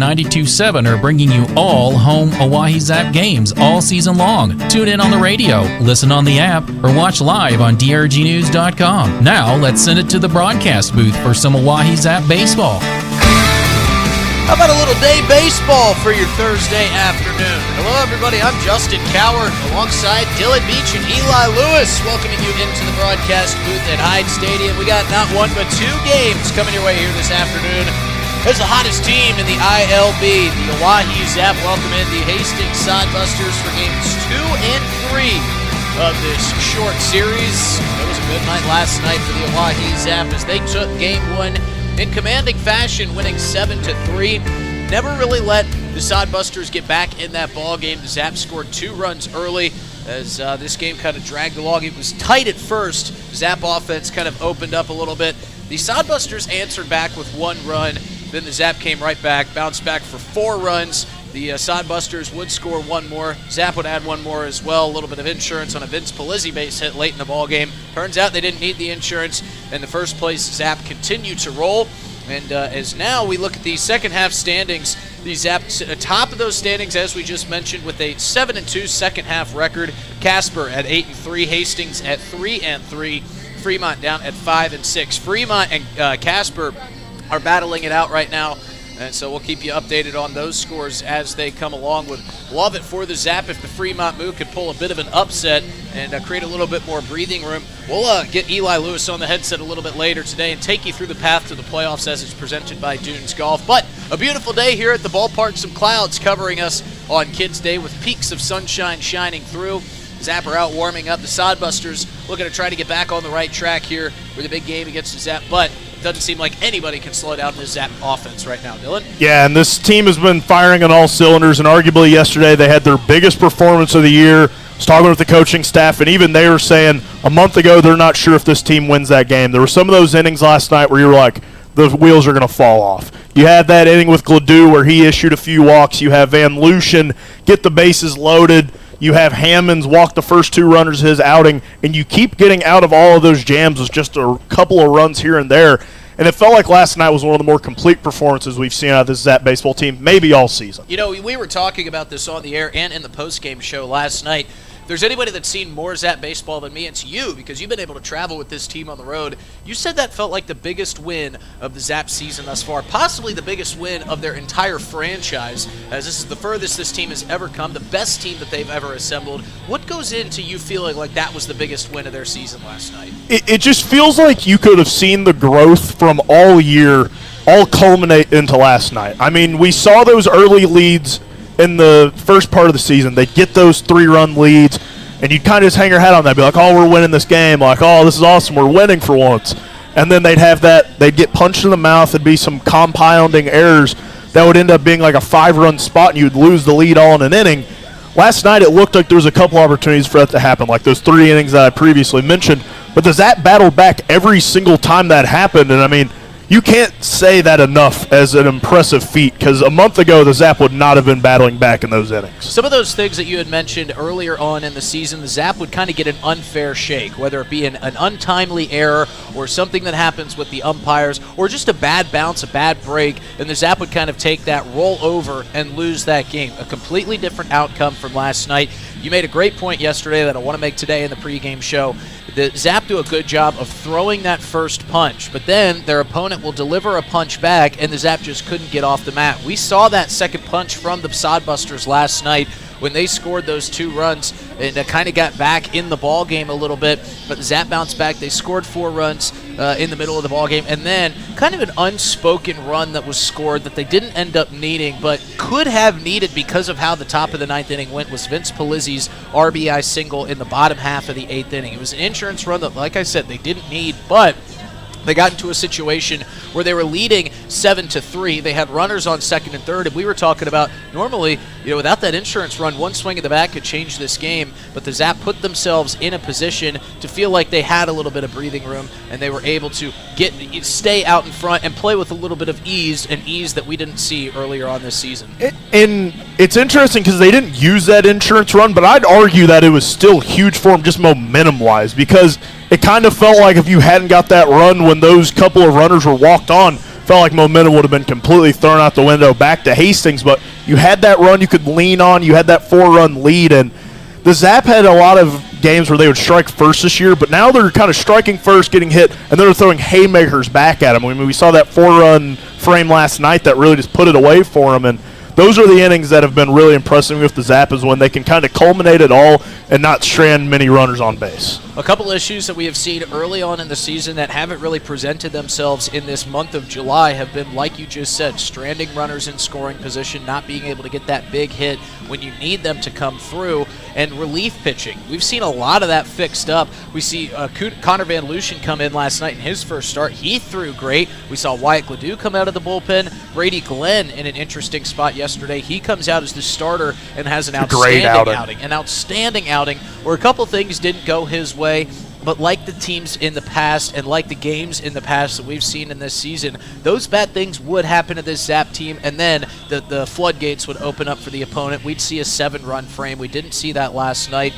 92.7 are bringing you all home Oahe Zap games all season long. Tune in on the radio, listen on the app, or watch live on drgnews.com. Now, let's send it to the broadcast booth for some Oahe Zap baseball. How about a little day baseball for your Thursday afternoon? Hello, everybody. I'm Justin Cowart alongside Dylan Beach and Eli Lewis, welcoming you into the broadcast booth at Hyde Stadium. We got not one but two games coming your way here this afternoon. There's the hottest team in the ILB, the Oahe Zap, welcome in the Hastings Sodbusters for games 2 and 3 of this short series. It was a good night last night for the Oahe Zap as they took game 1 in commanding fashion, winning 7-3. Never really let the Sodbusters get back in that ball game. The Zap scored 2 runs early as this game kind of dragged along. It was tight at first. Zap offense kind of opened up a little bit. The Sodbusters answered back with 1 run. Then the Zap came right back, bounced back for 4 runs. The Sodbusters would score 1 more. Zap would add 1 more as well. A little bit of insurance on a Vince Palizzi base hit late in the ballgame. Turns out they didn't need the insurance. In the first place, Zap continued to roll. And as now we look at the second half standings, the Zap top of those standings, as we just mentioned, with a 7-2 second half record. Casper at 8-3, Hastings at 3-3, Fremont down at 5-6. Fremont and Casper are battling it out right now. And so we'll keep you updated on those scores as they come along. Would love it for the Zap if the Fremont Moo could pull a bit of an upset and create a little bit more breathing room. We'll get Eli Lewis on the headset a little bit later today and take you through the path to the playoffs as it's presented by Dunes Golf. But a beautiful day here at the ballpark. Some clouds covering us on Kids Day with peaks of sunshine shining through. Zap are out warming up. The Sodbusters looking to try to get back on the right track here with a big game against the Zap. But it doesn't seem like anybody can slow down the Zap offense right now, Dylan. Yeah, and this team has been firing on all cylinders, and arguably yesterday they had their biggest performance of the year. I was talking with the coaching staff, and even they were saying a month ago they're not sure if this team wins that game. There were some of those innings last night where you were like, the wheels are going to fall off. You had that inning with Gladue where he issued a few walks. You have Van Lucian get the bases loaded. You have Hammonds walk the first 2 runners of his outing, and you keep getting out of all of those jams with just a couple of runs here and there. And it felt like last night was one of the more complete performances we've seen out of this Zap baseball team, maybe all season. You know, we were talking about this on the air and in the postgame show last night. If there's anybody that's seen more Zap baseball than me, it's you, because you've been able to travel with this team on the road. You said that felt like the biggest win of the Zap season thus far, possibly the biggest win of their entire franchise, as this is the furthest this team has ever come, the best team that they've ever assembled. What goes into you feeling like that was the biggest win of their season last night? It just feels like you could have seen the growth from all year all culminate into last night. I mean, we saw those early leads in the first part of the season. They'd get those 3-run leads, and you'd kind of just hang your hat on that, be like, oh, we're winning this game. Like, oh, this is awesome. We're winning for once. And then they'd have that. They'd get punched in the mouth. There'd be some compounding errors that would end up being like a 5-run spot, and you'd lose the lead all in an inning. Last night it looked like there was a couple opportunities for that to happen, like those 3 innings that I previously mentioned. But the Zap battled back every single time that happened, and I mean, you can't say that enough as an impressive feat, because a month ago the Zap would not have been battling back in those innings. Some of those things that you had mentioned earlier on in the season, the Zap would kind of get an unfair shake, whether it be an untimely error or something that happens with the umpires or just a bad bounce, a bad break, and the Zap would kind of take that, roll over, and lose that game. A completely different outcome from last night. You made a great point yesterday that I want to make today in the pregame show. The Zap do a good job of throwing that first punch, but then their opponent will deliver a punch back, and the Zap just couldn't get off the mat. We saw that second punch from the Sodbusters last night when they scored those 2 runs and kind of got back in the ball game a little bit, but the Zap bounced back. They scored 4 runs in the middle of the ball game, and then kind of an unspoken run that was scored that they didn't end up needing, but could have needed because of how the top of the 9th inning went, was Vince Palizzi's RBI single in the bottom half of the 8th inning. It was an insurance run that, like I said, they didn't need, but they got into a situation where they were leading 7-3. They had runners on second and third, and we were talking about normally, without that insurance run, one swing of the bat could change this game, but the Zap put themselves in a position to feel like they had a little bit of breathing room, and they were able to stay out in front and play with a little bit of ease, an ease that we didn't see earlier on this season. And it's interesting because they didn't use that insurance run, but I'd argue that it was still huge for them just momentum-wise, because it kind of felt like if you hadn't got that run when those couple of runners were walked on, felt like momentum would have been completely thrown out the window back to Hastings, but you had that run you could lean on. You had that 4-run lead, and the Zap had a lot of games where they would strike first this year, but now they're kind of striking first, getting hit, and then they're throwing haymakers back at them. I mean, we saw that 4-run frame last night that really just put it away for them, and those are the innings that have been really impressive with the Zap, is when they can kind of culminate it all and not strand many runners on base. A couple issues that we have seen early on in the season that haven't really presented themselves in this month of July have been, like you just said, stranding runners in scoring position, not being able to get that big hit when you need them to come through, and relief pitching. We've seen a lot of that fixed up. We see Connor Van Lucian come in last night in his first start. He threw great. We saw Wyatt Gladue come out of the bullpen. Brady Glenn in an interesting spot yesterday. He comes out as the starter and has an outstanding outing where a couple things didn't go his way. But like the teams in the past and like the games in the past that we've seen in this season, those bad things would happen to this Zap team, and then the floodgates would open up for the opponent. We'd see a 7-run frame. We didn't see that last night.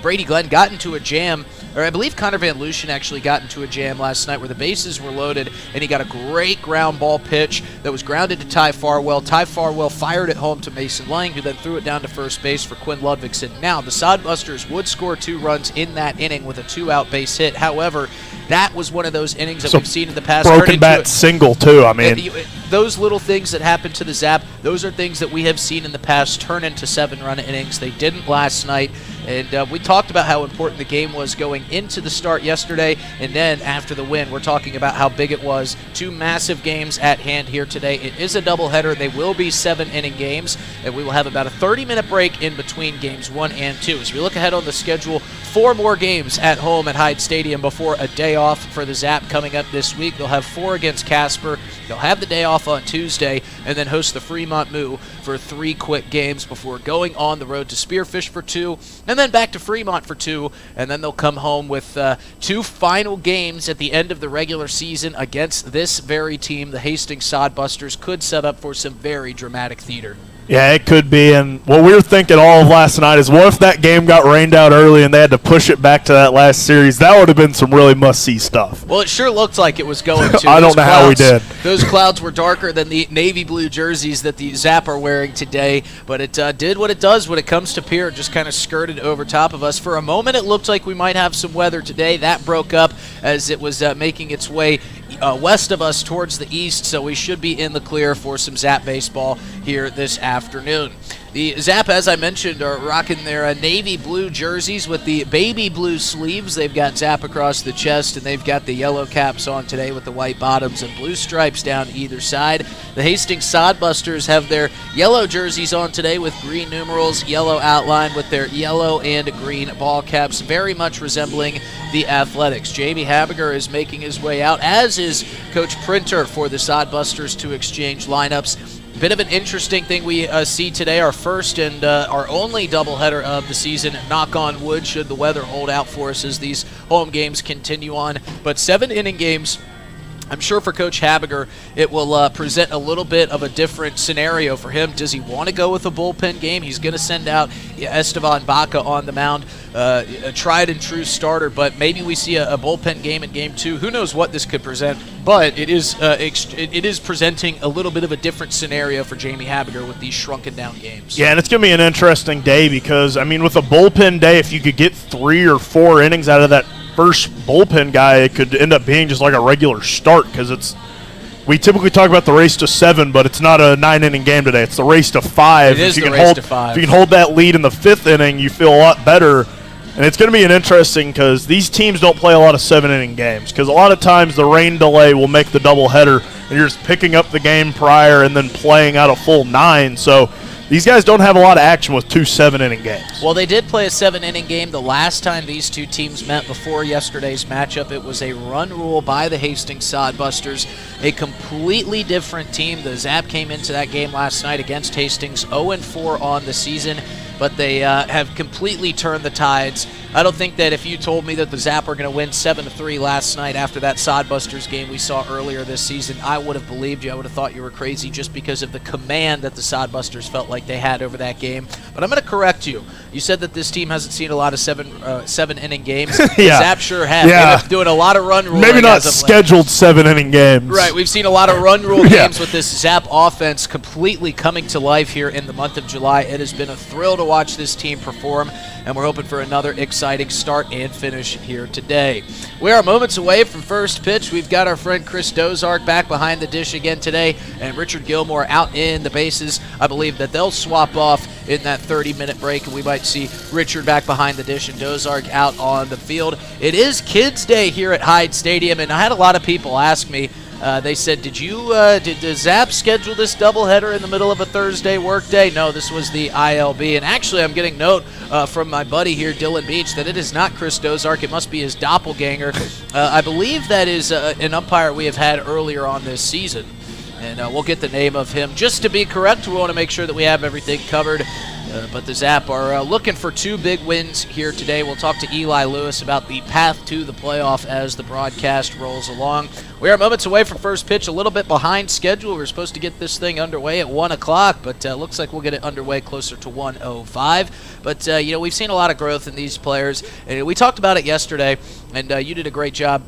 Brady Glenn got into a jam, or I believe Connor Van Lucian actually got into a jam last night where the bases were loaded, and he got a great ground ball pitch that was grounded to Ty Farwell. Ty Farwell fired it home to Mason Lang, who then threw it down to first base for Quinn Ludvigson. Now, the Sodbusters would score 2 runs in that inning with a 2-out base hit. However, that was one of those innings that we've seen in the past. Broken bat single, too. I mean, those little things that happen to the Zap, those are things that we have seen in the past turn into 7-run innings. They didn't last night. And we talked about how important the game was going into the start yesterday, and then after the win, we're talking about how big it was. 2 massive games at hand here today. It is a doubleheader. They will be 7-inning games, and we will have about a 30-minute break in between games 1 and 2. As we look ahead on the schedule, 4 more games at home at Hyde Stadium before a day off for the Zap coming up this week. They'll have 4 against Casper. They'll have the day off on Tuesday and then host the Fremont Moo for 3 quick games before going on the road to Spearfish for 2 and then back to Fremont for 2, and then they'll come home with 2 final games at the end of the regular season against this very team. The Hastings Sodbusters could set up for some very dramatic theater. Yeah, it could be. And what we were thinking all of last night is, what if that game got rained out early and they had to push it back to that last series? That would have been some really must-see stuff. Well, it sure looked like it was going to. I don't know how we did. Those clouds were darker than the navy blue jerseys that the Zap are wearing today, but it did what it does when it comes to Pierre. It just kind of skirted over top of us. For a moment, it looked like we might have some weather today. That broke up as it was making its way west of us towards the east, so we should be in the clear for some Zap baseball here this afternoon. The Zap, as I mentioned, are rocking their navy blue jerseys with the baby blue sleeves. They've got Zap across the chest, and they've got the yellow caps on today with the white bottoms and blue stripes down either side. The Hastings Sodbusters have their yellow jerseys on today with green numerals, yellow outline with their yellow and green ball caps, very much resembling the Athletics. Jamie Habiger is making his way out, as is Coach Printer for the Sodbusters to exchange lineups. Bit of an interesting thing we see today, our first and our only doubleheader of the season. Knock on wood, should the weather hold out for us as these home games continue on. But 7-inning games, I'm sure for Coach Habiger, it will present a little bit of a different scenario for him. Does he want to go with a bullpen game? He's going to send out Esteban Baca on the mound, a tried-and-true starter, but maybe we see a bullpen game in Game 2. Who knows what this could present, but it is presenting a little bit of a different scenario for Jamie Habiger with these shrunken-down games. Yeah, and it's going to be an interesting day because, I mean, with a bullpen day, if you could get 3 or 4 innings out of that first bullpen guy, it could end up being just like a regular start, because we typically talk about the race to 7, but it's not a 9-inning game today. It's the race to 5. It is the race to 5. If you can hold that lead in the 5th inning, you feel a lot better. And it's going to be an interesting, because these teams don't play a lot of 7-inning games, because a lot of times the rain delay will make the doubleheader, and you're just picking up the game prior and then playing out a full 9. So these guys don't have a lot of action with 2 7-inning games. Well, they did play a 7-inning game the last time these two teams met before yesterday's matchup. It was a run rule by the Hastings Sodbusters, a completely different team. The Zap came into that game last night against Hastings 0-4 on the season, but they have completely turned the tides. I don't think that if you told me that the Zap are going to win 7-3 last night after that Sodbusters game we saw earlier this season, I would have believed you. I would have thought you were crazy just because of the command that the Sodbusters felt like they had over that game. But I'm going to correct you. You said that this team hasn't seen a lot of seven-inning games. Yeah. Zap sure have. Yeah. They've been doing a lot of run ruling. Maybe not scheduled 7-inning games. Right, we've seen a lot of run rule games with this Zap offense completely coming to life here in the month of July. It has been a thrill to watch this team perform, and we're hoping for another exciting start and finish here today. We are moments away from first pitch. We've got our friend Chris Dozark back behind the dish again today, and Richard Gilmore out in the bases. I believe that they'll swap off in that 30-minute break, and we might see Richard back behind the dish and Dozark out on the field. It is Kids Day here at Hyde Stadium, and I had a lot of people ask me, they said, did Zap schedule this doubleheader in the middle of a Thursday workday? No, this was the ILB. And actually, I'm getting note from my buddy here, Dylan Beach, that it is not Chris Dozark. It must be his doppelganger. I believe that is an umpire we have had earlier on this season. And we'll get the name of him. Just to be correct, we want to make sure that we have everything covered. But the Zap are looking for 2 big wins here today. We'll talk to Eli Lewis about the path to the playoff as the broadcast rolls along. We are moments away from first pitch, a little bit behind schedule. We're supposed to get this thing underway at 1 o'clock, but looks like we'll get it underway closer to 1:05. But, we've seen a lot of growth in these players. And we talked about it yesterday, and you did a great job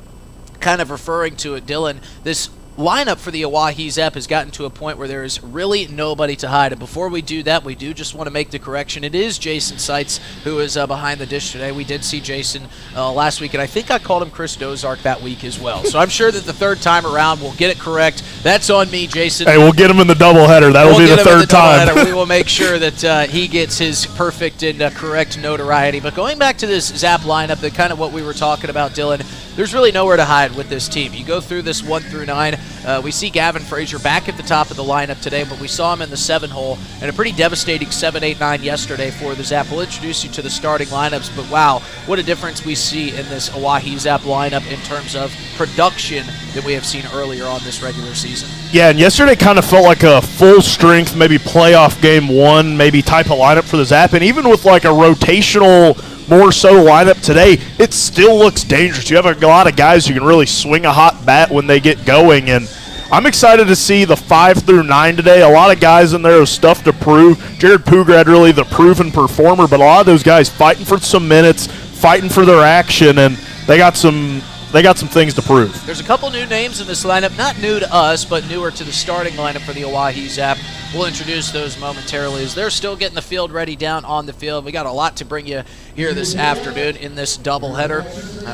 kind of referring to it, Dylan. This lineup for the Oahe Zap has gotten to a point where there is really nobody to hide. And before we do that, we do just want to make the correction. It is Jason Seitz who is behind the dish today. We did see Jason last week, and I think I called him Chris Dozark that week as well. So I'm sure that the third time around we'll get it correct. That's on me, Jason. Hey, we'll get him in the doubleheader. That'll be the third time. We will make sure that he gets his perfect and correct notoriety. But going back to this Zap lineup, the kind of what we were talking about, Dylan, there's really nowhere to hide with this team. You go through this 1 through 9. We see Gavin Frazier back at the top of the lineup today, but we saw him in the 7-hole and a pretty devastating 7, 8, 9 yesterday for the Zap. We'll introduce you to the starting lineups, but wow, what a difference we see in this Oahe Zap lineup in terms of production that we have seen earlier on this regular season. Yeah, and yesterday kind of felt like a full strength, maybe playoff game 1, maybe type of lineup for the Zap, and even with like a rotational more so lineup today, it still looks dangerous. You have a lot of guys who can really swing a hot bat when they get going, and I'm excited to see the 5 through 9 today. A lot of guys in there with stuff to prove. Jared Pugrad really the proven performer, but a lot of those guys fighting for some minutes, fighting for their action, and they got some things to prove. There's a couple new names in this lineup, not new to us, but newer to the starting lineup for the Oahe Zap. We'll introduce those momentarily as they're still getting the field ready down on the field. We got a lot to bring you here this afternoon in this doubleheader.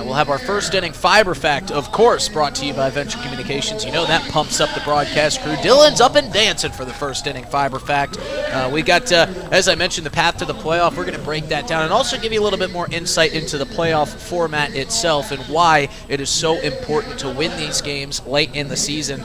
We'll have our first inning Fiber Fact, of course, brought to you by Venture Communications. You know that pumps up the broadcast crew. Dylan's up and dancing for the first inning Fiber Fact. We got, as I mentioned, the path to the playoff. We're going to break that down and also give you a little bit more insight into the playoff format itself and why it is so important to win these games late in the season.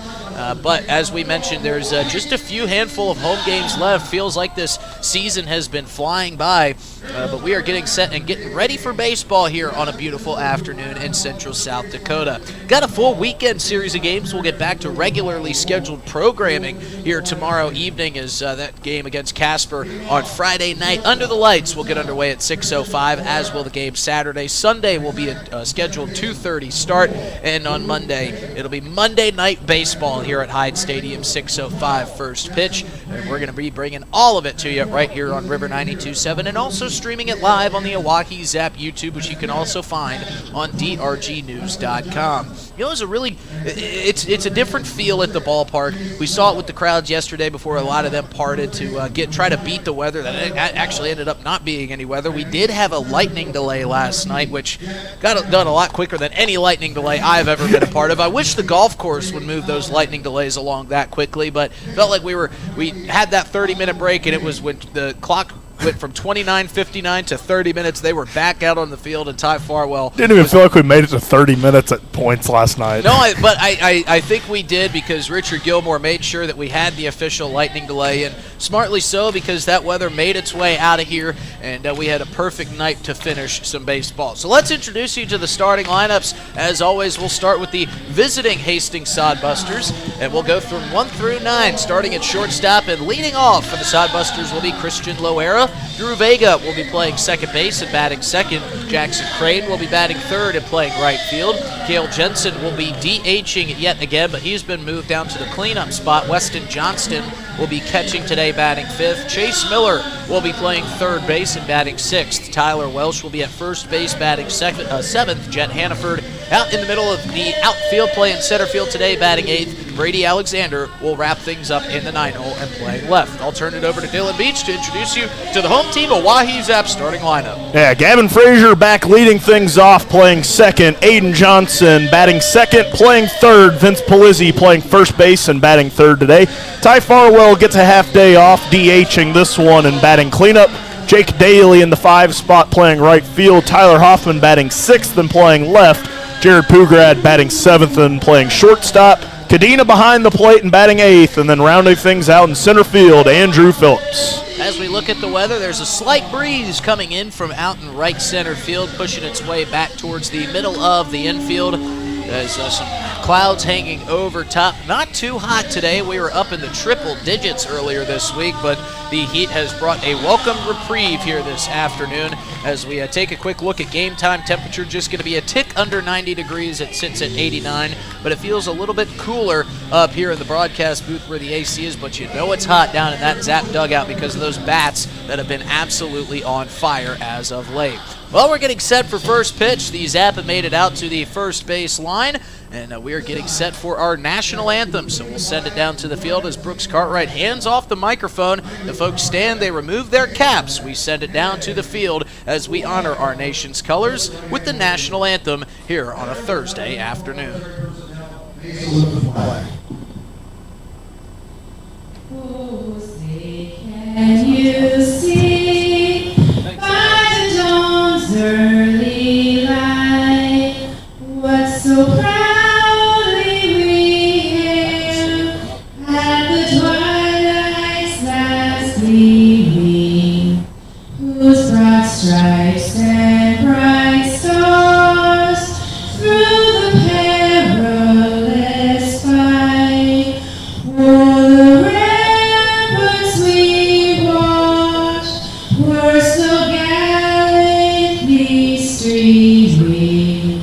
But as we mentioned, there's just a few handful of home games left. Feels like this season has been flying by, but we are getting set and getting ready for baseball here on a beautiful afternoon in central South Dakota. Got a full weekend series of games. We'll get back to regularly scheduled programming here tomorrow evening as that game against Casper on Friday night under the lights will get underway at 6:05, as will the game Saturday. Sunday will be a scheduled 2:30 start, and on Monday it'll be Monday Night Baseball here at Hyde Stadium, 6:05 first pitch. And we're going to be bringing all of it to you right here on River 92.7 and also streaming it live on the Oahe Zap YouTube, which you can also find on drgnews.com. You know, it's a different feel at the ballpark. We saw it with the crowds yesterday before a lot of them parted to try to beat the weather. That actually ended up not being any weather. We did have a lightning delay last night, which got done a lot quicker than any lightning delay I've ever been a part of. I wish the golf course would move those lightning delays along that quickly, but felt like we had that 30-minute break, and it was when the clock went from 29:59 to 30 minutes. They were back out on the field, and Ty Farwell didn't even feel like we made it to 30 minutes at points last night. No, but I think we did because Richard Gilmore made sure that we had the official lightning delay, and smartly so because that weather made its way out of here, and we had a perfect night to finish some baseball. So let's introduce you to the starting lineups. As always, we'll start with the visiting Hastings Sodbusters, and we'll go from 1 through 9, starting at shortstop, and leading off for the Sodbusters will be Christian Loera. Drew Vega will be playing second base and batting second. Jackson Crane will be batting third and playing right field. Cale Jensen will be DHing yet again, but he's been moved down to the cleanup spot. Weston Johnston will be catching today, batting 5th. Chase Miller will be playing 3rd base and batting 6th. Tyler Welsh will be at 1st base, batting 7th. Jet Hannaford out in the middle of the outfield, playing center field today, batting 8th. Brady Alexander will wrap things up in the 9-hole and playing left. I'll turn it over to Dylan Beach to introduce you to the home team Oahe Zap starting lineup. Yeah, Gavin Frazier back leading things off, playing 2nd. Aiden Johnson batting 2nd, playing 3rd. Vince Polizzi playing 1st base and batting 3rd today. Ty Farwell gets a half day off, DHing this one and batting cleanup. Jake Daly in the 5 spot playing right field. Tyler Hoffman batting 6th and playing left. Jared Pugrad batting 7th and playing shortstop. Kadena behind the plate and batting 8th, and then rounding things out in center field, Andrew Phillips. As we look at the weather, there's a slight breeze coming in from out in right center field, pushing its way back towards the middle of the infield. There's some clouds hanging over top. Not too hot today. We were up in the triple digits earlier this week, but the heat has brought a welcome reprieve here this afternoon. As we take a quick look at game time temperature, just going to be a tick under 90 degrees. It sits at 89, but it feels a little bit cooler up here in the broadcast booth where the AC is, but you know it's hot down in that Zap dugout because of those bats that have been absolutely on fire as of late. Well, we're getting set for first pitch. The Zap have made it out to the first base line, and we are getting set for our national anthem. So we'll send it down to the field as Brooks Cartwright hands off the microphone. The folks stand, they remove their caps. We send it down to the field as we honor our nation's colors with the national anthem here on a Thursday afternoon. Oh, say, can you see by the dawn's early light what so proudly we hailed at the twilight's last gleaming, whose broad stripes and bright stars through the perilous fight o'er the ramparts we watched were so gallantly streaming,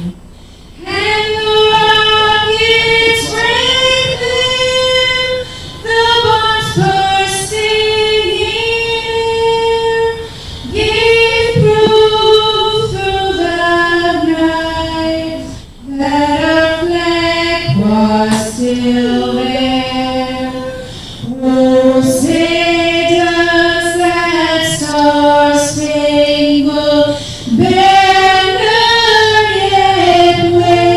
and the rockets rang clear, the bombs bursting in air gave proof through the night that our flag was still there. Oh, say does that star-spangled banner yet wave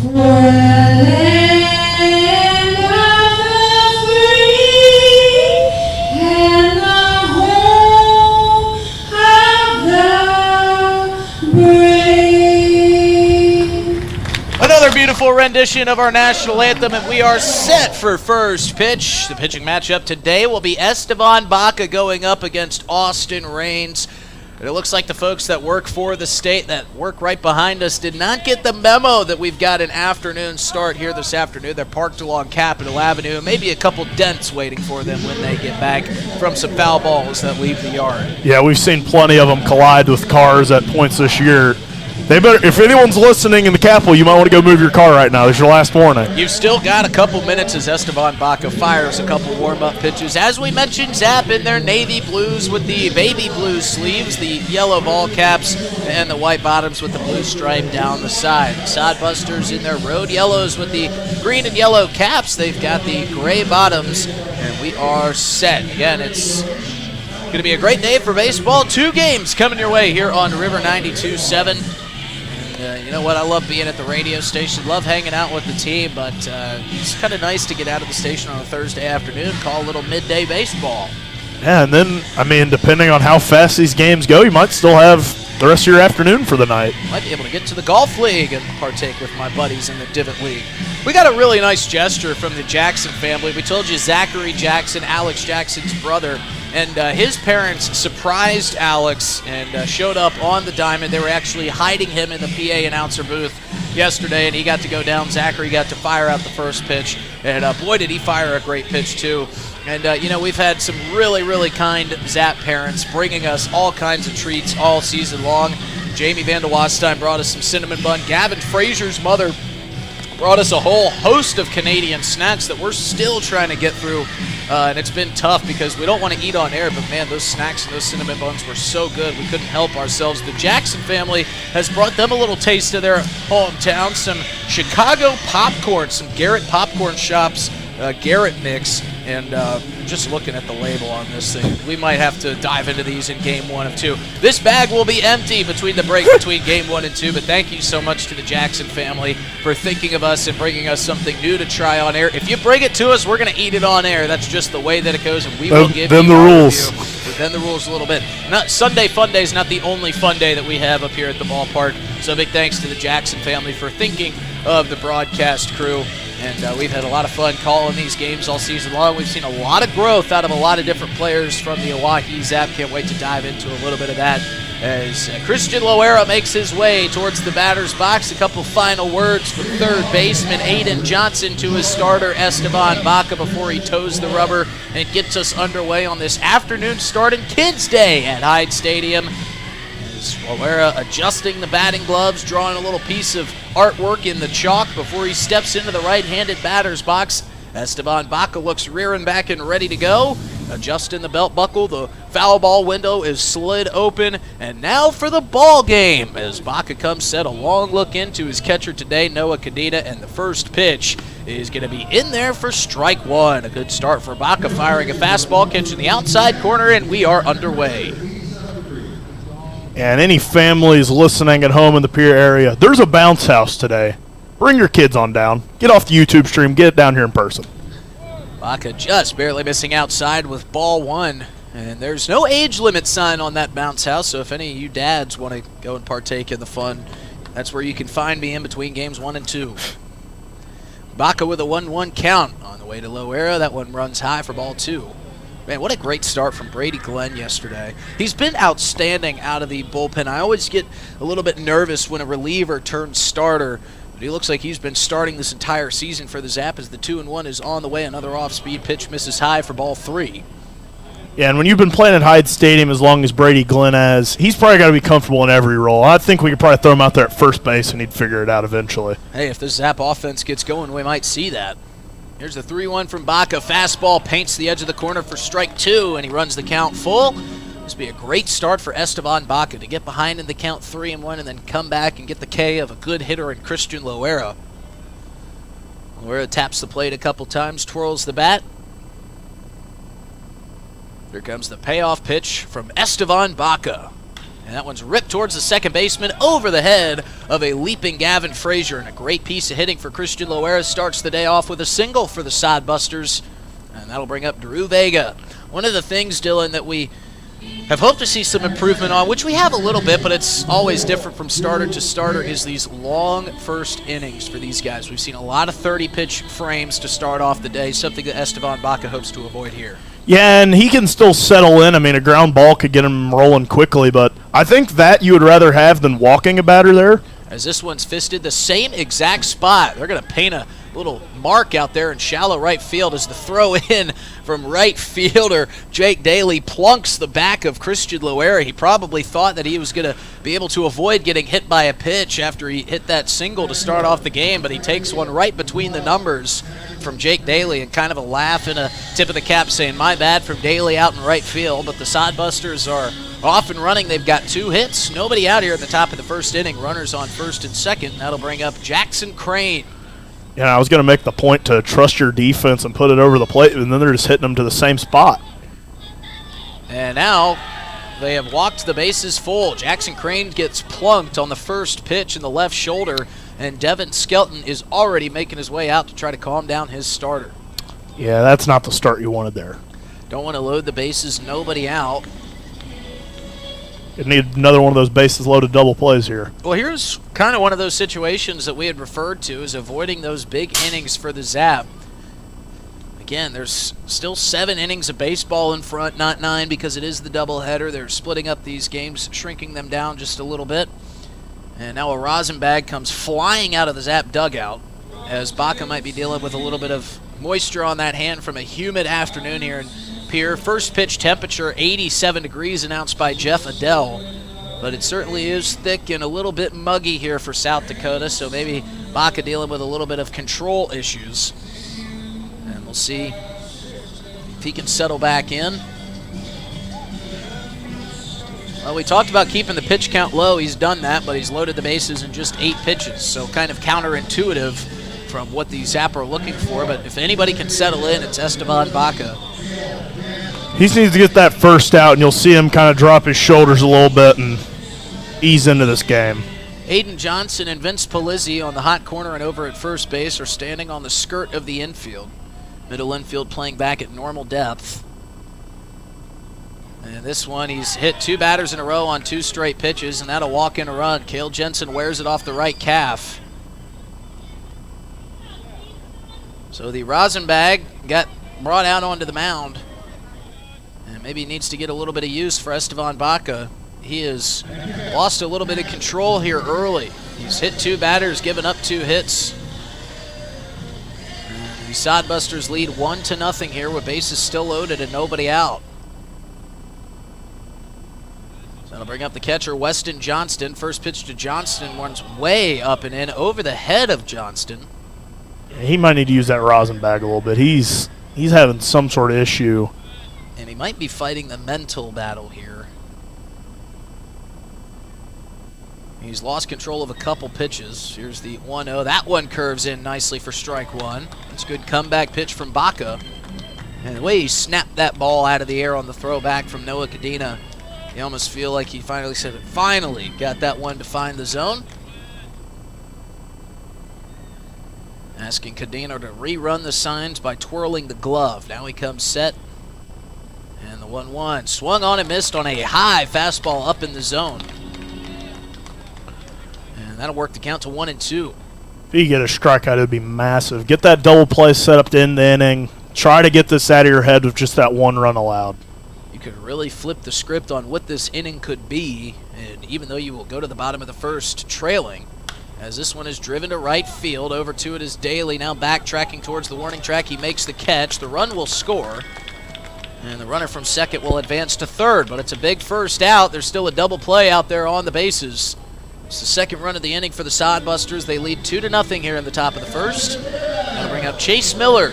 for the land of the free and the home of the brave? Another beautiful rendition of our national anthem, and we are set for first pitch. The pitching matchup today will be Esteban Baca going up against Austin Raines. And it looks like the folks that work for the state, that work right behind us, did not get the memo that we've got an afternoon start here this afternoon. They're parked along Capitol Avenue. Maybe a couple dents waiting for them when they get back from some foul balls that leave the yard. Yeah, we've seen plenty of them collide with cars at points this year. They better, if anyone's listening in the Capitol, you might want to go move your car right now. This is your last warning. You've still got a couple minutes as Esteban Baca fires a couple warm-up pitches. As we mentioned, Zap in their navy blues with the baby blue sleeves, the yellow ball caps, and the white bottoms with the blue stripe down the side. The Sodbusters in their road yellows with the green and yellow caps. They've got the gray bottoms, and we are set. Again, it's going to be a great day for baseball. 2 games coming your way here on River 92.7. You know what? I love being at the radio station, love hanging out with the team, but it's kind of nice to get out of the station on a Thursday afternoon, call a little midday baseball. Yeah, and then, I mean, depending on how fast these games go, you might still have the rest of your afternoon for the night. Might be able to get to the golf league and partake with my buddies in the Divot League. We got a really nice gesture from the Jackson family. We told you Zachary Jackson, Alex Jackson's brother, and his parents surprised Alex and showed up on the diamond. They were actually hiding him in the PA announcer booth yesterday, and he got to go down. Zachary got to fire out the first pitch, and boy, did he fire a great pitch, too. And, you know, we've had some really, really kind Zap parents bringing us all kinds of treats all season long. Jamie Van de Wastein brought us some cinnamon bun. Gavin Frazier's mother brought us a whole host of Canadian snacks that we're still trying to get through. And it's been tough because we don't want to eat on air, but man, those snacks and those cinnamon buns were so good we couldn't help ourselves. The Jackson family has brought them a little taste of their hometown, some Chicago popcorn, some Garrett popcorn shops, Garrett mix, and just looking at the label on this thing, we might have to dive into these in game 1 of 2. This bag will be empty between the break between game 1 and 2, but thank you so much to the Jackson family for thinking of us and bringing us something new to try on air. If you bring it to us, we're going to eat it on air. That's just the way that it goes, and we will give you the rules. Then the rules a little bit. Sunday Fun Day is not the only fun day that we have up here at the ballpark, so big thanks to the Jackson family for thinking of the broadcast crew. And we've had a lot of fun calling these games all season long. We've seen a lot of growth out of a lot of different players from the Oahe Zap. Can't wait to dive into a little bit of that as Christian Loera makes his way towards the batter's box. A couple final words from third baseman Aiden Johnson to his starter Esteban Baca before he toes the rubber and gets us underway on this afternoon start in Kids Day at Hyde Stadium. Loera adjusting the batting gloves, drawing a little piece of artwork in the chalk before he steps into the right-handed batter's box. Esteban Baca looks rearing back and ready to go. Adjusting the belt buckle, the foul ball window is slid open, and now for the ball game as Baca comes set. A long look into his catcher today, Noah Cadena, and the first pitch is going to be in there for strike 1. A good start for Baca, firing a fastball, catching the outside corner, and we are underway. And any families listening at home in the Pier area, there's a bounce house today. Bring your kids on down. Get off the YouTube stream. Get it down here in person. Baca just barely missing outside with ball 1. And there's no age limit sign on that bounce house, so if any of you dads want to go and partake in the fun, that's where you can find me in between games 1 and 2. Baca with a 1-1 count on the way to Loera. That one runs high for ball 2. Man, what a great start from Brady Glenn yesterday. He's been outstanding out of the bullpen. I always get a little bit nervous when a reliever turns starter, but he looks like he's been starting this entire season for the Zap as the 2-1 is on the way. Another off-speed pitch misses high for ball 3. Yeah, and when you've been playing at Hyde Stadium as long as Brady Glenn has, he's probably got to be comfortable in every role. I think we could probably throw him out there at first base and he'd figure it out eventually. Hey, if the Zap offense gets going, we might see that. Here's the 3-1 from Baca. Fastball paints the edge of the corner for strike 2, and he runs the count full. This will be a great start for Esteban Baca to get behind in the count 3-1 and then come back and get the K of a good hitter in Christian Loera. Loera taps the plate a couple times, twirls the bat. Here comes the payoff pitch from Esteban Baca. And that one's ripped towards the second baseman over the head of a leaping Gavin Frazier. And a great piece of hitting for Christian Loera starts the day off with a single for the Sodbusters. And that'll bring up Drew Vega. One of the things, Dylan, that we have hoped to see some improvement on, which we have a little bit, but it's always different from starter to starter, is these long first innings for these guys. We've seen a lot of 30-pitch frames to start off the day, something that Esteban Baca hopes to avoid here. Yeah, and he can still settle in. I mean, a ground ball could get him rolling quickly, but I think that you would rather have than walking a batter there. As this one's fisted the same exact spot. They're going to paint a little mark out there in shallow right field as the throw in from right fielder Jake Daly plunks the back of Christian Loera. He probably thought that he was going to be able to avoid getting hit by a pitch after he hit that single to start off the game, but he takes one right between the numbers from Jake Daly, and kind of a laugh and a tip of the cap saying, my bad, from Daly out in right field. But the Sodbusters are off and running. They've got 2 hits. Nobody out here at the top of the first inning. Runners on first and second. That'll bring up Jackson Crane. Yeah, I was going to make the point to trust your defense and put it over the plate, and then they're just hitting them to the same spot. And now they have walked the bases full. Jackson Crane gets plunked on the first pitch in the left shoulder, and Devin Skelton is already making his way out to try to calm down his starter. Yeah, that's not the start you wanted there. Don't want to load the bases, nobody out. You need another one of those bases loaded double plays here. Well, here's kind of one of those situations that we had referred to as avoiding those big innings for the Zap. Again, there's still 7 innings of baseball in front, not 9 because it is the doubleheader. They're splitting up these games, shrinking them down just a little bit. And now a rosin bag comes flying out of the Zap dugout as Baca might be dealing with a little bit of moisture on that hand from a humid afternoon here in Pier. First pitch temperature 87 degrees announced by Jeff Adele. but it certainly is thick and a little bit muggy here for South Dakota, so maybe Baca dealing with a little bit of control issues. And we'll see if he can settle back in. Well, we talked about keeping the pitch count low. He's done that, but he's loaded the bases in just 8 pitches, so kind of counterintuitive from what the Zap are looking for. But if anybody can settle in, it's Esteban Baca. He needs to get that first out, and you'll see him kind of drop his shoulders a little bit and ease into this game. Aiden Johnson and Vince Polizzi on the hot corner and over at first base are standing on the skirt of the infield. Middle infield playing back at normal depth. And this one, he's hit 2 batters in a row on 2 straight pitches, and that'll walk in a run. Cale Jensen wears it off the right calf. So the rosin bag got brought out onto the mound. And maybe he needs to get a little bit of use for Esteban Baca. He has lost a little bit of control here early. He's hit 2 batters, given up 2 hits. And the Sodbusters lead 1-0 here with bases still loaded and nobody out. That'll bring up the catcher, Weston Johnston. First pitch to Johnston runs way up and in over the head of Johnston. He might need to use that rosin bag a little bit. He's having some sort of issue. And he might be fighting the mental battle here. He's lost control of a couple pitches. Here's the 1-0. That one curves in nicely for strike 1. It's a good comeback pitch from Baca. And the way he snapped that ball out of the air on the throwback from Noah Cadena, you almost feel like he finally said it. Finally got that one to find the zone. Asking Cadena to rerun the signs by twirling the glove. Now he comes set. And the 1-1. Swung on and missed on a high fastball up in the zone. And that'll work the count to 1-2. If you get a strikeout, it would be massive. Get that double play set up to end the inning. Try to get this out of your head with just that 1 run allowed. You could really flip the script on what this inning could be, and even though you will go to the bottom of the first trailing, as this one is driven to right field, over to it is Daly, now backtracking towards the warning track. He makes the catch. The run will score, and the runner from second will advance to third, but it's a big first out. There's still a double play out there on the bases. It's the second run of the inning for the Sodbusters. They lead 2-0 here in the top of the first. That'll bring up Chase Miller.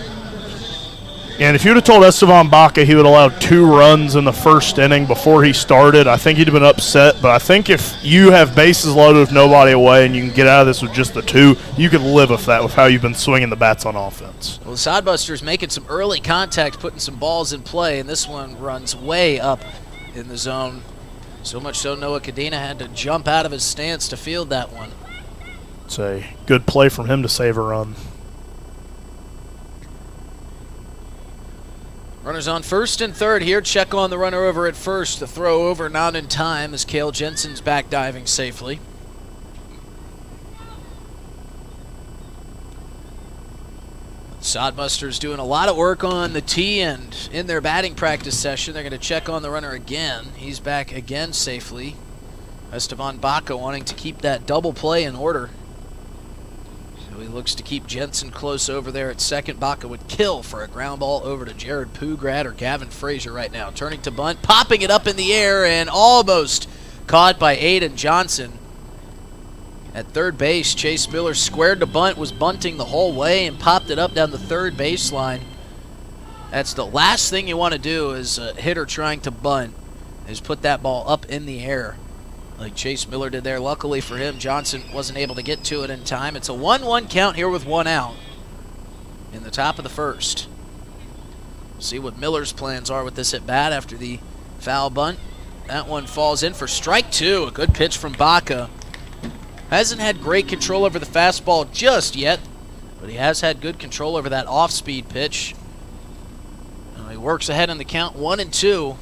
And if you'd have told Esteban Baca he would allow 2 runs in the first inning before he started, I think he'd have been upset. But I think if you have bases loaded with nobody away and you can get out of this with just the 2, you can live with that, with how you've been swinging the bats on offense. Well, the Sodbusters making some early contact, putting some balls in play, and this one runs way up in the zone. So much so Noah Cadena had to jump out of his stance to field that one. It's a good play from him to save a run. Runners on first and third here. Check on the runner over at first. The throw over not in time as Cale Jensen's back diving safely. Sodbusters doing a lot of work on the tee and in their batting practice session. They're going to check on the runner again. He's back again safely. Esteban Baca wanting to keep that double play in order. So he looks to keep Jensen close over there at second. Baca would kill for a ground ball over to Jared Pugrad or Gavin Frazier right now. Turning to bunt, popping it up in the air, and almost caught by Aiden Johnson. At third base, Chase Miller squared to bunt, was bunting the whole way, and popped it up down the third baseline. That's the last thing you want to do as a hitter trying to bunt, is put that ball up in the air like Chase Miller did there. Luckily for him, Johnson wasn't able to get to it in time. It's a 1-1 count here with 1 out in the top of the first. See what Miller's plans are with this at bat after the foul bunt. That one falls in for strike 2. A good pitch from Baca. Hasn't had great control over the fastball just yet, but he has had good control over that off-speed pitch. He works ahead in the count, 1-2.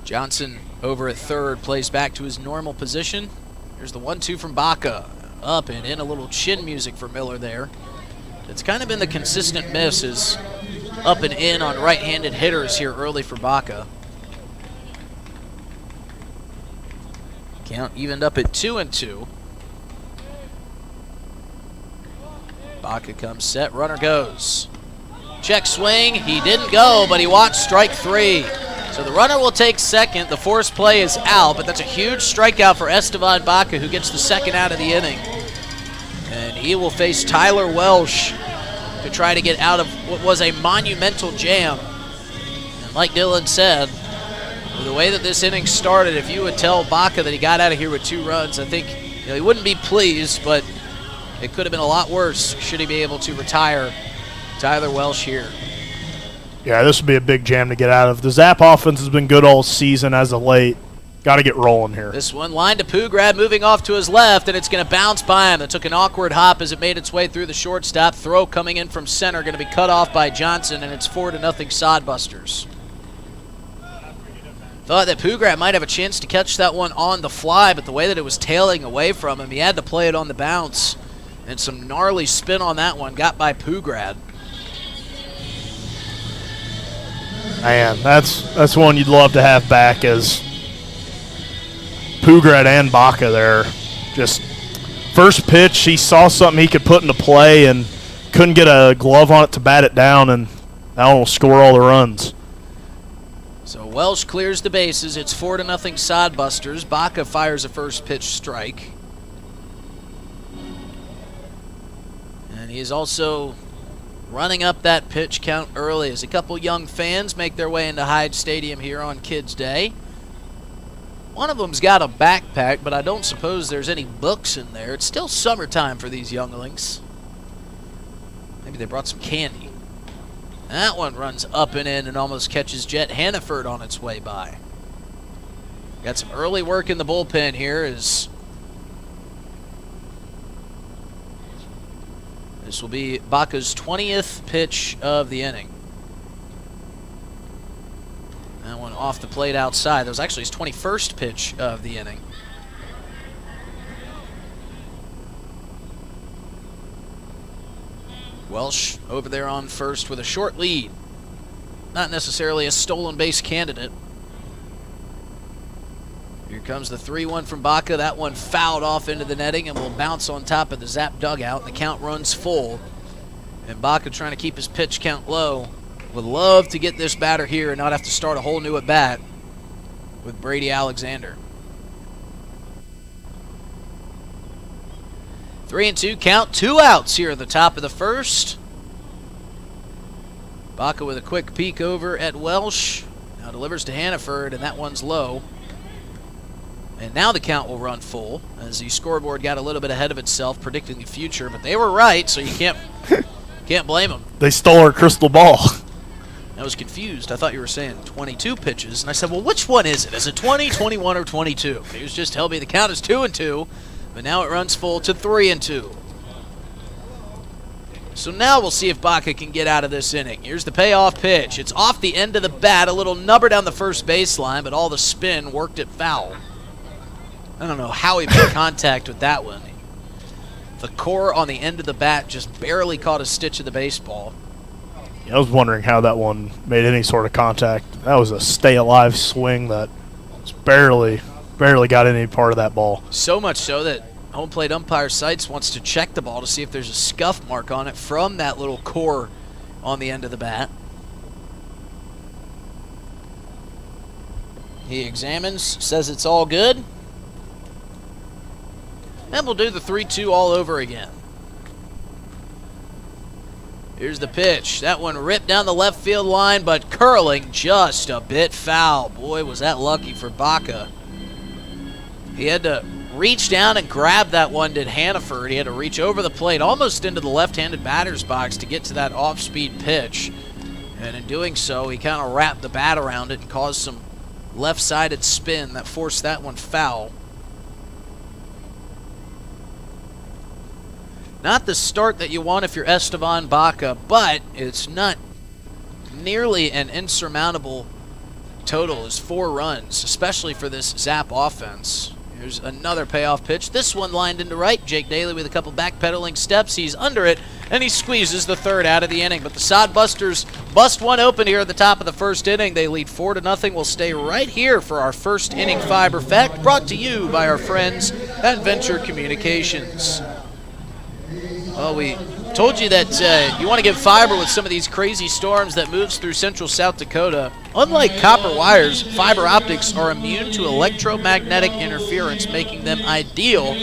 Johnson over at third, plays back to his normal position. Here's the 1-2 from Baca. Up and in, a little chin music for Miller there. It's kind of been the consistent miss, is up and in on right-handed hitters here early for Baca. Count evened up at 2-2. Baca comes set, runner goes. Check swing, he didn't go, but he watched strike 3. So the runner will take second. The forced play is out, but that's a huge strikeout for Esteban Baca, who gets the second out of the inning. And he will face Tyler Welsh to try to get out of what was a monumental jam. And like Dylan said, with the way that this inning started, if you would tell Baca that he got out of here with 2 runs, I think he wouldn't be pleased, but it could have been a lot worse should he be able to retire Tyler Welsh here. Yeah, this would be a big jam to get out of. The Zap offense has been good all season as of late. Got to get rolling here. This one line to Pugrad, moving off to his left, and it's going to bounce by him. It took an awkward hop as it made its way through the shortstop. Throw coming in from center, going to be cut off by Johnson, and it's 4-0 Sodbusters. Thought that Pugrad might have a chance to catch that one on the fly, but the way that it was tailing away from him, he had to play it on the bounce. And some gnarly spin on that one got by Pugrad. Man, that's one you'd love to have back as Pugrad and Baca there. Just first pitch, he saw something he could put into play and couldn't get a glove on it to bat it down, and that one will score all the runs. So Welsh clears the bases. It's 4-0 Sodbusters. Baca fires a first pitch strike. And he is also running up that pitch count early as a couple young fans make their way into Hyde Stadium here on Kids Day. One of them's got a backpack, but I don't suppose there's any books in there. It's still summertime for these younglings. Maybe they brought some candy. That one runs up and in and almost catches Jet Hannaford on its way by. Got some early work in the bullpen here as this will be Baca's 20th pitch of the inning. That one off the plate outside. That was actually his 21st pitch of the inning. Welsh over there on first with a short lead. Not necessarily a stolen base candidate. Here comes the 3-1 from Baca. That one fouled off into the netting and will bounce on top of the Zap dugout. The count runs full. And Baca trying to keep his pitch count low. Would love to get this batter here and not have to start a whole new at bat with Brady Alexander. 3-2 count, 2 outs here at the top of the first. Baca with a quick peek over at Welsh. Now delivers to Hannaford, and that one's low. And now the count will run full as the scoreboard got a little bit ahead of itself predicting the future, but they were right, so you can't blame them. They stole our crystal ball. I was confused. I thought you were saying 22 pitches, and I said, well, which one is it? Is it 20, 21, or 22? He was just telling me the count is 2-2, but now it runs full to 3-2. So now we'll see if Baca can get out of this inning. Here's the payoff pitch. It's off the end of the bat, a little nubber down the first baseline, but all the spin worked it foul. I don't know how he made contact with that one. The core on the end of the bat just barely caught a stitch of the baseball. I was wondering how that one made any sort of contact. That was a stay-alive swing that just barely got any part of that ball. So much so that home plate umpire Seitz wants to check the ball to see if there's a scuff mark on it from that little core on the end of the bat. He examines, says it's all good. And we'll do the 3-2 all over again. Here's the pitch. That one ripped down the left field line, but curling just a bit foul. Boy, was that lucky for Baca. He had to reach down and grab that one, did Hannaford. He had to reach over the plate, almost into the left-handed batter's box to get to that off-speed pitch. And in doing so, he kind of wrapped the bat around it and caused some left-sided spin that forced that one foul. Not the start that you want if you're Esteban Baca, but it's not nearly an insurmountable total as 4 runs, especially for this Zap offense. Here's another payoff pitch. This one lined into right. Jake Daly with a couple backpedaling steps. He's under it, and he squeezes the third out of the inning. But the Sodbusters bust one open here at the top of the first inning. They lead 4-0. We'll stay right here for our first inning fiber fact, brought to you by our friends at Venture Communications. Well, we told you that you want to get fiber with some of these crazy storms that moves through central South Dakota. Unlike copper wires, fiber optics are immune to electromagnetic interference, making them ideal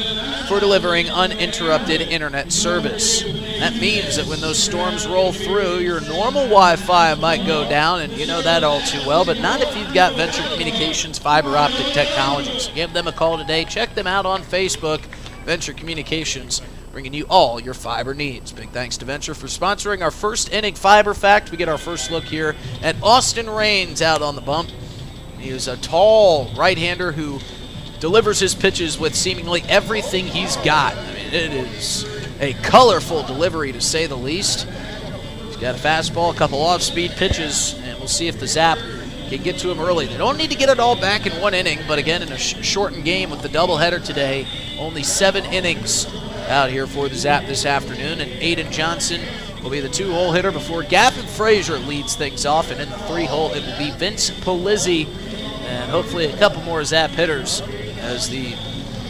for delivering uninterrupted internet service. That means that when those storms roll through, your normal Wi-Fi might go down, and you know that all too well, but not if you've got Venture Communications fiber optic technologies. Give them a call today. Check them out on Facebook, Venture Communications, bringing you all your fiber needs. Big thanks to Venture for sponsoring our first inning fiber fact. We get our first look here at Austin Raines out on the bump. He is a tall right-hander who delivers his pitches with seemingly everything he's got. I mean, it is a colorful delivery to say the least. He's got a fastball, a couple off-speed pitches, and we'll see if the Zap can get to him early. They don't need to get it all back in one inning, but again, in a shortened game with the doubleheader today, only 7 innings out here for the Zap this afternoon, and Aiden Johnson will be the 2-hole hitter before Gavin Frazier leads things off, and in the 3-hole it will be Vince Polizzi, and hopefully a couple more Zap hitters as the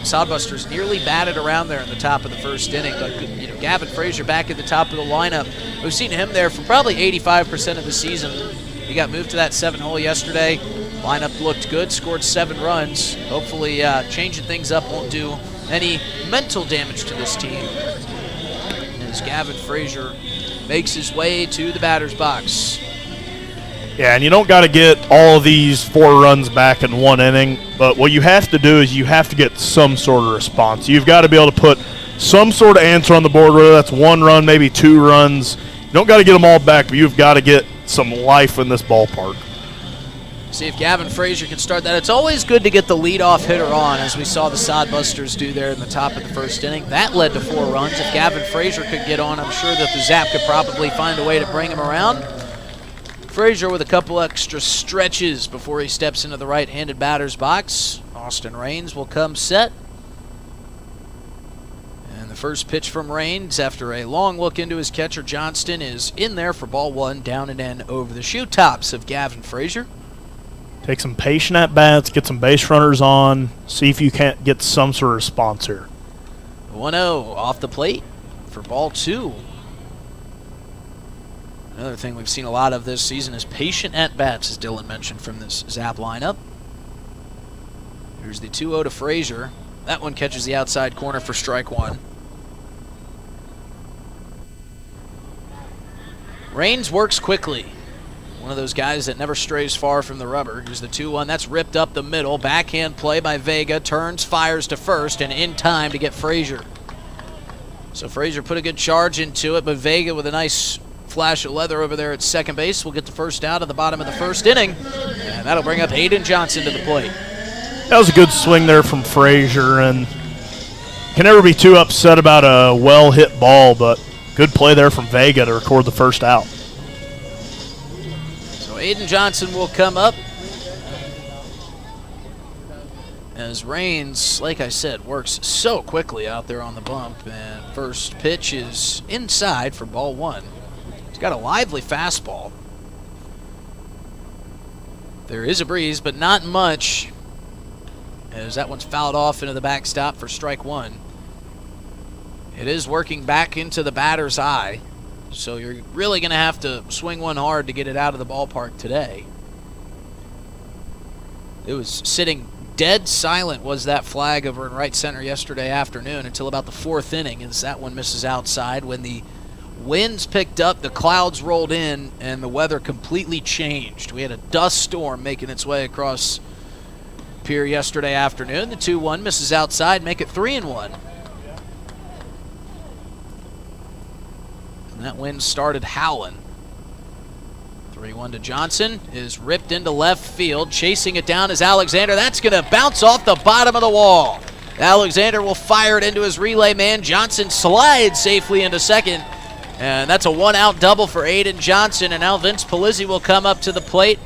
Sodbusters nearly batted around there in the top of the first inning. But Gavin Frazier back at the top of the lineup. We've seen him there for probably 85% of the season. He got moved to that 7-hole yesterday. Lineup looked good, scored 7 runs. Hopefully changing things up won't do any mental damage to this team as Gavin Frazier makes his way to the batter's box. Yeah, and you don't got to get all of these 4 runs back in 1 inning, but what you have to do is you have to get some sort of response. You've got to be able to put some sort of answer on the board, whether that's 1 run, maybe 2 runs. You don't got to get them all back, but you've got to get some life in this ballpark. See if Gavin Frazier can start that. It's always good to get the leadoff hitter on, as we saw the Sodbusters do there in the top of the first inning. That led to 4 runs. If Gavin Frazier could get on, I'm sure that the Zap could probably find a way to bring him around. Frazier with a couple extra stretches before he steps into the right-handed batter's box. Austin Raines will come set. And the first pitch from Raines, after a long look into his catcher Johnston, is in there for ball 1, down and in over the shoe tops of Gavin Frazier. Take some patient at-bats, get some base runners on, see if you can't get some sort of response here. 1-0 off the plate for ball 2. Another thing we've seen a lot of this season is patient at-bats, as Dylan mentioned, from this Zap lineup. Here's the 2-0 to Frazier. That one catches the outside corner for strike 1. Raines works quickly. One of those guys that never strays far from the rubber. Here's the 2-1. That's ripped up the middle. Backhand play by Vega. Turns, fires to first, and in time to get Frazier. So Frazier put a good charge into it, but Vega with a nice flash of leather over there at second base will get the first out at the bottom of the first inning. And that'll bring up Aiden Johnson to the plate. That was a good swing there from Frazier, and can never be too upset about a well-hit ball, but good play there from Vega to record the first out. Aiden Johnson will come up as Raines, like I said, works so quickly out there on the bump. And first pitch is inside for ball 1. He's got a lively fastball. There is a breeze, but not much, as that one's fouled off into the backstop for strike 1. It is working back into the batter's eye. So you're really going to have to swing one hard to get it out of the ballpark today. It was sitting dead silent, was that flag over in right center yesterday afternoon, until about the 4th inning, as that one misses outside. When the winds picked up, the clouds rolled in, and the weather completely changed. We had a dust storm making its way across Pier yesterday afternoon. The 2-1 misses outside, make it 3-1. And that wind started howling. 3-1 to Johnson is ripped into left field. Chasing it down is Alexander. That's going to bounce off the bottom of the wall. Alexander will fire it into his relay man. Johnson slides safely into second. And that's a 1-out double for Aiden Johnson. And now Vince Polizzi will come up to the plate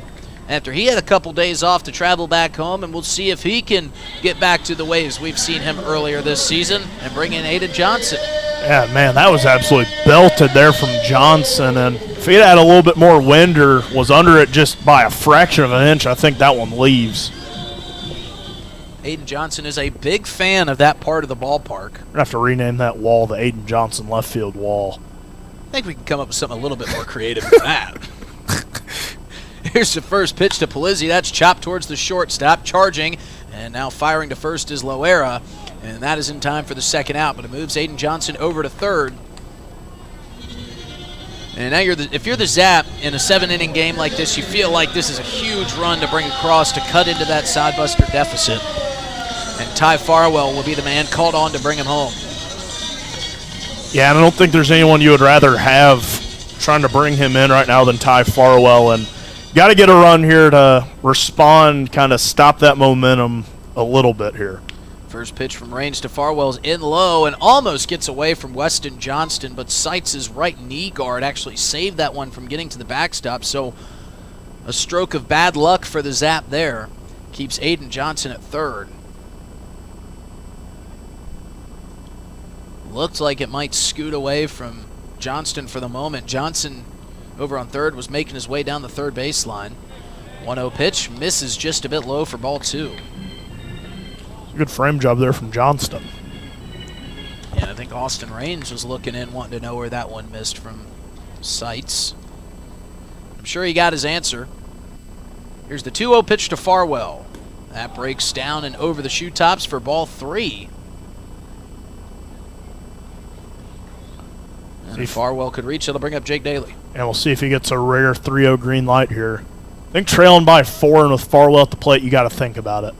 after he had a couple days off to travel back home. And we'll see if he can get back to the ways we've seen him earlier this season and bring in Aiden Johnson. Yeah, man, that was absolutely belted there from Johnson. And if he had a little bit more wind or was under it just by a fraction of an inch, I think that one leaves. Aiden Johnson is a big fan of that part of the ballpark. We're going to have to rename that wall the Aiden Johnson left field wall. I think we can come up with something a little bit more creative than that. Here's the first pitch to Polizzi. That's chopped towards the shortstop, charging, and now firing to first is Loera, and that is in time for the second out, but it moves Aiden Johnson over to third. And now if you're the Zap in a 7-inning game like this, you feel like this is a huge run to bring across to cut into that Sodbuster deficit. And Ty Farwell will be the man called on to bring him home. Yeah, and I don't think there's anyone you would rather have trying to bring him in right now than Ty Farwell. And got to get a run here to respond, kind of stop that momentum a little bit here. First pitch from Raines to Farwell's in low and almost gets away from Weston Johnston, but Seitz's right knee guard actually saved that one from getting to the backstop. So a stroke of bad luck for the Zap there. Keeps Aiden Johnson at third. Looked like it might scoot away from Johnston for the moment. Johnson over on third was making his way down the third baseline. 1-0 pitch misses just a bit low for ball two. Good frame job there from Johnston. Yeah, I think Austin Raines was looking in, wanting to know where that one missed from Seitz. I'm sure he got his answer. Here's the 2-0 pitch to Farwell. That breaks down and over the shoe tops for ball three. And if Farwell could reach, it'll bring up Jake Daly. And we'll see if he gets a rare 3-0 green light here. I think trailing by 4 and with Farwell at the plate, you got to think about it.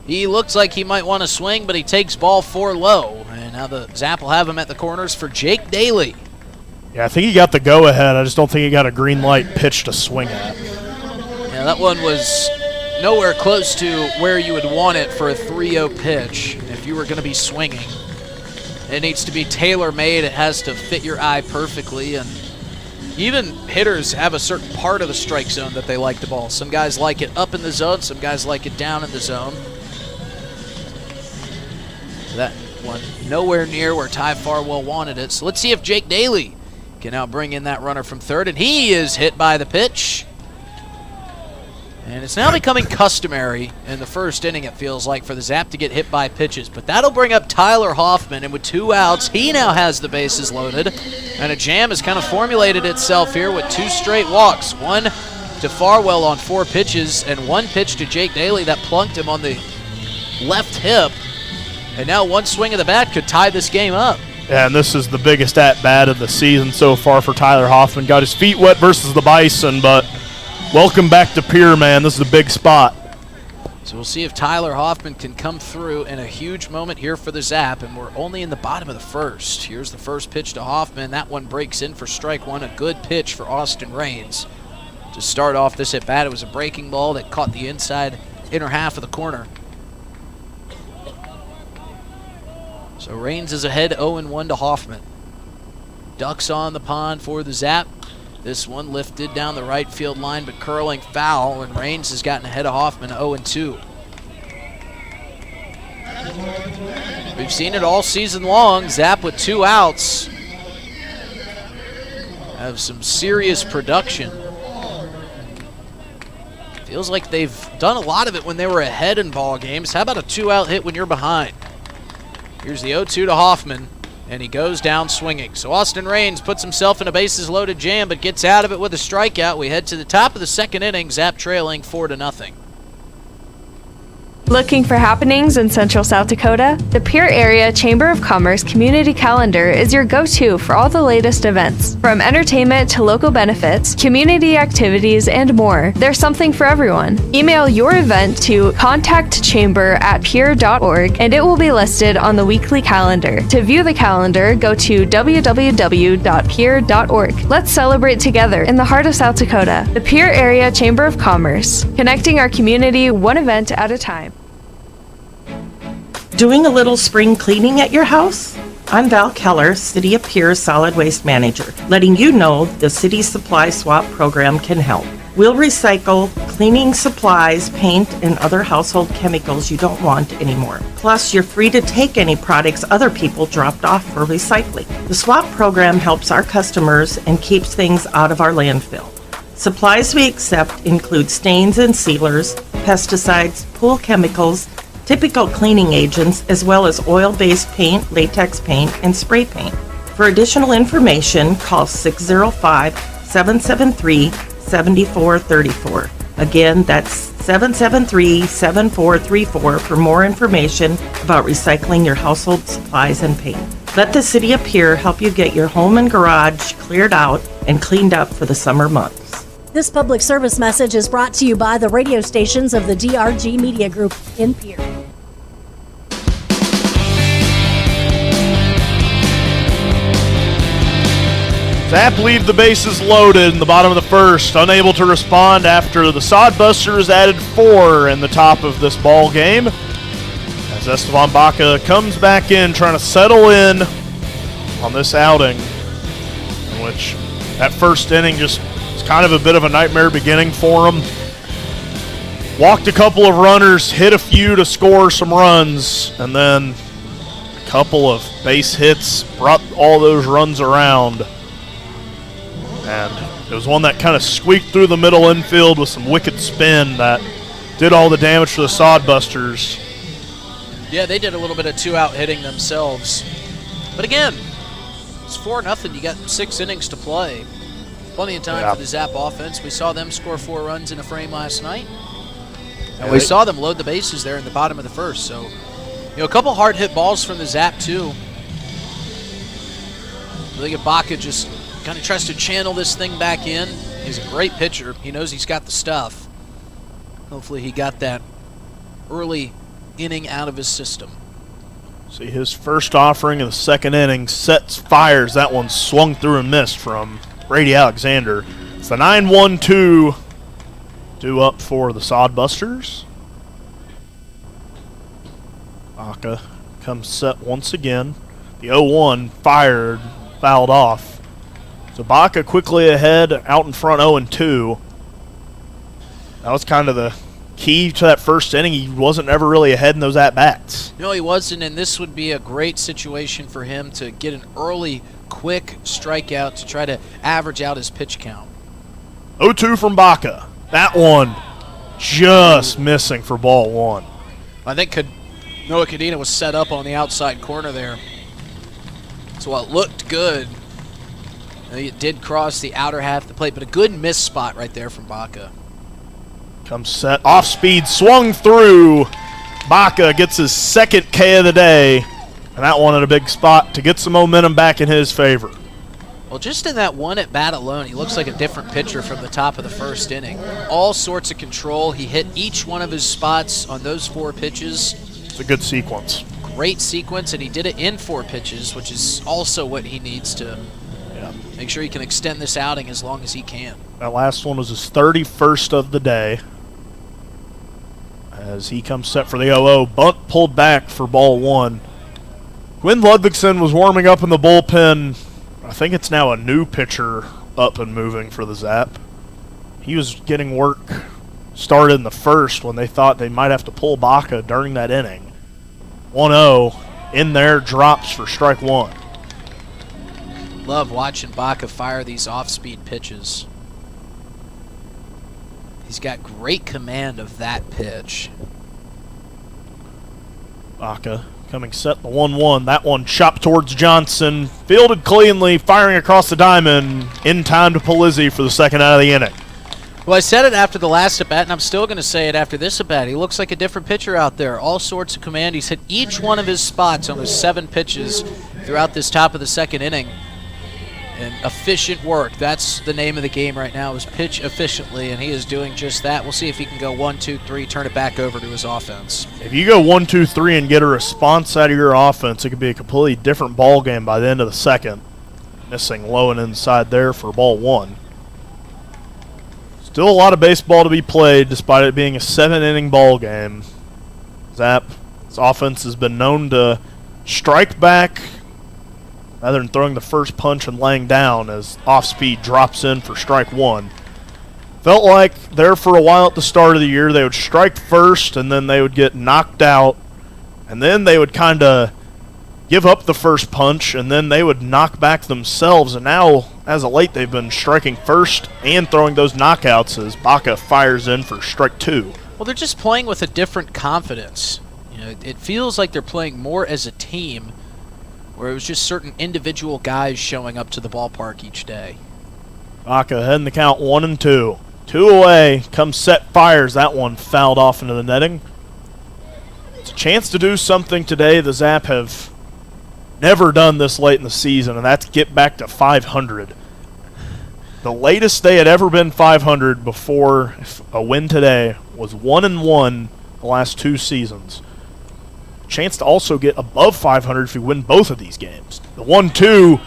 He looks like he might want to swing, but he takes ball 4 low. And now the Zap will have him at the corners for Jake Daly. Yeah, I think he got the go-ahead. I just don't think he got a green light pitch to swing at. Yeah, that one was nowhere close to where you would want it for a 3-0 pitch if you were going to be swinging. It needs to be tailor-made. It has to fit your eye perfectly. And even hitters have a certain part of the strike zone that they like the ball. Some guys like it up in the zone. Some guys like it down in the zone. That one nowhere near where Ty Farwell wanted it. So let's see if Jake Daly can now bring in that runner from third. And he is hit by the pitch. And it's now becoming customary in the first inning, it feels like, for the Zap to get hit by pitches. But that'll bring up Tyler Hoffman, and with 2 outs, he now has the bases loaded. And a jam has kind of formulated itself here with 2 straight walks. One to Farwell on 4 pitches, and 1 pitch to Jake Daly that plunked him on the left hip. And now 1 swing of the bat could tie this game up. Yeah, and this is the biggest at-bat of the season so far for Tyler Hoffman. Got his feet wet versus the Bison, but welcome back to Pier, man. This is a big spot. So we'll see if Tyler Hoffman can come through in a huge moment here for the Zap, and we're only in the bottom of the first. Here's the first pitch to Hoffman. That one breaks in for strike one. A good pitch for Austin Raines to start off this at-bat. It was a breaking ball that caught the inside inner half of the corner. So Raines is ahead 0-1 to Hoffman. Ducks on the pond for the Zap. This one lifted down the right field line, but curling foul, and Raines has gotten ahead of Hoffman 0-2. We've seen it all season long. Zap with 2 outs have some serious production. Feels like they've done a lot of it when they were ahead in ball games. How about a 2-out hit when you're behind? Here's the 0-2 to Hoffman, and he goes down swinging. So Austin Raines puts himself in a bases-loaded jam, but gets out of it with a strikeout. We head to the top of the second inning, Zap trailing 4-0. Looking for happenings in Central South Dakota? The Pierre Area Chamber of Commerce Community Calendar is your go-to for all the latest events. From entertainment to local benefits, community activities, and more, there's something for everyone. Email your event to contactchamber@pierre.org and it will be listed on the weekly calendar. To view the calendar, go to www.pierre.org. Let's celebrate together in the heart of South Dakota. The Pierre Area Chamber of Commerce, connecting our community one event at a time. Doing a little spring cleaning at your house? I'm Val Keller, City of Pierre's Solid Waste Manager, letting you know the City Supply Swap program can help. We'll recycle cleaning supplies, paint, and other household chemicals you don't want anymore. Plus, you're free to take any products other people dropped off for recycling. The swap program helps our customers and keeps things out of our landfill. Supplies we accept include stains and sealers, pesticides, pool chemicals, typical cleaning agents, as well as oil-based paint, latex paint, and spray paint. For additional information, call 605-773 773-7434. Again, that's 773-7434 for more information about recycling your household supplies and paint. Let the City of Pierre help you get your home and garage cleared out and cleaned up for the summer months. This public service message is brought to you by the radio stations of the DRG Media Group in Pierre. Zap leave the bases loaded in the bottom of the first, unable to respond after the Sodbusters added 4 in the top of this ball game. As Esteban Baca comes back in, trying to settle in on this outing, in which that first inning just was kind of a bit of a nightmare beginning for him. Walked a couple of runners, hit a few to score some runs, and then a couple of base hits brought all those runs around. And it was one that kind of squeaked through the middle infield with some wicked spin that did all the damage for the Sodbusters. Yeah, they did a little bit of two-out hitting themselves. But again, it's 4-0. You got 6 innings to play. Plenty of time for the Zap offense. We saw them score 4 runs in a frame last night. And we saw them load the bases there in the bottom of the first. So, a couple hard-hit balls from the Zap, too. I think Ibaka just kind of tries to channel this thing back in. He's a great pitcher. He knows he's got the stuff. Hopefully he got that early inning out of his system. See, his first offering of the second inning fires. That one swung through and missed from Brady Alexander. It's the 9-1-2 due up for the Sodbusters. Baca comes set once again. The 0-1 fired, fouled off. So Baca quickly ahead, out in front 0-2. That was kind of the key to that first inning. He wasn't ever really ahead in those at-bats. No, he wasn't, and this would be a great situation for him to get an early, quick strikeout to try to average out his pitch count. 0-2 from Baca. That one just missing for ball 1. I think Noah Cadena was set up on the outside corner there. So it looked good. It did cross the outer half of the plate, but a good miss spot right there from Baca. Comes set, off speed, swung through. Baca gets his second K of the day, and that one at a big spot to get some momentum back in his favor. Well, just in that one at bat alone, he looks like a different pitcher from the top of the first inning. All sorts of control. He hit each one of his spots on those 4 pitches. It's a good sequence. Great sequence, and he did it in 4 pitches, which is also what he needs to make sure he can extend this outing as long as he can. That last one was his 31st of the day. As he comes set for the 0-0, bunt pulled back for ball 1. Quinn Ludvigson was warming up in the bullpen. I think it's now a new pitcher up and moving for the Zap. He was getting work started in the first when they thought they might have to pull Baca during that inning. 1-0 in there, drops for strike 1. Love watching Baca fire these off-speed pitches. He's got great command of that pitch. Baca coming set the 1-1. That one chopped towards Johnson. Fielded cleanly, firing across the diamond in time to Polizzi for the second out of the inning. Well, I said it after the last at-bat, and I'm still going to say it after this at-bat. He looks like a different pitcher out there. All sorts of command. He's hit each one of his spots on those 7 pitches throughout this top of the second inning. And efficient work. That's the name of the game right now, is pitch efficiently, and he is doing just that. We'll see if he can go 1, 2, 3, turn it back over to his offense. If you go 1, 2, 3 and get a response out of your offense, it could be a completely different ball game by the end of the second. Missing low and inside there for ball 1. Still a lot of baseball to be played despite it being a 7-inning ball game. Zap's offense has been known to strike back rather than throwing the first punch and laying down as off-speed drops in for strike 1. Felt like there for a while at the start of the year they would strike first and then they would get knocked out and then they would kind of give up the first punch and then they would knock back themselves, and now as of late they've been striking first and throwing those knockouts as Baca fires in for strike 2. Well, they're just playing with a different confidence. It feels like they're playing more as a team, where it was just certain individual guys showing up to the ballpark each day. Baca heading the count 1-2. 2 away. Comes set, fires. That one fouled off into the netting. It's a chance to do something today the Zap have never done this late in the season, and that's get back to 500. The latest they had ever been 500 before a win today was 1-1 the last 2 seasons. Chance to also get above 500 if you win both of these games. The 1-2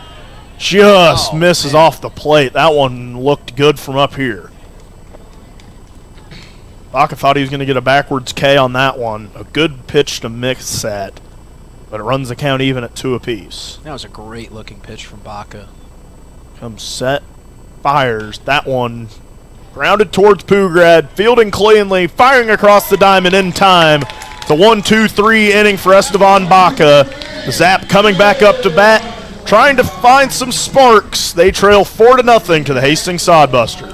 just misses off the plate. That one looked good from up here. Baca thought he was going to get a backwards K on that one. A good pitch to mix set, but it runs the count even at 2 apiece. That was a great looking pitch from Baca. Comes set, fires. That one grounded towards Pugrad, fielding cleanly, firing across the diamond in time. The 1-2-3 inning for Esteban Baca. The Zap coming back up to bat, trying to find some sparks. They trail 4-0 to the Hastings Sodbusters.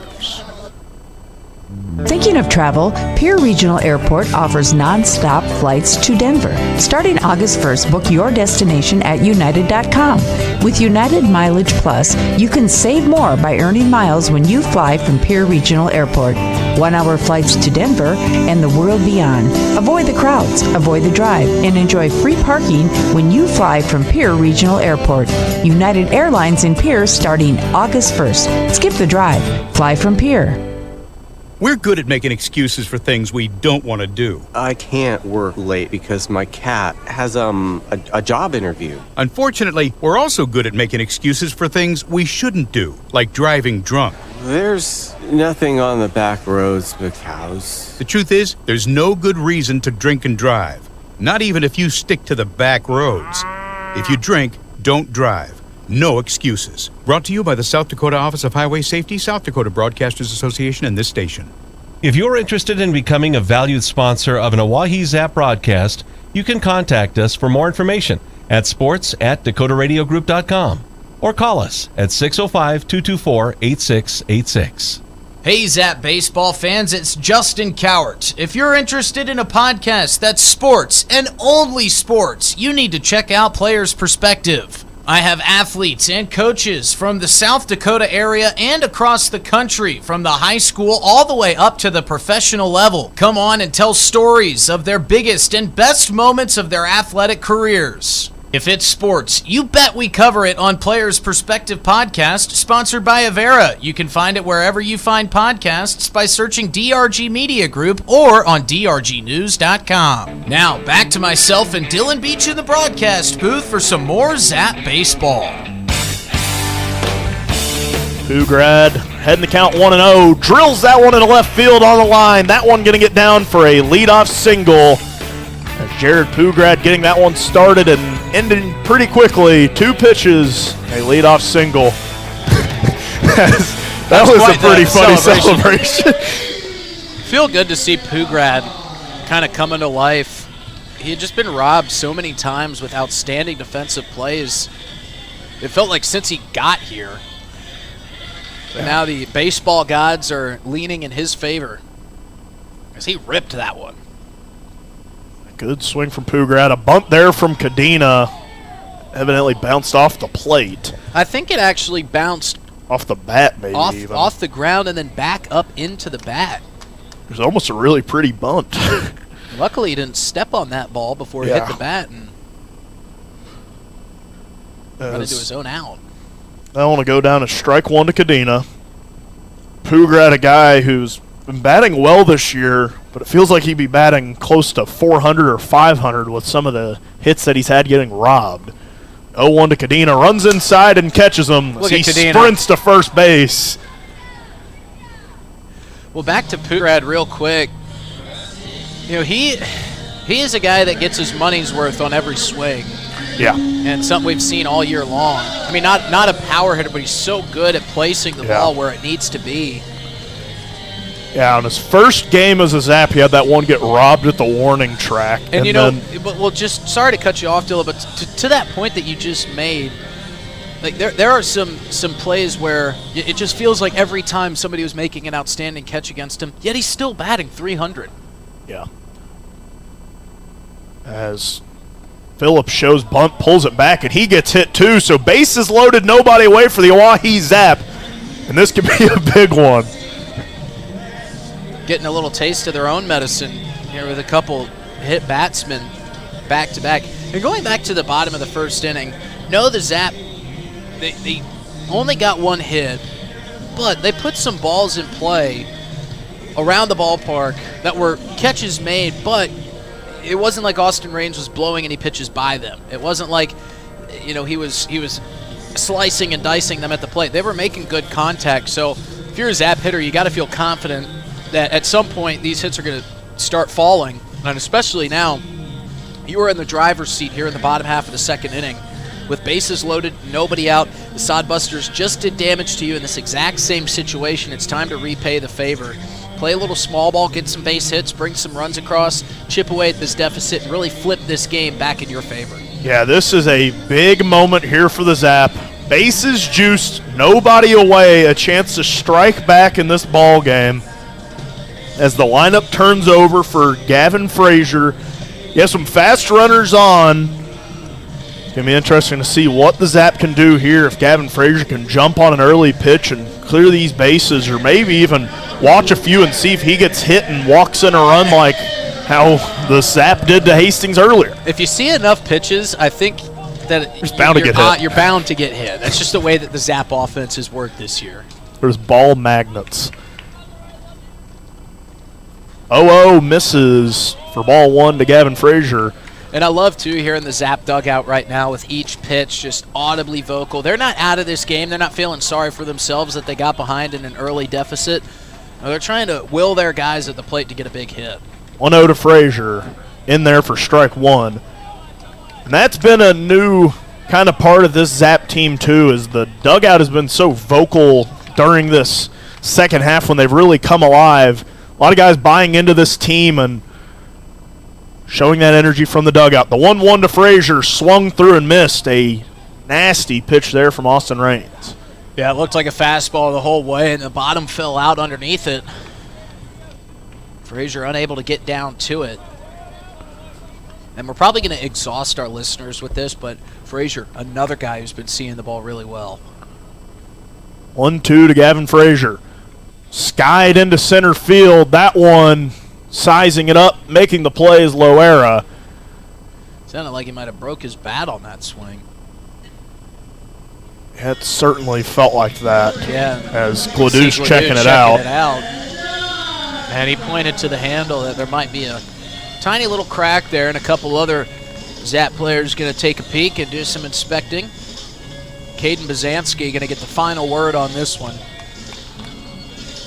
Thinking of travel, Pierre Regional Airport offers non-stop flights to Denver. Starting August 1st, book your destination at United.com. With United Mileage Plus, you can save more by earning miles when you fly from Pierre Regional Airport. 1-hour flights to Denver and the world beyond. Avoid the crowds, avoid the drive, and enjoy free parking when you fly from Pierre Regional Airport. United Airlines in Pierre starting August 1st. Skip the drive. Fly from Pierre. We're good at making excuses for things we don't want to do. I can't work late because my cat has a job interview. Unfortunately, we're also good at making excuses for things we shouldn't do, like driving drunk. There's nothing on the back roads but cows. The truth is, there's no good reason to drink and drive. Not even if you stick to the back roads. If you drink, don't drive. No excuses. Brought to you by the South Dakota Office of Highway Safety, South Dakota Broadcasters Association, and this station. If you're interested in becoming a valued sponsor of an Oahe Zap broadcast, you can contact us for more information at sports@dakotaradiogroup.com or call us at 605-224-8686. Hey Zap baseball fans, it's Justin Cowart. If you're interested in a podcast that's sports and only sports, you need to check out Players Perspective. I have athletes and coaches from the South Dakota area and across the country, from the high school all the way up to the professional level. Come on and tell stories of their biggest and best moments of their athletic careers. If it's sports, you bet we cover it on Players Perspective Podcast, sponsored by Avera. You can find it wherever you find podcasts by searching DRG Media Group or on drgnews.com. Now, back to myself and Dylan Beach in the broadcast booth for some more Zap baseball. Pugrad heading the count 1-0. Drills that one into left field on the line. That one going to get down for a leadoff single. Jared Pugrad getting that one started and ending pretty quickly. 2 pitches, a leadoff single. that was a pretty funny celebration. Feel good to see Pugrad kind of coming to life. He had just been robbed so many times with outstanding defensive plays. It felt like since he got here. But now the baseball gods are leaning in his favor, because he ripped that one. Good swing from Pugrad. A bump there from Cadena. Evidently bounced off the plate. I think it actually bounced off the bat, maybe. Off the ground and then back up into the bat. It was almost a really pretty bunt. Luckily, he didn't step on that ball before he hit the bat and run into his own out. I want to go down and strike 1 to Cadena. Pugrad, a guy who's been batting well this year, but it feels like he'd be batting close to 400 or 500 with some of the hits that he's had getting robbed. 0-1 to Cadena, runs inside and catches him as he sprints to first base. Well, back to Pugrad real quick. You know, he is a guy that gets his money's worth on every swing. Yeah. And something we've seen all year long. I mean, not a power hitter, but he's so good at placing the ball where it needs to be. Yeah, on his first game as a Zap, he had that one get robbed at the warning track. And you know, well, just sorry to cut you off, Dylan, but to that point that you just made, like there are some plays where it just feels like every time somebody was making an outstanding catch against him, yet he's still batting 300. Yeah. As Phillips shows bunt, pulls it back, and he gets hit too. So bases loaded, nobody away for the Oahe Zap. And this could be a big one. Getting a little taste of their own medicine here with a couple hit batsmen back-to-back. And going back to the bottom of the first inning, the Zap, they only got one hit, but they put some balls in play around the ballpark that were catches made, but it wasn't like Austin Raines was blowing any pitches by them. It wasn't like, he was slicing and dicing them at the plate. They were making good contact. So if you're a Zap hitter, you got to feel confident that at some point these hits are going to start falling, and especially now, you were in the driver's seat here in the bottom half of the second inning. With bases loaded, nobody out, the Sodbusters just did damage to you in this exact same situation. It's time to repay the favor. Play a little small ball, get some base hits, bring some runs across, chip away at this deficit, and really flip this game back in your favor. Yeah, this is a big moment here for the Zap. Bases juiced, nobody away, a chance to strike back in this ball game. As the lineup turns over for Gavin Frazier, you have some fast runners on. It's going to be interesting to see what the Zap can do here if Gavin Frazier can jump on an early pitch and clear these bases, or maybe even watch a few and see if he gets hit and walks in a run like how the Zap did to Hastings earlier. If you see enough pitches, I think that you're bound to get hit. That's just the way that the Zap offense has worked this year. There's ball magnets. 0-0 misses for ball one to Gavin Frazier. And I love, too, hearing the Zap dugout right now with each pitch just audibly vocal. They're not out of this game. They're not feeling sorry for themselves that they got behind in an early deficit. They're trying to will their guys at the plate to get a big hit. 1-0 to Frazier, in there for strike one. And that's been a new kind of part of this Zap team, too, is the dugout has been so vocal during this second half when they've really come alive. A lot of guys buying into this team and showing that energy from the dugout. The 1-1 to Frazier, swung through and missed. A nasty pitch there from Austin Raines. Yeah, it looked like a fastball the whole way, and the bottom fell out underneath it. Frazier unable to get down to it. And we're probably going to exhaust our listeners with this, but Frazier, another guy who's been seeing the ball really well. 1-2 to Gavin Frazier. Skied into center field. That one sizing it up, making the play is Loera. Sounded like he might have broke his bat on that swing. It certainly felt like that. Yeah. As Gladouche checking it out. And he pointed to the handle that there might be a tiny little crack there, and a couple other Zap players going to take a peek and do some inspecting. Caden Bazanski going to get the final word on this one.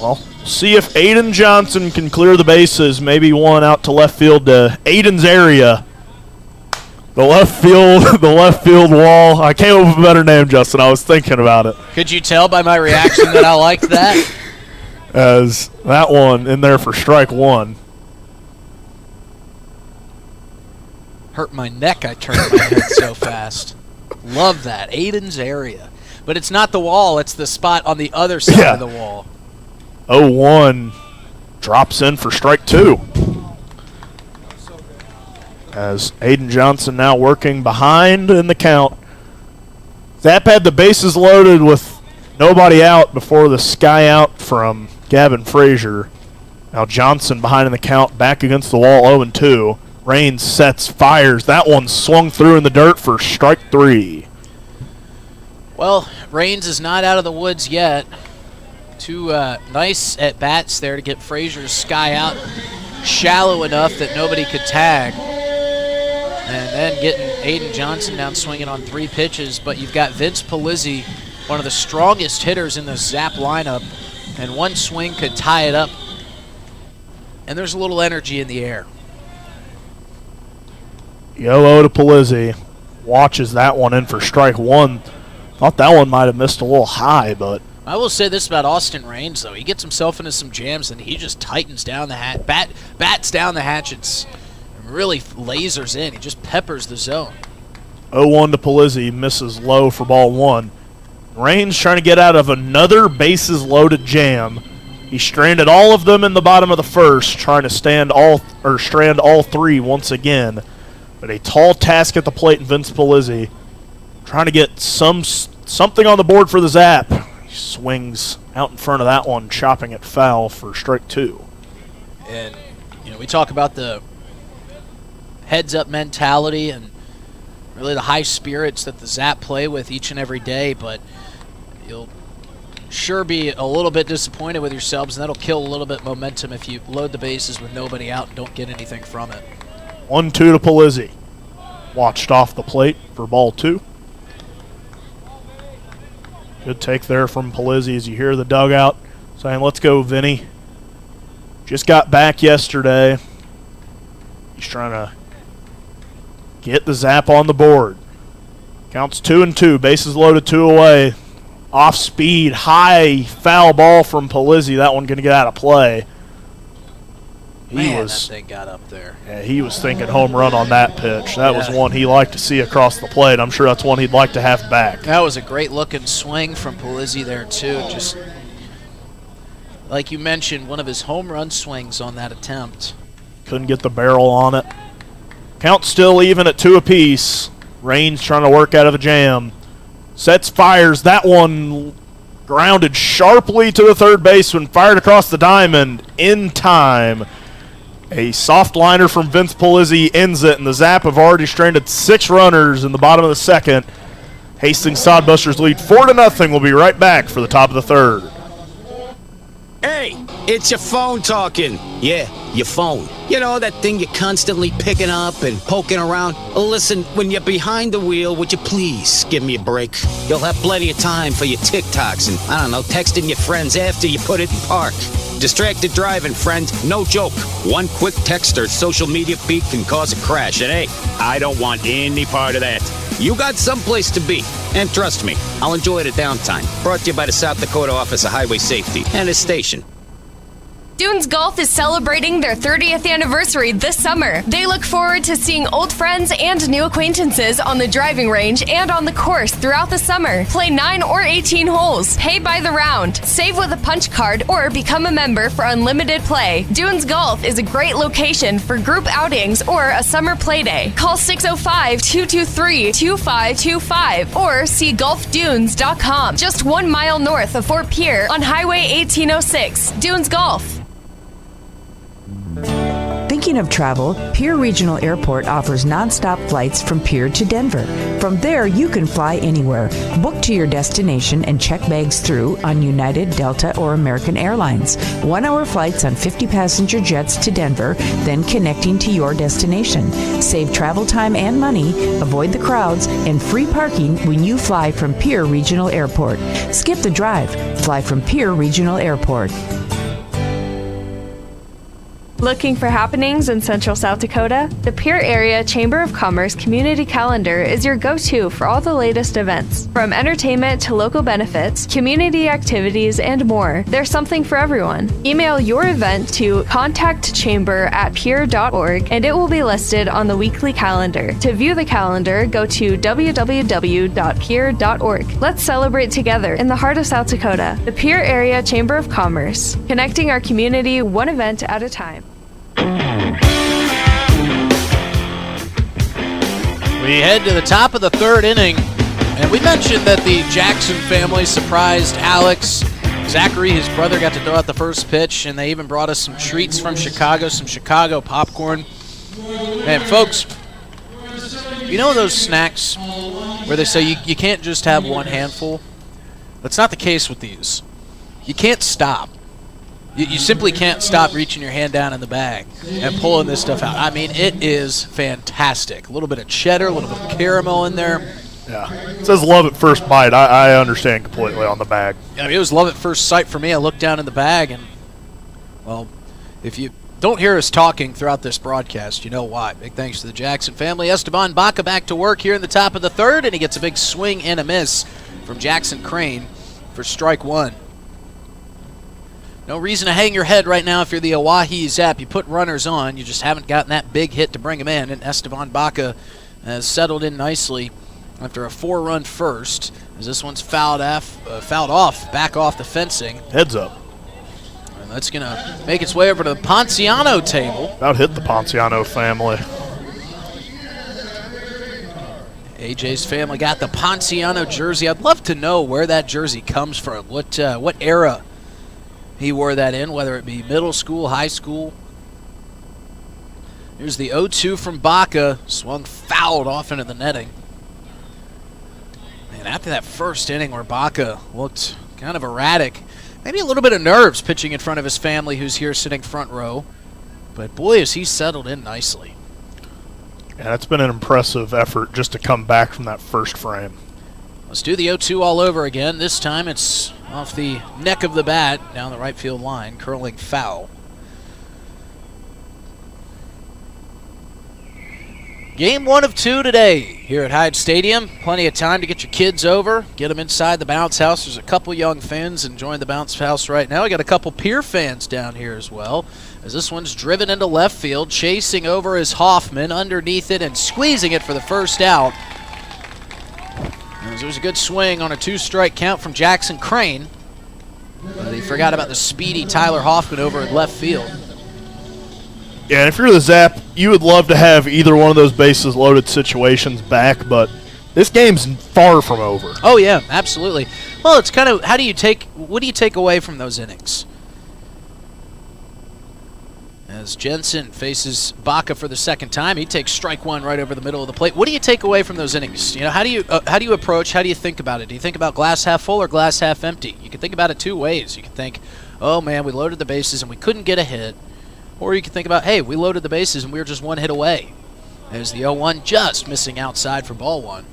Well, see if Aiden Johnson can clear the bases. Maybe one out to left field to Aiden's area. The left field wall. I came up with a better name, Justin. I was thinking about it. Could you tell by my reaction that I liked that? As that one in there for strike one. Hurt my neck, I turned my head so fast. Love that. Aiden's area. But it's not the wall, it's the spot on the other side of the wall. 0-1 drops in for strike two. As Aiden Johnson now working behind in the count. Zap had the bases loaded with nobody out before the sky out from Gavin Frazier. Now Johnson behind in the count, back against the wall, 0-2. Raines sets, fires. That one swung through in the dirt for strike three. Well, Raines is not out of the woods yet. Two nice at-bats there to get Frazier's sky out shallow enough that nobody could tag. And then getting Aiden Johnson down swinging on three pitches. But you've got Vince Palizzi, one of the strongest hitters in the Zap lineup, and one swing could tie it up. And there's a little energy in the air. Yellow to Palizzi. Watches that one in for strike one. Thought that one might have missed a little high, but I will say this about Austin Raines, though. He gets himself into some jams, and he just tightens down the bats down the hatchets, and really lasers in. He just peppers the zone. 0-1 to Palizzi, misses low for ball one. Raines trying to get out of another bases-loaded jam. He stranded all of them in the bottom of the first, trying to strand all three once again. But a tall task at the plate in Vince Palizzi, trying to get something on the board for the Zap. He swings out in front of that one, chopping it foul for strike 2. And, we talk about the heads-up mentality and really the high spirits that the Zap play with each and every day, but you'll sure be a little bit disappointed with yourselves, and that'll kill a little bit momentum if you load the bases with nobody out and don't get anything from it. 1-2 to Polizzi. Watched off the plate for ball 2. Good take there from Polizzi as you hear the dugout saying, let's go, Vinny. Just got back yesterday. He's trying to get the Zap on the board. Counts 2-2. Bases loaded, 2 away. Off speed, high foul ball from Polizzi. That one going to get out of play. That thing got up there. Yeah, he was thinking home run on that pitch. That was one he liked to see across the plate. I'm sure that's one he'd like to have back. That was a great-looking swing from Polizzi there, too. Just like you mentioned, one of his home run swings on that attempt. Couldn't get the barrel on it. Count still even at 2 apiece. Raines trying to work out of a jam. Sets, fires. That one grounded sharply to the third baseman. Fired across the diamond in time. A soft liner from Vince Polizzi ends it, and the Zap have already stranded 6 runners in the bottom of the second. Hastings Sodbusters lead 4-0. We'll be right back for the top of the third. Hey, it's your phone talking. Yeah, your phone. You know, that thing you're constantly picking up and poking around? Listen, when you're behind the wheel, would you please give me a break? You'll have plenty of time for your TikToks and, I don't know, texting your friends after you put it in park. Distracted driving, friend. No joke. One quick text or social media feed can cause a crash. And hey, I don't want any part of that. You got someplace to be. And trust me, I'll enjoy the downtime. Brought to you by the South Dakota Office of Highway Safety and this station. Dunes Golf is celebrating their 30th anniversary this summer. They look forward to seeing old friends and new acquaintances on the driving range and on the course throughout the summer. Play 9 or 18 holes, pay by the round, save with a punch card, or become a member for unlimited play. Dunes Golf is a great location for group outings or a summer play day. Call 605-223-2525 or see golfdunes.com. Just 1 mile north of Fort Pierre on Highway 1806. Dunes Golf. Thinking of travel, Pierre Regional Airport offers nonstop flights from Pierre to Denver. From there, you can fly anywhere. Book to your destination and check bags through on United, Delta, or American Airlines. 1-hour flights on 50-passenger jets to Denver, then connecting to your destination. Save travel time and money, avoid the crowds, and free parking when you fly from Pierre Regional Airport. Skip the drive. Fly from Pierre Regional Airport. Looking for happenings in Central South Dakota? The Pierre Area Chamber of Commerce Community Calendar is your go-to for all the latest events. From entertainment to local benefits, community activities, and more, there's something for everyone. Email your event to contactchamber@pierre.org and it will be listed on the weekly calendar. To view the calendar, go to www.pierre.org. Let's celebrate together in the heart of South Dakota. The Pierre Area Chamber of Commerce, connecting our community one event at a time. We head to the top of the third inning, and we mentioned that the Jackson family surprised Alex. Zachary, his brother, got to throw out the first pitch, and they even brought us some treats from Chicago, some Chicago popcorn. And folks, you know those snacks where they say you can't just have one handful? That's not the case with these. You can't stop. You simply can't stop reaching your hand down in the bag and pulling this stuff out. I mean, it is fantastic. A little bit of cheddar, a little bit of caramel in there. Yeah. It says love at first bite. I understand completely on the bag. I mean, it was love at first sight for me. I looked down in the bag, and, well, if you don't hear us talking throughout this broadcast, you know why. Big thanks to the Jackson family. Esteban Baca back to work here in the top of the third, and he gets a big swing and a miss from Jackson Crane for strike 1. No reason to hang your head right now if you're the Oahe Zap. You put runners on. You just haven't gotten that big hit to bring them in. And Esteban Baca has settled in nicely after a 4-run first. As this one's fouled off, back off the fencing. Heads up. And that's going to make its way over to the Ponciano table. About hit the Ponciano family. AJ's family got the Ponciano jersey. I'd love to know where that jersey comes from, what era he wore that in, whether it be middle school, high school. Here's the 0-2 from Baca, swung fouled off into the netting. And after that first inning where Baca looked kind of erratic, maybe a little bit of nerves pitching in front of his family who's here sitting front row, but boy, has he settled in nicely. Yeah, it's been an impressive effort just to come back from that first frame. Let's do the 0-2 all over again. This time it's off the neck of the bat down the right field line, curling foul. Game 1 of 2 today here at Hyde Stadium. Plenty of time to get your kids over, get them inside the bounce house. There's a couple young fans enjoying the bounce house right now. We got a couple Pier fans down here as well, as this one's driven into left field, chasing over is Hoffman, underneath it and squeezing it for the first out. There was a good swing on a 2-strike count from Jackson Crane, but he forgot about the speedy Tyler Hoffman over at left field. Yeah, and if you're the Zap, you would love to have either one of those bases loaded situations back, but this game's far from over. Oh yeah, absolutely. Well, it's kind of what do you take away from those innings? As Jensen faces Baca for the second time, he takes strike one right over the middle of the plate. What do you take away from those innings? You know, how do you approach? How do you think about it? Do you think about glass half full or glass half empty? You can think about it two ways. You can think, oh man, we loaded the bases and we couldn't get a hit. Or you can think about, hey, we loaded the bases and we were just one hit away. There's the 0-1 just missing outside for ball one.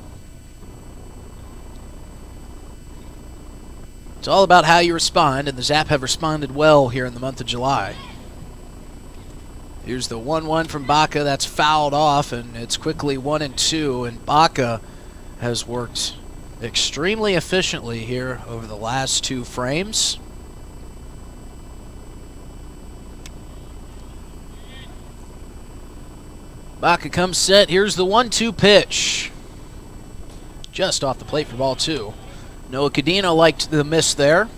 It's all about how you respond, and the Zap have responded well here in the month of July. Here's the 1-1 from Baca. That's fouled off, and it's quickly 1-2, and Baca has worked extremely efficiently here over the last two frames. Baca comes set. Here's the 1-2 pitch. Just off the plate for ball two. Noah Cadino liked the miss there.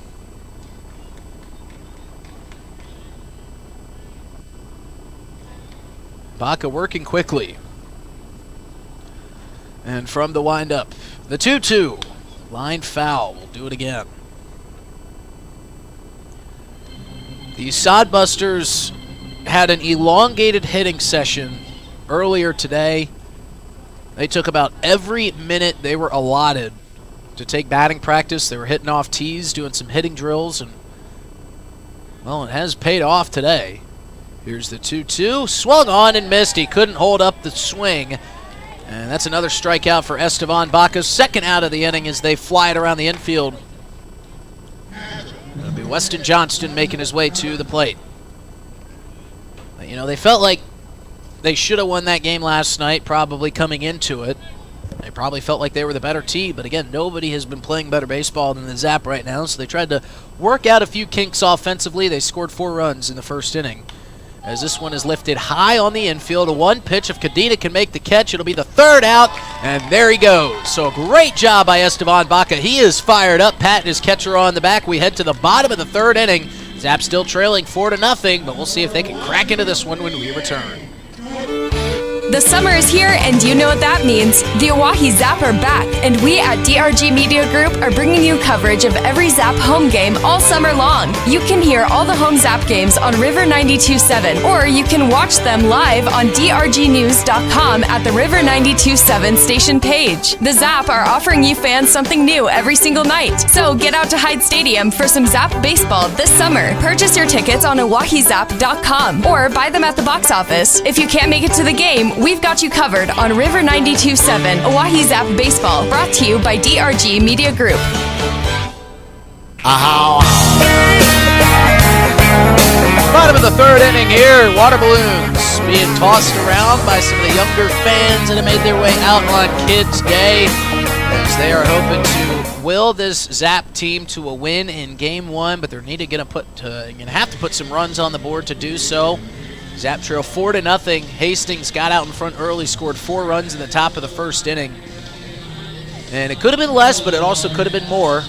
Baca working quickly. And from the windup, the 2-2. Line foul. We'll do it again. The Sodbusters had an elongated hitting session earlier today. They took about every minute they were allotted to take batting practice. They were hitting off tees, doing some hitting drills, and, well, it has paid off today. Here's the 2-2. Swung on and missed. He couldn't hold up the swing. And that's another strikeout for Estevan Baca's second out of the inning as they fly it around the infield. It'll be Weston Johnston making his way to the plate. But, you know, they felt like they should have won that game last night, probably coming into it. They probably felt like they were the better team, but again, nobody has been playing better baseball than the Zap right now, so they tried to work out a few kinks offensively. They scored 4 runs in the first inning. As this one is lifted high on the infield, a one pitch. If Cadena can make the catch, it'll be the third out, and there he goes. So a great job by Estevan Baca. He is fired up, patting his catcher on the back. We head to the bottom of the third inning. Zap still trailing 4-0, but we'll see if they can crack into this one when we return. The summer is here, and you know what that means. The Oahe Zap are back, and we at DRG Media Group are bringing you coverage of every Zap home game all summer long. You can hear all the home Zap games on River 92.7, or you can watch them live on drgnews.com at the River 92.7 station page. The Zap are offering you fans something new every single night, so get out to Hyde Stadium for some Zap baseball this summer. Purchase your tickets on oahezap.com or buy them at the box office. If you can't make it to the game, we've got you covered on River 92.7 Oahe Zap Baseball, brought to you by DRG Media Group. Bottom of the third inning here, water balloons being tossed around by some of the younger fans that have made their way out on Kids Day, as they are hoping to will this Zap team to a win in Game 1, but they're going to have to put some runs on the board to do so. Zap trail 4-0. Hastings got out in front early, scored 4 runs in the top of the first inning. And it could have been less, but it also could have been more.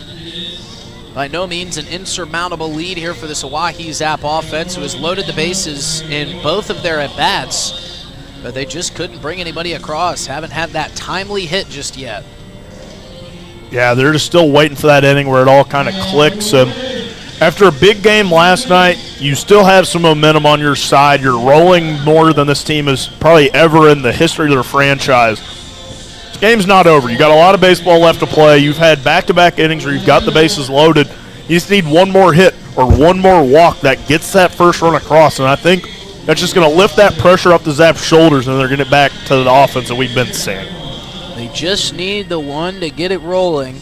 By no means an insurmountable lead here for this Oahe Zap offense, who has loaded the bases in both of their at-bats. but they just couldn't bring anybody across. Haven't had that timely hit just yet. Yeah, they're just still waiting for that inning where it all kind of clicks. After a big game last night, you still have some momentum on your side. You're rolling more than this team has probably ever in the history of their franchise. This game's not over. You got a lot of baseball left to play. You've had back-to-back innings where you've got the bases loaded. You just need one more hit or one more walk that gets that first run across, and I think that's just going to lift that pressure up the Zap's shoulders, and they're going to get back to the offense that we've been seeing. They just need the one to get it rolling.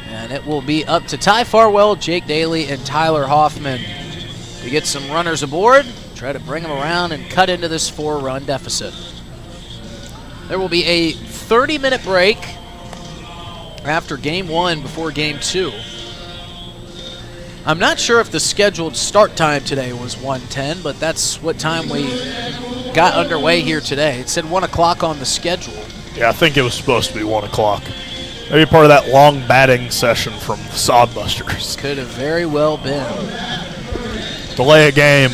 And it will be up to Ty Farwell, Jake Daly, and Tyler Hoffman to get some runners aboard, try to bring them around and cut into this 4-run deficit. There will be a 30-minute break after Game 1 before Game 2. I'm not sure if the scheduled start time today was 1:10, but that's what time we got underway here today. It said 1 o'clock on the schedule. Yeah, I think it was supposed to be 1 o'clock. Maybe part of that long batting session from the Sodbusters. Could have very well been. Delay a game.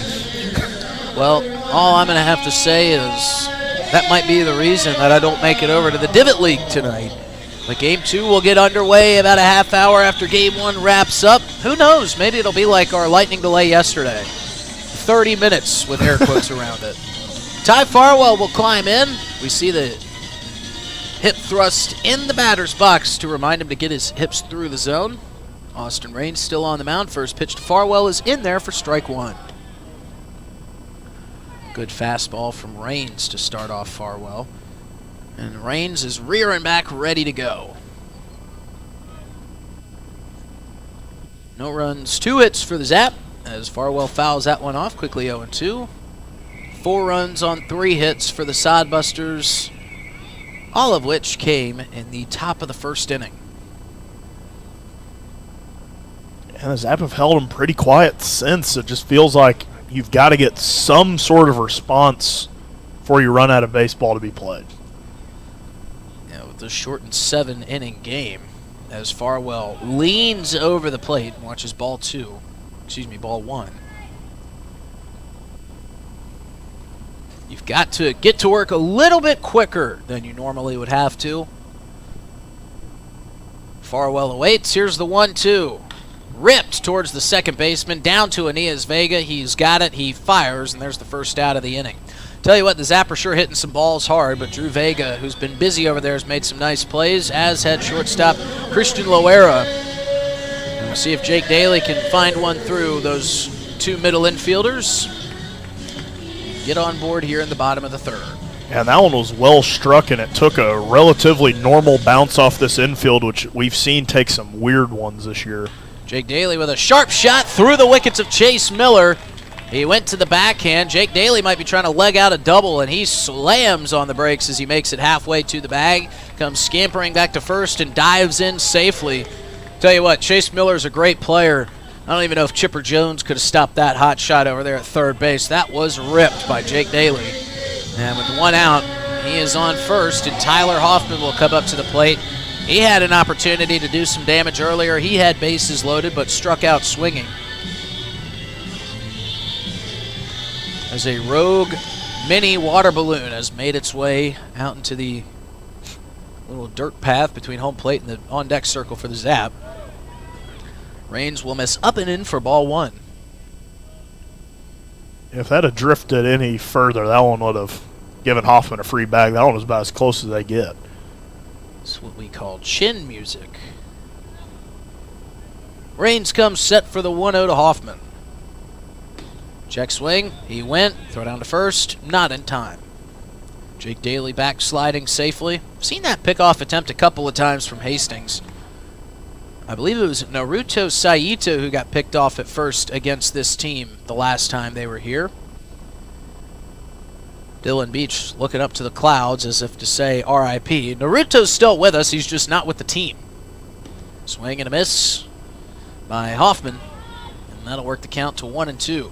Well, all I'm going to have to say is that might be the reason that I don't make it over to the Divot League tonight. But Game 2 will get underway about a half hour after Game 1 wraps up. Who knows? Maybe it'll be like our lightning delay yesterday. 30 minutes with air quotes around it. Ty Farwell will climb in. We see the hip thrust in the batter's box to remind him to get his hips through the zone. Austin Raines still on the mound. First pitch to Farwell is in there for strike 1. Good fastball from Raines to start off Farwell. And Raines is rearing back, ready to go. No runs, 2 hits for the Zap as Farwell fouls that one off, quickly 0-2. 4 runs on 3 hits for the Sodbusters, all of which came in the top of the first inning. And the Zap have held them pretty quiet since. It just feels like you've got to get some sort of response before you run out of baseball to be played. Yeah, with the shortened 7-inning game, as Farwell leans over the plate and watches ball 1. You've got to get to work a little bit quicker than you normally would have to. Farwell awaits. Here's the 1-2. Ripped towards the second baseman, down to Aeneas Vega. He's got it. He fires, and there's the first out of the inning. Tell you what, the Zap are sure hitting some balls hard, but Drew Vega, who's been busy over there, has made some nice plays, as had shortstop Christian Loera. And we'll see if Jake Daly can find one through those 2 middle infielders. Get on board here in the bottom of the 3rd. And that one was well struck, and it took a relatively normal bounce off this infield, which we've seen take some weird ones this year. Jake Daly with a sharp shot through the wickets of Chase Miller. He went to the backhand. Jake Daly might be trying to leg out a double, and he slams on the brakes as he makes it halfway to the bag. Comes scampering back to first and dives in safely. Tell you what, Chase Miller's a great player. I don't even know if Chipper Jones could have stopped that hot shot over there at third base. That was ripped by Jake Daly. And with 1 out, he is on first, and Tyler Hoffman will come up to the plate. He had an opportunity to do some damage earlier. He had bases loaded, but struck out swinging. As a rogue mini water balloon has made its way out into the little dirt path between home plate and the on-deck circle for the Zap. Raines will miss up and in for ball 1. If that had drifted any further, that one would have given Hoffman a free bag. That one was about as close as they get. It's what we call chin music. Raines comes set for the 1-0 to Hoffman. Check swing. He went. Throw down to first. Not in time. Jake Daly back sliding safely. Seen that pickoff attempt a couple of times from Hastings. I believe it was Naruto Saito who got picked off at first against this team the last time they were here. Dylan Beach looking up to the clouds as if to say R.I.P. Naruto's still with us. He's just not with the team. Swing and a miss by Hoffman. And that'll work the count to 1-2.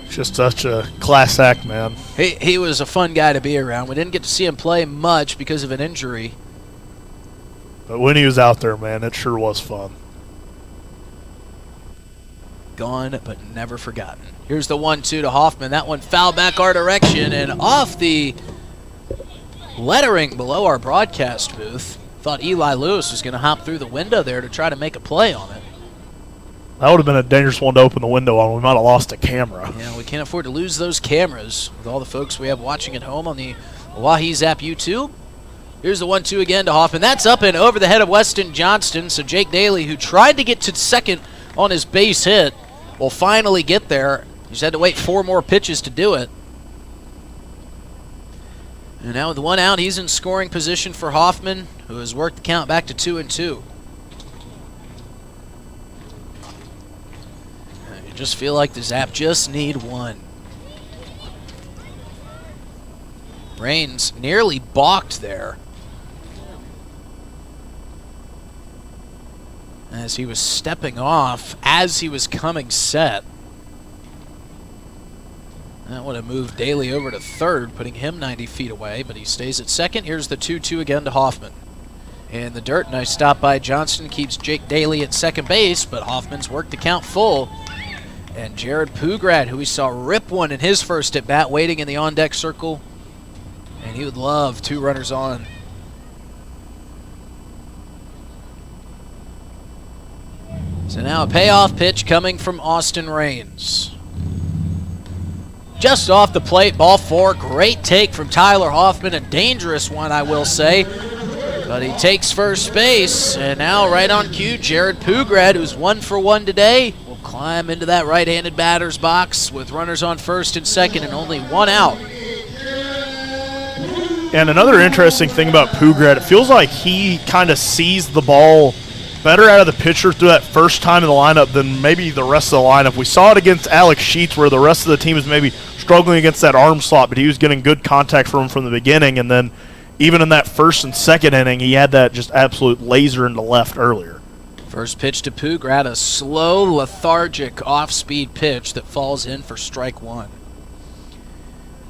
Just such a class act, man. He was a fun guy to be around. We didn't get to see him play much because of an injury. But when he was out there, man, it sure was fun. Gone but never forgotten. Here's the 1-2 to Hoffman. That one fouled back our direction and off the lettering below our broadcast booth. Thought Eli Lewis was going to hop through the window there to try to make a play on it. That would have been a dangerous one to open the window on. We might have lost a camera. Yeah, we can't afford to lose those cameras with all the folks we have watching at home on the Oahe Zap YouTube. Here's the 1-2 again to Hoffman. That's up and over the head of Weston Johnston. So Jake Daly, who tried to get to second on his base hit, will finally get there. He's had to wait 4 more pitches to do it. And now with the one out, he's in scoring position for Hoffman, who has worked the count back to 2-2. And you just feel like the Zap just need one. Raines nearly balked there as he was stepping off as he was coming set. That would have moved Daly over to third, putting him 90 feet away, but he stays at second. Here's the 2-2 again to Hoffman. In the dirt, nice stop by Johnston, keeps Jake Daly at second base, but Hoffman's worked the count full. And Jared Pugrad, who we saw rip one in his first at-bat, waiting in the on-deck circle. And he would love 2 runners on. So now a payoff pitch coming from Austin Raines. Just off the plate, ball 4. Great take from Tyler Hoffman. A dangerous one, I will say. But he takes first base. And now right on cue, Jared Pugrad, who's 1 for 1 today, will climb into that right-handed batter's box with runners on first and second and only 1 out. And another interesting thing about Pugrad, it feels like he kind of sees the ball better out of the pitcher through that first time in the lineup than maybe the rest of the lineup. We saw it against Alex Sheets where the rest of the team was maybe struggling against that arm slot, but he was getting good contact from him from the beginning. And then even in that first and second inning, he had that just absolute laser into left earlier. First pitch to Pugrad, a slow, lethargic off-speed pitch that falls in for strike 1.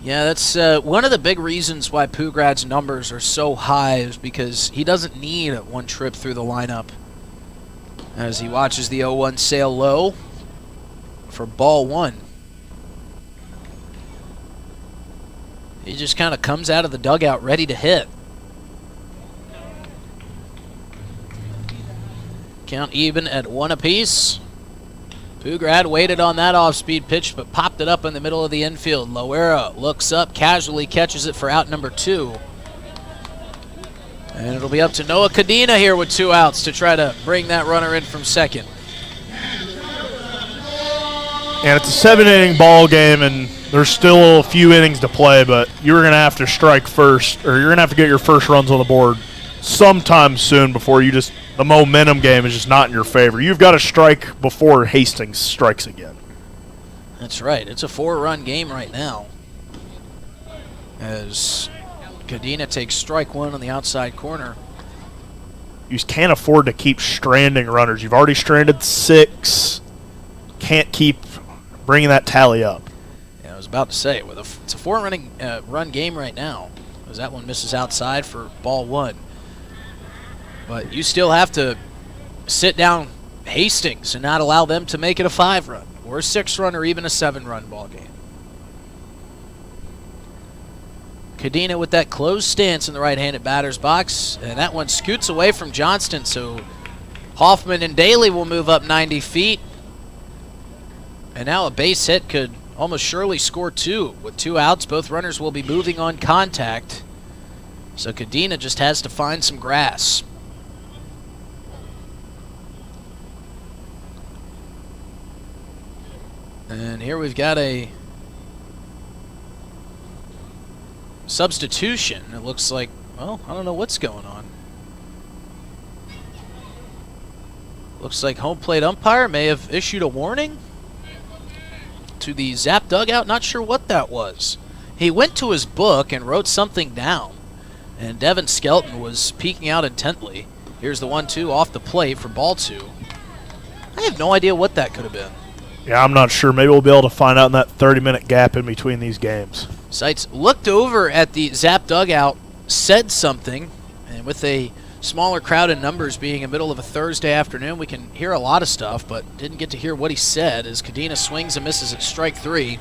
Yeah, that's one of the big reasons why Pugrad's numbers are so high is because he doesn't need one trip through the lineup. As he watches the 0-1 sail low for ball 1. He just kind of comes out of the dugout ready to hit. Count even at 1 apiece. Pugrad waited on that off-speed pitch, but popped it up in the middle of the infield. Loera looks up, casually catches it for out number 2. And it'll be up to Noah Cadena here with 2 outs to try to bring that runner in from second. And it's a 7-inning ball game, and there's still a few innings to play, but you're going to have to strike first, or you're going to have to get your first runs on the board sometime soon before you just, the momentum game is just not in your favor. You've got to strike before Hastings strikes again. That's right. It's a 4-run game right now. As Cadena takes strike 1 on the outside corner. You just can't afford to keep stranding runners. You've already stranded 6. Can't keep bringing that tally up. Yeah, I was about to say, it's a 4-run game right now, as that one misses outside for ball 1. But you still have to sit down Hastings and not allow them to make it a 5-run or a 6-run or even a 7-run ball game. Cadena with that closed stance in the right-handed batter's box, and that one scoots away from Johnston, so Hoffman and Daly will move up 90 feet. And now a base hit could almost surely score 2. With 2 outs, both runners will be moving on contact. So Cadena just has to find some grass. And here we've got a substitution. It looks like, well, I don't know what's going on. Looks like home plate umpire may have issued a warning to the Zap dugout. Not sure what that was. He went to his book and wrote something down, and Devin Skelton was peeking out intently. Here's the 1-2 off the plate for ball 2. I have no idea what that could have been. Yeah, I'm not sure. Maybe we'll be able to find out in that 30-minute gap in between these games. Seitz looked over at the Zap dugout, said something, and with a smaller crowd in numbers being in the middle of a Thursday afternoon, we can hear a lot of stuff, but didn't get to hear what he said as Kadena swings and misses at strike 3.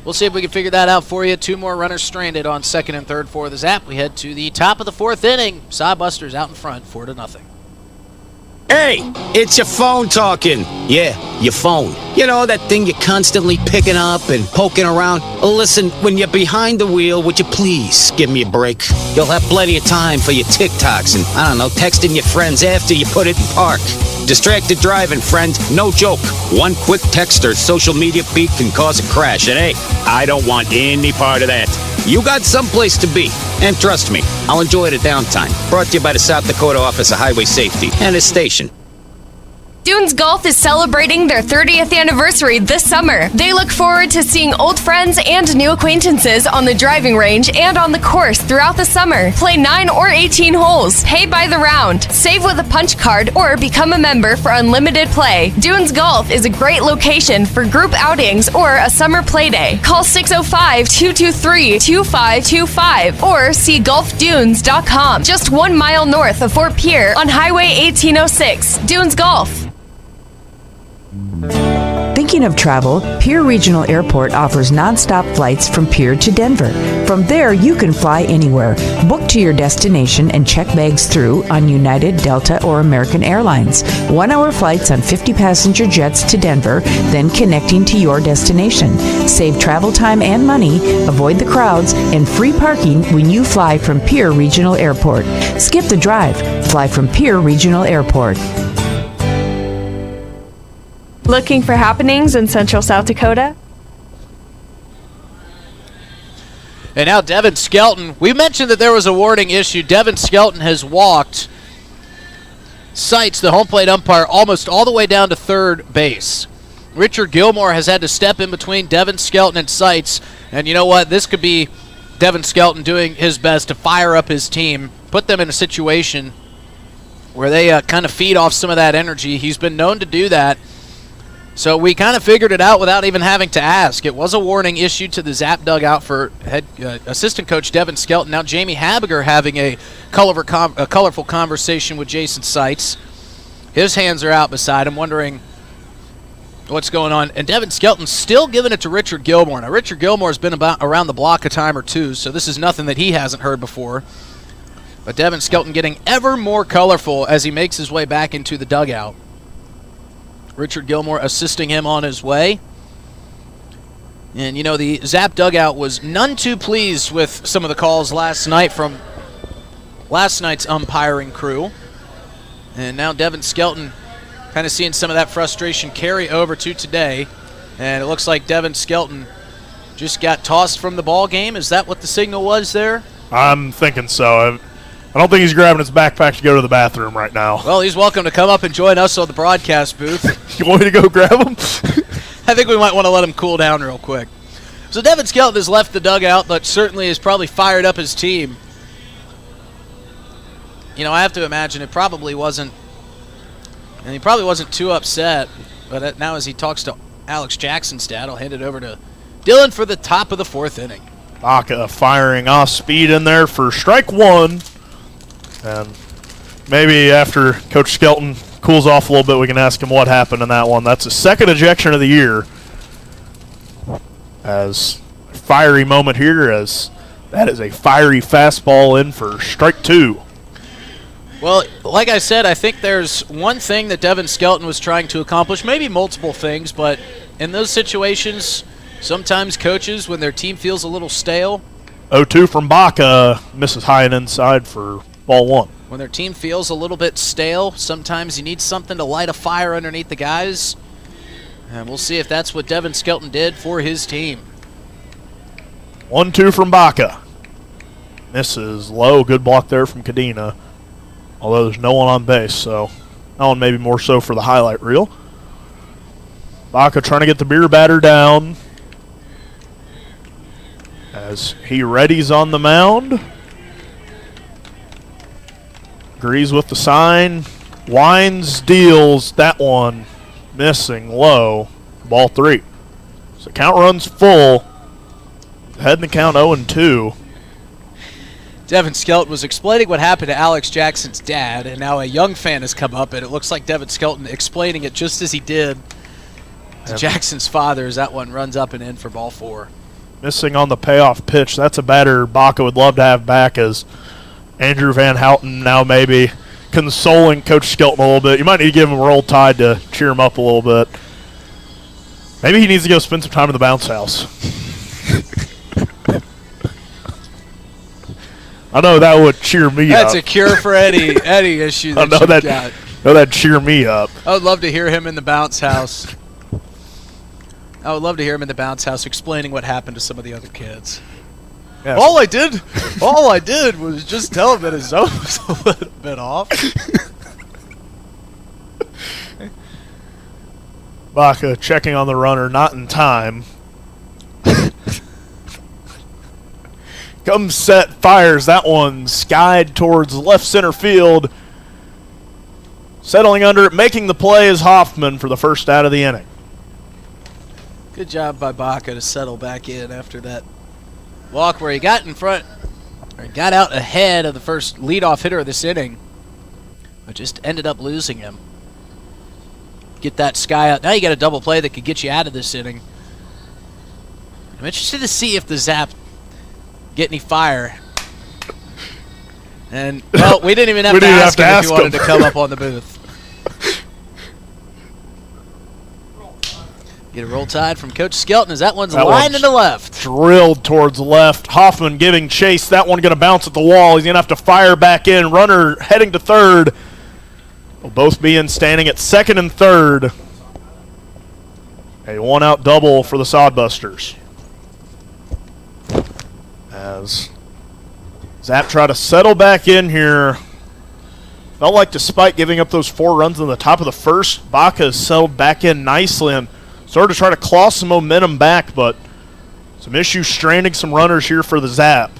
We'll see if we can figure that out for you. 2 more runners stranded on second and third for the Zap. We head to the top of the 4th inning. Sodbusters out in front, 4-0. Hey, it's your phone talking. Yeah, your phone. You know, that thing you're constantly picking up and poking around. Listen, when you're behind the wheel, would you please give me a break? You'll have plenty of time for your TikToks and, I don't know, texting your friends after you put it in park. Distracted driving, friend. No joke. One quick text or social media feed can cause a crash. And hey, I don't want any part of that. You got someplace to be. And trust me, I'll enjoy the downtime. Brought to you by the South Dakota Office of Highway Safety and its station. Dunes Golf is celebrating their 30th anniversary this summer. They look forward to seeing old friends and new acquaintances on the driving range and on the course throughout the summer. Play 9 or 18 holes, pay by the round, save with a punch card, or become a member for unlimited play. Dunes Golf is a great location for group outings or a summer play day. Call 605-223-2525 or see golfdunes.com. Just 1 mile north of Fort Pierre on Highway 1806. Dunes Golf. Thinking of travel? Pierre Regional Airport offers nonstop flights from Pierre to Denver. From there, you can fly anywhere. Book to your destination and check bags through on United, Delta, or American Airlines. 1-hour flights on 50-passenger jets to Denver, then connecting to your destination. Save travel time and money, avoid the crowds, and free parking when you fly from Pierre Regional Airport. Skip the drive. Fly from Pierre Regional Airport. Looking for happenings in Central South Dakota? And now Devin Skelton. We mentioned that there was a warning issue. Devin Skelton has walked Seitz, the home plate umpire, almost all the way down to third base. Richard Gilmore has had to step in between Devin Skelton and Seitz. And you know what? This could be Devin Skelton doing his best to fire up his team, put them in a situation where they kind of feed off some of that energy. He's been known to do that. So we kind of figured it out without even having to ask. It was a warning issued to the Zap dugout for head assistant coach Devin Skelton. Now Jamie Habiger having a colorful conversation with Jason Seitz. His hands are out beside him, wondering what's going on. And Devin Skelton still giving it to Richard Gilmore. Now Richard Gilmore's been around the block a time or two, so this is nothing that he hasn't heard before. But Devin Skelton getting ever more colorful as he makes his way back into the dugout. Richard Gilmore assisting him on his way. And, you know, the Zap dugout was none too pleased with some of the calls last night from last night's umpiring crew. And now Devin Skelton kind of seeing some of that frustration carry over to today. And it looks like Devin Skelton just got tossed from the ball game. Is that what the signal was there? I'm thinking so. I don't think he's grabbing his backpack to go to the bathroom right now. Well, he's welcome to come up and join us on the broadcast booth. You want me to go grab him? I think we might want to let him cool down real quick. So Devin Skelton has left the dugout, but certainly has probably fired up his team. You know, I have to imagine it probably wasn't, and he probably wasn't too upset. But now as he talks to Alex Jackson's dad, I'll hand it over to Dylan for the top of the 4th inning. Baca firing off speed in there for strike 1. And maybe after Coach Skelton cools off a little bit, we can ask him what happened in that one. That's his second ejection of the year. As a fiery moment here, as that is a fiery fastball in for strike 2. Well, like I said, I think there's one thing that Devin Skelton was trying to accomplish, maybe multiple things, but in those situations, sometimes coaches, when their team feels a little stale. 0-2 from Baca, misses high and inside for ball 1. When their team feels a little bit stale, sometimes you need something to light a fire underneath the guys. And we'll see if that's what Devin Skelton did for his team. 1-2 from Baca. Misses low. Good block there from Kadena. Although there's no one on base, so that one maybe more so for the highlight reel. Baca trying to get the beer batter down as he readies on the mound. Agrees with the sign. Winds, deals. That one missing low. Ball 3. So count runs full. Head in the count 0-2. Devin Skelton was explaining what happened to Alex Jackson's dad, and now a young fan has come up, and it looks like Devin Skelton explaining it just as he did to Jackson's father as that one runs up and in for ball 4. Missing on the payoff pitch. That's a batter Baca would love to have back, as Andrew Van Houten now maybe consoling Coach Skelton a little bit. You might need to give him a roll tide to cheer him up a little bit. Maybe he needs to go spend some time in the bounce house. I know that would cheer me up. That's a cure for any issue that I know you've got. I know that'd cheer me up. I would love to hear him in the bounce house. I would love to hear him in the bounce house explaining what happened to some of the other kids. Yeah, all I did was just tell him that his zone was a little bit off. Baca checking on the runner, not in time. Comes set, fires. That one skied towards left center field. Settling under it, making the play is Hoffman for the first out of the inning. Good job by Baca to settle back in after that walk where he got in front, or got out ahead of the first leadoff hitter of this inning, but just ended up losing him. Get that sky out. Now you got a double play that could get you out of this inning. I'm interested to see if the Zap get any fire. And, well, we didn't even have to ask him if he wanted to come up on the booth. Get a roll tide from Coach Skelton as that one's lined into left. Drilled towards left. Hoffman giving chase. That one going to bounce at the wall. He's going to have to fire back in. Runner heading to third. Will both be in standing at second and third. A one-out double for the Sodbusters. As Zap tried to settle back in here. Felt like despite giving up those 4 runs in the top of the first, Baca has settled back in nicely and started to try to claw some momentum back, but some issues stranding some runners here for the Zap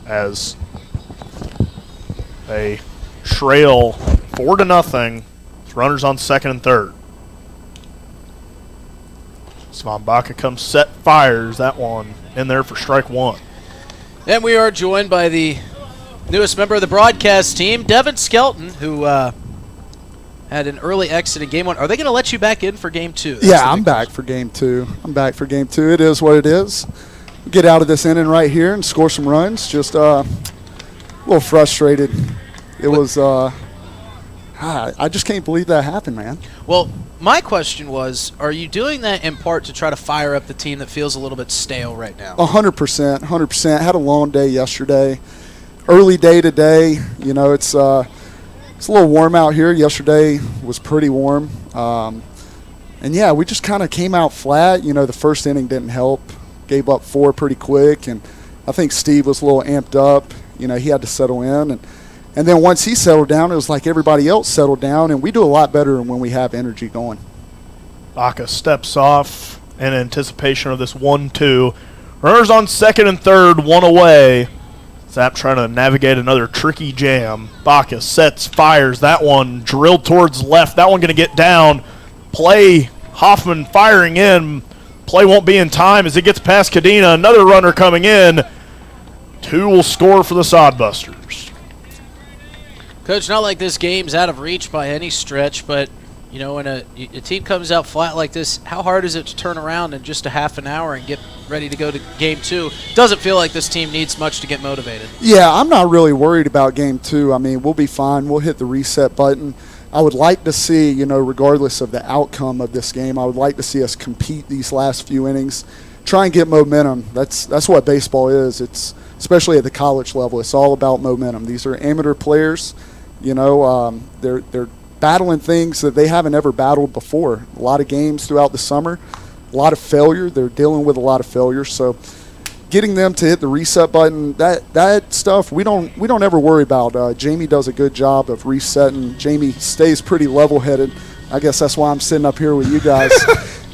as they trail 4-0. Runners on second and third. Svan Baca comes set, fires that one in there for strike 1. And we are joined by the newest member of the broadcast team, Devin Skelton, who had an early exit in Game 1. Are they going to let you back in for Game 2? Yeah, I'm back for Game 2. It is what it is. Get out of this inning right here and score some runs. Just a little frustrated. It was I just can't believe that happened, man. Well, my question was, are you doing that in part to try to fire up the team that feels a little bit stale right now? 100%. Had a long day yesterday. Early day today. You know, it's a little warm out here. Yesterday was pretty warm. And, yeah, we just kind of came out flat. You know, the first inning didn't help. Gave up 4 pretty quick. And I think Steve was a little amped up. You know, he had to settle in. And then once he settled down, it was like everybody else settled down, and we do a lot better when we have energy going. Baca steps off in anticipation of this 1-2. Runners on second and third, 1 away. Zap trying to navigate another tricky jam. Baca sets, fires. That one drilled towards left. That one going to get down. Play, Hoffman firing in. Play won't be in time as it gets past Cadena. Another runner coming in. 2 will score for the Sodbusters. Coach, not like this game's out of reach by any stretch, but, you know, when a team comes out flat like this, how hard is it to turn around in just a half an hour and get ready to go to Game 2? Doesn't feel like this team needs much to get motivated. Yeah, I'm not really worried about Game 2. I mean, we'll be fine. We'll hit the reset button. I would like to see, you know, regardless of the outcome of this game, I would like to see us compete these last few innings, try and get momentum. That's what baseball is. It's especially at the college level. It's all about momentum. These are amateur players. You know, they're battling things that they haven't ever battled before. A lot of games throughout the summer, a lot of failure. They're dealing with a lot of failure. So getting them to hit the reset button, that stuff we don't ever worry about. Jamie does a good job of resetting. Jamie stays pretty level-headed. I guess that's why I'm sitting up here with you guys.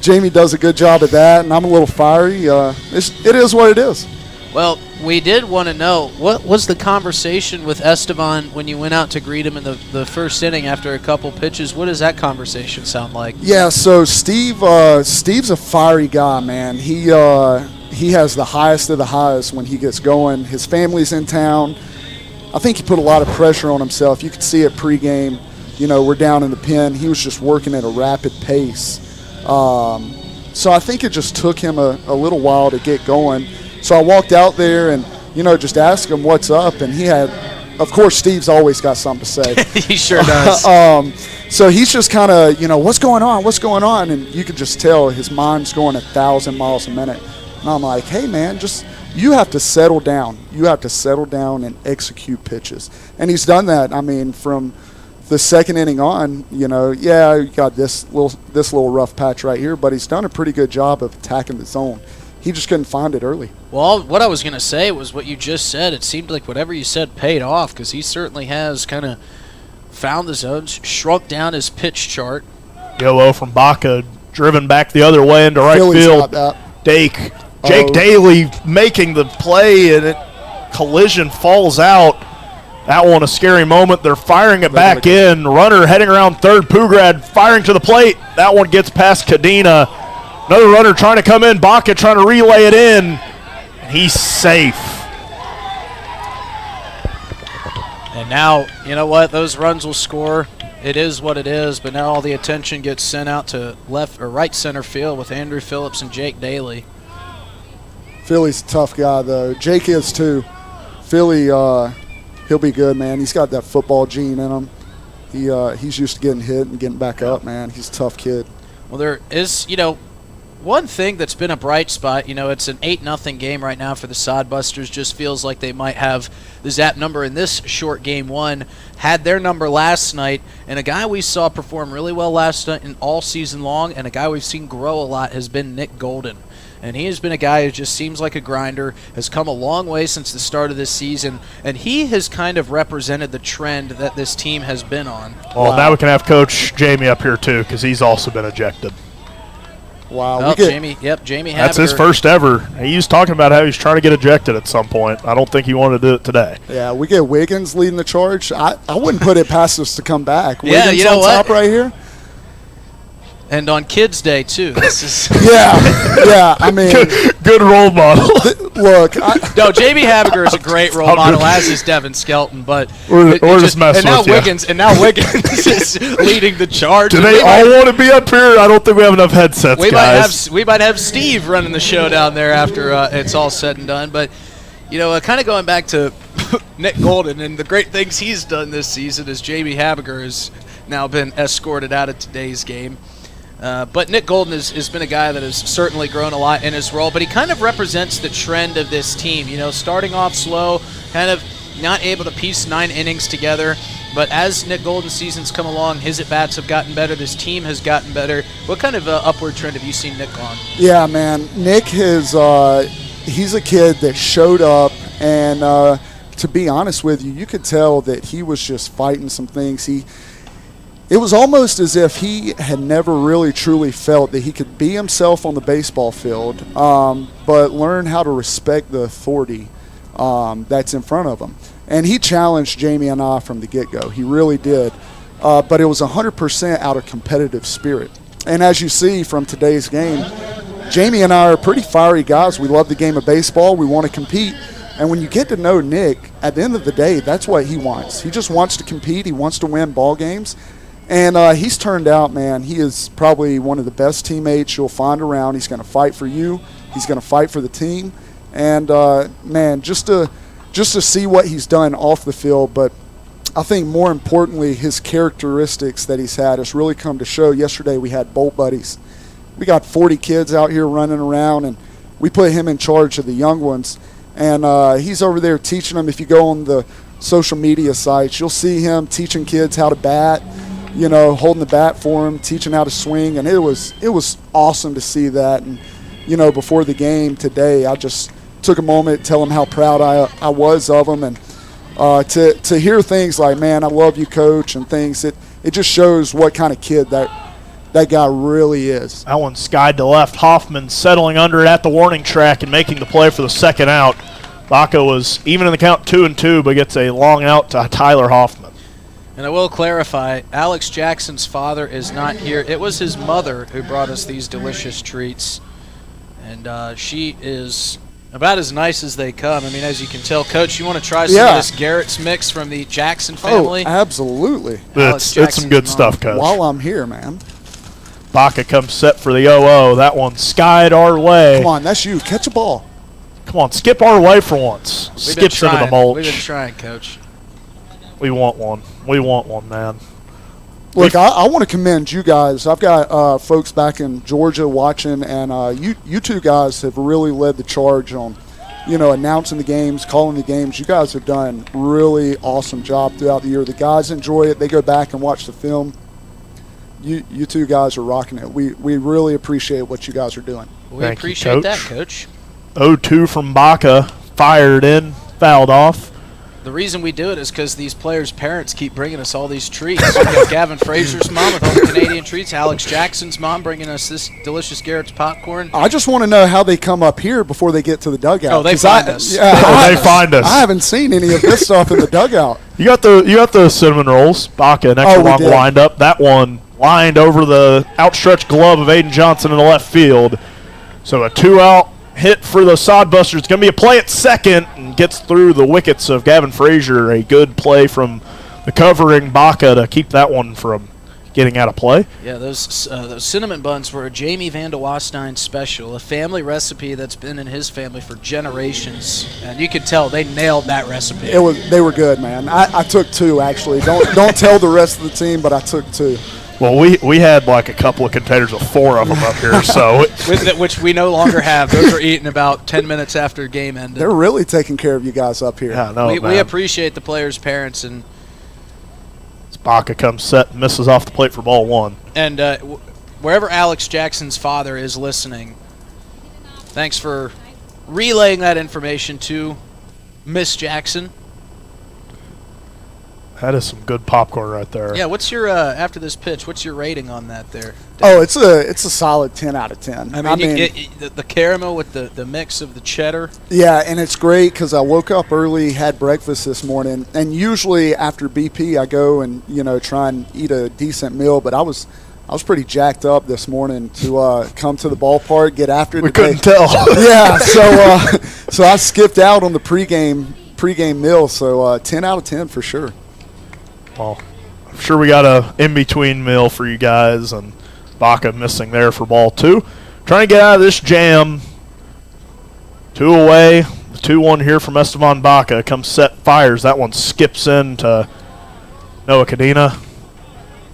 Jamie does a good job at that, and I'm a little fiery. It is what it is. Well, we did want to know, what was the conversation with Esteban when you went out to greet him in the first inning after a couple pitches? What does that conversation sound like? Yeah, so Steve's a fiery guy, man. He has the highest of the highest when he gets going. His family's in town. I think he put a lot of pressure on himself. You could see it pregame. You know, we're down in the pen. He was just working at a rapid pace. So I think it just took him a little while to get going. So I walked out there and, you know, just asked him what's up. And he had, of course, Steve's always got something to say. He sure does. So he's just kind of, you know, what's going on? What's going on? And you could just tell his mind's going 1,000 miles a minute. And I'm like, hey, man, you have to settle down. You have to settle down and execute pitches. And he's done that. I mean, from the second inning on, you know, yeah, you got this little rough patch right here, but he's done a pretty good job of attacking the zone. He just couldn't find it early. Well, what I was going to say was what you just said. It seemed like whatever you said paid off because he certainly has kind of found the zones, shrunk down his pitch chart. Yellow from Baca, driven back the other way into right Philly's field. got Jake Daly making the play, and collision falls out. That one a scary moment. They're firing it back in. Runner heading around third. Pugrad firing to the plate. That one gets past Cadena. Another runner trying to come in. Baca trying to relay it in. He's safe. And now, you know what? Those runs will score. It is what it is, but now all the attention gets sent out to left or right center field with Andrew Phillips and Jake Daly. Philly's a tough guy, though. Jake is, too. Philly, he'll be good, man. He's got that football gene in him. He's used to getting hit and getting back up, man. He's a tough kid. Well, there is, you know, one thing that's been a bright spot, you know, it's an 8-0 game right now for the Sodbusters. Just feels like they might have the Zap number in this short game one. Had their number last night, and a guy we saw perform really well last night and all season long, and a guy we've seen grow a lot has been Nick Golden. And he has been a guy who just seems like a grinder, has come a long way since the start of this season, and he has kind of represented the trend that this team has been on. Well, now we can have Coach Jamie up here, too, because he's also been ejected. Wow. Oh, Jamie Habiger. That's his first ever. He was talking about how he's trying to get ejected at some point. I don't think he wanted to do it today. Yeah, we get Wiggins leading the charge. I wouldn't put it past us to come back. Yeah, Wiggins you know on what? top right here. And on Kids Day, too. This is yeah, I mean. Good role model. Look. No, Jamie Habiger is a great role model, as is Devin Skelton. But we're just messing with you. And now Wiggins is leading the charge. Do they all want to be up here? I don't think we have enough headsets, guys. We might have Steve running the show down there after it's all said and done. But, you know, kind of going back to Nick Golden and the great things he's done this season as Jamie Habiger has now been escorted out of today's game. But Nick Golden has been a guy that has certainly grown a lot in his role, but he kind of represents the trend of this team. You know, starting off slow, kind of not able to piece 9 innings together, but as Nick Golden's season's come along, his at-bats have gotten better, this team has gotten better. What kind of upward trend have you seen Nick on? Yeah, man. Nick he's a kid that showed up, and to be honest with you, you could tell that he was just fighting some things. It was almost as if he had never really truly felt that he could be himself on the baseball field, but learn how to respect the authority that's in front of him. And he challenged Jamie and I from the get-go. He really did. But it was 100% out of competitive spirit. And as you see from today's game, Jamie and I are pretty fiery guys. We love the game of baseball. We want to compete. And when you get to know Nick, at the end of the day, that's what he wants. He just wants to compete. He wants to win ball games. And he's turned out, man, he is probably one of the best teammates you'll find around. He's going to fight for you. He's going to fight for the team. And, man, just to see what he's done off the field, but I think more importantly, his characteristics that he's had has really come to show. Yesterday we had Bolt Buddies. We got 40 kids out here running around, and we put him in charge of the young ones. And he's over there teaching them. If you go on the social media sites, you'll see him teaching kids how to bat, you know, holding the bat for them, teaching how to swing, and it was awesome to see that. And, you know, before the game today, I just took a moment to tell him how proud I was of him, and to hear things like, man, I love you, Coach, and things, it just shows what kind of kid that guy really is. That one skied to left. Hoffman settling under it at the warning track and making the play for the second out. Baca was even in the count 2-2, but gets a long out to Tyler Hoffman. And I will clarify, Alex Jackson's father is not here. It was his mother who brought us these delicious treats. And she is About as nice as they come. I mean, as you can tell, Coach, you want to try some of this Garrett's mix from the Jackson family? Oh, absolutely. It's some good stuff, Coach. While I'm here, man. Baca comes set for the 0-0. That one skied our way. Come on, that's you. Catch a ball. Come on, skip our way for once. Skips into the mulch. We've been trying, Coach. We want one. We want one, man. Look, I want to commend you guys. I've got folks back in Georgia watching, and you two guys have really led the charge on, announcing the games, calling the games. You guys have done a really awesome job throughout the year. The guys enjoy it. They go back and watch the film. You two guys are rocking it. We really appreciate what you guys are doing. We appreciate that, Coach. 0-2 from Baca, fired in, fouled off. The reason we do it is because these players' parents keep bringing us all these treats. We got Gavin Frazier's mom with all the Canadian treats. Alex Jackson's mom bringing us this delicious Garrett's popcorn. I just want to know how they come up here before they get to the dugout. Oh, they find us. Yeah, they find us. I haven't seen any of this stuff in the dugout. You got the cinnamon rolls. Baca, an extra long lined up. That one lined over the outstretched glove of Aiden Johnson in the left field. So a 2-out hit for the Sodbusters. It's going to be a play at second and gets through the wickets of Gavin Frazier. A good play from the covering Baca to keep that one from getting out of play. Yeah, those cinnamon buns were a Jamie Van de Wastein special, a family recipe that's been in his family for generations. And you could tell they nailed that recipe. They were good, man. I took 2, actually. Don't tell the rest of the team, but I took 2. Well, we had like a couple of containers of 4 of them up here, so which we no longer have. Those were eaten about 10 minutes after game ended. They're really taking care of you guys up here. Yeah, no, we appreciate the players' parents, and Baca comes set, misses off the plate for ball 1. And wherever Alex Jackson's father is listening, thanks for relaying that information to Miss Jackson. That is some good popcorn right there. Yeah, what's your after this pitch? What's your rating on that there? Oh, it's a solid 10 out of 10. I mean the caramel with the mix of the cheddar. Yeah, and it's great because I woke up early, had breakfast this morning, and usually after BP I go and try and eat a decent meal. But I was pretty jacked up this morning to come to the ballpark, get after it. We couldn't tell. Yeah, so I skipped out on the pregame meal. So 10 out of 10 for sure. Well, I'm sure we got a in-between meal for you guys, and Baca missing there for ball 2. Trying to get out of this jam. 2 away. The 2-1 here from Esteban Baca. Comes set, fires. That one skips in to Noah Cadena.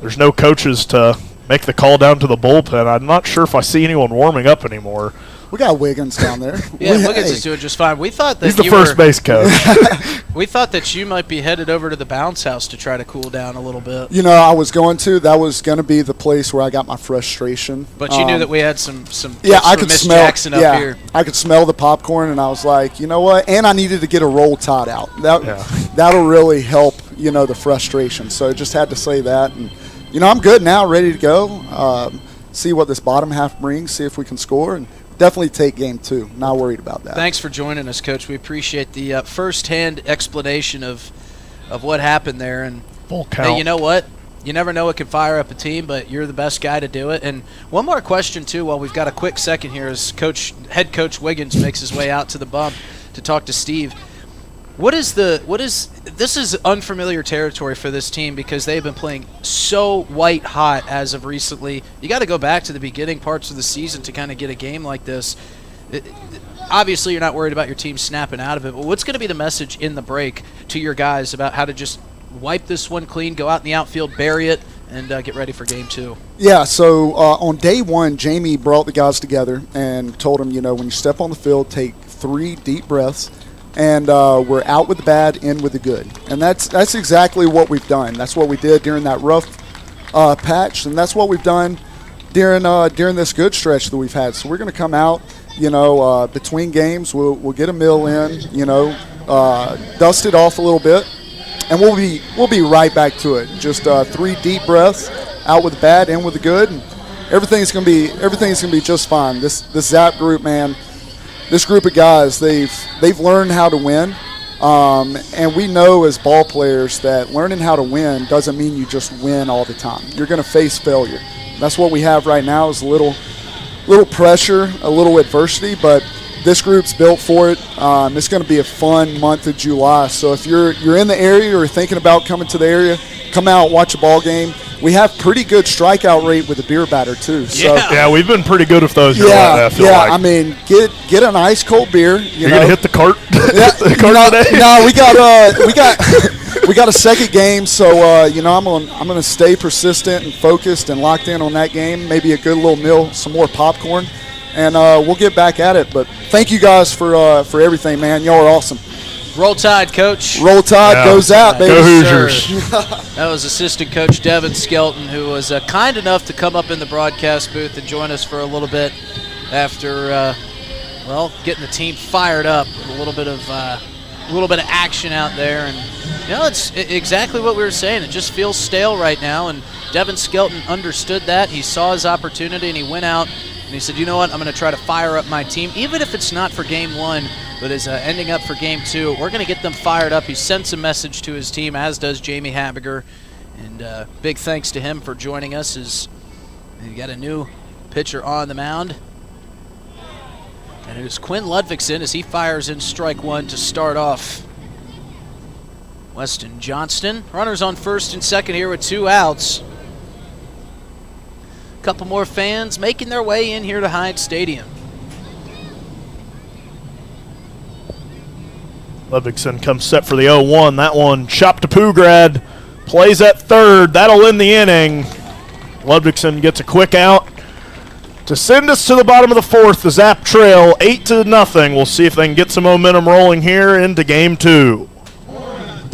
There's no coaches to make the call down to the bullpen. I'm not sure if I see anyone warming up anymore. We got Wiggins down there. Yeah, Wiggins is doing just fine. We thought that he's the first base coach. We thought that you might be headed over to the bounce house to try to cool down a little bit. I was going to. That was going to be the place where I got my frustration. But you knew that we had some I could Miss smell Jackson up here. I could smell the popcorn, and I was like, you know what? And I needed to get a roll tide out. That'll really help, the frustration. So just had to say that. And, I'm good now, ready to go. See what this bottom half brings, see if we can score, and definitely take game 2. Not worried about that. Thanks for joining us, Coach. We appreciate the first-hand explanation of what happened there. And full count. Hey, you know what? You never know what can fire up a team, but you're the best guy to do it. And one more question, too, while we've got a quick second here as head coach Wiggins makes his way out to the bump to talk to Steve. This is unfamiliar territory for this team because they've been playing so white hot as of recently. You got to go back to the beginning parts of the season to kind of get a game like this. Obviously, you're not worried about your team snapping out of it, but what's going to be the message in the break to your guys about how to just wipe this one clean, go out in the outfield, bury it, and get ready for game 2? Yeah, so on day 1, Jamie brought the guys together and told them, when you step on the field, take 3 deep breaths. And we're out with the bad, in with the good. And that's exactly what we've done. That's what we did during that rough patch, and that's what we've done during this good stretch that we've had. So we're going to come out, between games. We'll get a meal in, dust it off a little bit, and we'll be right back to it. Just 3 deep breaths, out with the bad, in with the good, and everything's going to be just fine. This Zap group, man. This group of guys, they've learned how to win, and we know as ball players that learning how to win doesn't mean you just win all the time. You're going to face failure. That's what we have right now is a little pressure, a little adversity, but this group's built for it. It's going to be a fun month of July. So if you're in the area or thinking about coming to the area, come out, watch a ball game. We have pretty good strikeout rate with the beer batter too. So yeah, we've been pretty good with those. Yeah, I feel like. I mean, get an ice cold beer. You're gonna hit the cart. No, we got a second game, so I'm gonna stay persistent and focused and locked in on that game. Maybe a good little meal, some more popcorn, and we'll get back at it. But thank you guys for everything, man. Y'all are awesome. Roll Tide, Coach. Roll Tide, go Zap, baby. Go Hoosiers. That was assistant coach Devin Skelton, who was kind enough to come up in the broadcast booth and join us for a little bit after, getting the team fired up with a little bit of action out there. And it's exactly what we were saying. It just feels stale right now, and Devin Skelton understood that. He saw his opportunity, and he went out and he said, you know what, I'm going to try to fire up my team, even if it's not for game one, but is ending up for game two. We're going to get them fired up. He sends a message to his team, as does Jamie Habiger, and big thanks to him for joining us as he got a new pitcher on the mound. And it is Quinn Ludvigson as he fires in strike one to start off. Weston Johnston, runners on first and second here with 2 outs. A couple more fans making their way in here to Hyde Stadium. Ludvigson comes set for the 0-1. That one chopped to Pugrad. Plays at third. That'll end the inning. Ludvigson gets a quick out to send us to the bottom of the fourth. The Zap trail 8-0. We'll see if they can get some momentum rolling here into game 2.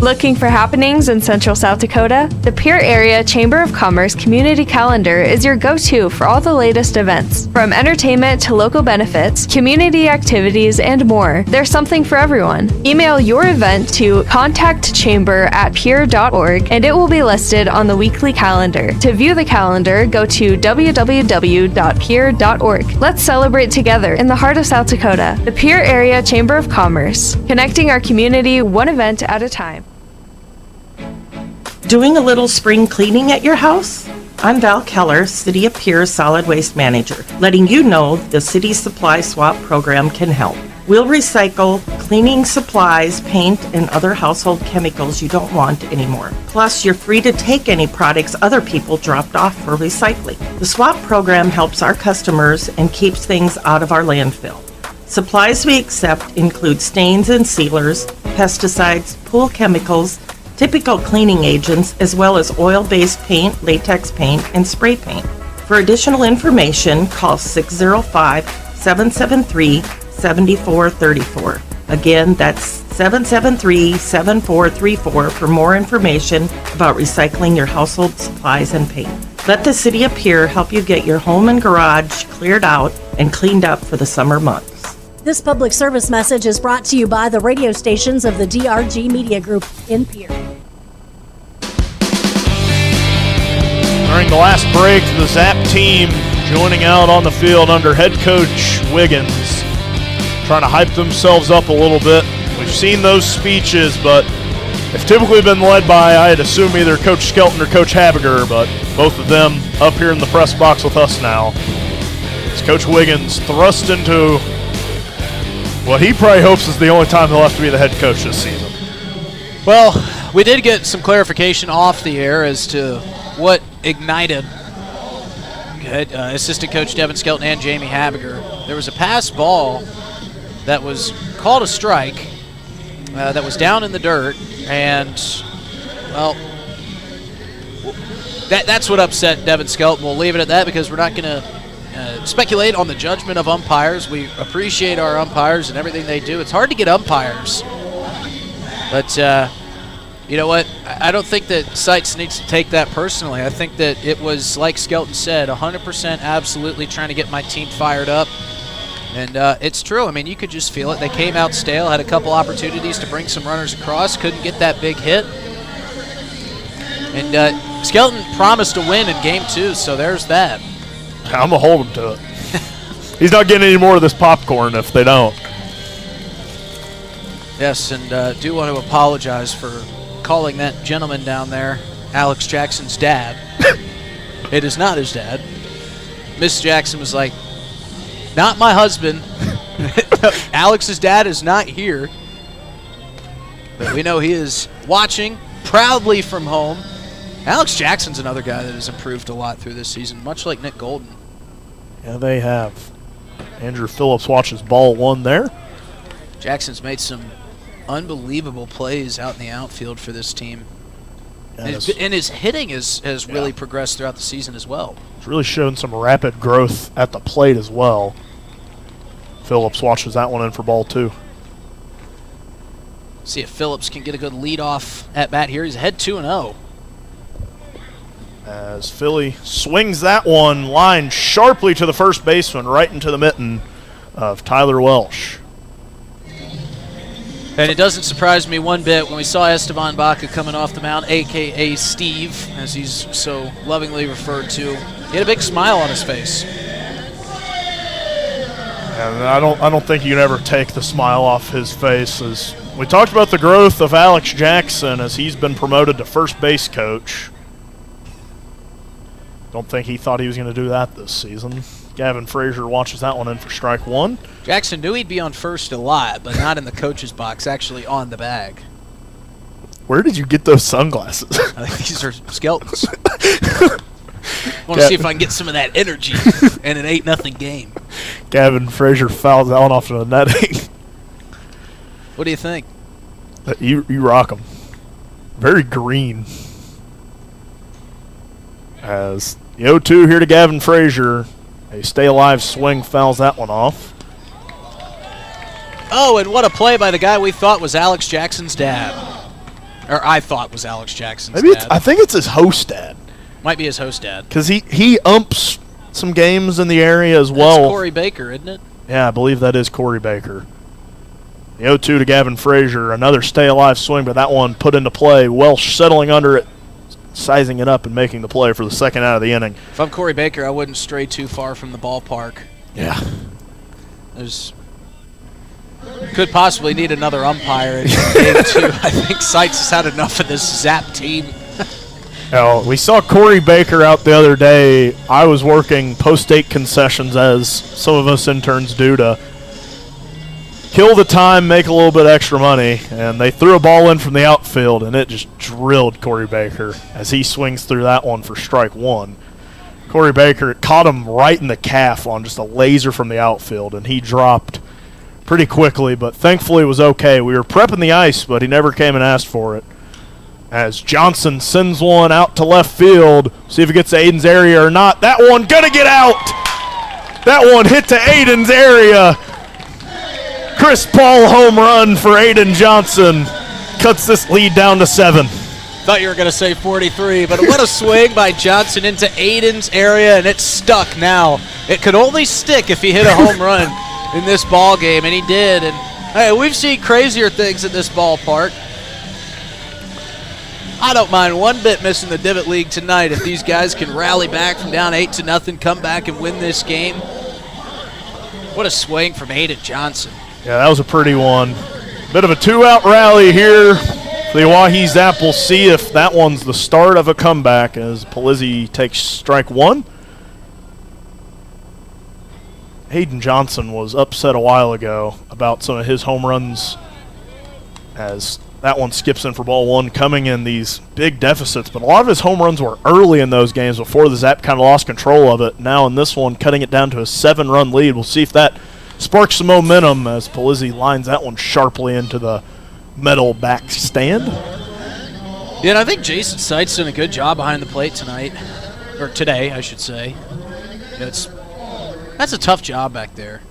Looking for happenings in Central South Dakota? The Pierre Area Chamber of Commerce Community Calendar is your go-to for all the latest events. From entertainment to local benefits, community activities, and more, there's something for everyone. Email your event to contactchamber@pierre.org and it will be listed on the weekly calendar. To view the calendar, go to www.pierre.org. Let's celebrate together in the heart of South Dakota. The Pierre Area Chamber of Commerce, connecting our community one event at a time. Doing a little spring cleaning at your house? I'm Val Keller, City of Pierre Solid Waste Manager, letting you know the City Supply Swap program can help. We'll recycle cleaning supplies, paint, and other household chemicals you don't want anymore. Plus, you're free to take any products other people dropped off for recycling. The swap program helps our customers and keeps things out of our landfill. Supplies we accept include stains and sealers, pesticides, pool chemicals, typical cleaning agents, as well as oil-based paint, latex paint, and spray paint. For additional information, call 605-773-7434. Again, that's 773-7434 for more information about recycling your household supplies and paint. Let the City of Pierre help you get your home and garage cleared out and cleaned up for the summer months. This public service message is brought to you by the radio stations of the DRG Media Group in Pierre. During the last break, the Zap team joining out on the field under head coach Wiggins, trying to hype themselves up a little bit. We've seen those speeches, but they've typically been led by, I'd assume, either Coach Skelton or Coach Habiger, but both of them up here in the press box with us now. It's Coach Wiggins thrust into what he probably hopes is the only time he'll have to be the head coach this season. Well, we did get some clarification off the air as to what ignited assistant coach Devin Skelton and Jamie Habiger. There was a pass ball that was called a strike that was down in the dirt, and, well, that's what upset Devin Skelton. We'll leave it at that because we're not going to speculate on the judgment of umpires. We appreciate our umpires and everything they do. It's hard to get umpires. But, you know what? I don't think that Seitz needs to take that personally. I think that it was, like Skelton said, 100% absolutely trying to get my team fired up. And it's true. I mean, you could just feel it. They came out stale, had a couple opportunities to bring some runners across, couldn't get that big hit. And Skelton promised to win in game 2, so there's that. I'm going to hold him to it. He's not getting any more of this popcorn if they don't. Yes, and do want to apologize for calling that gentleman down there Alex Jackson's dad. It is not his dad. Miss Jackson was like, not my husband. Alex's dad is not here, but we know he is watching proudly from home. Alex Jackson's another guy that has improved a lot through this season, much like Nick Golden. Yeah, they have. Andrew Phillips watches ball 1 there. Jackson's made some unbelievable plays out in the outfield for this team. And his hitting has really progressed throughout the season as well. He's really shown some rapid growth at the plate as well. Phillips watches that one in for ball 2. See if Phillips can get a good leadoff at bat here. He's ahead 2-0. As Philly swings that one, line sharply to the first baseman, right into the mitten of Tyler Welsh. And it doesn't surprise me one bit when we saw Esteban Baca coming off the mound, a.k.a. Steve, as he's so lovingly referred to. He had a big smile on his face. And I don't think you can ever take the smile off his face. As we talked about the growth of Alex Jackson as he's been promoted to first base coach. Don't think he thought he was going to do that this season. Gavin Frazier watches that one in for strike 1. Jackson knew he'd be on first a lot, but not in the coach's box, actually on the bag. Where did you get those sunglasses? I think these are Skelton's. Want to see if I can get some of that energy in an 8-0 game. Gavin Frazier fouls that one off to the netting. What do you think? You rock them. Very green. As the 0-2 here to Gavin Frazier. A stay alive swing fouls that one off. Oh, and what a play by the guy we thought was Alex Jackson's dad. Or I thought was Alex Jackson's dad. I think it's his host dad. Might be his host dad. Because he umps some games in the area as well. That's Corey Baker, isn't it? Yeah, I believe that is Corey Baker. The 0-2 to Gavin Frazier. Another stay alive swing, but that one put into play. Welsh settling under it, sizing it up and making the play for the second out of the inning. If I'm Corey Baker, I wouldn't stray too far from the ballpark. Yeah. Could possibly need another umpire in game 2. I think Seitz has had enough of this Zap team. We saw Corey Baker out the other day. I was working post-state concessions, as some of us interns do, to kill the time, make a little bit extra money, and they threw a ball in from the outfield, and it just drilled Corey Baker as he swings through that one for strike 1. Corey Baker caught him right in the calf on just a laser from the outfield, and he dropped pretty quickly, but thankfully it was okay. We were prepping the ice, but he never came and asked for it. As Johnson sends one out to left field, see if it gets to Aiden's area or not. That one gonna get out! That one hit to Aiden's area. Chris Paul home run for Aiden Johnson. Cuts this lead down to 7. Thought you were going to say 43, but what a swing by Johnson into Aiden's area, and it's stuck now. It could only stick if he hit a home run in this ball game, and he did. And hey, we've seen crazier things at this ballpark. I don't mind one bit missing the Divot League tonight if these guys can rally back from down 8-0, come back and win this game. What a swing from Aiden Johnson. Yeah, that was a pretty one. Bit of a 2-out rally here for the Oahe Zap. We'll see if that one's the start of a comeback as Palizzi takes strike 1. Aiden Johnson was upset a while ago about some of his home runs as that one skips in for ball 1, coming in these big deficits. But a lot of his home runs were early in those games before the Zap kind of lost control of it. Now in this one, cutting it down to a 7-run lead. We'll see if that sparks some momentum as Palizzi lines that one sharply into the metal back stand. Yeah, and I think Jason Seitz done a good job behind the plate tonight. Or today, I should say. That's a tough job back there.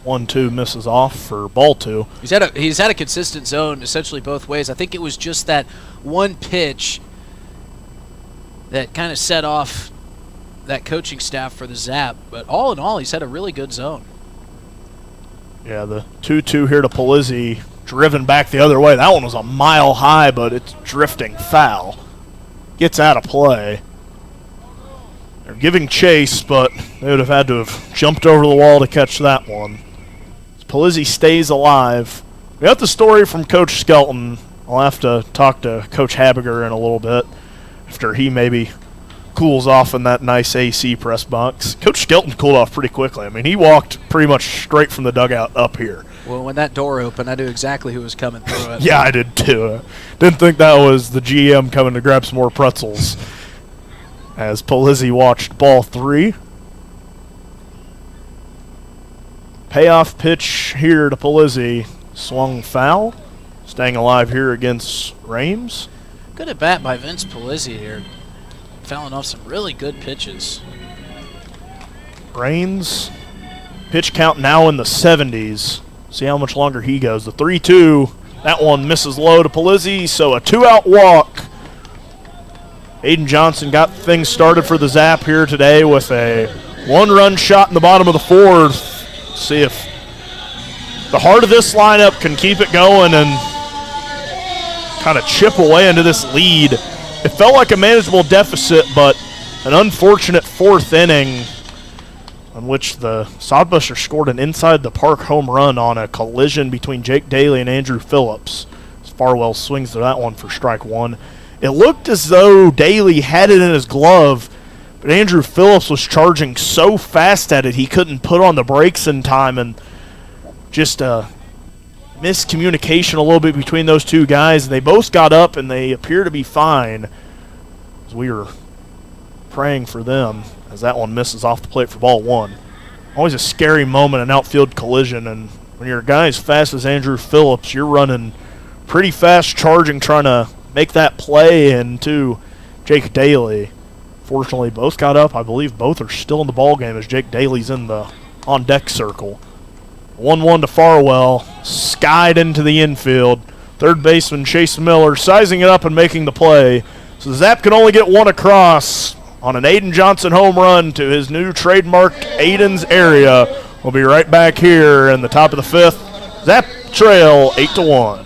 1-2 misses off for ball 2. He's had a consistent zone essentially both ways. I think it was just that one pitch that kind of set off that coaching staff for the Zap. But all in all, he's had a really good zone. Yeah, the 2-2 here to Palizzi, driven back the other way. That one was a mile high, but it's drifting foul. Gets out of play. They're giving chase, but they would have had to have jumped over the wall to catch that one. Palizzi stays alive. We got the story from Coach Skelton. I'll have to talk to Coach Habiger in a little bit after he maybe cools off in that nice AC press box. Coach Skelton cooled off pretty quickly. I mean, he walked pretty much straight from the dugout up here. Well, when that door opened, I knew exactly who was coming through it. Yeah, I did too. Didn't think that was the GM coming to grab some more pretzels. As Polizzi watched ball 3. Payoff pitch here to Polizzi. Swung foul. Staying alive here against Rames. Good at bat by Vince Polizzi here. Fouling off some really good pitches. Raines. Pitch count now in the 70s. See how much longer he goes. The 3-2. That one misses low to Polizzi, so a 2-out walk. Aiden Johnson got things started for the Zap here today with a 1-run shot in the bottom of the 4th. See if the heart of this lineup can keep it going and kind of chip away into this lead. It felt like a manageable deficit, but an unfortunate 4th inning on which the Sodbusters scored an inside-the-park home run on a collision between Jake Daly and Andrew Phillips. Farwell swings to that one for strike 1. It looked as though Daly had it in his glove, but Andrew Phillips was charging so fast at it he couldn't put on the brakes in time, and just miscommunication a little bit between those two guys. And they both got up, and they appear to be fine, as we were praying for them, as that one misses off the plate for ball 1. Always a scary moment, an outfield collision, and when you're a guy as fast as Andrew Phillips, you're running pretty fast charging, trying to make that play into Jake Daly. Fortunately, both got up. I believe both are still in the ball game as Jake Daly's in the on-deck circle. 1-1 to Farwell, skied into the infield. Third baseman Chase Miller sizing it up and making the play. So Zap can only get one across on an Aiden Johnson home run to his new trademarked Aiden's area. We'll be right back here in the top of the 5th. Zap trail 8-1.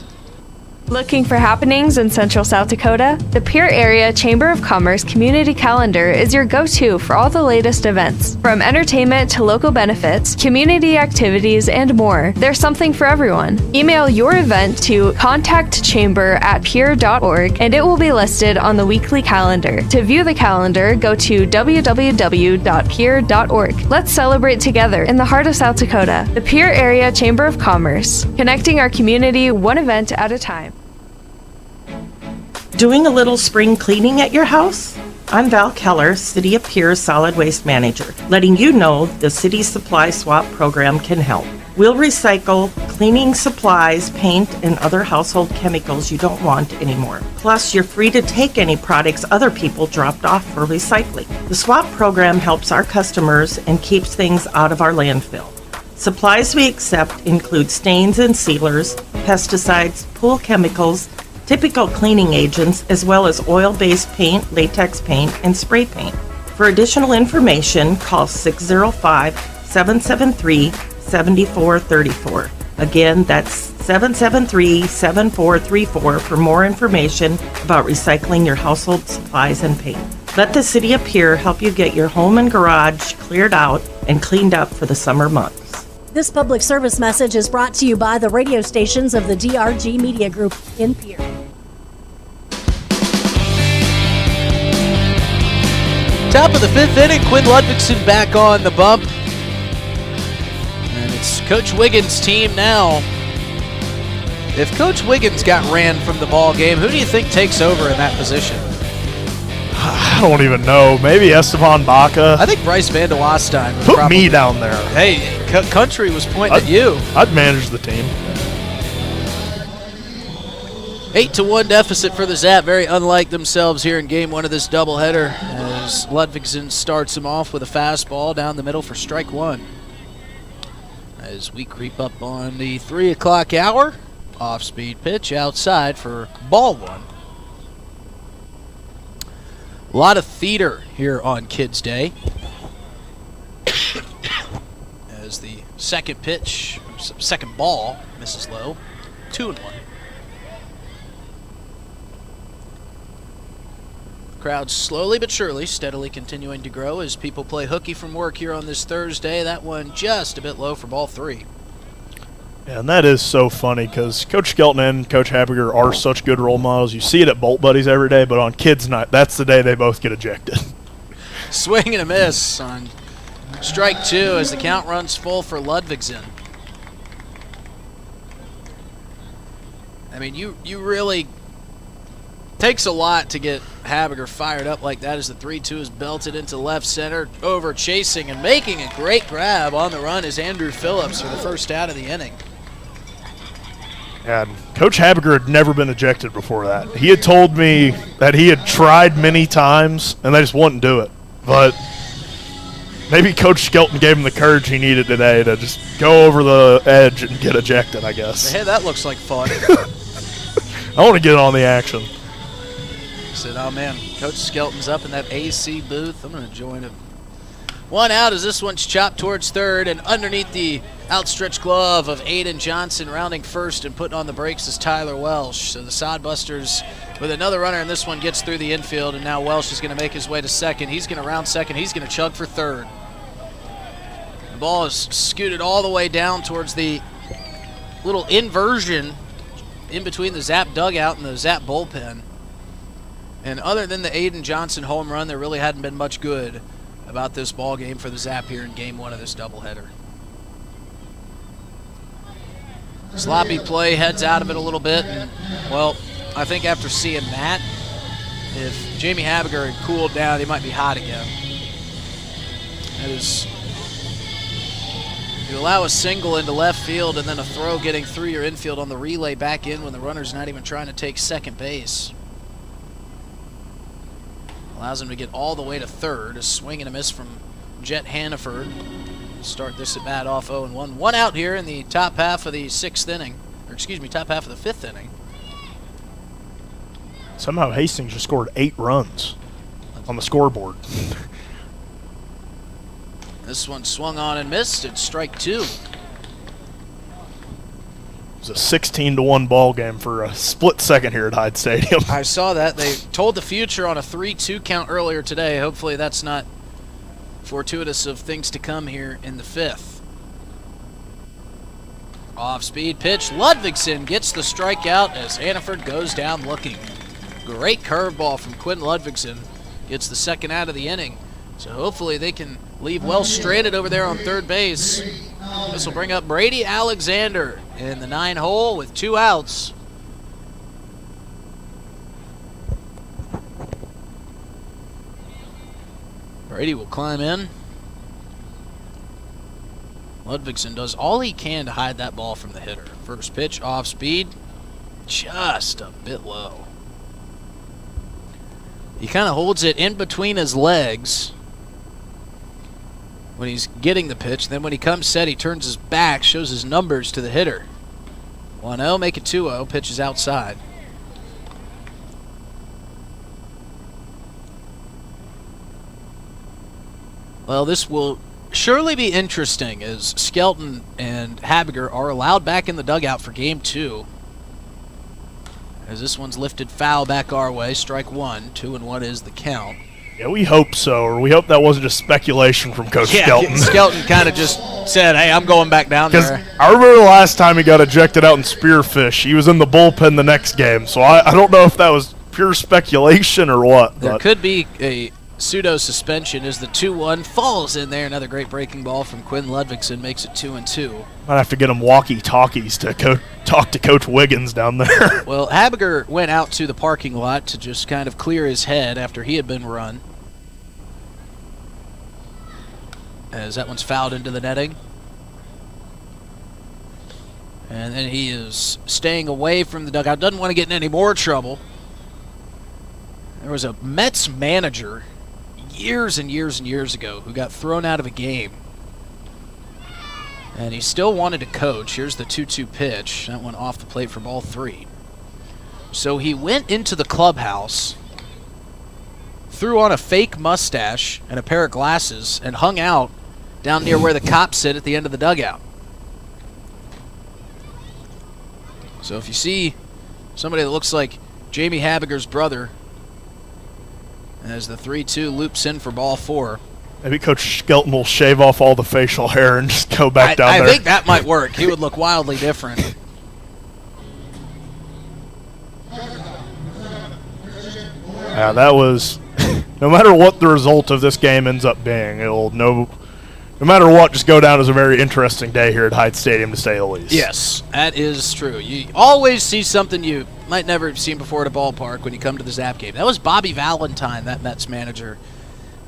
Looking for happenings in Central South Dakota? The Pierre Area Chamber of Commerce Community Calendar is your go-to for all the latest events. From entertainment to local benefits, community activities, and more, there's something for everyone. Email your event to contactchamber@pierre.org and it will be listed on the weekly calendar. To view the calendar, go to www.pierre.org. Let's celebrate together in the heart of South Dakota. The Pierre Area Chamber of Commerce, connecting our community one event at a time. Doing a little spring cleaning at your house? I'm Val Keller, City of Pierre Solid Waste Manager, letting you know the City Supply Swap program can help. We'll recycle cleaning supplies, paint, and other household chemicals you don't want anymore. Plus, you're free to take any products other people dropped off for recycling. The swap program helps our customers and keeps things out of our landfill. Supplies we accept include stains and sealers, pesticides, pool chemicals, typical cleaning agents, as well as oil-based paint, latex paint, and spray paint. For additional information, call 605-773-7434. Again, that's 773-7434 for more information about recycling your household supplies and paint. Let the City of Pierre help you get your home and garage cleared out and cleaned up for the summer months. This public service message is brought to you by the radio stations of the DRG Media Group in Pierre. Top of the 5th inning, Quinn Ludvigson back on the bump. And it's Coach Wiggins' team now. If Coach Wiggins got ran from the ball game, who do you think takes over in that position? I don't even know. Maybe Esteban Baca. I think Bryce Van de Wastein. Put me down there. Hey, Country was pointing at you. I'd manage the team. 8-1 deficit for the Zap. Very unlike themselves here in game 1 of this doubleheader, as Ludvigson starts him off with a fastball down the middle for strike 1. As we creep up on the 3 o'clock hour, off-speed pitch outside for ball 1. A lot of theater here on Kids Day. As the second pitch, second ball, misses low. 2-1. Crowd slowly but surely, steadily continuing to grow as people play hooky from work here on this Thursday. That one just a bit low for ball 3. And that is so funny because Coach Skelton and Coach Happiger are such good role models. You see it at Bolt Buddies every day, but on Kids Night, that's the day they both get ejected. Swing and a miss on strike 2 as the count runs full for Ludvigsen. I mean, you really takes a lot to get Habiger fired up like that as the 3-2 is belted into left center. Over chasing and making a great grab on the run is Andrew Phillips for the first out of the inning. And Coach Habiger had never been ejected before that. He had told me that he had tried many times and they just wouldn't do it. But maybe Coach Skelton gave him the courage he needed today to just go over the edge and get ejected, I guess. Hey, that looks like fun. I want to get on the action. He said, oh man, Coach Skelton's up in that AC booth. I'm going to join him. One out as this one's chopped towards third, and underneath the outstretched glove of Aiden Johnson, rounding first and putting on the brakes is Tyler Welsh. So the Sodbusters with another runner, and this one gets through the infield, and now Welsh is going to make his way to second. He's going to round second. He's going to chug for third. The ball is scooted all the way down towards the little inversion in between the Zap dugout and the Zap bullpen. And other than the Aiden Johnson home run, there really hadn't been much good about this ball game for the Zap here in game 1 of this doubleheader. Sloppy play, heads out of it a little bit, and, well, I think after seeing that, if Jamie Habiger had cooled down, he might be hot again. That is, you allow a single into left field and then a throw getting through your infield on the relay back in when the runner's not even trying to take second base. Allows him to get all the way to third. A swing and a miss from Jet Hannaford. Start this at bat off 0-1. One out here in the top half of the 6th inning. Or excuse me, top half of the 5th inning. Somehow Hastings just scored 8 runs on the scoreboard. This one swung on and missed. It's strike 2. It was a 16-1 ball game for a split second here at Hyde Stadium. I saw that. They told the future on a 3-2 count earlier today. Hopefully that's not fortuitous of things to come here in the 5th. Off-speed pitch. Ludvigsen gets the strikeout as Hannaford goes down looking. Great curveball from Quinn Ludvigsen. Gets the second out of the inning. So hopefully they can leave well stranded over there on third base. This will bring up Brady Alexander in the 9 hole with 2 outs. Brady will climb in. Ludvigsen does all he can to hide that ball from the hitter. First pitch off speed, just a bit low. He kind of holds it in between his legs when he's getting the pitch. Then when he comes set, he turns his back, shows his numbers to the hitter. 1-0, make it 2-0, pitch is outside. Well, this will surely be interesting as Skelton and Habiger are allowed back in the dugout for game 2. As this one's lifted foul back our way, strike 1, 2-1 is the count. Yeah, we hope so, or we hope that wasn't just speculation from Coach Skelton. Skelton kind of just said, hey, I'm going back down there. I remember the last time he got ejected out in Spearfish, he was in the bullpen the next game, so I don't know if that was pure speculation or what. There could be a pseudo-suspension as the 2-1 falls in there. Another great breaking ball from Quinn Ludvigsen makes it 2-2. Might have to get him walkie-talkies to talk to Coach Wiggins down there. Well, Habiger went out to the parking lot to just kind of clear his head after he had been run. As that one's fouled into the netting. And then he is staying away from the dugout. Doesn't want to get in any more trouble. There was a Mets manager years and years and years ago who got thrown out of a game. And he still wanted to coach. Here's the 2-2 pitch. That one off the plate for ball 3. So he went into the clubhouse, threw on a fake mustache and a pair of glasses, and hung out down near where the cops sit at the end of the dugout. So if you see somebody that looks like Jamie Habiger's brother, as the 3-2 loops in for ball 4. Maybe Coach Skelton will shave off all the facial hair and just go back down there. I think that might work. He would look wildly different. Yeah, that was no matter what the result of this game ends up being, it'll no matter what, just go down as a very interesting day here at Hyde Stadium, to say the least. Yes, that is true. You always see something you might never have seen before at a ballpark when you come to the Zap game. That was Bobby Valentine, that Mets manager,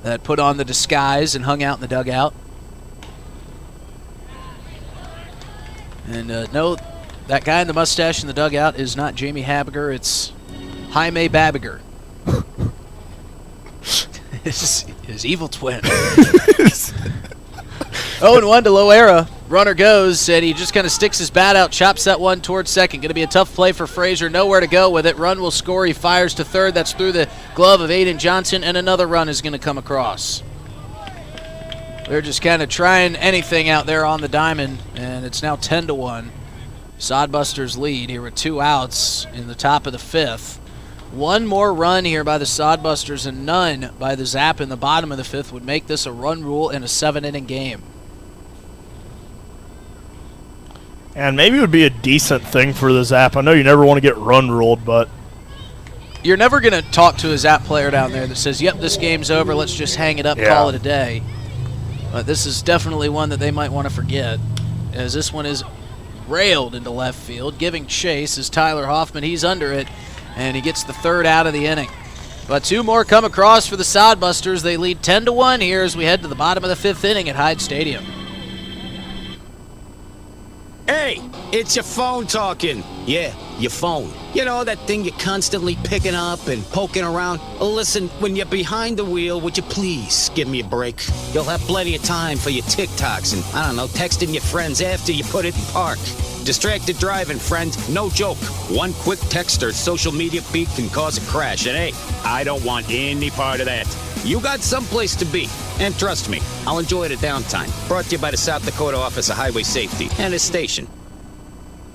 that put on the disguise and hung out in the dugout. And no, that guy in the mustache in the dugout is not Jamie Habiger. It's Jaime Babiger. his evil twin. 0-1 to Loera. Runner goes, and he just kind of sticks his bat out, chops that one towards second. Going to be a tough play for Frazier. Nowhere to go with it. Run will score. He fires to third. That's through the glove of Aiden Johnson, and another run is going to come across. They're just kind of trying anything out there on the diamond, and it's now 10-1. Sodbusters lead here with 2 outs in the top of the 5th. One more run here by the Sodbusters and none by the Zap in the bottom of the 5th would make this a run rule in a 7-inning game. And maybe it would be a decent thing for the Zap. I know you never want to get run ruled, but you're never going to talk to a Zap player down there that says, yep, this game's over, let's just hang it up, call it a day. But this is definitely one that they might want to forget, as this one is railed into left field. Giving chase is Tyler Hoffman. He's under it, and he gets the 3rd out of the inning. But 2 more come across for the Sodbusters. They lead 10-1 here as we head to the bottom of the 5th inning at Hyde Stadium. Hey, it's your phone talking. Yeah, your phone. You know, that thing you're constantly picking up and poking around. Listen, when you're behind the wheel, would you please give me a break? You'll have plenty of time for your TikToks and, I don't know, texting your friends after you put it in park. Distracted driving, friend, no joke. One quick text or social media feed can cause a crash, and hey, I don't want any part of that. You got someplace to be, and trust me, I'll enjoy the downtime. Brought to you by the South Dakota Office of Highway Safety and its station.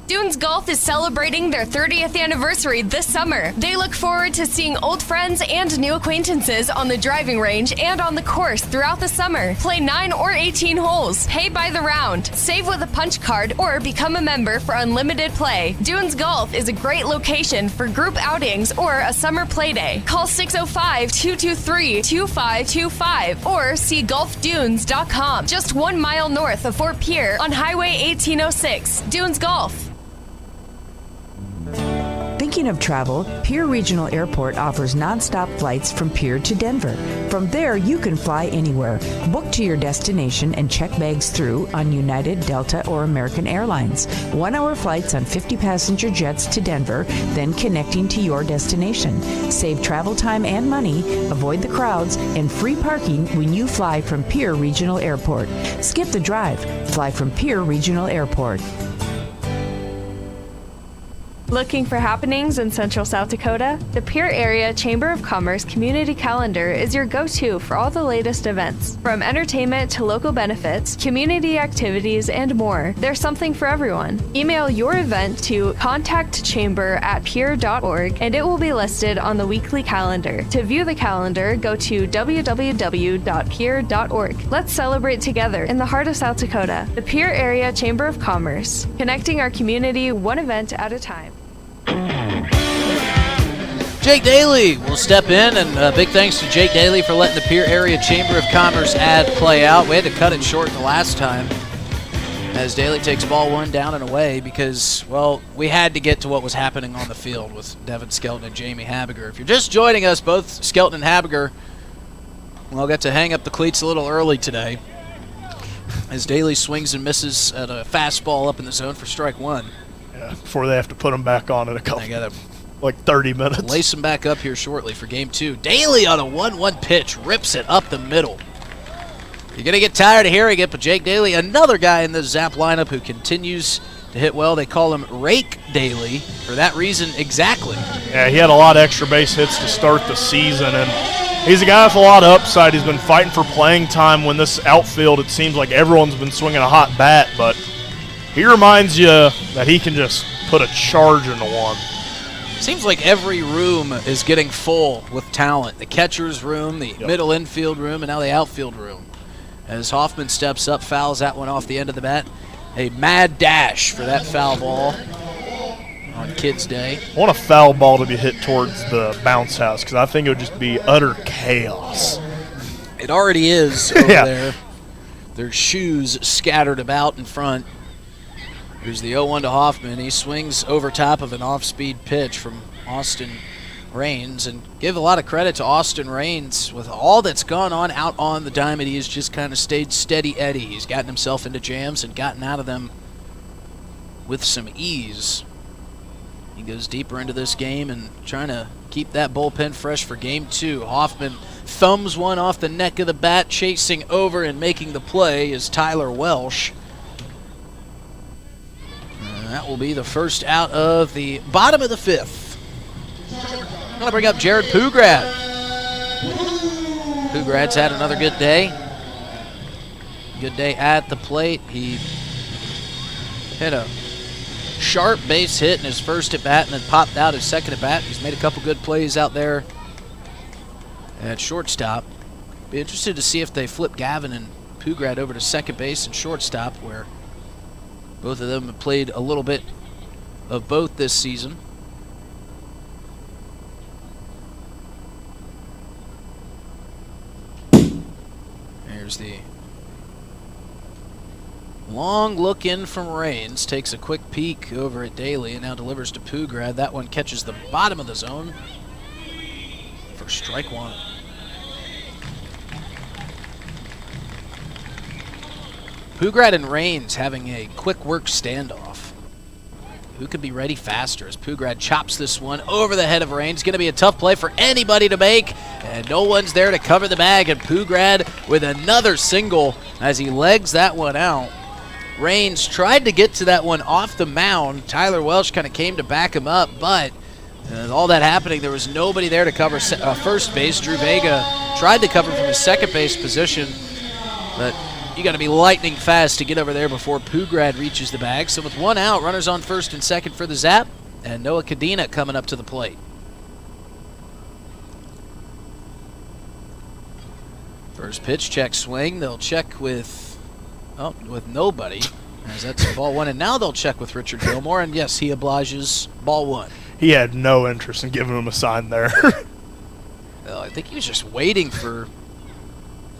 Dunes Golf is celebrating their 30th anniversary this summer. They look forward to seeing old friends and new acquaintances on the driving range and on the course throughout the summer. Play 9 or 18 holes, pay by the round, save with a punch card, or become a member for unlimited play. Dunes Golf is a great location for group outings or a summer play day. Call 605-223-2525 or see golfdunes.com. Just 1 mile north of Fort Pierre on Highway 1806. Dunes Golf. Thinking of travel? Pierre Regional Airport offers nonstop flights from Pierre to Denver. From there, you can fly anywhere. Book to your destination and check bags through on United, Delta, or American Airlines. 1-hour flights on 50-passenger jets to Denver, then connecting to your destination. Save travel time and money, avoid the crowds, and free parking when you fly from Pierre Regional Airport. Skip the drive. Fly from Pierre Regional Airport. Looking for happenings in Central South Dakota? The Pierre Area Chamber of Commerce Community Calendar is your go-to for all the latest events. From entertainment to local benefits, community activities, and more, there's something for everyone. Email your event to contactchamber@pierre.org and it will be listed on the weekly calendar. To view the calendar, go to www.pierre.org. Let's celebrate together in the heart of South Dakota. The Pierre Area Chamber of Commerce, connecting our community one event at a time. Jake Daly will step in, and big thanks to Jake Daly for letting the Pierre Area Chamber of Commerce ad play out. We had to cut it short the last time as Daly takes ball 1 down and away because, well, we had to get to what was happening on the field with Devin Skelton and Jamie Habiger. If you're just joining us, both Skelton and Habiger, well, got to hang up the cleats a little early today as Daly swings and misses at a fastball up in the zone for strike 1. Before they have to put them back on in a couple, like 30 minutes. Lace them back up here shortly for game 2. Daly on a 1-1 pitch, rips it up the middle. You're going to get tired of hearing it, but Jake Daly, another guy in the Zap lineup who continues to hit well. They call him Rake Daly for that reason exactly. Yeah, he had a lot of extra base hits to start the season, and he's a guy with a lot of upside. He's been fighting for playing time when this outfield, it seems like everyone's been swinging a hot bat, but he reminds you that he can just put a charge into one. Seems like every room is getting full with talent. The catcher's room, the middle infield room, and now the outfield room. As Hoffman steps up, fouls that one off the end of the bat. A mad dash for that foul ball. on Kids Day. I want a foul ball to be hit towards the bounce house because I think it would just be utter chaos. It already is over Yeah. there. There's shoes scattered about in front. Here's the 0-1 to Hoffman. He swings over top of an off-speed pitch from Austin Raines. And give a lot of credit to Austin Raines. With all that's gone on out on the diamond, he has just kind of stayed steady Eddie. He's gotten himself into jams and gotten out of them with some ease. He goes deeper into this game and trying to keep that bullpen fresh for game 2. Hoffman thumbs one off the neck of the bat, chasing over and making the play is Tyler Welsh. And that will be the first out of the bottom of the 5th. I'm going to bring up Jared Pugrad. Pugrad's had another good day. Good day at the plate. He hit a sharp base hit in his first at bat and then popped out his second at bat. He's made a couple good plays out there at shortstop. Be interested to see if they flip Gavin and Pugrad over to second base and shortstop, where both of them have played a little bit of both this season. Here's the long look in from Raines, takes a quick peek over at Daly and now delivers to Pugrad. That one catches the bottom of the zone for strike 1. Pugrad and Raines having a quick work standoff. Who could be ready faster as Pugrad chops this one over the head of Raines? Going to be a tough play for anybody to make, and no one's there to cover the bag, and Pugrad with another single as he legs that one out. Raines tried to get to that one off the mound. Tyler Welsh kind of came to back him up, but all that happening, there was nobody there to cover first base. Drew Vega tried to cover from his second base position, but you got to be lightning fast to get over there before Pugrad reaches the bag. So with one out, runners on first and second for the Zap, and Noah Cadena coming up to the plate. First pitch, check swing. They'll check with nobody, as that's ball 1. And now they'll check with Richard Gilmore, and yes, he obliges ball 1. He had no interest in giving him a sign there. Well, I think he was just waiting for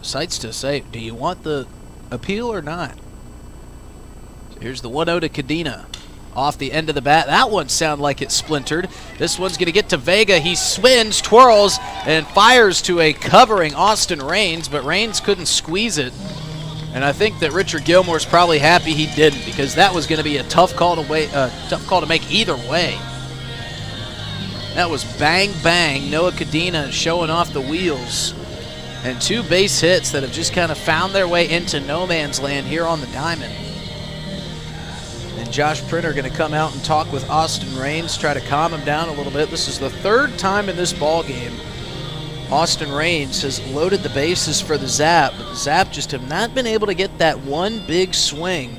Sites to say, do you want the appeal or not? So here's the 1-0 to Cadena. Off the end of the bat. That one sounded like it splintered. This one's going to get to Vega. He spins, twirls, and fires to a covering Austin Raines, but Raines couldn't squeeze it. And I think that Richard Gilmore's probably happy he didn't, because that was going to be a tough call to make either way. That was bang, bang. Noah Cadena showing off the wheels. And 2 base hits that have just kind of found their way into no man's land here on the diamond. And Josh Printer going to come out and talk with Austin Raines, try to calm him down a little bit. This is the 3rd time in this ball game Austin Raines has loaded the bases for the Zap, but the Zap just have not been able to get that one big swing.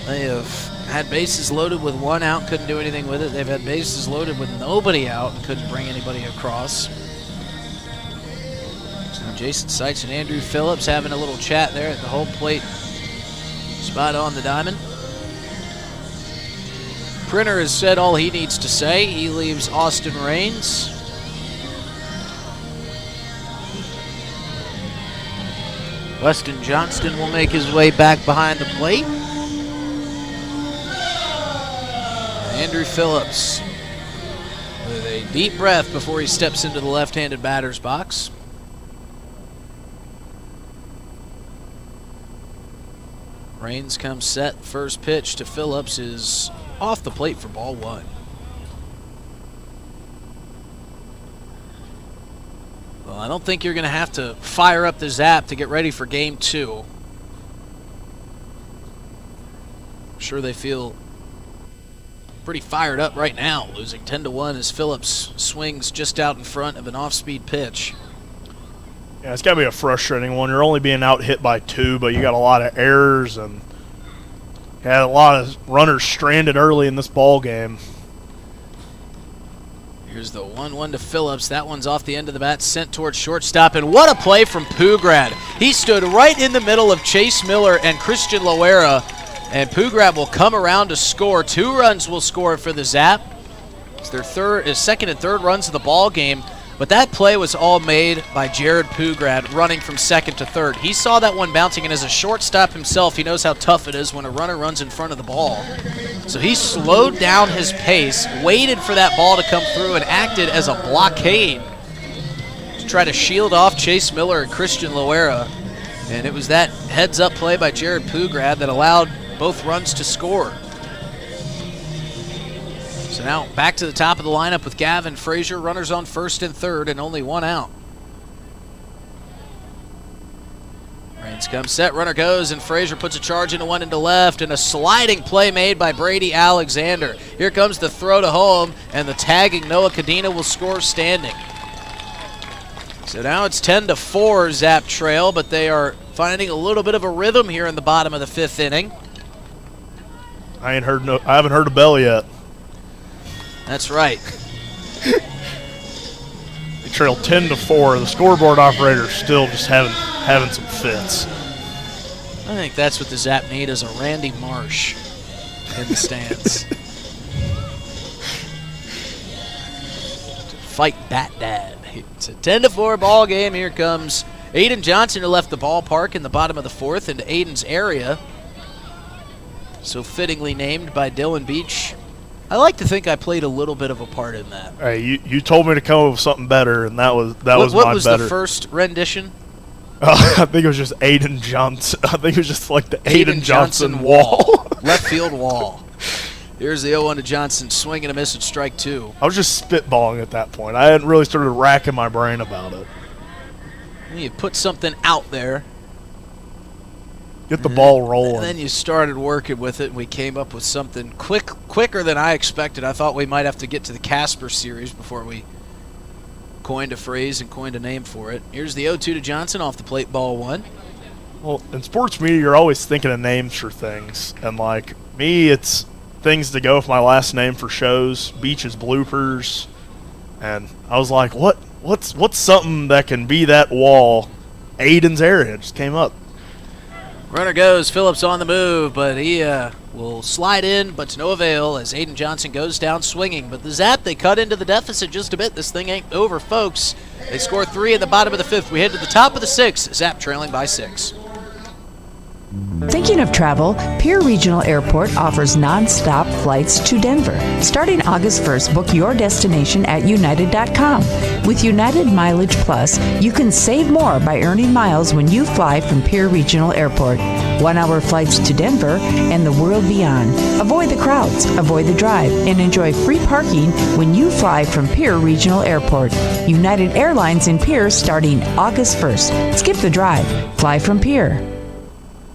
They have had bases loaded with 1 out, couldn't do anything with it. They've had bases loaded with nobody out and couldn't bring anybody across. Jason Sites and Andrew Phillips having a little chat there at the home plate spot on the diamond. Printer has said all he needs to say. He leaves Austin Raines. Weston Johnston will make his way back behind the plate. Andrew Phillips with a deep breath before he steps into the left-handed batter's box. Raines comes set. First pitch to Phillips is off the plate for ball 1. Well, I don't think you're going to have to fire up the Zap to get ready for game 2. I'm sure they feel pretty fired up right now, losing 10-1 as Phillips swings just out in front of an off-speed pitch. Yeah, it's got to be a frustrating one. You're only being out hit by 2, but you got a lot of errors and had a lot of runners stranded early in this ball game. Here's the 1-1 to Phillips. That one's off the end of the bat, sent towards shortstop, and what a play from Pugrad. He stood right in the middle of Chase Miller and Christian Loera And Pugrab will come around to score. 2 runs will score for the Zap. It's their second and third runs of the ball game. But that play was all made by Jared Pugrad running from second to third. He saw that one bouncing, and as a shortstop himself, he knows how tough it is when a runner runs in front of the ball. So he slowed down his pace, waited for that ball to come through, and acted as a blockade to try to shield off Chase Miller and Christian Loera. And it was that heads-up play by Jared Pugrad that allowed both runs to score. So now back to the top of the lineup with Gavin Frazier. Runners on first and third and only 1 out. Reigns comes set, runner goes, and Frazier puts a charge into one into left, and a sliding play made by Brady Alexander. Here comes the throw to home, and the tagging Noah Cadena will score standing. So now it's 10-4 Zap trail, but they are finding a little bit of a rhythm here in the bottom of the 5th inning. I haven't heard a bell yet. That's right. They trail 10-4. The scoreboard operator's still just having some fits. I think that's what the Zap need, is a Randy Marsh in the stands. To fight Bat Dad. It's a 10-4 ball game. Here comes Aiden Johnson, who left the ballpark in the bottom of the 4th into Aiden's area. So fittingly named by Dylan Beach. I like to think I played a little bit of a part in that. Hey, you told me to come up with something better, and that was my better. What was the first rendition? I think it was just Aiden Johnson. I think it was just like the Aiden Johnson wall. Left field wall. Here's the 0-1 to Johnson, swing and a miss at strike 2. I was just spitballing at that point. I hadn't really started racking my brain about it. You put something out there. Get the ball rolling. And then you started working with it, and we came up with something quicker than I expected. I thought we might have to get to the Casper series before we coined a phrase and coined a name for it. Here's the 0-2 to Johnson off the plate, ball 1. Well, in sports media, you're always thinking of names for things. And like me, it's things to go with my last name for shows, Beach's bloopers. And I was like, what's something that can be that wall? Aiden's area. It just came up. Runner goes, Phillips on the move, but he will slide in, but to no avail as Aiden Johnson goes down swinging. But the Zap, they cut into the deficit just a bit. This thing ain't over, folks. They score 3 in the bottom of the 5th. We head to the top of the 6th. Zap trailing by 6. Thinking of travel? Pierre Regional Airport offers non-stop flights to Denver. Starting August 1st, book your destination at United.com. With United Mileage Plus, you can save more by earning miles when you fly from Pierre Regional Airport. 1-hour flights to Denver and the world beyond. Avoid the crowds, avoid the drive, and enjoy free parking when you fly from Pierre Regional Airport. United Airlines in Pierre starting August 1st. Skip the drive. Fly from Pierre.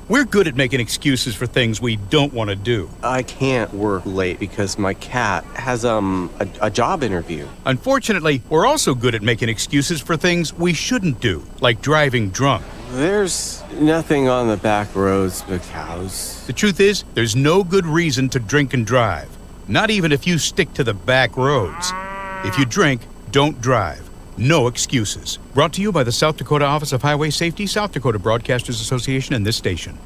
We're good at making excuses for things we don't want to do. I can't work late because my cat has a job interview. Unfortunately, we're also good at making excuses for things we shouldn't do, like driving drunk. There's nothing on the back roads but cows. The truth is, there's no good reason to drink and drive. Not even if you stick to the back roads. If you drink, don't drive. No excuses. Brought to you by the South Dakota Office of Highway Safety, South Dakota Broadcasters Association, and this station.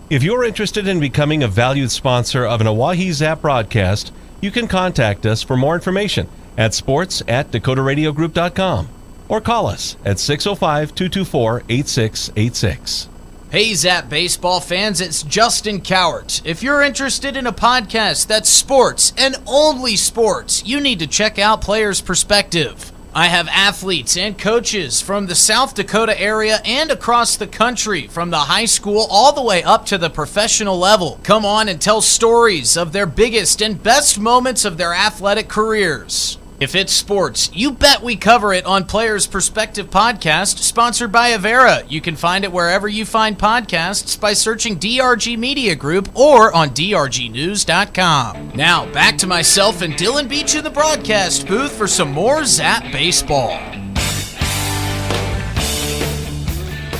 If you're interested in becoming a valued sponsor of an Oahe Zap broadcast, you can contact us for more information at sports@dakotaradiogroup.com or call us at 605-224-8686. Hey Zap baseball fans, it's Justin Cowart. If you're interested in a podcast that's sports and only sports, you need to check out Players Perspective. I have athletes and coaches from the South Dakota area and across the country, from the high school all the way up to the professional level. Come on and tell stories of their biggest and best moments of their athletic careers. If it's sports, you bet we cover it on Players Perspective Podcast, sponsored by Avera. You can find it wherever you find podcasts by searching DRG Media Group or on drgnews.com. Now, back to myself and Dylan Beach in the broadcast booth for some more Zap baseball.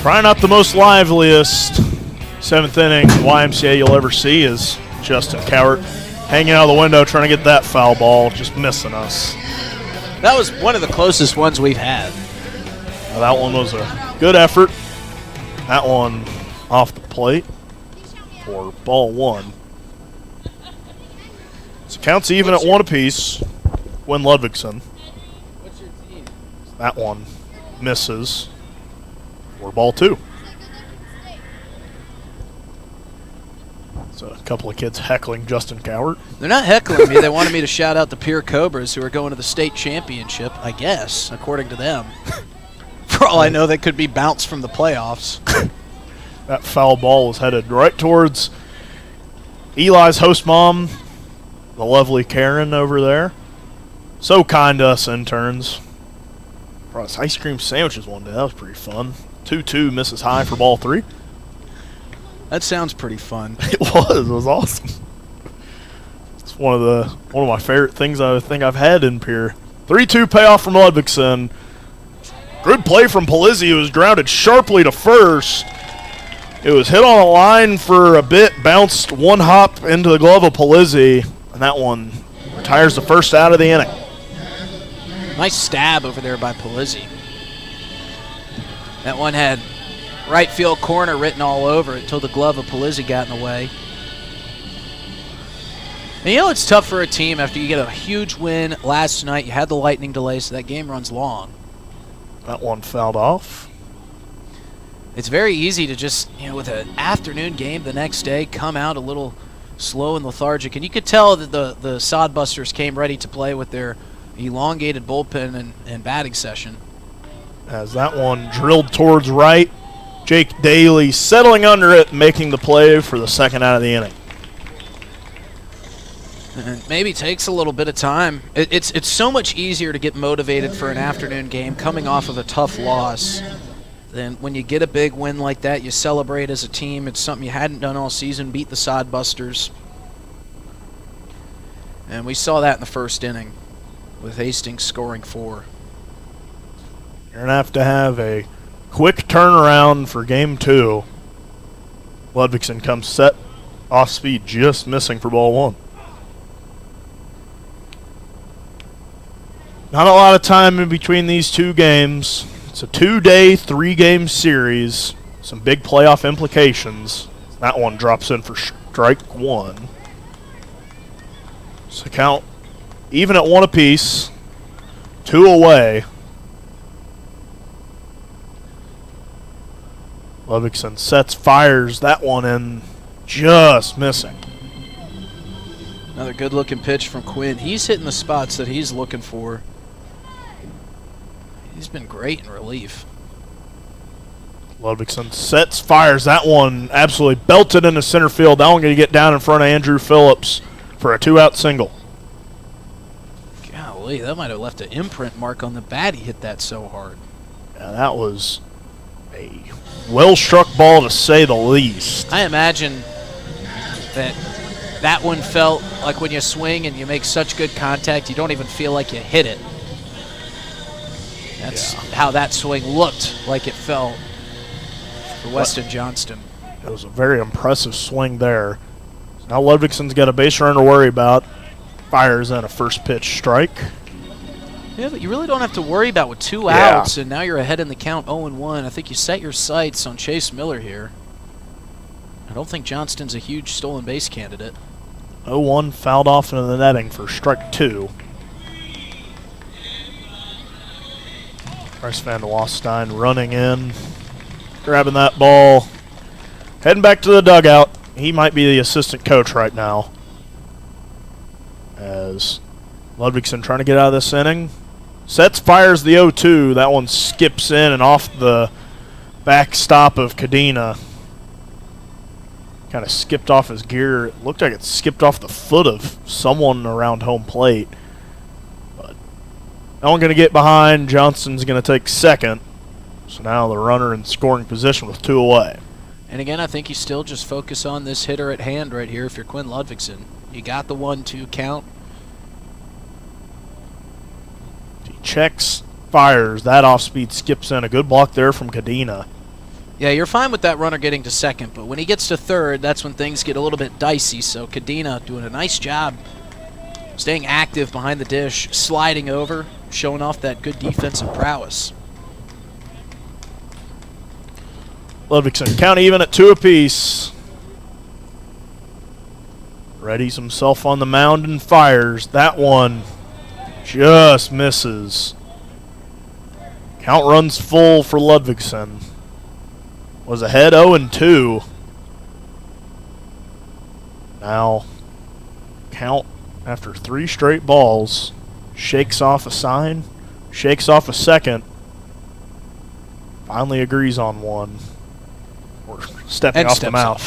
Probably not the most liveliest 7th inning YMCA you'll ever see is Justin Cowart hanging out of the window trying to get that foul ball, just missing us. That was one of the closest ones we've had. Well, that one was a good effort. That one off the plate for ball 1. Counts even at 1 apiece. Win Ludwigson. What's your team? That one misses for ball 2. So a couple of kids heckling Justin Cowart. They're not heckling me. They wanted me to shout out the Pier Cobras who are going to the state championship, I guess, according to them. For all I know, they could be bounced from the playoffs. That foul ball was headed right towards Eli's host mom, the lovely Karen over there. So kind to us interns. Brought us ice cream sandwiches one day. That was pretty fun. 2-2 misses high for ball 3. That sounds pretty fun. It was awesome. It's one of my favorite things I think I've had in Pier. 3-2 payoff from Ludwigson. Good play from Polizzi, who was grounded sharply to first. It was hit on a line for a bit, bounced one hop into the glove of Polizzi, and that one retires the first out of the inning. Nice stab over there by Polizzi. That one had right field corner written all over it until the glove of Polizzi got in the way. And you know it's tough for a team after you get a huge win last night. You had the lightning delay, so that game runs long. That one fouled off. It's very easy to just, with an afternoon game the next day, come out a little slow and lethargic. And you could tell that the Sodbusters came ready to play with their elongated bullpen and batting session. As that one drilled towards right, Jake Daly settling under it, making the play for the second out of the inning. And maybe takes a little bit of time. It's so much easier to get motivated for an afternoon game coming off of a tough loss than when you get a big win like that. You celebrate as a team. It's something you hadn't done all season, beat the Sodbusters. And we saw that in the first inning with Hastings scoring 4. You're going to have a quick turnaround for game 2. Ludwigson comes set off speed, just missing for ball 1. Not a lot of time in between these two games. It's a 2-day, 3-game series. Some big playoff implications. That one drops in for strike 1. So count even at 1 apiece. 2 away. Ludwigson sets, fires that one in, just missing. Another good-looking pitch from Quinn. He's hitting the spots that he's looking for. He's been great in relief. Ludwigson sets, fires that one, absolutely belted into center field. That one going to get down in front of Andrew Phillips for a 2-out single. Golly, that might have left an imprint mark on the bat. He hit that so hard. Yeah, that was a well-struck ball to say the least. I imagine that one felt like when you swing and you make such good contact, you don't even feel like you hit it. That's how that swing looked like it felt for Weston Johnston. It was a very impressive swing there. So now Ludwigson's got a base runner to worry about. Fires in a first pitch strike. Yeah, but you really don't have to worry about with 2 outs, and now you're ahead in the count 0-1. I think you set your sights on Chase Miller here. I don't think Johnston's a huge stolen base candidate. 0-1 fouled off into the netting for strike 2. Bryce Van Wastine running in, grabbing that ball, heading back to the dugout. He might be the assistant coach right now. As Ludwigson trying to get out of this inning. Sets, fires the 0-2. That one skips in and off the backstop of Cadena. Kind of skipped off his gear. It looked like it skipped off the foot of someone around home plate. That one going to get behind. Johnston's going to take second. So now the runner in scoring position with 2 away. And again, I think you still just focus on this hitter at hand right here if you're Quinn Ludwigson. You got the 1-2 count. He checks, fires. That off-speed skips in. A good block there from Cadena. Yeah, you're fine with that runner getting to second, but when he gets to third, that's when things get a little bit dicey. So Cadena doing a nice job staying active behind the dish, sliding over, showing off that good defensive prowess. Ludwigson count even at 2 apiece. Readies himself on the mound and fires. That one just misses. Count runs full for Ludvigsen. Was ahead 0-2. Now, count after 3 straight balls. Shakes off a sign, shakes off a second. Finally agrees on one. Or stepping off the mouth.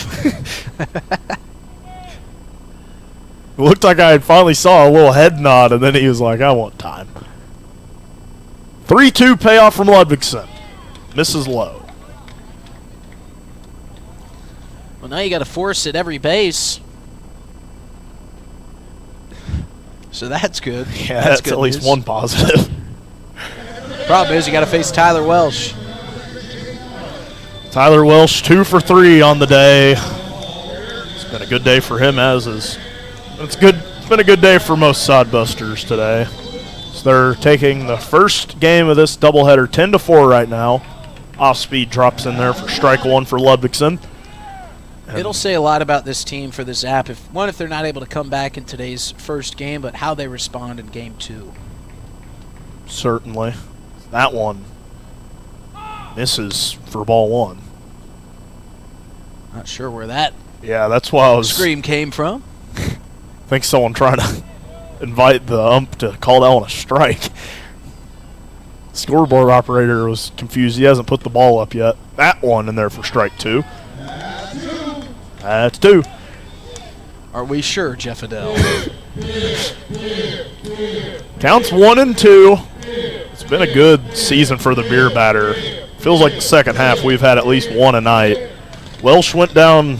It looked like I finally saw a little head nod, and then he was like, I want time. 3-2 payoff from Ludvigsen. Misses low. Well, now you got to force at every base. So that's good. Yeah, that's good at least news. one positive. Problem is you got to face Tyler Welsh. Tyler Welsh 2 for 3 on the day. It's been a good day for him, as is. It's been a good day for most Sodbusters today. So they're taking the first game of this doubleheader 10-4 right now. Off speed drops in there for strike 1 for Ludvigsen. It'll say a lot about this team for the Zap. If they're not able to come back in today's first game, but how they respond in game 2. Certainly. That one misses for ball 1. Not sure where that that's why I was scream came from. I think someone trying to invite the ump to call that one a strike. Scoreboard operator was confused. He hasn't put the ball up yet. That one in there for strike 2. That's 2. Are we sure, Jeff Adele? Counts 1-2. It's been a good season for the beer batter. Feels like the second half we've had at least one a night. Welsh went down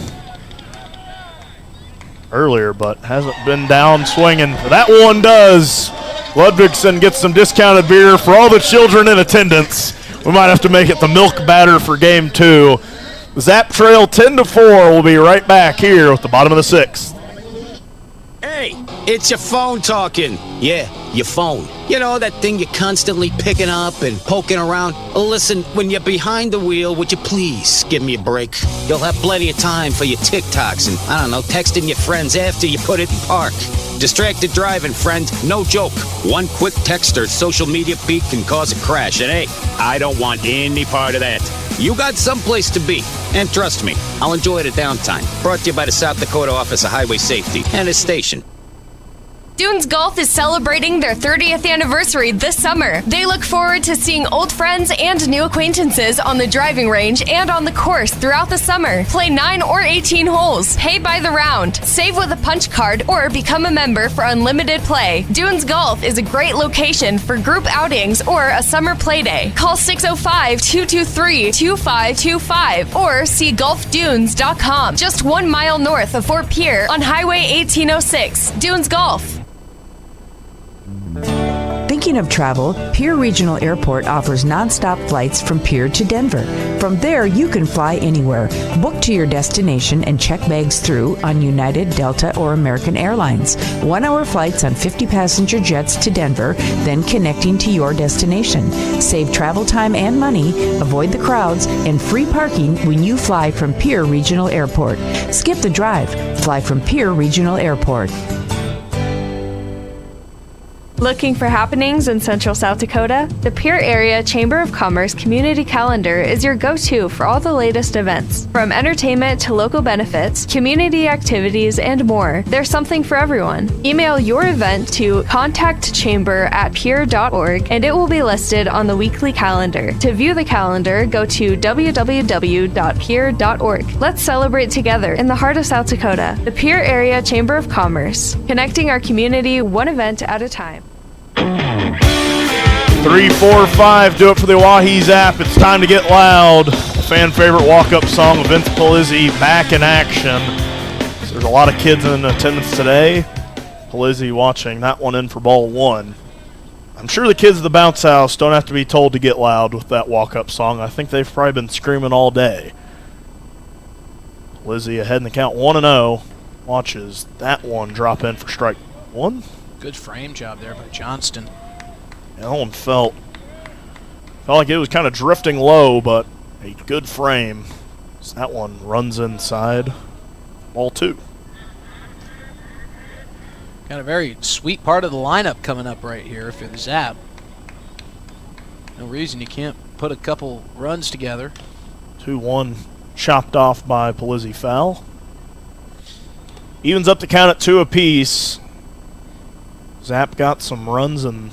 earlier, but hasn't been down swinging. That one does. Ludvigsen gets some discounted beer for all the children in attendance. We might have to make it the milk batter for game 2. Zap trail 10-4. We'll be right back here with the bottom of the 6th. Hey, it's your phone talking. Yeah, your phone. You know, that thing you're constantly picking up and poking around. Listen, when you're behind the wheel, would you please give me a break? You'll have plenty of time for your TikToks and, I don't know, texting your friends after you put it in park. Distracted driving, friend. No joke. One quick text or social media peek can cause a crash. And hey, I don't want any part of that. You got someplace to be. And trust me, I'll enjoy the downtime. Brought to you by the South Dakota Office of Highway Safety and its station. Dunes Golf is celebrating their 30th anniversary this summer. They look forward to seeing old friends and new acquaintances on the driving range and on the course throughout the summer. Play 9 or 18 holes, pay by the round, save with a punch card, or become a member for unlimited play. Dunes Golf is a great location for group outings or a summer play day. Call 605-223-2525 or see golfdunes.com, just 1 mile north of Fort Pierre on Highway 1806. Dunes Golf. Thinking of travel, Pierre Regional Airport offers nonstop flights from Pierre to Denver. From there, you can fly anywhere. Book to your destination and check bags through on United, Delta, or American Airlines. 1-hour flights on 50-passenger jets to Denver, then connecting to your destination. Save travel time and money, avoid the crowds, and free parking when you fly from Pierre Regional Airport. Skip the drive. Fly from Pierre Regional Airport. Looking for happenings in Central South Dakota? The Pierre Area Chamber of Commerce Community Calendar is your go-to for all the latest events. From entertainment to local benefits, community activities, and more, there's something for everyone. Email your event to contactchamber@pierre.org and it will be listed on the weekly calendar. To view the calendar, go to www.pierre.org. Let's celebrate together in the heart of South Dakota. The Pierre Area Chamber of Commerce, connecting our community one event at a time. 3, 4, 5, do it for the Oahe Zap. It's time to get loud. Fan favorite walk-up song of Vince Polizzi back in action. So there's a lot of kids in attendance today. Polizzi watching that one in for ball 1. I'm sure the kids at the bounce house don't have to be told to get loud with that walk-up song. I think they've probably been screaming all day. Polizzi ahead in the count 1-0. Watches that one drop in for strike 1. Good frame job there by Johnston. That one felt like it was kind of drifting low, but a good frame. So that one runs inside. Ball 2. Got a very sweet part of the lineup coming up right here if you're the Zap. No reason you can't put a couple runs together. 2-1 chopped off by Polizzi foul. Evens up the count at 2 apiece. Zap got some runs in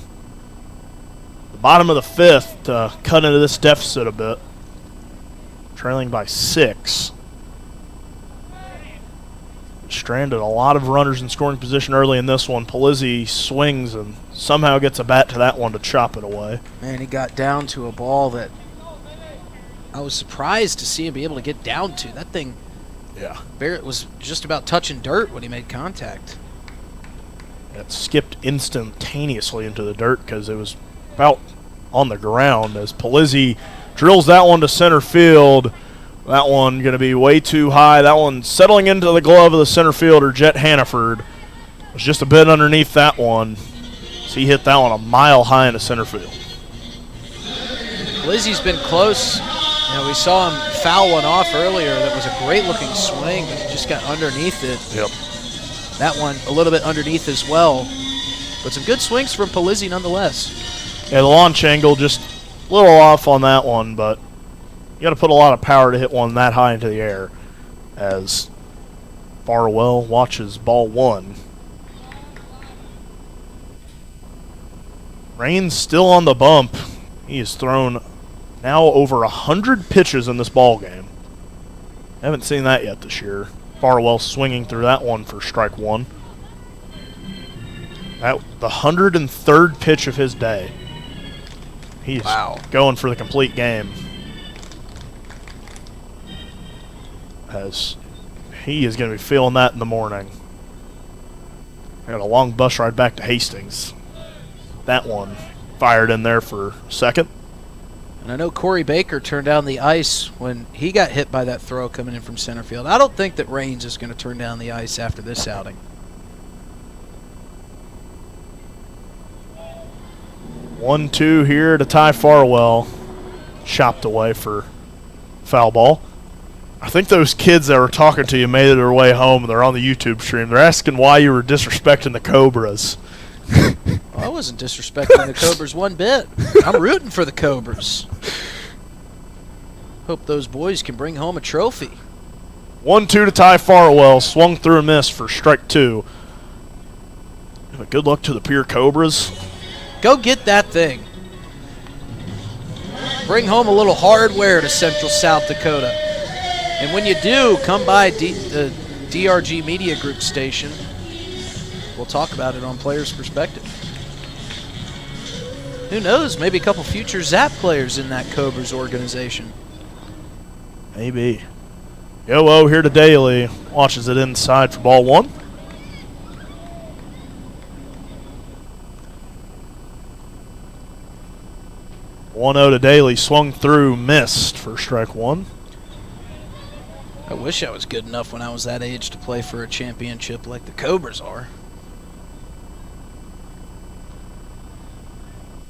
the bottom of the 5th to cut into this deficit a bit. Trailing by 6. Stranded a lot of runners in scoring position early in this one. Polizzi swings and somehow gets a bat to that one to chop it away. Man, he got down to a ball that I was surprised to see him be able to get down to. That thing, Barrett was just about touching dirt when he made contact. It skipped instantaneously into the dirt because it was about on the ground as Polizzi drills that one to center field. That one going to be way too high. That one settling into the glove of the center fielder, Jet Hannaford. Was just a bit underneath that one. So he hit that one a mile high into center field. Polizzi's been close. You know, we saw him foul one off earlier. That was a great-looking swing, but he just got underneath it. Yep. That one a little bit underneath as well. But some good swings from Polizzi nonetheless. Yeah, the launch angle just a little off on that one, but you got to put a lot of power to hit one that high into the air. As Farwell watches ball 1. Rain's still on the bump. He has thrown now over 100 pitches in this ball game. Haven't seen that yet this year. Farwell swinging through that one for strike 1. That the 103rd pitch of his day. He's going for the complete game. As he is going to be feeling that in the morning. Got a long bus ride back to Hastings. That one fired in there for second. And I know Corey Baker turned down the ice when he got hit by that throw coming in from center field. I don't think that Raines is going to turn down the ice after this outing. 1-2 here to Ty Farwell. Chopped away for foul ball. I think those kids that were talking to you made their way home. They're on the YouTube stream. They're asking why you were disrespecting the Cobras. I wasn't disrespecting the Cobras one bit. I'm rooting for the Cobras. Hope those boys can bring home a trophy. 1-2 to Ty Farwell. Swung through and missed for strike 2. But good luck to the Pierre Cobras. Go get that thing. Bring home a little hardware to Central South Dakota. And when you do, come by the DRG Media Group station. We'll talk about it on Players Perspective. Who knows? Maybe a couple future Zap players in that Cobras organization. Maybe. Yo-O here to Daly. Watches it inside for ball 1. (1-0) to Daly. Swung through, missed for strike 1. I wish I was good enough when I was that age to play for a championship like the Cobras are.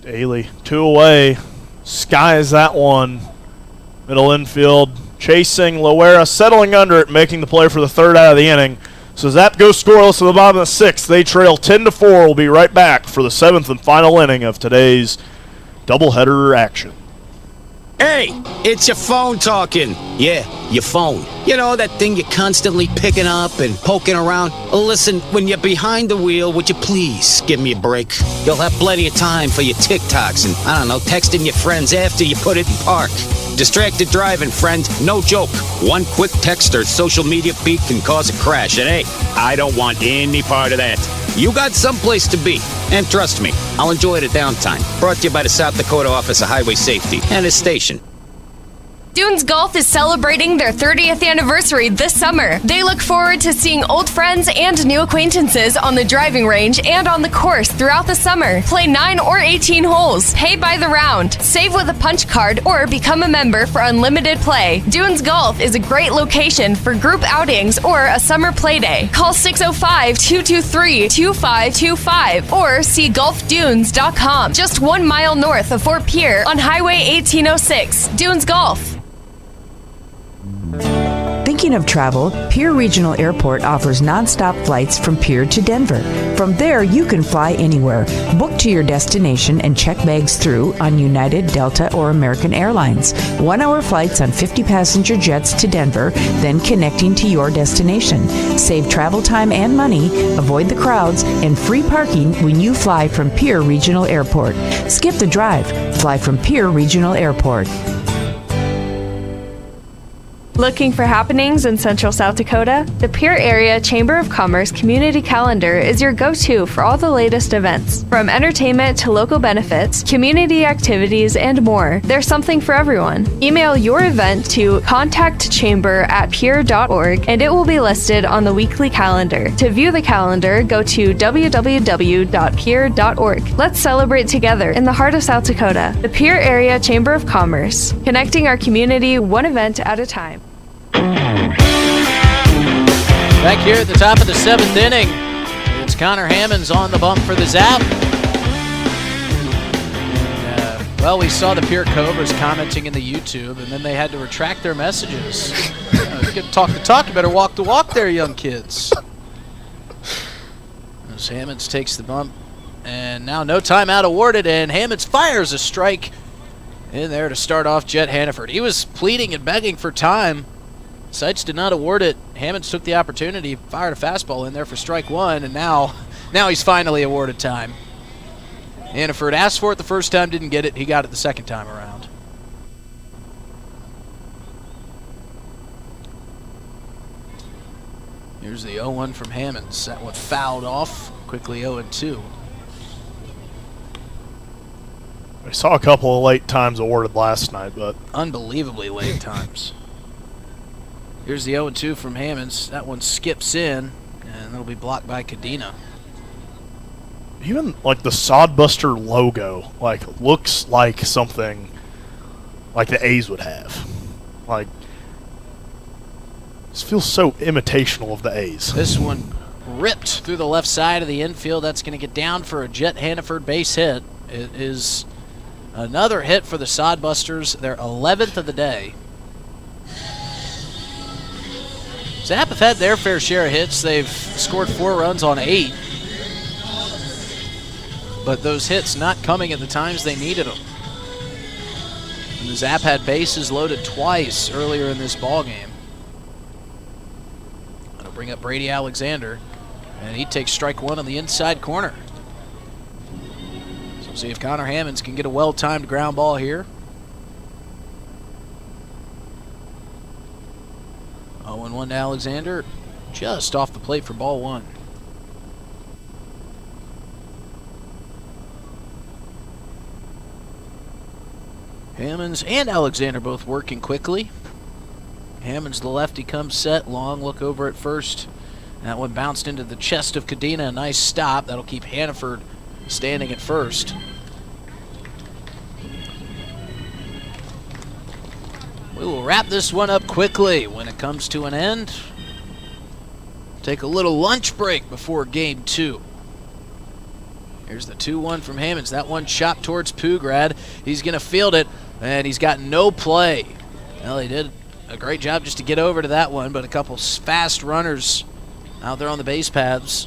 Daly, 2 away. Skies that one. Middle infield. Chasing Loera, settling under it, making the play for the 3rd out of the inning. So Zap goes scoreless to the bottom of the 6th. They trail 10-4. We'll be right back for the 7th and final inning of today's doubleheader action. Hey, it's your phone talking. Yeah, your phone. You know, that thing you're constantly picking up and poking around. Listen, when you're behind the wheel, would you please give me a break? You'll have plenty of time for your TikToks and, I don't know, texting your friends after you put it in park. Distracted driving, friend. No joke. One quick text or social media feed can cause a crash. And hey, I don't want any part of that. You got someplace to be. And trust me, I'll enjoy it at downtime. Brought to you by the South Dakota Office of Highway Safety and its station. Dunes Golf is celebrating their 30th anniversary this summer. They look forward to seeing old friends and new acquaintances on the driving range and on the course throughout the summer. Play 9 or 18 holes. Pay by the round. Save with a punch card or become a member for unlimited play. Dunes Golf is a great location for group outings or a summer play day. Call 605-223-2525 or see golfdunes.com. Just 1 mile north of Fort Pierre on Highway 1806. Dunes Golf. Think Speaking of travel, Pierre Regional Airport offers nonstop flights from Pierre to Denver. From there, you can fly anywhere. Book to your destination and check bags through on United, Delta, or American Airlines. 1-hour flights on 50-passenger jets to Denver, then connecting to your destination. Save travel time and money, avoid the crowds, and free parking when you fly from Pierre Regional Airport. Skip the drive. Fly from Pierre Regional Airport. Looking for happenings in Central South Dakota? The Pierre Area Chamber of Commerce Community Calendar is your go-to for all the latest events. From entertainment to local benefits, community activities, and more, there's something for everyone. Email your event to contactchamber@pierre.org and it will be listed on the weekly calendar. To view the calendar, go to www.pierre.org. Let's celebrate together in the heart of South Dakota. The Pierre Area Chamber of Commerce, connecting our community one event at a time. Back here at the top of the 7th inning, it's Connor Hammonds on the bump for the Zap. And, well, we saw the Pierre Cobras commenting in the YouTube, and then they had to retract their messages. You can talk the talk, you better walk the walk there, young kids. As Hammonds takes the bump, and now no timeout awarded, and Hammonds fires a strike in there to start off Jet Hannaford. He was pleading and begging for time. Sites did not award it. Hammonds took the opportunity, fired a fastball in there for strike one, and now he's finally awarded time. Hannaford asked for it the first time, didn't get it. He got it the second time around. Here's the 0-1 from Hammonds. That one fouled off. Quickly 0-2. I saw a couple of late times awarded last night, but unbelievably late times. Here's the 0-2 from Hammonds. That one skips in, and it'll be blocked by Cadena. Even like the Sodbuster logo, like looks like something like the A's would have. Like, this feels so imitational of the A's. This one ripped through the left side of the infield. That's going to get down for a Jet Hannaford base hit. It is another hit for the Sodbusters, their 11th of the day. Zap have had their fair share of hits. They've scored 4 runs on 8. But those hits not coming at the times they needed them. And the Zap had bases loaded twice earlier in this ballgame. That'll bring up Brady Alexander. And he takes strike one on the inside corner. So we'll see if Connor Hammonds can get a well-timed ground ball here. 0-1 to Alexander, just off the plate for ball one. Hammonds and Alexander both working quickly. Hammonds, the lefty, comes set. Long look over at first. That one bounced into the chest of Cadena. A nice stop. That'll keep Hannaford standing at first. We will wrap this one up quickly when it comes to an end. Take a little lunch break before game 2. Here's the 2-1 from Hammonds. That one chopped towards Pugrad. He's going to field it, and he's got no play. Well, he did a great job just to get over to that one, but a couple fast runners out there on the base paths.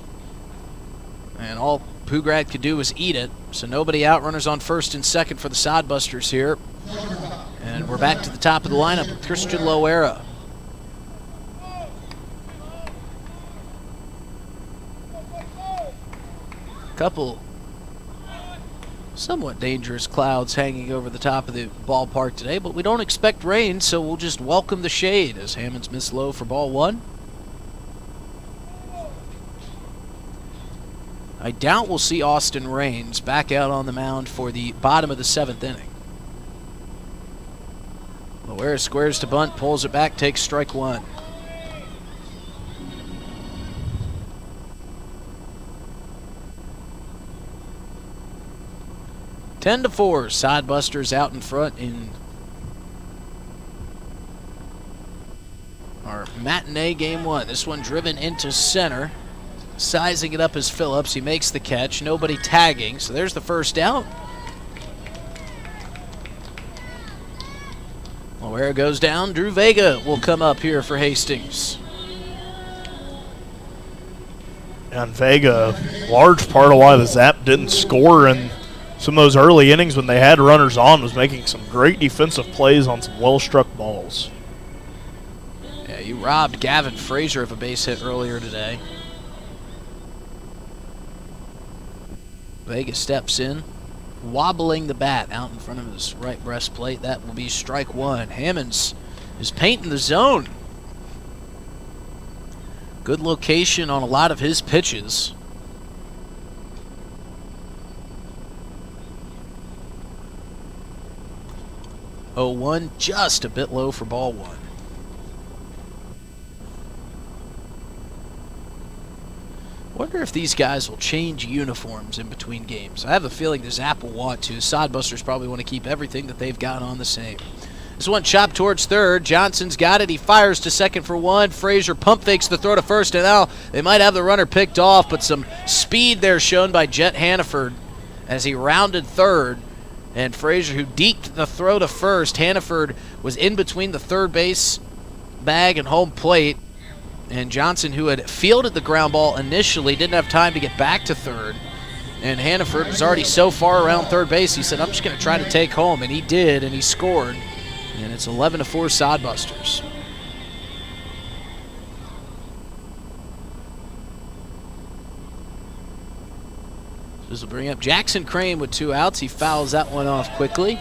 And all Pugrad could do was eat it. So nobody out. Runners on first and second for the Sodbusters here. And we're back to the top of the lineup with Christian Loera. Couple somewhat dangerous clouds hanging over the top of the ballpark today, but we don't expect rain, so we'll just welcome the shade as Hammonds miss low for ball one. I doubt we'll see Austin Raines back out on the mound for the bottom of the 7th inning. Loera squares to bunt, pulls it back, takes strike one. Ten to 4, Sodbusters out in front in our matinee game 1. This one driven into center, sizing it up as Phillips. He makes the catch, nobody tagging, so there's the first out. Loera goes down. Drew Vega will come up here for Hastings. And Vega, large part of why the Zap didn't score in some of those early innings when they had runners on, was making some great defensive plays on some well-struck balls. Yeah, you robbed Gavin Frazier of a base hit earlier today. Vega steps in, wobbling the bat out in front of his right breastplate. That will be strike one. Hammonds is painting the zone. Good location on a lot of his pitches. Oh, 1 just a bit low for ball one. Wonder if these guys will change uniforms in between games. I have a feeling the Zap will want to. Sodbusters probably want to keep everything that they've got on the same. This one chopped towards third. Johnson's got it. He fires to second for one. Frazier pump fakes the throw to first, and now they might have the runner picked off, but some speed there shown by Jet Hannaford as he rounded third. And Frazier, who deked the throw to first. Hannaford was in between the third base bag and home plate. And Johnson, who had fielded the ground ball initially, didn't have time to get back to third. And Hannaford was already so far around third base, he said, I'm just going to try to take home. And he did, and he scored. And it's 11-4 Sodbusters. This will bring up Jackson Crane with 2 outs. He fouls that one off quickly.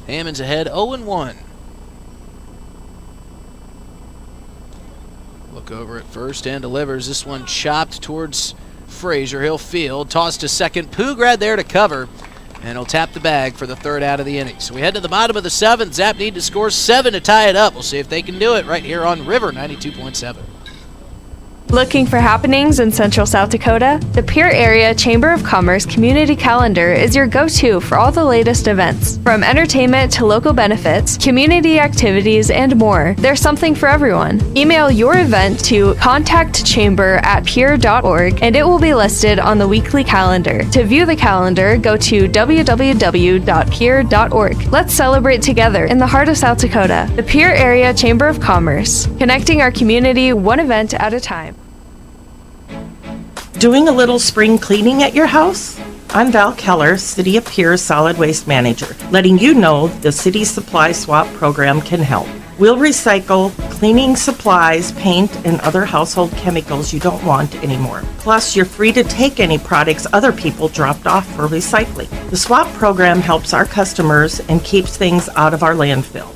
Hammond's ahead 0-1. Look over at first and delivers. This one chopped towards Frazier. He'll field. Toss to second. Pugrad there to cover. And he'll tap the bag for the third out of the inning. So we head to the bottom of the 7th. Zap need to score 7 to tie it up. We'll see if they can do it right here on River 92.7. Looking for happenings in Central South Dakota? The Pierre Area Chamber of Commerce Community Calendar is your go-to for all the latest events. From entertainment to local benefits, community activities, and more, there's something for everyone. Email your event to contactchamber@pierre.org and it will be listed on the weekly calendar. To view the calendar, go to www.pierre.org. Let's celebrate together in the heart of South Dakota. The Pierre Area Chamber of Commerce, connecting our community one event at a time. Doing a little spring cleaning at your house? I'm Val Keller, City of Pierre Solid Waste Manager, letting you know the City Supply Swap program can help. We'll recycle cleaning supplies, paint, and other household chemicals you don't want anymore. Plus, you're free to take any products other people dropped off for recycling. The swap program helps our customers and keeps things out of our landfill.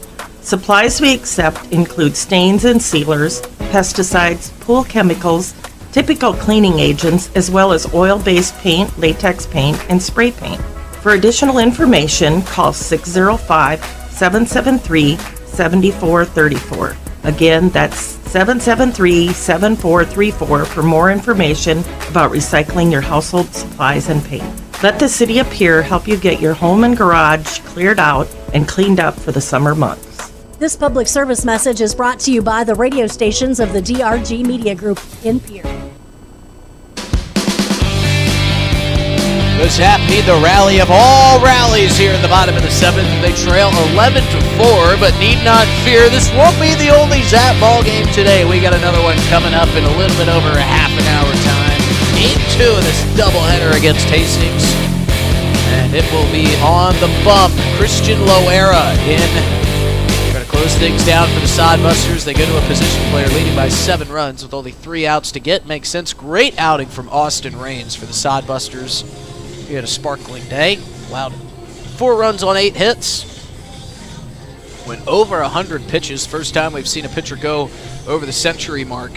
Supplies we accept include stains and sealers, pesticides, pool chemicals, typical cleaning agents, as well as oil-based paint, latex paint, and spray paint. For additional information, call 605-773-7434. Again, that's 773-7434 for more information about recycling your household supplies and paint. Let the City of Pierre help you get your home and garage cleared out and cleaned up for the summer months. This public service message is brought to you by the radio stations of the DRG Media Group in Pierre. The Zap need the rally of all rallies here in the bottom of the 7th. They trail 11-4, but need not fear. This won't be the only Zap ball game today. We got another one coming up in a little bit over a half an hour time. Game 2 of this doubleheader against Hastings. And it will be on the bump. Christian Loera in. We're going to close things down for the Sodbusters. They go to a position player leading by 7 runs with only 3 outs to get. Makes sense. Great outing from Austin Raines for the Sodbusters. He had a sparkling day. Allowed 4 runs on 8 hits. Went over 100 pitches. First time we've seen a pitcher go over the century mark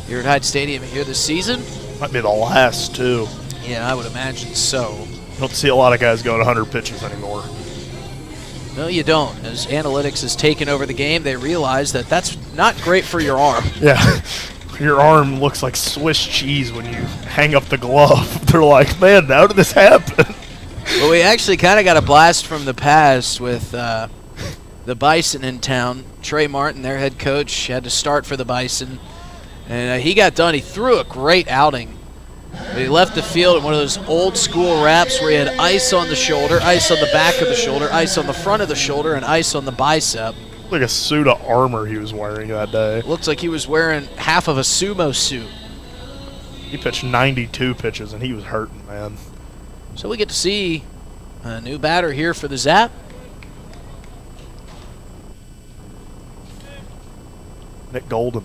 here at Hyde Stadium here this season. Might be the last, too. Yeah, I would imagine so. You don't see a lot of guys going 100 pitches anymore. No, you don't. As analytics has taken over the game, they realize that that's not great for your arm. Yeah. Your arm looks like Swiss cheese when you hang up the glove. They're like, man, how did this happen? Well, we actually kind of got a blast from the past with the Bison in town. Trey Martin, their head coach, had to start for the Bison. And he got done. He threw a great outing. He left the field in one of those old school wraps where he had ice on the shoulder, ice on the back of the shoulder, ice on the front of the shoulder, and ice on the bicep. Like a suit of armor he was wearing that day. Looks like he was wearing half of a sumo suit. He pitched 92 pitches, and he was hurting, man. So we get to see a new batter here for the Zap. Nick Golden.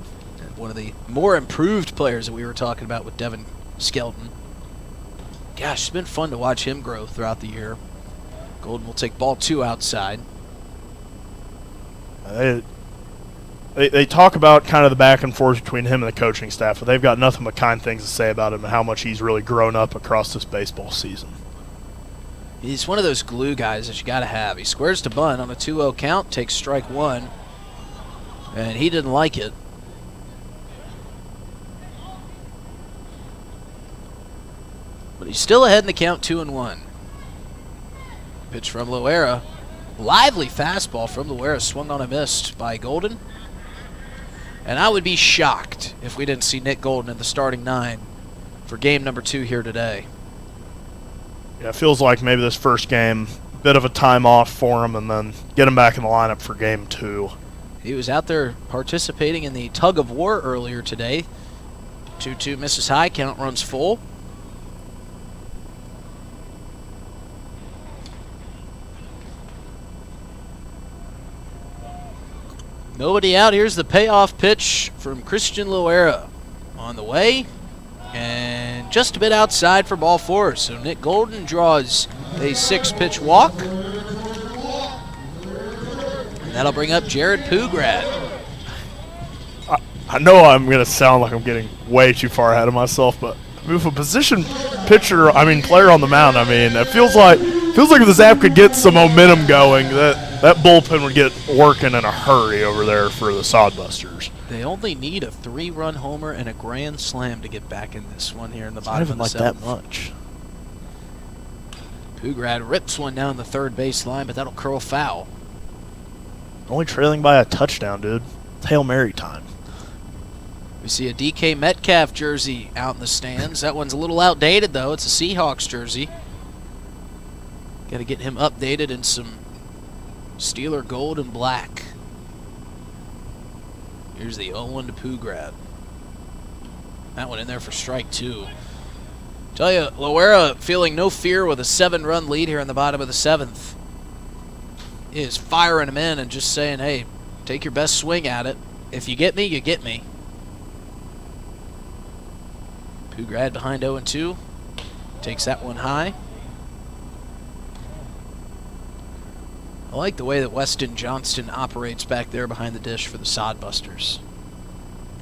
One of the more improved players that we were talking about with Devin Skelton. Gosh, it's been fun to watch him grow throughout the year. Golden will take ball 2 outside. They talk about kind of the back and forth between him and the coaching staff, but they've got nothing but kind things to say about him and how much he's really grown up across this baseball season. He's one of those glue guys that you got to have. He squares to bunt on a 2-0 count, takes strike 1, and he didn't like it. But he's still ahead in the count, 2-1. Pitch from Loera. Lively fastball from Loera, swung on and missed by Golden. And I would be shocked if we didn't see Nick Golden in the starting 9 for game number 2 here today. Yeah, it feels like maybe this first game, bit of a time off for him, and then get him back in the lineup for game 2. He was out there participating in the tug of war earlier today. 2-2 misses high, count runs full. Nobody out. Here's the payoff pitch from Christian Loera. On the way, and just a bit outside for ball 4. So Nick Golden draws a 6-pitch walk. And that'll bring up Jared Pugrad. I know I'm going to sound like I'm getting way too far ahead of myself, but if a position player on the mound, it feels like if the Zap could get some momentum going, that bullpen would get working in a hurry over there for the Sodbusters. They only need a 3-run homer and a grand slam to get back in this one here in the bottom of the 7th. Not even like that much. Pugrad rips one down the third base line, but that'll curl foul. Only trailing by a touchdown, dude. It's Hail Mary time. We see a DK Metcalf jersey out in the stands. That one's a little outdated, though. It's a Seahawks jersey. Got to get him updated in some Steeler gold and black. Here's the 0-1 to Pugrad. That one in there for strike 2. Tell you, Loera feeling no fear with a 7-run lead here in the bottom of the 7th. He is firing him in and just saying, hey, take your best swing at it. If you get me, you get me. Pugrad behind 0-2. Takes that one high. I like the way that Weston Johnston operates back there behind the dish for the Sodbusters.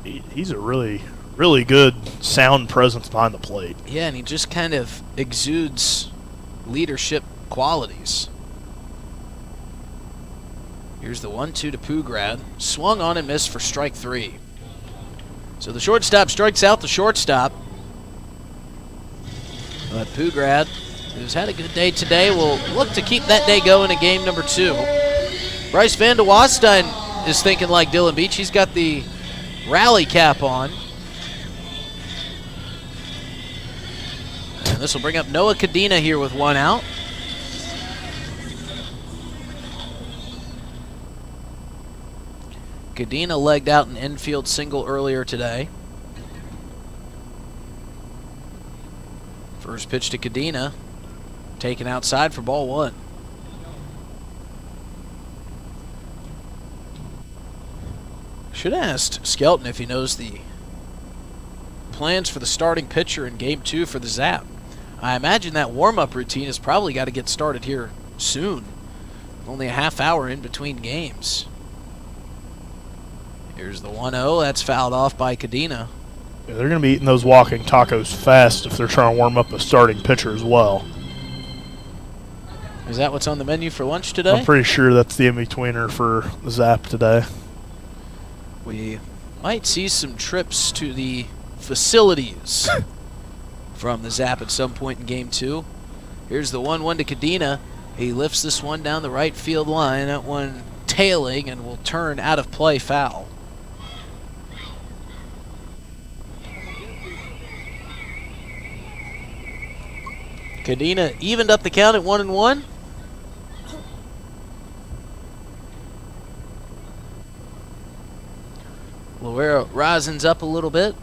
He's a really, really good sound presence behind the plate. Yeah, and he just kind of exudes leadership qualities. Here's the 1-2 to Pugrad. Swung on and missed for strike 3. So the shortstop strikes out the shortstop. But Pugrad, who's had a good day today, will look to keep that day going in game number 2. Bryce Van de Wastein is thinking like Dylan Beach. He's got the rally cap on. And this will bring up Noah Cadena here with 1 out. Cadena legged out an infield single earlier today. First pitch to Cadena, taken outside for ball 1. Should have asked Skelton if he knows the plans for the starting pitcher in game 2 for the Zap. I imagine that warm-up routine has probably got to get started here soon. Only a half hour in between games. Here's the 1-0. That's fouled off by Cadena. Yeah, they're going to be eating those walking tacos fast if they're trying to warm up a starting pitcher as well. Is that what's on the menu for lunch today? I'm pretty sure that's the in-betweener for Zap today. We might see some trips to the facilities from the Zap at some point in game 2. Here's the 1-1 to Cadena. He lifts this one down the right field line. That one tailing and will turn out of play foul. Cadena evened up the count at 1-1. Loera rising up a little bit.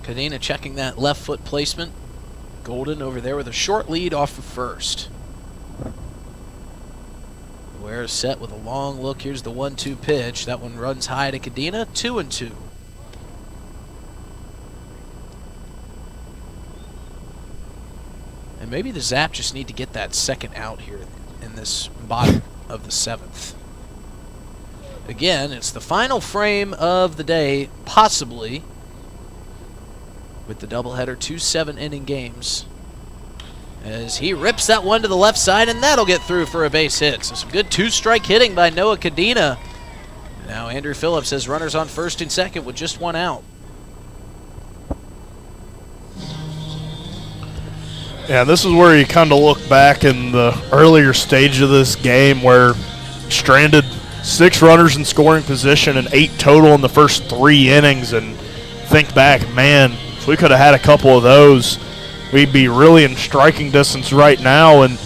Cadena checking that left foot placement. Golden over there with a short lead off of first. Loera set with a long look. Here's the 1-2 pitch. That one runs high to Cadena. 2-2. And maybe the Zap just need to get that second out here in this bottom of the 7th. Again, it's the final frame of the day, possibly, with the doubleheader, 2 7-inning games. As he rips that one to the left side, and that'll get through for a base hit. So some good 2-strike hitting by Noah Cadena. Now Andrew Phillips has runners on first and second with just 1 out. Yeah, this is where you kind of look back in the earlier stage of this game where stranded 6 runners in scoring position and 8 total in the first 3 innings, and think back, man, if we could have had a couple of those, we'd be really in striking distance right now. And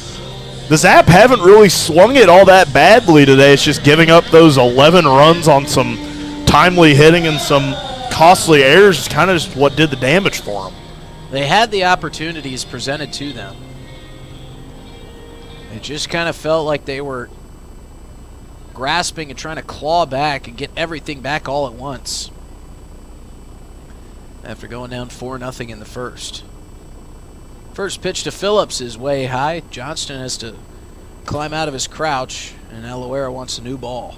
the Zap haven't really swung it all that badly today. It's just giving up those 11 runs on some timely hitting and some costly errors is kind of just what did the damage for them. They had the opportunities presented to them. It just kind of felt like they were grasping and trying to claw back and get everything back all at once after going down 4-0 in the first. First pitch to Phillips is way high. Johnston has to climb out of his crouch, and now Loera wants a new ball.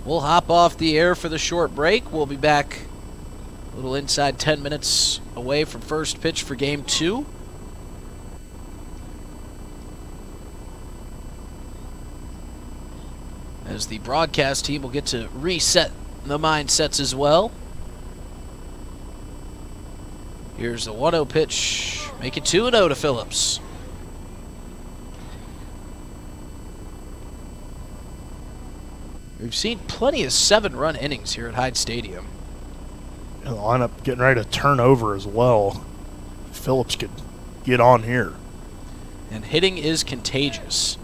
We'll hop off the air for the short break. We'll be back a little inside 10 minutes away from first pitch for Game 2. As the broadcast team will get to reset the mindsets as well. Here's the 1-0 pitch. Make it 2-0 to Phillips. We've seen plenty of 7-run innings here at Hyde Stadium. And the lineup getting ready to turn over as well. Phillips could get on here. And hitting is contagious.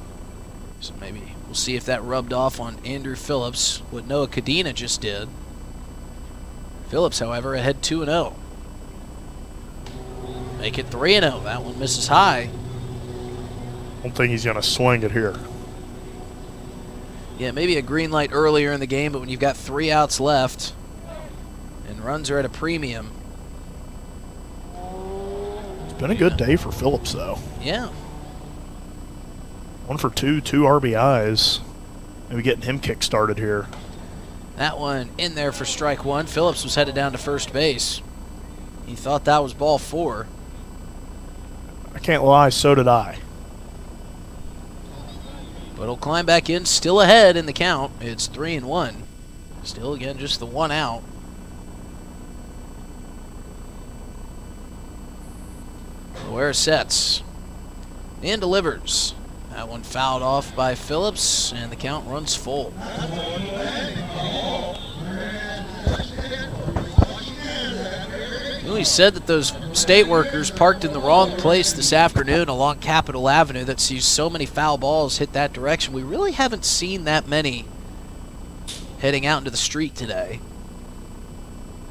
So maybe we'll see if that rubbed off on Andrew Phillips, what Noah Cadena just did. Phillips, however, ahead 2-0. Make it 3-0. That one misses high. Don't think he's going to swing it here. Yeah, maybe a green light earlier in the game, but when you've got 3 outs left and runs are at a premium. It's been a good day for Phillips, though. Yeah. 1 for 2, 2 RBIs. Maybe getting him kick-started here. That one in there for strike 1. Phillips was headed down to first base. He thought that was ball 4. I can't lie, so did I. But he'll climb back in, still ahead in the count. It's 3-1. Still, again, just the 1 out. Loera sets and delivers. That one fouled off by Phillips, and the count runs full. We said that those state workers parked in the wrong place this afternoon along Capitol Avenue that sees so many foul balls hit that direction. We really haven't seen that many heading out into the street today.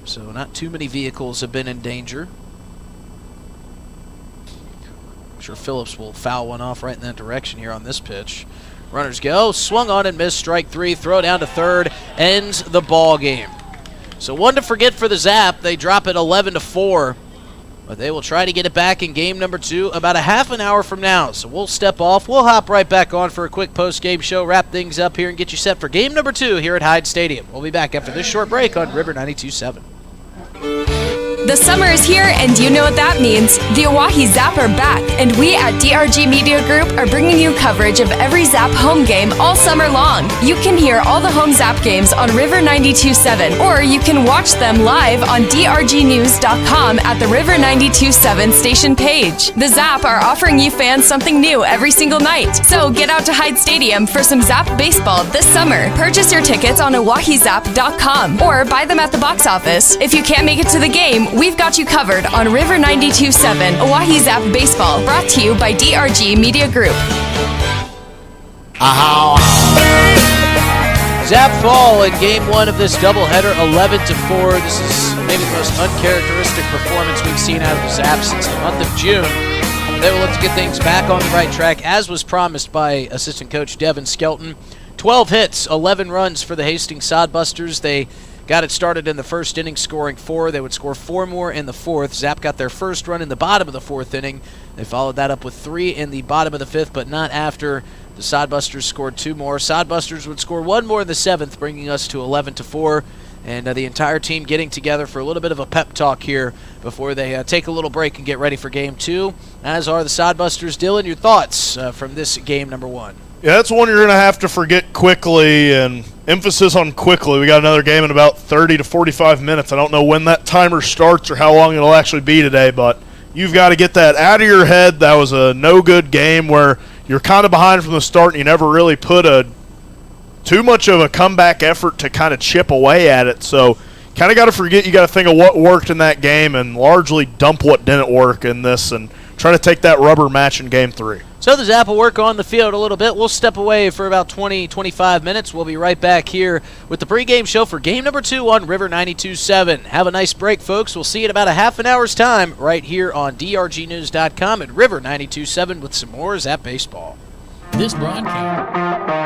So not too many vehicles have been in danger. I'm sure Phillips will foul one off right in that direction here on this pitch. Runners go, swung on and missed, strike 3, throw down to third, ends the ball game. So one to forget for the Zap. They drop it 11-4, but they will try to get it back in game number 2 about a half an hour from now. So we'll step off. We'll hop right back on for a quick post-game show, wrap things up here, and get you set for game number 2 here at Hyde Stadium. We'll be back after this short break on River 92.7. The summer is here, and you know what that means. The Oahe Zap are back, and we at DRG Media Group are bringing you coverage of every Zap home game all summer long. You can hear all the home Zap games on River 92.7, or you can watch them live on drgnews.com at the River 92.7 station page. The Zap are offering you fans something new every single night. So get out to Hyde Stadium for some Zap baseball this summer. Purchase your tickets on oahezap.com or buy them at the box office. If you can't make it to the game, we've got you covered on River 92.7 Oahe Zap Baseball, brought to you by DRG Media Group. Zap fall in game one of this doubleheader, 11-4. This is maybe the most uncharacteristic performance we've seen out of the Zap since the month of June. They will look to get things back on the right track, as was promised by assistant coach Devin Skelton. 12 hits, 11 runs for the Hastings Sodbusters. They got it started in the first inning, scoring 4. They would score 4 more in the fourth. Zap got their first run in the bottom of the fourth inning. They followed that up with 3 in the bottom of the fifth, but not after the Sodbusters scored 2 more. Sodbusters would score 1 more in the seventh, bringing us to 11-4. And the entire team getting together for a little bit of a pep talk here before they take a little break and get ready for game 2, as are the Sodbusters. Dylan, your thoughts from this game number 1? Yeah, that's one you're going to have to forget quickly, and emphasis on quickly. We got another game in about 30 to 45 minutes. I don't know when that timer starts or how long it'll actually be today, but you've got to get that out of your head. That was a no-good game where you're kind of behind from the start and you never really put too much of a comeback effort to kind of chip away at it. So kind of got to forget. You got to think of what worked in that game and largely dump what didn't work in this and try to take that rubber match in game 3. So the Zap will work on the field a little bit. We'll step away for about 20-25 minutes. We'll be right back here with the pregame show for game number 2 on River 92.7. Have a nice break, folks. We'll see you in about a half an hour's time right here on drgnews.com at River 92.7 with some more Zap baseball. This broadcast.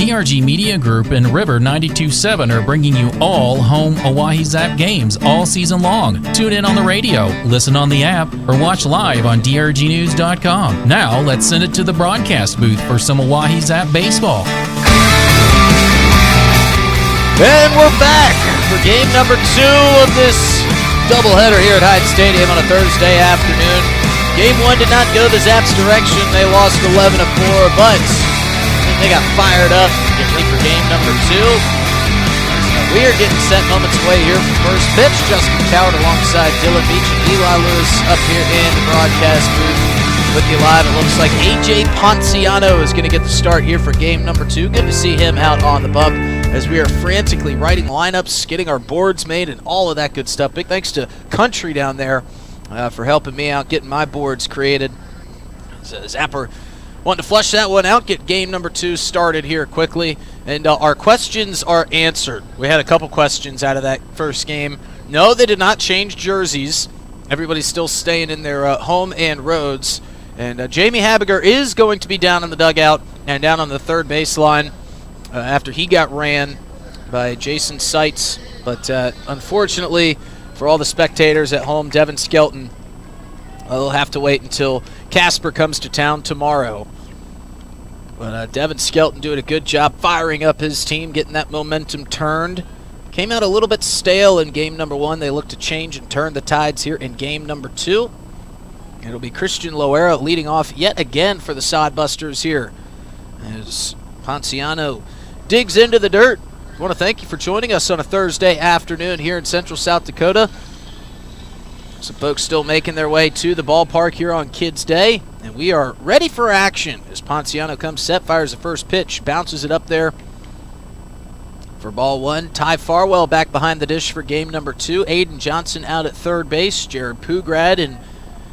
DRG Media Group and River 92.7 are bringing you all home Oahe Zap games all season long. Tune in on the radio, listen on the app, or watch live on drgnews.com. Now, let's send it to the broadcast booth for some Oahe Zap baseball. And we're back for game number 2 of this doubleheader here at Hyde Stadium on a Thursday afternoon. Game 1 did not go the Zaps' direction. They lost 11-4, but they got fired up to get ready for game number 2. We are getting set moments away here from first pitch. Justin Cowart alongside Dylan Beach and Eli Lewis up here in the broadcast booth with you live. It looks like A.J. Ponciano is going to get the start here for game number 2. Good to see him out on the bump as we are frantically writing lineups, getting our boards made, and all of that good stuff. Big thanks to Country down there for helping me out, getting my boards created. Zapper wanting to flush that one out, get game number 2 started here quickly. And our questions are answered. We had a couple questions out of that first game. No, they did not change jerseys. Everybody's still staying in their home and roads. And Jamie Habiger is going to be down in the dugout and down on the third baseline after he got ran by Jason Seitz. But unfortunately, for all the spectators at home, Devin Skelton will have to wait until Casper comes to town tomorrow. But Devin Skelton doing a good job firing up his team, getting that momentum turned. Came out a little bit stale in game number 1. They look to change and turn the tides here in game number 2. It'll be Christian Loera leading off yet again for the Sodbusters here as Ponciano digs into the dirt. I want to thank you for joining us on a Thursday afternoon here in Central South Dakota. Some folks still making their way to the ballpark here on Kids Day, and we are ready for action as Ponciano comes set, fires the first pitch, bounces it up there for ball 1. Ty Farwell back behind the dish for game number 2. Aiden Johnson out at third base. Jared Pugrad and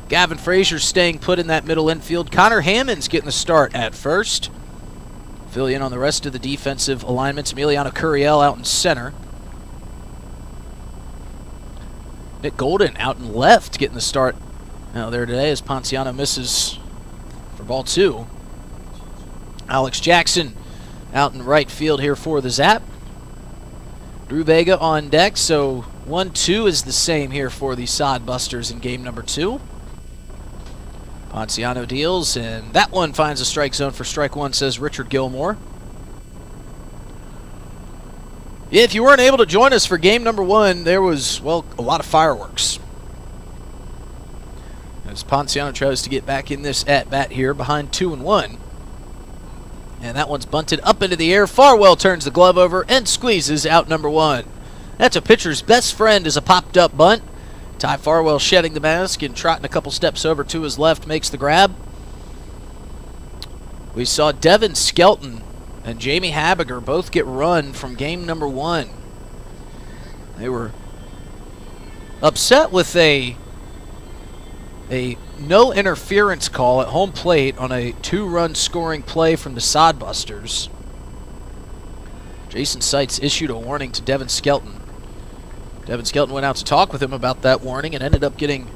Gavin Frazier staying put in that middle infield. Connor Hammond's getting the start at first. Fill in on the rest of the defensive alignments. Emiliano Curiel out in center. Nick Golden out in left getting the start now there today as Ponciano misses for ball 2. Alex Jackson out in right field here for the Zap. Drew Vega on deck, so 1-2 is the same here for the Sodbusters in game number 2. Ponciano deals, and that one finds a strike zone for strike 1, says Richard Gilmore. Yeah, if you weren't able to join us for game number 1, there was, well, a lot of fireworks. As Ponciano tries to get back in this at-bat here behind 2-1. And that one's bunted up into the air. Farwell turns the glove over and squeezes out number 1. That's a pitcher's best friend as a popped-up bunt. Ty Farwell shedding the mask and trotting a couple steps over to his left makes the grab. We saw Devin Skelton and Jamie Habiger both get run from game number 1. They were upset with a no interference call at home plate on a 2-run scoring play from the Sodbusters. Jason Seitz issued a warning to Devin Skelton. Devin Skelton went out to talk with him about that warning and ended up getting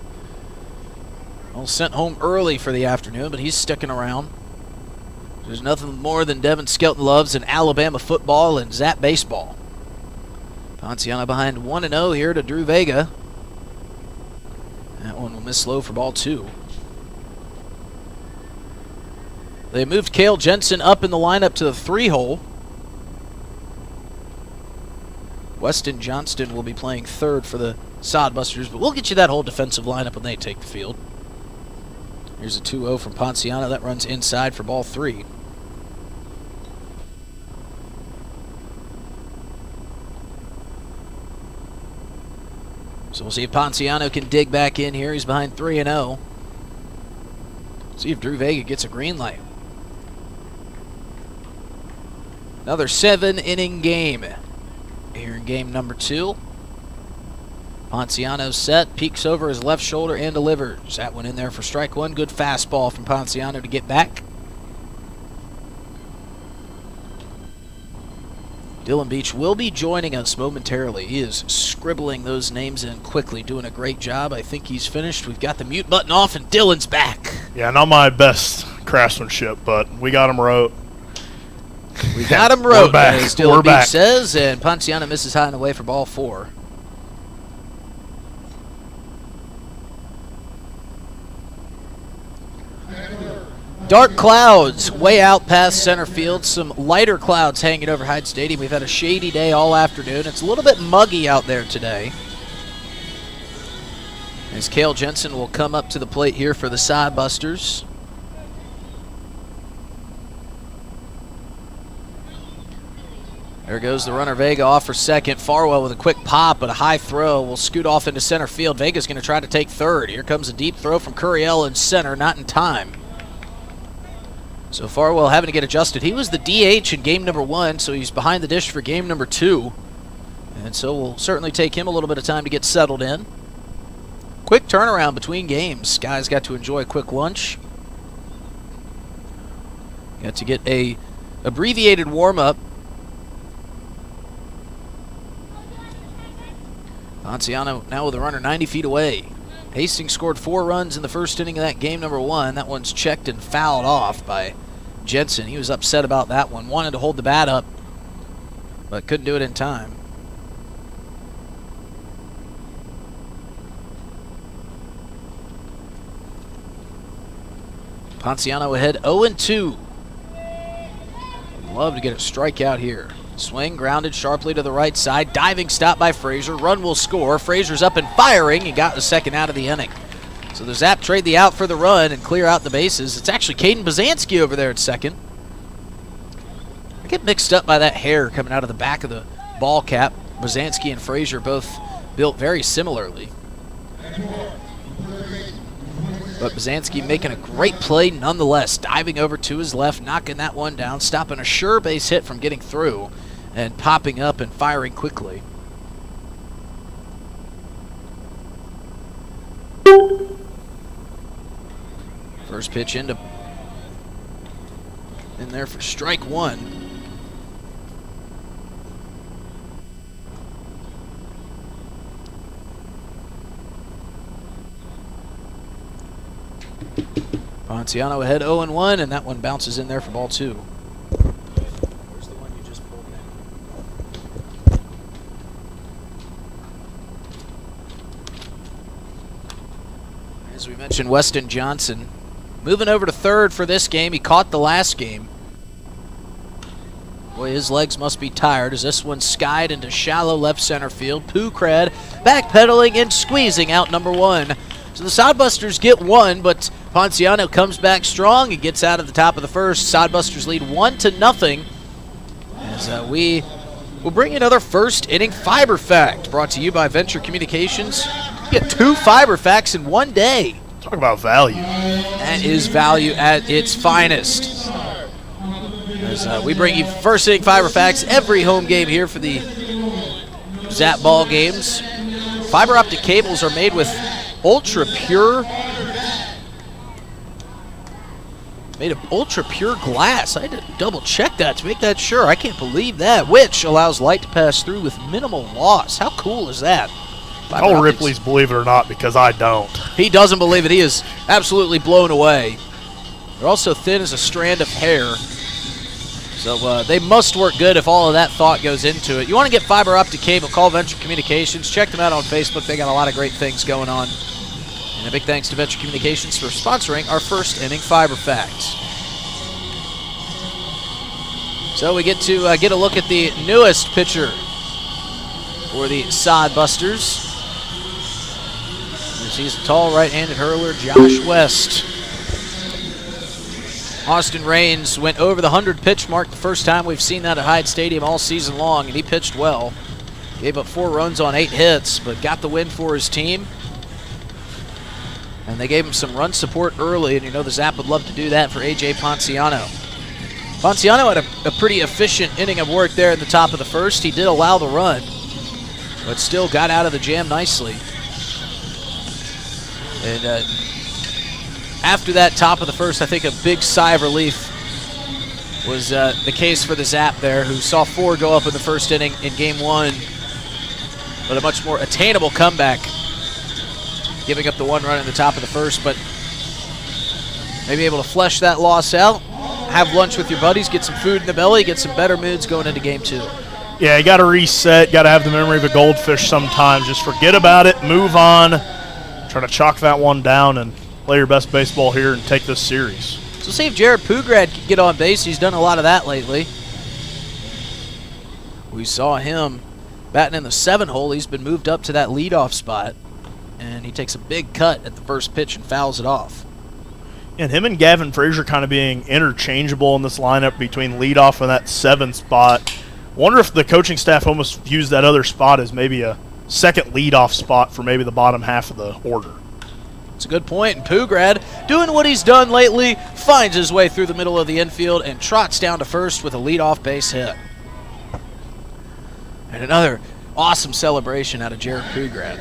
sent home early for the afternoon, but he's sticking around. There's nothing more than Devin Skelton loves in Alabama football and Zap baseball. Ponciano behind 1-0 here to Drew Vega. That one will miss low for ball 2. They moved Cale Jensen up in the lineup to the 3-hole. Weston Johnston will be playing third for the Sodbusters, but we'll get you that whole defensive lineup when they take the field. Here's a 2-0 from Ponciano. That runs inside for ball 3. So we'll see if Ponciano can dig back in here. He's behind 3-0. See if Drew Vega gets a green light. Another 7-inning game here in game number 2. Ponciano set, peeks over his left shoulder and delivers. That one in there for strike 1. Good fastball from Ponciano to get back. Dylan Beach will be joining us momentarily. He is scribbling those names in quickly, doing a great job. I think he's finished. We've got the mute button off, and Dylan's back. Yeah, not my best craftsmanship, but we got him wrote. We got him We're back. as Dylan We're Beach back. says, and Ponciano misses high and away for ball 4. Dark clouds way out past center field. Some lighter clouds hanging over Hyde Stadium. We've had a shady day all afternoon. It's a little bit muggy out there today. As Cale Jensen will come up to the plate here for the Sodbusters. There goes the runner Vega off for second. Farwell with a quick pop, but a high throw will scoot off into center field. Vega's going to try to take third. Here comes a deep throw from Curiel in center, not in time. So Farwell having to get adjusted. He was the DH in game number 1, so he's behind the dish for game number 2. And so we'll certainly take him a little bit of time to get settled in. Quick turnaround between games. Guys got to enjoy a quick lunch. Got to get a abbreviated warm-up. Ponciano now with a runner 90 feet away. Hastings scored 4 runs in the first inning of that game number 1. That one's checked and fouled off by Jensen. He was upset about that one. Wanted to hold the bat up, but couldn't do it in time. Ponciano ahead 0-2. Love to get a strikeout here. Swing grounded sharply to the right side. Diving stop by Frazier. Run will score. Frazier's up and firing. He got the second out of the inning. So the Zap trade the out for the run and clear out the bases. It's actually Caden Bazanski over there at second. I get mixed up by that hair coming out of the back of the ball cap. Bazanski and Frazier both built very similarly. But Bazanski making a great play nonetheless. Diving over to his left, knocking that one down, stopping a sure base hit from getting through, and popping up and firing quickly. First pitch in there for strike 1. Ponciano ahead 0-1, and that one bounces in there for ball 2. Where's the one you just pulled in? As we mentioned, Weston Johnson moving over to third for this game. He caught the last game. Boy, his legs must be tired as this one skied into shallow left center field. Pookrad backpedaling and squeezing out number 1. So the Sodbusters get 1, but Ponciano comes back strong and gets out of the top of the first. Sodbusters lead 1-0 as we will bring another first inning Fiber Fact brought to you by Venture Communications. You get 2 Fiber Facts in one day. Talk about value. That is value at its finest. As we bring you first inning Fiber Facts every home game here for the Zap ball games. Fiber optic cables are made with ultra pure glass. I had to double check that to make that sure. I can't believe that. Which allows light to pass through with minimal loss. How cool is that? Tell Ripley's believe it or not, because I don't. He doesn't believe it. He is absolutely blown away. They're also thin as a strand of hair. So they must work good if all of that thought goes into it. You want to get fiber optic cable, call Venture Communications. Check them out on Facebook. They got a lot of great things going on. And a big thanks to Venture Communications for sponsoring our first inning Fiber Facts. So we get to get a look at the newest pitcher for the Sodbusters. He's a tall right-handed hurler, Josh West. Austin Raines went over the 100-pitch mark the first time we've seen that at Hyde Stadium all season long, and he pitched well. Gave up 4 runs on 8 hits, but got the win for his team. And they gave him some run support early, and you know the Zap would love to do that for A.J. Ponciano. Ponciano had a pretty efficient inning of work there at the top of the first. He did allow the run, but still got out of the jam nicely. And after that top of the first, I think a big sigh of relief was the case for the Zap there, who saw 4 go up in the first inning in Game 1, but a much more attainable comeback, giving up the 1 run in the top of the first, but maybe able to flesh that loss out. have lunch with your buddies, get some food in the belly, get some better moods going into game 2. Yeah, you got to reset. Got to have the memory of a goldfish sometimes. Just forget about it, move on, try to chalk that one down, and play your best baseball here and take this series. So see if Jared Pugrad can get on base. He's done a lot of that lately. We saw him batting in the 7 hole. He's been moved up to that leadoff spot, and he takes a big cut at the first pitch and fouls it off. And him and Gavin Frazier kind of being interchangeable in this lineup between leadoff and that 7 spot. Wonder if the coaching staff almost views that other spot as maybe a second leadoff spot for maybe the bottom half of the order. It's a good point. And Pugrad, doing what he's done lately, finds his way through the middle of the infield and trots down to first with a leadoff base hit. And another awesome celebration out of Jared Pugrad.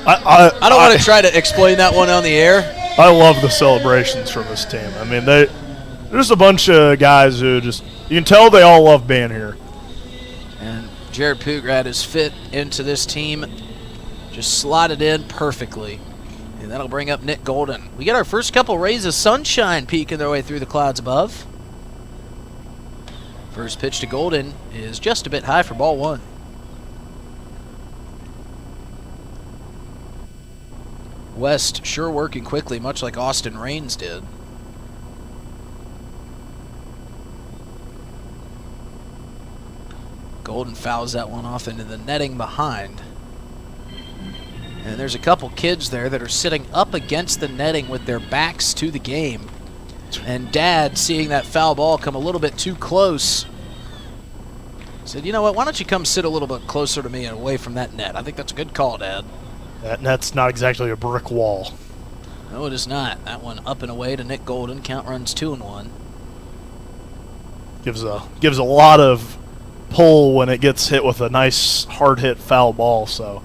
I don't want to try to explain that one on the air. I love the celebrations from this team. I mean, there's a bunch of guys who just, you can tell they all love being here. And Jared Pugrad is fit into this team, just slotted in perfectly. And that'll bring up Nick Golden. We get our first couple rays of sunshine peeking their way through the clouds above. First pitch to Golden is just a bit high for ball 1. West sure working quickly, much like Austin Raines did. Golden fouls that one off into the netting behind. And there's a couple kids there that are sitting up against the netting with their backs to the game. And Dad, seeing that foul ball come a little bit too close, said, you know what, why don't you come sit a little bit closer to me and away from that net? I think that's a good call, Dad. That net's not exactly a brick wall. No, it is not. That one up and away to Nick Golden. Count runs 2-1. Gives a lot of pull when it gets hit with a nice hard hit foul ball, so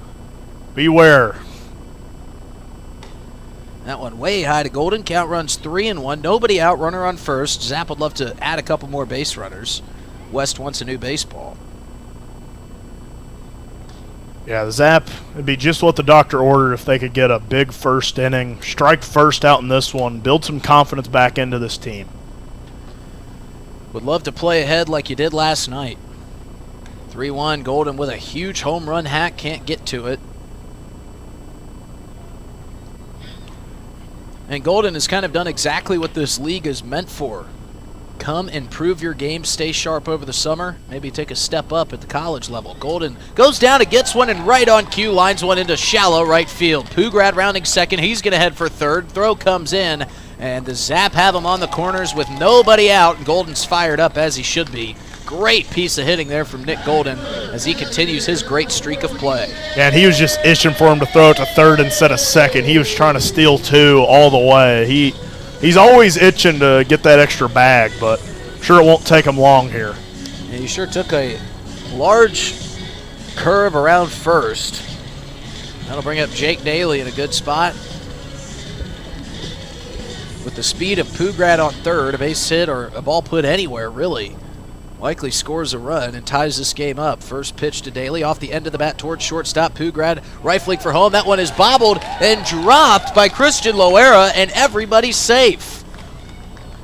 beware. That one way high to Golden. Count runs 3-1. Nobody out. Runner on first. Zap would love to add a couple more base runners. West wants a new baseball. Yeah, the Zap would be just what the doctor ordered if they could get a big first inning, strike first out in this one, build some confidence back into this team. Would love to play ahead like you did last night. 3-1, Golden with a huge home run hack, can't get to it. And Golden has kind of done exactly what this league is meant for. Come improve your game, stay sharp over the summer, maybe take a step up at the college level. Golden goes down and gets one, and right on cue lines one into shallow right field. Pugrad rounding second, he's going to head for third. Throw comes in, and the Zap have him on the corners with nobody out, and Golden's fired up as he should be. Great piece of hitting there from Nick Golden as he continues his great streak of play. Yeah, and he was just itching for him to throw it to third instead of second. He was trying to steal 2 all the way. He's always itching to get that extra bag, but sure it won't take him long here. Yeah, he sure took a large curve around first. That'll bring up Jake Daly in a good spot. With the speed of Pugrad on third, a base hit or a ball put anywhere, really, likely scores a run and ties this game up. First pitch to Daly off the end of the bat towards shortstop. Pugrad rifling for home. That one is bobbled and dropped by Christian Loera, and everybody's safe.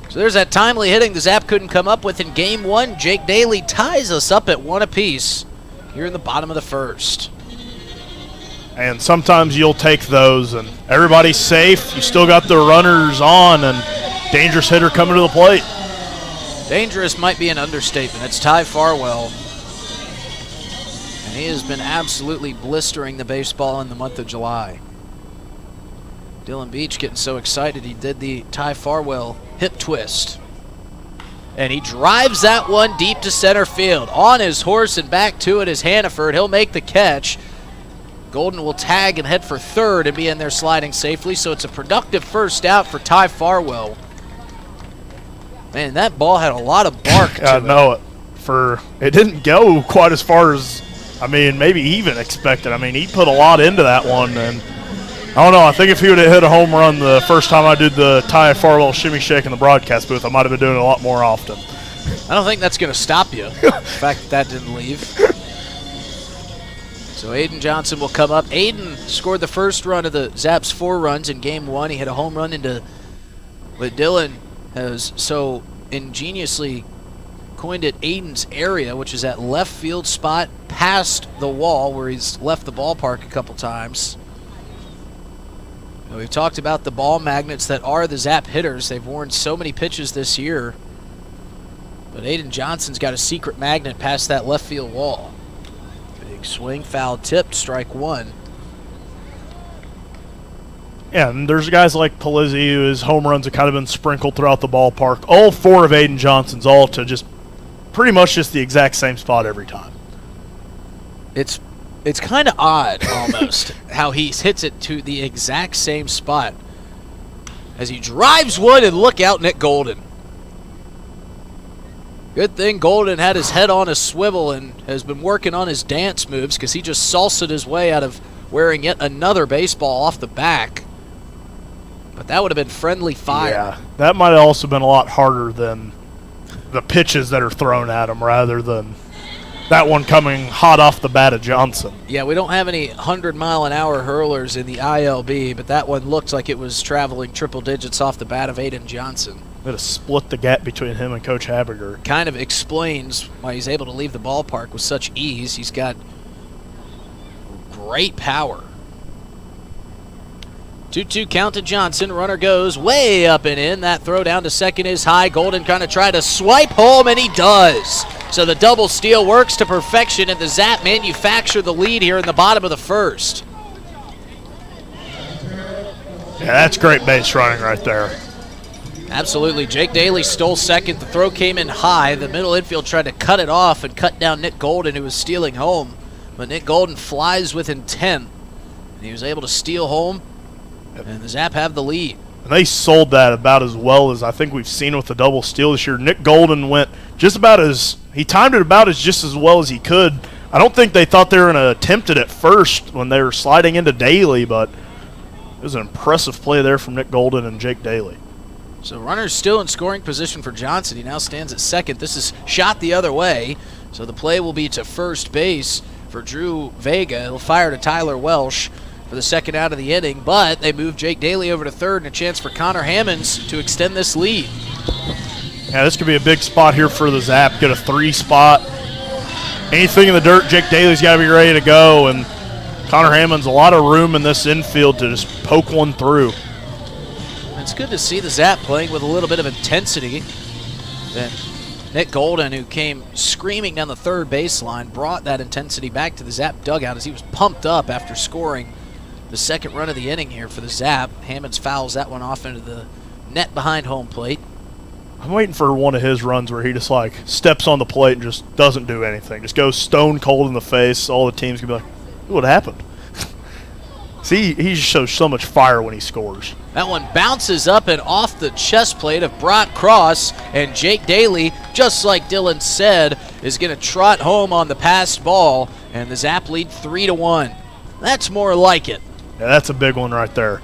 So there's that timely hitting the Zap couldn't come up with in game 1. Jake Daly ties us up at 1 apiece here in the bottom of the first. And sometimes you'll take those and everybody's safe. You still got the runners on and dangerous hitter coming to the plate. Dangerous might be an understatement. It's Ty Farwell. And he has been absolutely blistering the baseball in the month of July. Dylan Beach getting so excited he did the Ty Farwell hip twist. And he drives that one deep to center field. On his horse and back to it is Hannaford. He'll make the catch. Golden will tag and head for third and be in there sliding safely. So it's a productive first out for Ty Farwell. Man, that ball had a lot of bark to it. I know it. It didn't go quite as far as, maybe even expected. He put a lot into that one, and I don't know. I think if he would have hit a home run the first time I did the Ty Farwell shimmy shake in the broadcast booth, I might have been doing it a lot more often. I don't think that's going to stop you. The fact that didn't leave. So Aiden Johnson will come up. Aiden scored the first run of the Zaps' 4 runs in game 1. He hit a home run into what Dylan has so ingeniously coined it Aiden's area, which is that left field spot past the wall where he's left the ballpark a couple times. We've talked about the ball magnets that are the Zap hitters. They've worn so many pitches this year. But Aiden Johnson's got a secret magnet past that left field wall. Big swing, foul tipped, strike one. Yeah, and there's guys like Palizzi whose home runs have kind of been sprinkled throughout the ballpark. All four of Aiden Johnson's, all to just pretty much just the exact same spot every time. It's kind of odd, almost, how he hits it to the exact same spot as he drives one, and look out, Nick Golden. Good thing Golden had his head on a swivel and has been working on his dance moves, because he just salsa'd his way out of wearing yet another baseball off the back. But that would have been friendly fire. Yeah, that might have also been a lot harder than the pitches that are thrown at him, rather than that one coming hot off the bat of Johnson. Yeah, we don't have any 100-mile-an-hour hurlers in the ILB, but that one looked like it was traveling triple digits off the bat of Aiden Johnson. It have split the gap between him and Coach Habiger. Kind of explains why he's able to leave the ballpark with such ease. He's got great power. 2-2 count to Johnson. Runner goes way up and in. That throw down to second is high. Golden kind of tried to swipe home, and he does. So the double steal works to perfection, and the Zap manufacture the lead here in the bottom of the first. Yeah, that's great base running right there. Absolutely. Jake Daly stole second. The throw came in high. The middle infield tried to cut it off and cut down Nick Golden, who was stealing home. But Nick Golden flies with intent, and he was able to steal home, and the Zap have the lead. And they sold that about as well as I think we've seen with the double steal this year. Nick Golden went just about as – he timed it about as just as well as he could. I don't think they thought they were going to attempt it at first when they were sliding into Daly, but it was an impressive play there from Nick Golden and Jake Daly. So runner's still in scoring position for Johnson. He now stands at second. This is shot the other way, so the play will be to first base for Drew Vega. He'll fire to Tyler Welsh for the second out of the inning, but they move Jake Daly over to third, and a chance for Connor Hammonds to extend this lead. Yeah, this could be a big spot here for the Zap. Get a 3 spot. Anything in the dirt, Jake Daly's got to be ready to go, and Connor Hammonds a lot of room in this infield to just poke one through. It's good to see the Zap playing with a little bit of intensity. Then Nick Golden, who came screaming down the third baseline, brought that intensity back to the Zap dugout as he was pumped up after scoring the second run of the inning here for the Zap. Hammonds fouls that one off into the net behind home plate. I'm waiting for one of his runs where he just like steps on the plate and just doesn't do anything. Just goes stone cold in the face. All the teams can be like, what happened? See, he just shows so much fire when he scores. That one bounces up and off the chest plate of Brock Cross, and Jake Daly, just like Dylan said, is going to trot home on the passed ball, and the Zap lead 3-1. That's more like it. Yeah, that's a big one right there.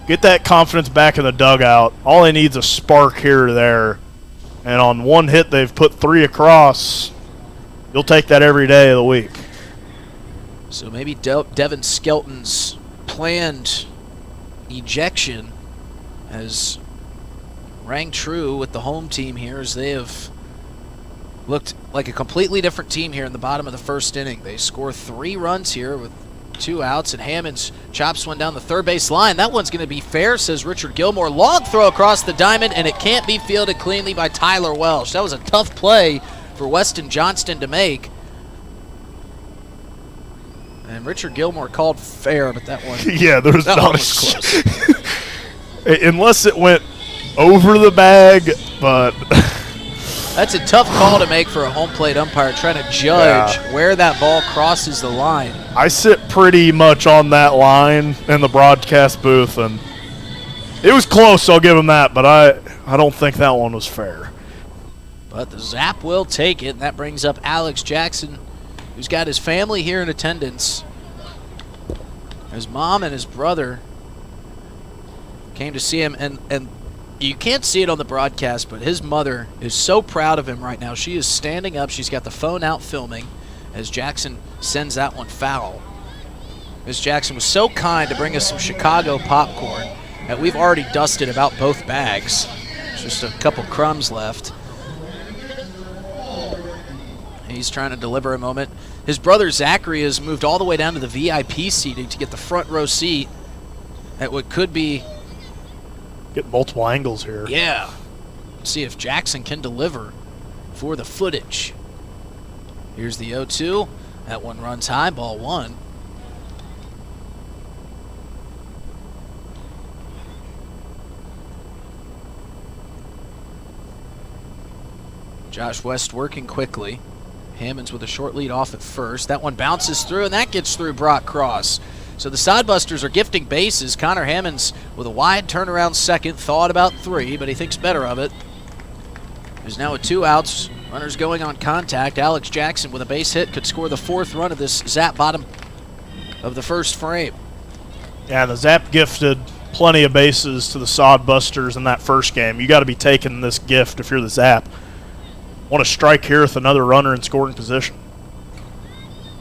Get that confidence back in the dugout. All he needs is a spark here or there. And on one hit, they've put 3 across. You'll take that every day of the week. So maybe Devin Skelton's planned ejection has rang true with the home team here, as they have looked like a completely different team here in the bottom of the first inning. They score 3 runs here with 2 outs, and Hammonds chops one down the third base line. That one's going to be fair, says Richard Gilmore. Long throw across the diamond, and it can't be fielded cleanly by Tyler Welsh. That was a tough play for Weston Johnston to make. And Richard Gilmore called fair, but that one, yeah, there was that not one was close. Unless it went over the bag, but that's a tough call to make for a home plate umpire, trying to judge where that ball crosses the line. I sit pretty much on that line in the broadcast booth, and it was close, I'll give him that, but I don't think that one was fair. But the Zap will take it, and that brings up Alex Jackson, who's got his family here in attendance. His mom and his brother came to see him, and you can't see it on the broadcast, but his mother is so proud of him right now. She is standing up. She's got the phone out filming as Jackson sends that one foul. Ms. Jackson was so kind to bring us some Chicago popcorn that we've already dusted about both bags. Just a couple crumbs left. He's trying to deliver a moment. His brother Zachary has moved all the way down to the VIP seating to get the front row seat at what could be... Get multiple angles here. Yeah. See if Jackson can deliver for the footage. Here's the 0-2. That one runs high, ball one. Josh West working quickly. Hammonds with a short lead off at first. That one bounces through, and that gets through Brock Cross. So the Sodbusters are gifting bases. Connor Hammonds with a wide turnaround second. Thought about three, but he thinks better of it. There's now a 2 outs. Runners going on contact. Alex Jackson with a base hit could score the 4th run of this Zap bottom of the first frame. Yeah, the Zap gifted plenty of bases to the Sodbusters in that first game. You got to be taking this gift if you're the Zap. Want to strike here with another runner in scoring position.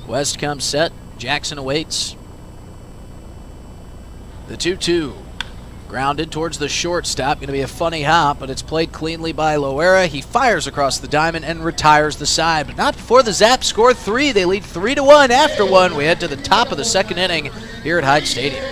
West comes set. Jackson awaits. The 2-2. Grounded towards the shortstop. Going to be a funny hop, but it's played cleanly by Loera. He fires across the diamond and retires the side, but not before the Zap score 3. They lead 3-1 after one. We head to the top of the second inning here at Hyde Stadium.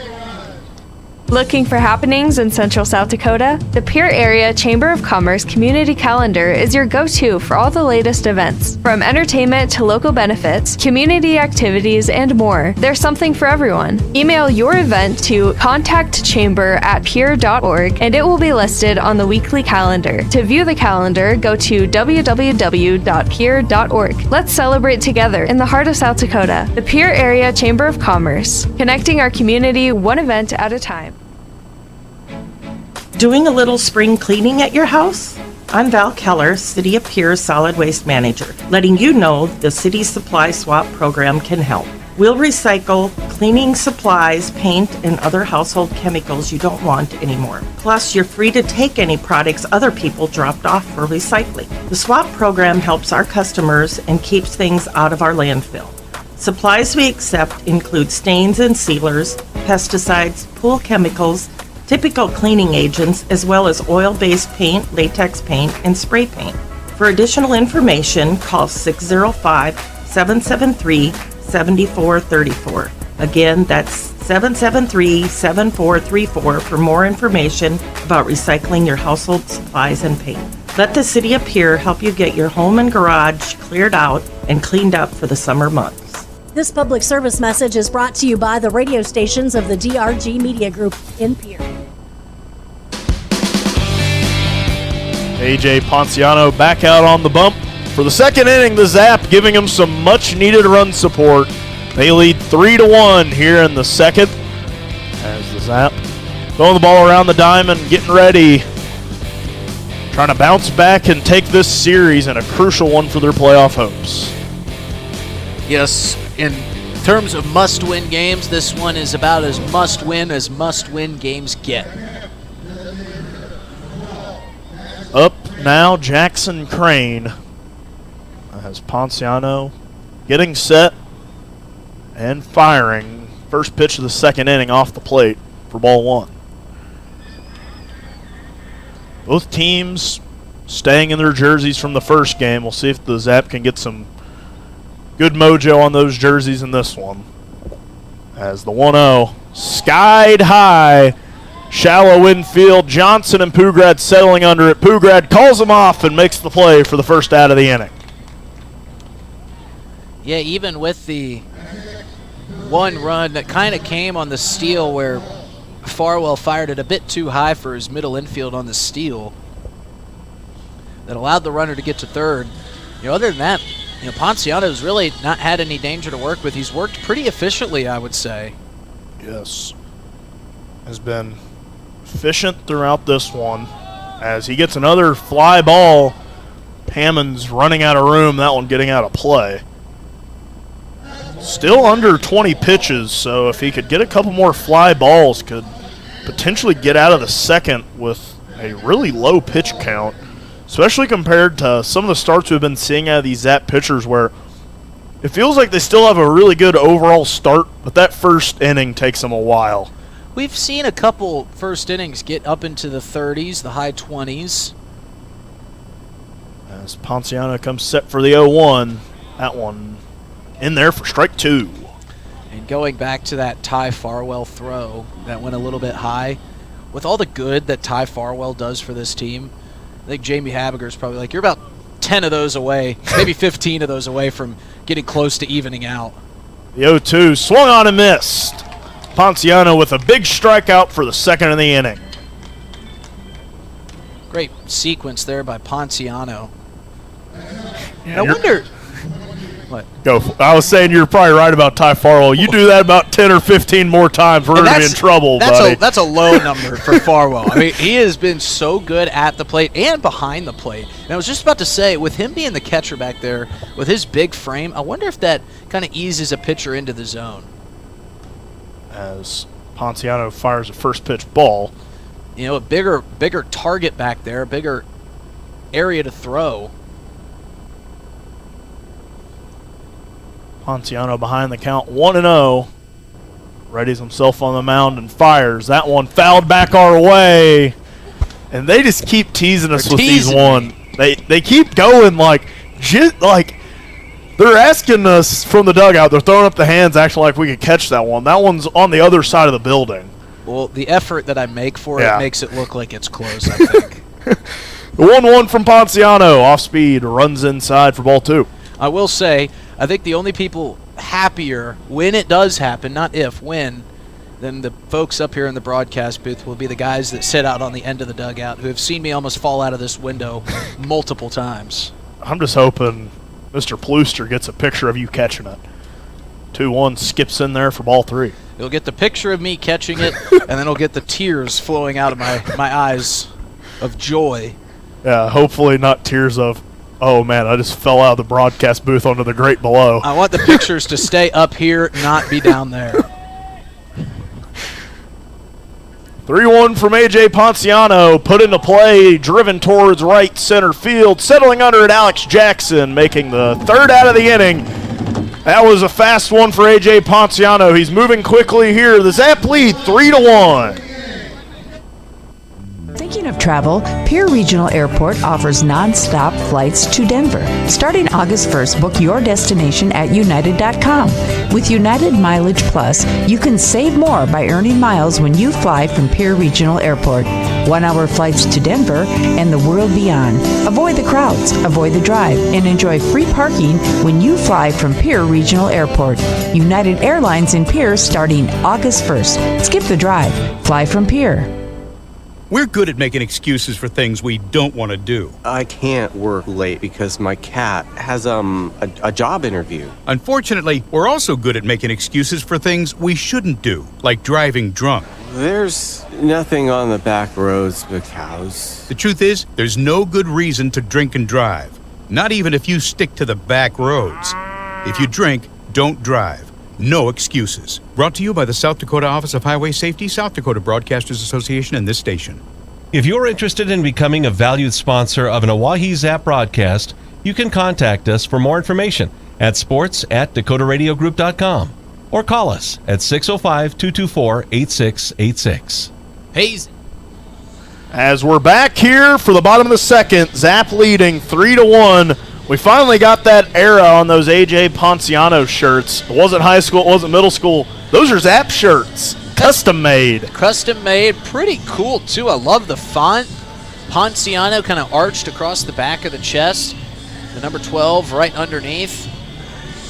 Looking for happenings in Central South Dakota? The Pierre Area Chamber of Commerce Community Calendar is your go-to for all the latest events. From entertainment to local benefits, community activities, and more, there's something for everyone. Email your event to contactchamber@pierre.org and it will be listed on the weekly calendar. To view the calendar, go to www.pierre.org. Let's celebrate together in the heart of South Dakota. The Pierre Area Chamber of Commerce, connecting our community one event at a time. Doing a little spring cleaning at your house? I'm Val Keller, City of Pierre Solid Waste Manager, letting you know the City Supply Swap program can help. We'll recycle cleaning supplies, paint, and other household chemicals you don't want anymore. Plus, you're free to take any products other people dropped off for recycling. The swap program helps our customers and keeps things out of our landfill. Supplies we accept include stains and sealers, pesticides, pool chemicals, typical cleaning agents, as well as oil-based paint, latex paint, and spray paint. For additional information, call 605-773-7434. Again, that's 773-7434 for more information about recycling your household supplies and paint. Let the City of Pierre help you get your home and garage cleared out and cleaned up for the summer months. This public service message is brought to you by the radio stations of the DRG Media Group in Pierre. AJ Ponciano back out on the bump. For the second inning, the Zap giving them some much-needed run support. They lead 3-1 here in the second as the Zap throwing the ball around the diamond, getting ready, trying to bounce back and take this series and a crucial one for their playoff hopes. Yes, in terms of must-win games, this one is about as must-win games get. Up now, Jackson Crane as Ponciano getting set and firing. First pitch of the second inning off the plate for ball one. Both teams staying in their jerseys from the first game. We'll see if the Zap can get some good mojo on those jerseys in this one. As the 1-0 skied high. Shallow infield, Johnson and Pugrad settling under it. Pugrad calls him off and makes the play for the first out of the inning. Yeah, even with the one run that kind of came on the steal where Farwell fired it a bit too high for his middle infield on the steal that allowed the runner to get to third. Other than that, Ponciano's really not had any danger to work with. He's worked pretty efficiently, I would say. Yes. Has been efficient throughout this one as he gets another fly ball. Hammond's running out of room, that one getting out of play. Still under 20 pitches, so if he could get a couple more fly balls, could potentially get out of the second with a really low pitch count, especially compared to some of the starts we've been seeing out of these Zap pitchers where it feels like they still have a really good overall start, but that first inning takes them a while. We've seen a couple first innings get up into the 30s, the high 20s. As Ponciano comes set for the 0-1. That one in there for strike 2. And going back to that Ty Farwell throw that went a little bit high, with all the good that Ty Farwell does for this team, I think Jamie Habiger's probably like, you're about 10 of those away, maybe 15 of those away from getting close to evening out. The 0-2 swung on and missed. Ponciano with a big strikeout for the second of the inning. Great sequence there by Ponciano. I wonder... What? Go. I was saying you're probably right about Ty Farwell. You do that about 10 or 15 more times, we're going to be in trouble, buddy. That's a low number for Farwell. I mean, he has been so good at the plate and behind the plate. And I was just about to say, with him being the catcher back there, with his big frame, I wonder if that kind of eases a pitcher into the zone. As Ponciano fires a first pitch ball. You know, a bigger target back there, a bigger area to throw. Ponciano behind the count 1-0. Readies himself on the mound and fires. That one fouled back our way. And they just keep teasing us with these one. They keep going like they're asking us from the dugout. They're throwing up the hands acting like we could catch that one. That one's on the other side of the building. Well, the effort that I make for it makes it look like it's close, I think. The 1-1 from Ponciano. Off speed, runs inside for ball 2. I will say, I think the only people happier when it does happen, not if, when, than the folks up here in the broadcast booth will be the guys that sit out on the end of the dugout who have seen me almost fall out of this window multiple times. I'm just hoping Mr. Plooster gets a picture of you catching it. 2-1 skips in there for ball 3. He'll get the picture of me catching it, and then he'll get the tears flowing out of my eyes of joy. Yeah, hopefully not tears of, oh man, I just fell out of the broadcast booth onto the grate below. I want the pictures to stay up here, not be down there. 3-1 from A.J. Ponciano, put into play, driven towards right center field, settling under it, Alex Jackson, making the third out of the inning. That was a fast one for A.J. Ponciano. He's moving quickly here. The Zap lead 3-1. Thinking of travel, Pierre Regional Airport offers non-stop flights to Denver. Starting August 1st, book your destination at United.com. With United Mileage Plus, you can save more by earning miles when you fly from Pierre Regional Airport. 1-hour flights to Denver and the world beyond. Avoid the crowds, avoid the drive, and enjoy free parking when you fly from Pierre Regional Airport. United Airlines in Pierre starting August 1st. Skip the drive. Fly from Pierre. We're good at making excuses for things we don't want to do. I can't work late because my cat has a job interview. Unfortunately, we're also good at making excuses for things we shouldn't do, like driving drunk. There's nothing on the back roads but cows. The truth is, there's no good reason to drink and drive, not even if you stick to the back roads. If you drink, don't drive. No excuses. Brought to you by the South Dakota Office of Highway Safety, South Dakota Broadcasters Association, and this station. If you're interested in becoming a valued sponsor of an Oahe Zap broadcast, you can contact us for more information at sports@dakotaradiogroup.com or call us at 605-224-8686. Hayes. As we're back here for the bottom of the second, Zap leading 3-1. We finally got that era on those A.J. Ponciano shirts. It wasn't high school, it wasn't middle school. Those are Zap shirts, custom made. Custom made, pretty cool too. I love the font. Ponciano kind of arched across the back of the chest. The number 12 right underneath.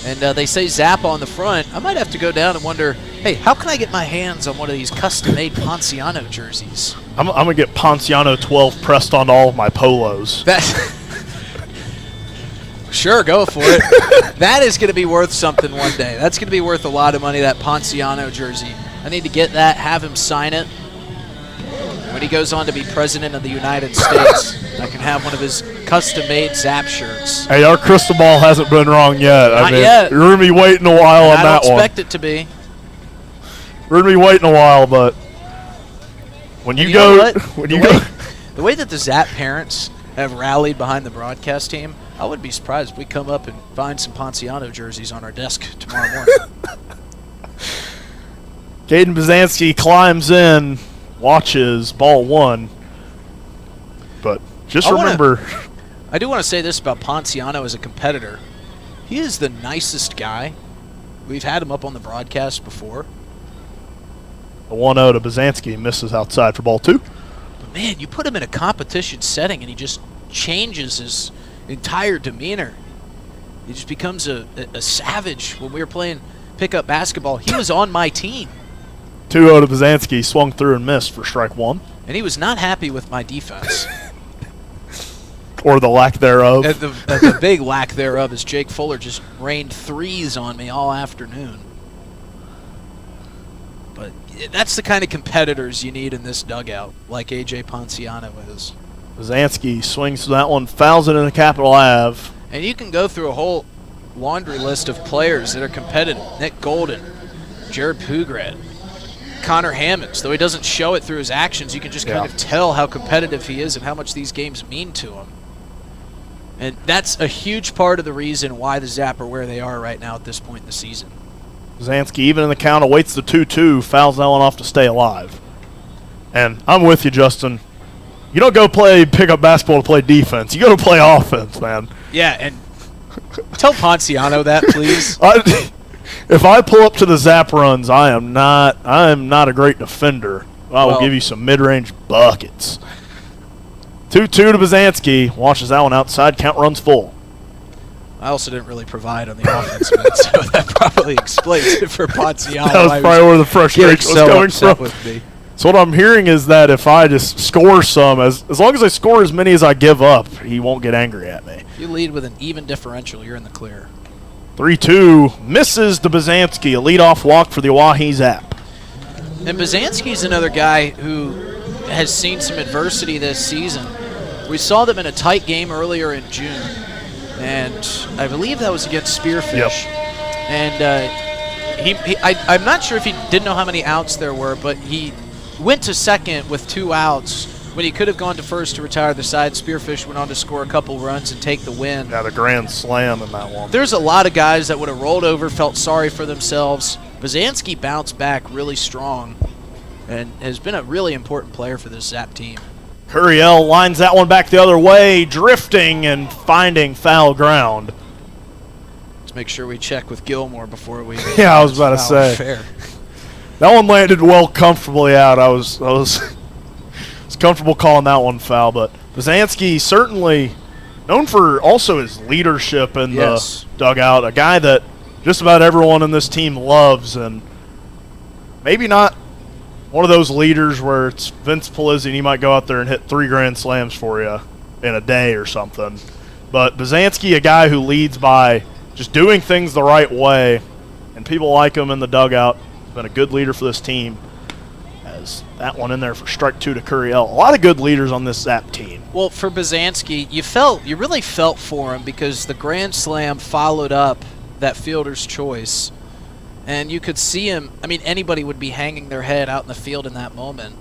And they say Zap on the front. I might have to go down and wonder, hey, how can I get my hands on one of these custom-made Ponciano jerseys? I'm going to get Ponciano 12 pressed on all of my polos. Sure, go for it. That is going to be worth something one day. That's going to be worth a lot of money, that Ponciano jersey. I need to get that, have him sign it. When he goes on to be president of the United States, I can have one of his custom-made Zap shirts. Hey, our crystal ball hasn't been wrong yet. Not yet. You're going to be waiting a while on that one. I don't expect it to be. We're going to be waiting a while, but when you go... The way that the Zap parents have rallied behind the broadcast team, I wouldn't be surprised if we come up and find some Ponciano jerseys on our desk tomorrow morning. Caden Bazanski climbs in, watches ball 1. But just remember... I do want to say this about Ponciano as a competitor. He is the nicest guy. We've had him up on the broadcast before. The 1-0 to Bazanski, misses outside for ball 2. But man, you put him in a competition setting and he just changes his entire demeanor. He just becomes a savage. When we were playing pickup basketball, he was on my team. 2-0 to Bazanski, swung through and missed for strike 1. And he was not happy with my defense. Or the lack thereof. At the big lack thereof is Jake Fuller just rained threes on me all afternoon. But that's the kind of competitors you need in this dugout, like A.J. Ponciano is. Bazanski swings to that one, fouls it into Capitol Ave. And you can go through a whole laundry list of players that are competitive. Nick Golden, Jared Pugrad, Connor Hammonds. Though he doesn't show it through his actions, you can just kind of tell how competitive he is and how much these games mean to him. And that's a huge part of the reason why the Zap are where they are right now at this point in the season. Bazanski, even in the count, awaits the 2-2, fouls that one off to stay alive. And I'm with you, Justin. You don't go play pickup basketball to play defense. You go to play offense, man. Yeah, and tell Ponciano that, please. If I pull up to the Zap runs, I am not a great defender. I will give you some mid-range buckets. 2-2 to Bazanski. Watches that one outside. Count runs full. I also didn't really provide on the offense, so that probably explains it for Ponciano. That was probably where the frustration was coming from. With me. So what I'm hearing is that if I just score some, as long as I score as many as I give up, he won't get angry at me. If you lead with an even differential, you're in the clear. 3-2, misses to Bazanski. A leadoff walk for the Oahe Zap. And Bazanski's another guy who has seen some adversity this season. We saw them in a tight game earlier in June, and I believe that was against Spearfish. Yep. And I'm not sure if he didn't know how many outs there were, but he went to second with 2 outs when he could have gone to first to retire the side. Spearfish went on to score a couple runs and take the win. Got a grand slam in that one. There's a lot of guys that would have rolled over, felt sorry for themselves. Bazanski bounced back really strong and has been a really important player for this Zap team. Curiel lines that one back the other way, drifting and finding foul ground. Let's make sure we check with Gilmore before we. Yeah, I was about to say. Fair. That one landed well comfortably out. I was comfortable calling that one foul, but Bazanski certainly known for also his leadership in the dugout, a guy that just about everyone in this team loves, and maybe not one of those leaders where it's Vince Polizzi and he might go out there and hit 3 grand slams for you in a day or something. But Bazanski, a guy who leads by just doing things the right way, and people like him in the dugout. Been a good leader for this team. As that one in there for strike 2 to Curiel. A lot of good leaders on this Zap team. Well, for Bazanski, you really felt for him because the grand slam followed up that fielder's choice. And you could see him. I mean, anybody would be hanging their head out in the field in that moment.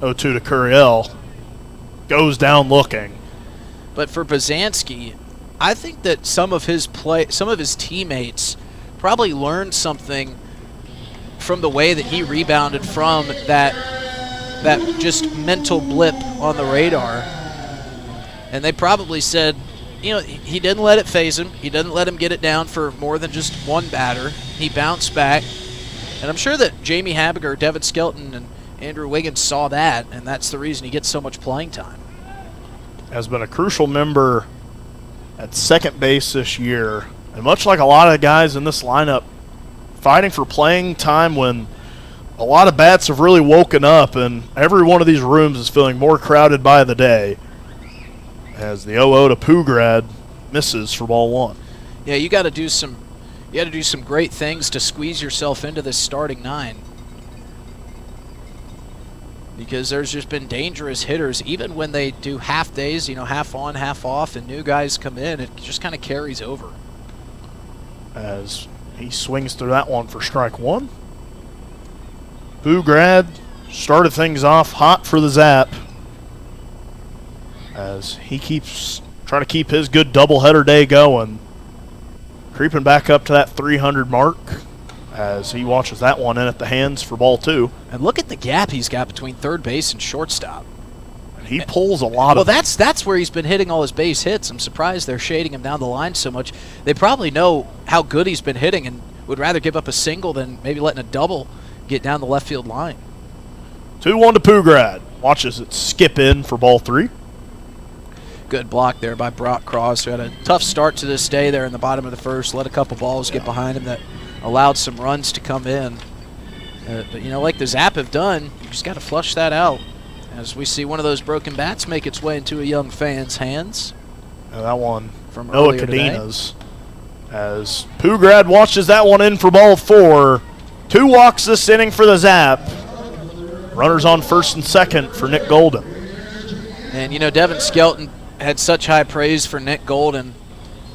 0-2 to Curiel. Goes down looking. But for Bazanski, I think that some of his teammates probably learned something from the way that he rebounded from that just mental blip on the radar. And they probably said, you know, he didn't let it phase him. He didn't let him get it down for more than just one batter. He bounced back. And I'm sure that Jamie Habiger, Devin Skelton, and Andrew Wiggins saw that, and that's the reason he gets so much playing time. Has been a crucial member at second base this year. And much like a lot of the guys in this lineup, fighting for playing time when a lot of bats have really woken up, and every one of these rooms is feeling more crowded by the day. As the 0-0 to Pugrad misses for ball 1. Yeah, you got to do some great things to squeeze yourself into this starting 9. Because there's just been dangerous hitters, even when they do half days, half on, half off, and new guys come in, it just kind of carries over. As he swings through that one for strike 1. Pugrad started things off hot for the Zap, as he keeps trying to keep his good doubleheader day going. Creeping back up to that 300 mark as he watches that one in at the hands for ball 2. And look at the gap he's got between third base and shortstop. He pulls a lot of. Well, that's where he's been hitting all his base hits. I'm surprised they're shading him down the line so much. They probably know how good he's been hitting and would rather give up a single than maybe letting a double get down the left field line. 2-1 to Pugrad. Watches it skip in for ball 3. Good block there by Brock Cross, who had a tough start to this day there in the bottom of the first. Let a couple balls get behind him that allowed some runs to come in. But, like the Zap have done, you just got to flush that out. As we see one of those broken bats make its way into a young fan's hands. That one from Noah Cadenas. As Pugrad watches that one in for ball 4. 2 walks this inning for the Zap. Runners on first and second for Nick Golden. And, Devin Skelton had such high praise for Nick Golden.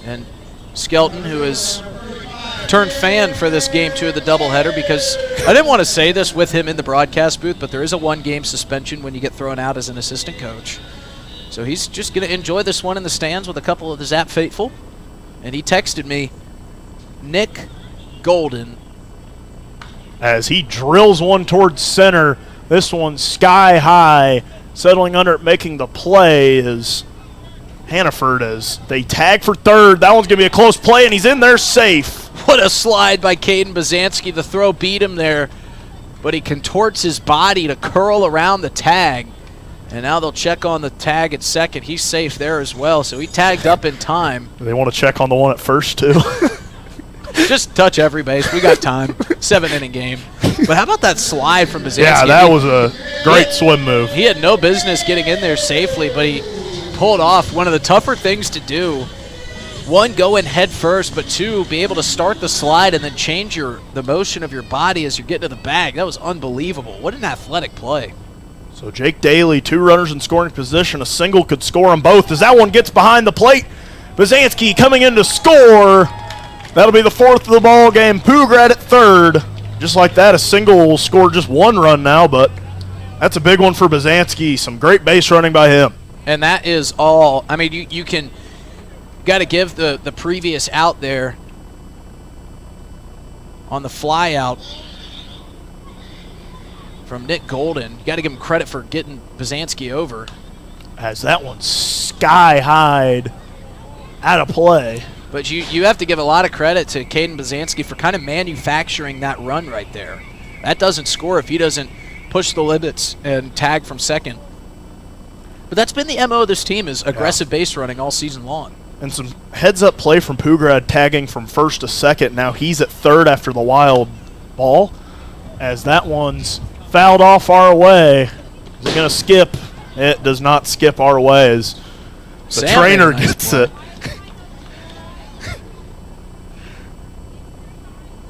And Skelton, who has turned fan for this game 2 of the doubleheader, because I didn't want to say this with him in the broadcast booth, but there is a 1-game suspension when you get thrown out as an assistant coach. So he's just going to enjoy this one in the stands with a couple of the Zap faithful. And he texted me, Nick Golden. As he drills one towards center, this one sky high, settling under it, making the play is Hannaford as they tag for third. That one's going to be a close play, and he's in there safe. What a slide by Caden Bazanski. The throw beat him there, but he contorts his body to curl around the tag. And now they'll check on the tag at second. He's safe there as well, so he tagged up in time. Do they want to check on the one at first, too? Just touch every base. We got time. 7-inning game. But how about that slide from Bazanski? Yeah, that was a great swim move. He had no business getting in there safely, but he pulled off one of the tougher things to do. 1, go in head first, but 2, be able to start the slide and then change the motion of your body as you're getting to the bag. That was unbelievable. What an athletic play. So Jake Daly, 2 runners in scoring position. A single could score them both as that one gets behind the plate. Bazanski coming in to score. That'll be the 4th of the ball game. Pugrad at third. Just like that, a single will score just 1 run now, but that's a big one for Bazanski. Some great base running by him. And that is all. I mean, you can got to give the previous out there on the fly out from Nick Golden. You got to give him credit for getting Bazanski over. As that one sky high out of play. But you have to give a lot of credit to Caden Bazanski for kind of manufacturing that run right there. That doesn't score if he doesn't push the limits and tag from second. But that's been the MO of this team, is aggressive base running all season long. And some heads-up play from Pugrad, tagging from first to second. Now he's at third after the wild ball. As that one's fouled off our way. Is it going to skip? It does not skip our way as the trainer gets it.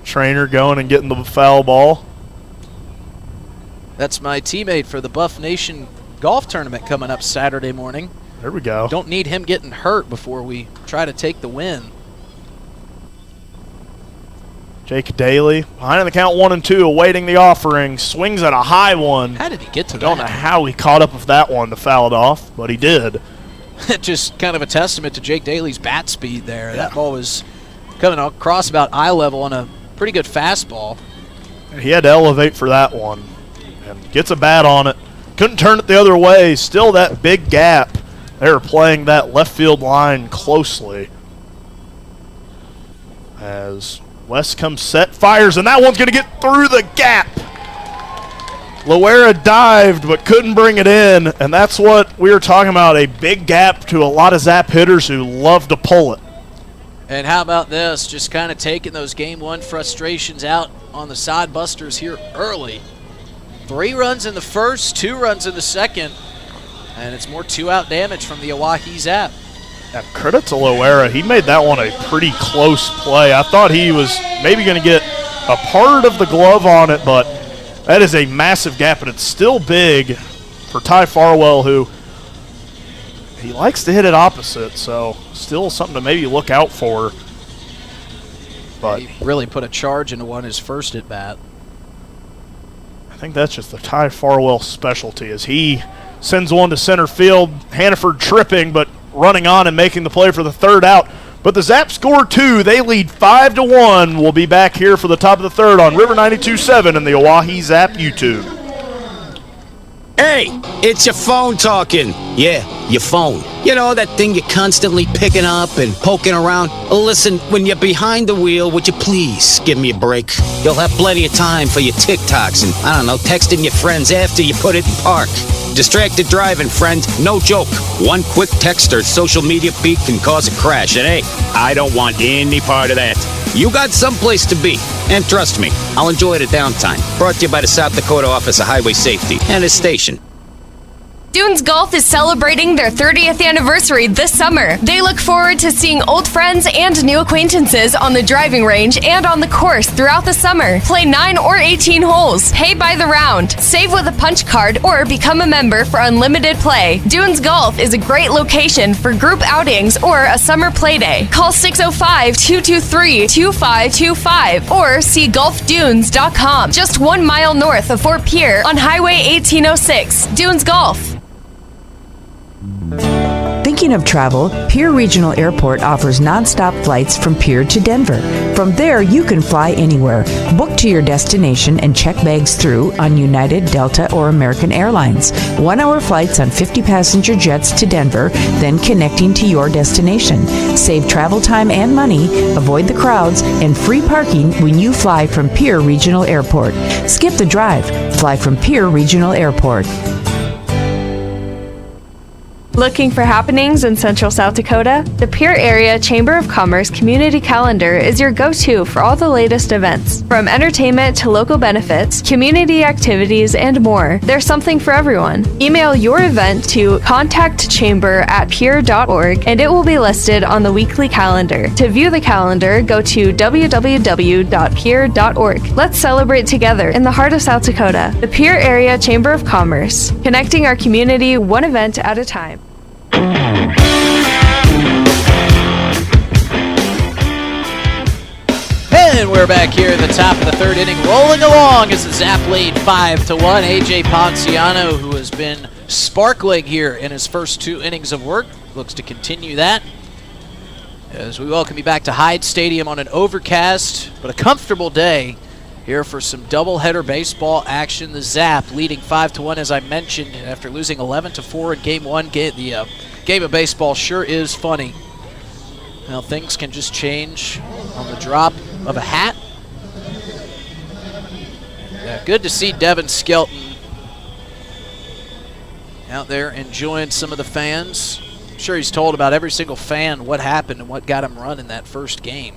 Trainer going and getting the foul ball. That's my teammate for the Buff Nation golf tournament coming up Saturday morning. There we go. Don't need him getting hurt before we try to take the win. Jake Daly behind in the count 1-2, awaiting the offering. Swings at a high one. How did he get to that? Don't know how he caught up with that one to foul it off, but he did. Just kind of a testament to Jake Daly's bat speed there. Yeah. That ball was coming across about eye level on a pretty good fastball. He had to elevate for that one and gets a bat on it. Couldn't turn it the other way. Still that big gap. They're playing that left field line closely. As West comes set, fires, and that one's going to get through the gap. Loera dived but couldn't bring it in, and that's what we were talking about, a big gap to a lot of Zap hitters who love to pull it. And how about this, just kind of taking those Game 1 frustrations out on the Sodbusters here early. 3 runs in the first, 2 runs in the second, and it's more 2-out damage from the Oahe Zap. Yeah, credit to Loera. He made that one a pretty close play. I thought he was maybe going to get a part of the glove on it, but that is a massive gap, and it's still big for Ty Farwell, who he likes to hit it opposite, so still something to maybe look out for. But he really put a charge into one his first at bat. I think that's just the Ty Farwell specialty, as he sends one to center field. Hannaford tripping, but running on and making the play for the 3rd out. But the Zap score 2. They lead 5-1. We'll be back here for the top of the 3rd on River 92.7 and the Oahe Zap YouTube. Hey, it's your phone talking. Yeah, your phone. You know, that thing you're constantly picking up and poking around. Listen, when you're behind the wheel, would you please give me a break? You'll have plenty of time for your TikToks and, I don't know, texting your friends after you put it in park. Distracted driving, friend. No joke. One quick text or social media peek can cause a crash. And hey, I don't want any part of that. You got someplace to be. And trust me, I'll enjoy the downtime. Brought to you by the South Dakota Office of Highway Safety and its station. Dunes Golf is celebrating their 30th anniversary this summer. They look forward to seeing old friends and new acquaintances on the driving range and on the course throughout the summer. Play 9 or 18 holes. Pay by the round. Save with a punch card or become a member for unlimited play. Dunes Golf is a great location for group outings or a summer play day. Call 605-223-2525 or see golfdunes.com. Just 1 mile north of Fort Pierre on Highway 1806. Dunes Golf. Thinking of travel? Pierre Regional Airport offers nonstop flights from Pierre to Denver. From there, you can fly anywhere. Book to your destination and check bags through on United, Delta, or American Airlines. 1-hour flights on 50-passenger jets to Denver, then connecting to your destination. Save travel time and money, avoid the crowds, and free parking when you fly from Pierre Regional Airport. Skip the drive. Fly from Pierre Regional Airport. Looking for happenings in Central South Dakota? The Pierre Area Chamber of Commerce Community Calendar is your go-to for all the latest events. From entertainment to local benefits, community activities, and more, there's something for everyone. Email your event to contactchamber@pierre.org and it will be listed on the weekly calendar. To view the calendar, go to www.pierre.org. Let's celebrate together in the heart of South Dakota. The Pierre Area Chamber of Commerce, connecting our community one event at a time. And we're back here in the top of the third inning, rolling along as the Zap lead 5-1. A.J. Ponciano, who has been sparkling here in his first 2 innings of work, looks to continue that. As we welcome you back to Hyde Stadium on an overcast but a comfortable day here for some doubleheader baseball action. The Zap leading 5-1, as I mentioned, after losing 11-4 in Game 1. The game of baseball sure is funny. Now things can just change on the drop of a hat. Yeah, good to see Devin Skelton out there enjoying some of the fans. I'm sure he's told about every single fan what happened and what got him running that first game.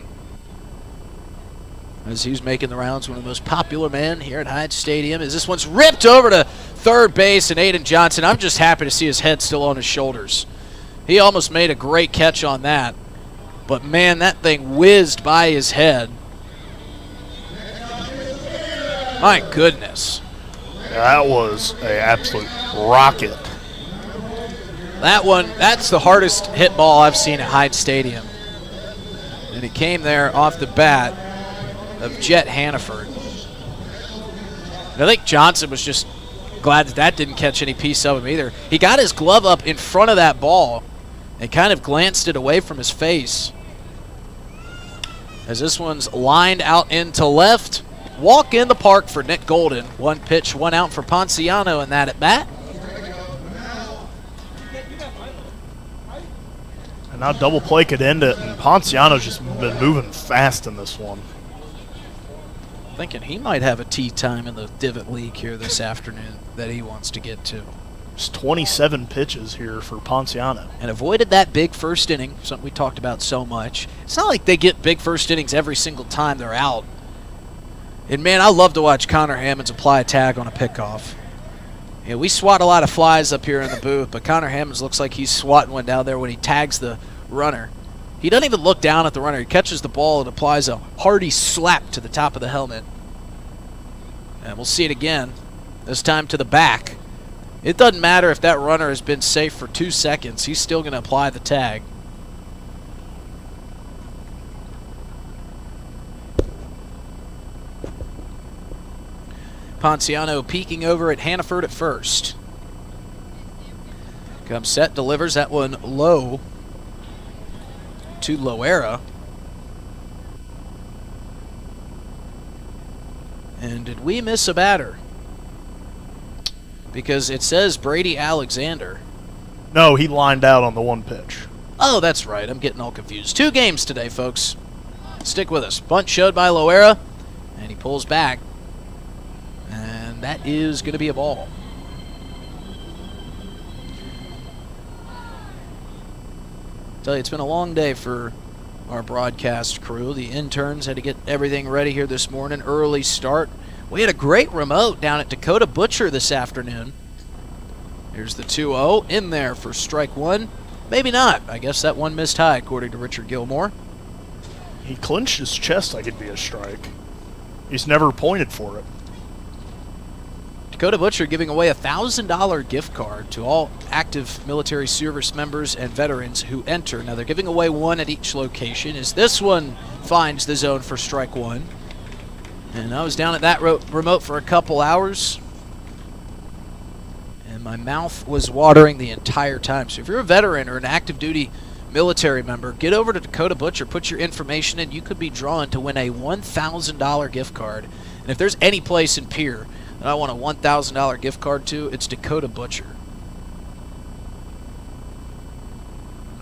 As he's making the rounds, one of the most popular men here at Hyde Stadium. As this one's ripped over to third base, and Aiden Johnson, I'm just happy to see his head still on his shoulders. He almost made a great catch on that. But, man, that thing whizzed by his head. My goodness. That was an absolute rocket. That one, that's the hardest hit ball I've seen at Hyde Stadium. And it came there off the bat of Jet Hannaford. And I think Johnson was just glad that didn't catch any piece of him either. He got his glove up in front of that ball and kind of glanced it away from his face. As this one's lined out into left. Walk in the park for Nick Golden. 1 pitch, 1 out for Ponciano in that at bat. And now double play could end it, and Ponciano's just been moving fast in this one. Thinking he might have a tee time in the Divot League here this afternoon that he wants to get to. It's 27 pitches here for Ponciano. And avoided that big first inning, something we talked about so much. It's not like they get big first innings every single time they're out. And, man, I love to watch Connor Hammonds apply a tag on a pickoff. Yeah, we swat a lot of flies up here in the booth, but Connor Hammonds looks like he's swatting one down there when he tags the runner. He doesn't even look down at the runner. He catches the ball and applies a hearty slap to the top of the helmet. And we'll see it again, this time to the back. It doesn't matter if that runner has been safe for 2 seconds. He's still going to apply the tag. Ponciano peeking over at Hannaford at first. Comes set, delivers that one low to Loera. And did we miss a batter? because it says Brady Alexander. No, he lined out on the one pitch. Oh, that's right. I'm getting all confused. 2 games today, folks. Stick with us. Bunt showed by Loera, and he pulls back. And that is going to be a ball. Tell you, it's been a long day for our broadcast crew. The interns had to get everything ready here this morning. Early start. We had a great remote down at Dakota Butcher this afternoon. Here's the 2-0 in there for strike 1. Maybe not. I guess that one missed high, according to Richard Gilmore. He clenched his chest like it'd be a strike. He's never pointed for it. Dakota Butcher giving away a $1,000 gift card to all active military service members and veterans who enter. Now they're giving away 1 at each location, as this one finds the zone for strike 1. And I was down at that remote for a couple hours, and my mouth was watering the entire time. So if you're a veteran or an active duty military member, get over to Dakota Butcher, put your information in. You could be drawn to win a $1,000 gift card. And if there's any place in Pierre that I want a $1,000 gift card to, it's Dakota Butcher.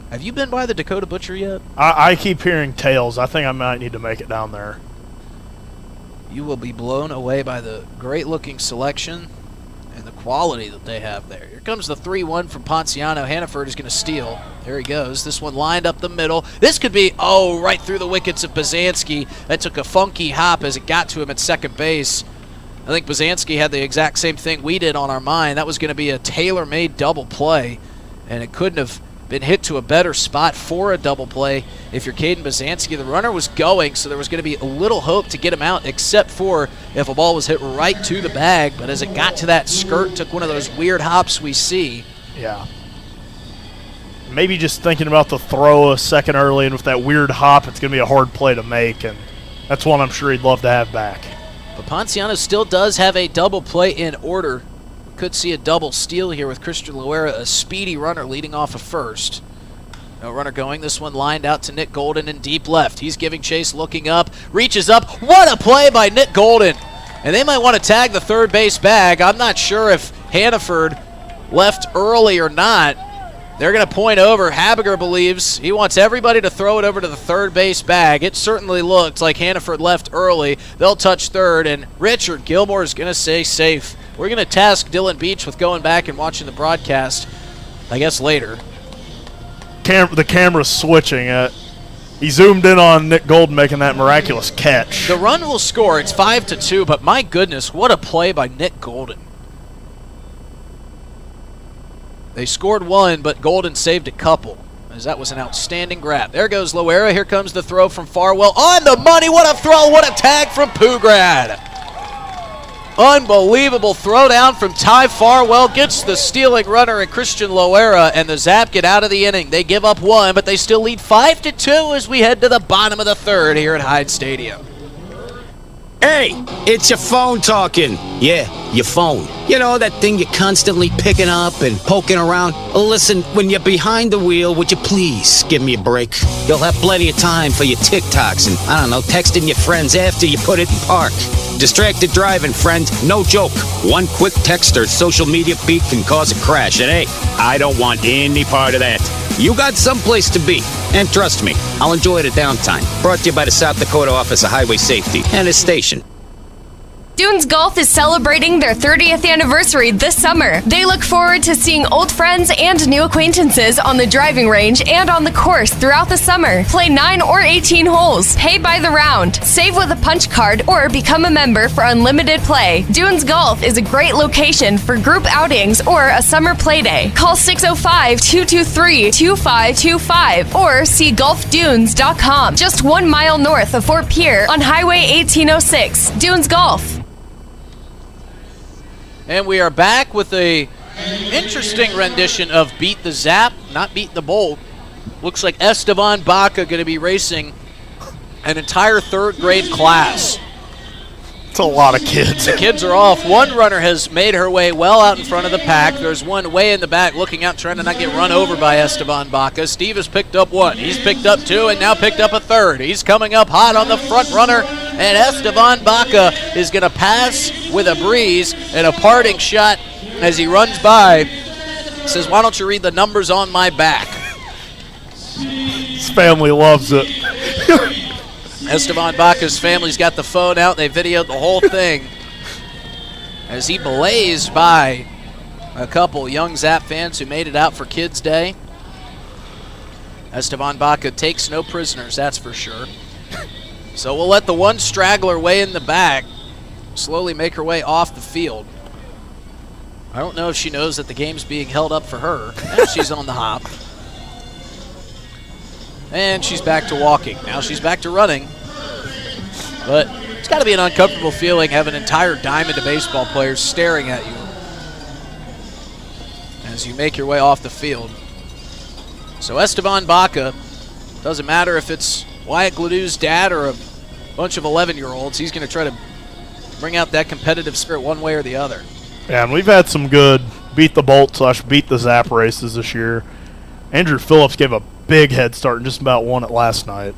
Have you been by the Dakota Butcher yet? I keep hearing tales. I think I might need to make it down there. You will be blown away by the great-looking selection and the quality that they have there. Here comes the 3-1 from Ponciano. Hannaford is going to steal. There he goes. This one lined up the middle. This could be, right through the wickets of Bazanski. That took a funky hop as it got to him at second base. I think Bazanski had the exact same thing we did on our mind. That was going to be a tailor-made double play, and it couldn't have been hit to a better spot for a double play if you're Caden Bazanski. The runner was going, so there was going to be a little hope to get him out, except for if a ball was hit right to the bag. But as it got to that skirt, took one of those weird hops we see. Yeah. Maybe just thinking about the throw a second early, and with that weird hop, it's going to be a hard play to make, and that's one I'm sure he'd love to have back. But Ponciano still does have a double play in order. Could see a double steal here with Christian Loera, a speedy runner leading off of first. No runner going. This one lined out to Nick Golden in deep left. He's giving chase, looking up, reaches up. What a play by Nick Golden. And they might want to tag the third base bag. I'm not sure if Hannaford left early or not. They're going to point over. Habiger believes he wants everybody to throw it over to the third base bag. It certainly looked like Hannaford left early. They'll touch third, and Richard Gilmore is going to say safe. We're going to task Dylan Beach with going back and watching the broadcast, I guess, later. The camera's switching. He zoomed in on Nick Golden making that miraculous catch. The run will score. It's 5-2, but my goodness, what a play by Nick Golden. They scored 1, but Golden saved a couple, as that was an outstanding grab. There goes Loera. Here comes the throw from Farwell. On the money. What a throw. What a tag from Pugrad. Unbelievable throwdown from Ty Farwell. Gets the stealing runner and Christian Loera, and the Zap get out of the inning. They give up 1, but they still lead 5-2 as we head to the bottom of the third here at Hyde Stadium. Hey, it's your phone talking. Yeah, your phone. You know, that thing you're constantly picking up and poking around. Listen, when you're behind the wheel, would you please give me a break? You'll have plenty of time for your TikToks and, I don't know, texting your friends after you put it in park. Distracted driving, friend. No joke. One quick text or social media feed can cause a crash. And hey, I don't want any part of that. You got someplace to be. And trust me, I'll enjoy the downtime. Brought to you by the South Dakota Office of Highway Safety and its station. Dunes Golf is celebrating their 30th anniversary this summer. They look forward to seeing old friends and new acquaintances on the driving range and on the course throughout the summer. Play 9 or 18 holes. Pay by the round. Save with a punch card or become a member for unlimited play. Dunes Golf is a great location for group outings or a summer play day. Call 605-223-2525 or see golfdunes.com. Just 1 mile north of Fort Pierre on Highway 1806. Dunes Golf. And we are back with a interesting rendition of Beat the Zap, not Beat the Bolt. Looks like Esteban Baca going to be racing an entire third grade class. It's a lot of kids. The kids are off. One runner has made her way well out in front of the pack. There's one way in the back looking out, trying to not get run over by Esteban Baca. Steve has picked up 1. He's picked up 2 and now picked up a third. He's coming up hot on the front runner. And Esteban Baca is going to pass with a breeze and a parting shot as he runs by. Says, why don't you read the numbers on my back? His family loves it. Esteban Baca's family's got the phone out. They videoed the whole thing as he blazed by a couple young Zap fans who made it out for Kids Day. Esteban Baca takes no prisoners, that's for sure. So we'll let the one straggler way in the back slowly make her way off the field. I don't know if she knows that the game's being held up for her. And she's on the hop. And she's back to walking. Now she's back to running. But it's got to be an uncomfortable feeling having an entire diamond of baseball players staring at you as you make your way off the field. So Esteban Baca, doesn't matter if it's Wyatt Gladew's dad or a bunch of 11-year-olds, he's going to try to bring out that competitive spirit one way or the other. Yeah, and we've had some good beat the bolt / beat the Zap races this year. Andrew Phillips gave a big head start and just about won it last night.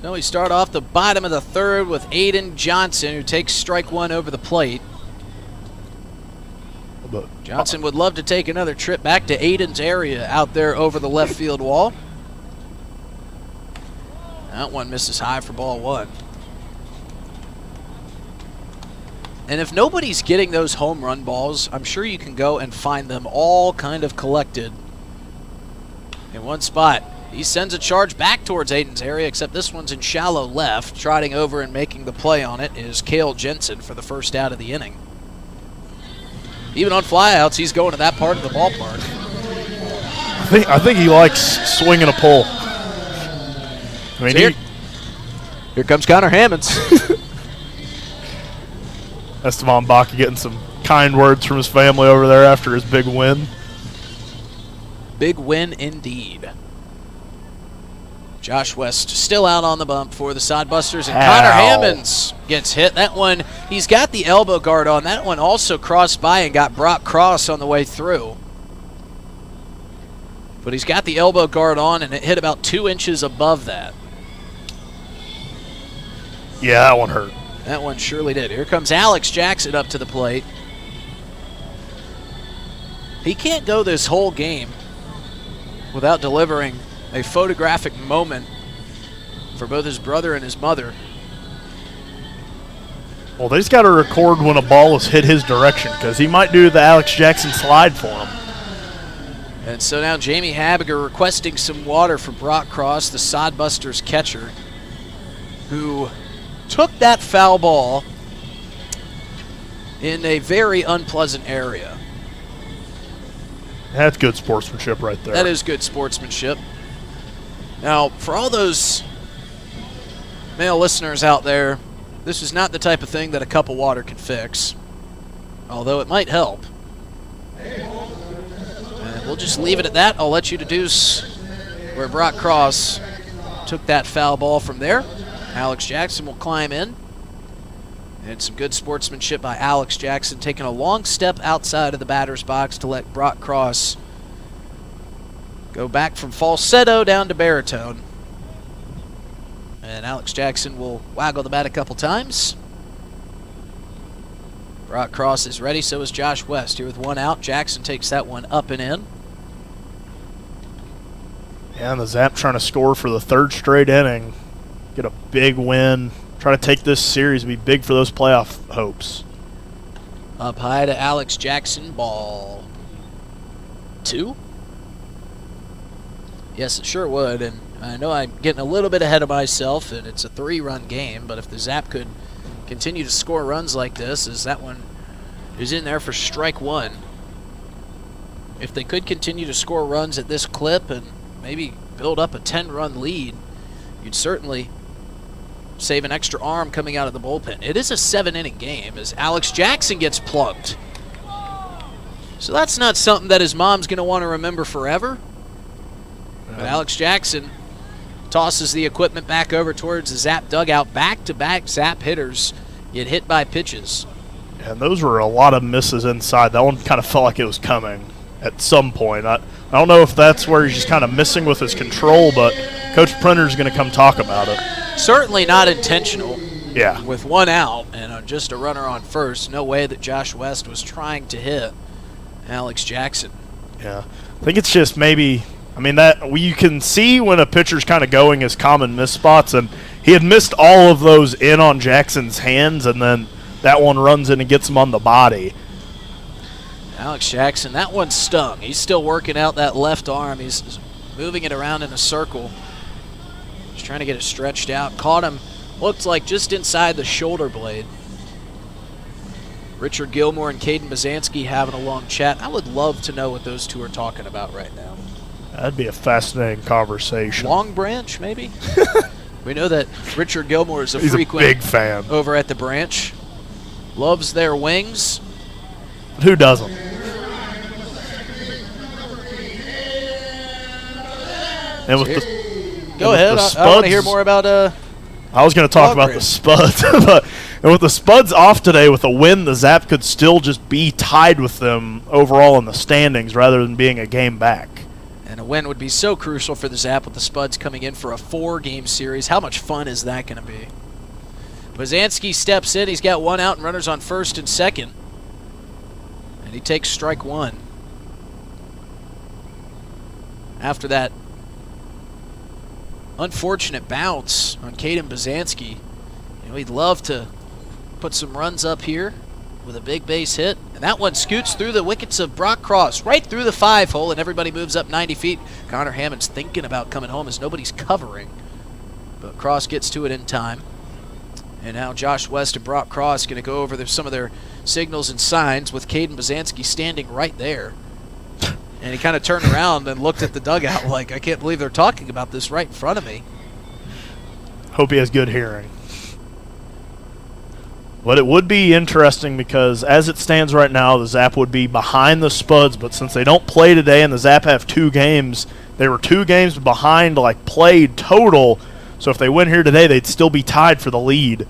So we start off the bottom of the third with Aiden Johnson, who takes strike one over the plate. Johnson would love to take another trip back to Aiden's area out there over the left field wall. That one misses high for ball one. And if nobody's getting those home run balls, I'm sure you can go and find them all kind of collected in one spot. He sends a charge back towards Aiden's area, except this one's in shallow left. Trotting over and making the play on it is Cale Jensen for the first out of the inning. Even on flyouts, he's going to that part of the ballpark. I think he likes swinging a pull. I mean, so here comes Connor Hammonds. Esteban Baca getting some kind words from his family over there after his big win. Big win indeed. Josh West still out on the bump for the Sodbusters, and Connor Hammonds gets hit. That one, he's got the elbow guard on. That one also crossed by and got Brock Cross on the way through. But he's got the elbow guard on, and it hit about 2 inches above that. Yeah, that one hurt. That one surely did. Here comes Alex Jackson up to the plate. He can't go this whole game without delivering a photographic moment for both his brother and his mother. Well, they just got to record when a ball is hit his direction, because he might do the Alex Jackson slide for him. And so now Jamie Habiger requesting some water for Brock Cross, the Sodbusters catcher, who took that foul ball in a very unpleasant area. That's good sportsmanship right there. That is good sportsmanship. Now, for all those male listeners out there, this is not the type of thing that a cup of water can fix, although it might help. And we'll just leave it at that. I'll let you deduce where Brock Cross took that foul ball from there. Alex Jackson will climb in. And some good sportsmanship by Alex Jackson, taking a long step outside of the batter's box to let Brock Cross go back from falsetto down to baritone. And Alex Jackson will waggle the bat a couple times. Brock Cross is ready, so is Josh West. Here with one out, Jackson takes that one up and in. Yeah, and the Zap trying to score for the third straight inning. Get a big win. Try to take this series, be big for those playoff hopes. Up high to Alex Jackson, ball 2. Yes, it sure would, and I know I'm getting a little bit ahead of myself, and it's a 3-run game, but if the Zap could continue to score runs like this, as that one is in there for strike 1. If they could continue to score runs at this clip and maybe build up a 10-run lead, you'd certainly save an extra arm coming out of the bullpen. It is a 7-inning game as Alex Jackson gets plugged. So that's not something that his mom's going to want to remember forever. But Alex Jackson tosses the equipment back over towards the Zap dugout. Back-to-back Zap hitters get hit by pitches. And those were a lot of misses inside. That one kind of felt like it was coming at some point. I don't know if that's where he's just kind of missing with his control, but Coach Printer's going to come talk about it. Certainly not intentional. Yeah. With one out and just a runner on first, no way that Josh West was trying to hit Alex Jackson. Yeah. I think it's just maybe, that you can see when a pitcher's kind of going his common miss spots, and he had missed all of those in on Jackson's hands, and then that one runs in and gets him on the body. Alex Jackson, that one stung. He's still working out that left arm. He's moving it around in a circle. Just trying to get it stretched out. Caught him, looked like just inside the shoulder blade. Richard Gilmore and Caden Bazansky having a long chat. I would love to know what those two are talking about right now. That'd be a fascinating conversation. Long Branch, maybe? We know that Richard Gilmore is He's frequent a big fan over at the Branch. Loves their wings. But who doesn't? And with Go ahead. I want to hear more about I was going to talk about the Spuds, and with the Spuds off today with a win, the Zap could still just be tied with them overall in the standings rather than being a game back. And a win would be so crucial for the Zap with the Spuds coming in for a 4-game series. How much fun is that going to be? Bazansky steps in. He's got one out and runners on first and second. And he takes strike one. After that unfortunate bounce on Caden Bazansky, he'd love to put some runs up here with a big base hit. And that one scoots through the wickets of Brock Cross, right through the 5-hole, and everybody moves up 90 feet. Connor Hammond's thinking about coming home as nobody's covering. But Cross gets to it in time. And now Josh West and Brock Cross going to go over some of their signals and signs with Caden Bazansky standing right there. And he kind of turned around and looked at the dugout like, I can't believe they're talking about this right in front of me. Hope he has good hearing. But it would be interesting because as it stands right now, the Zap would be behind the Spuds, but since they don't play today and the Zap have 2 games, they were 2 games behind, played total. So if they win here today, they'd still be tied for the lead.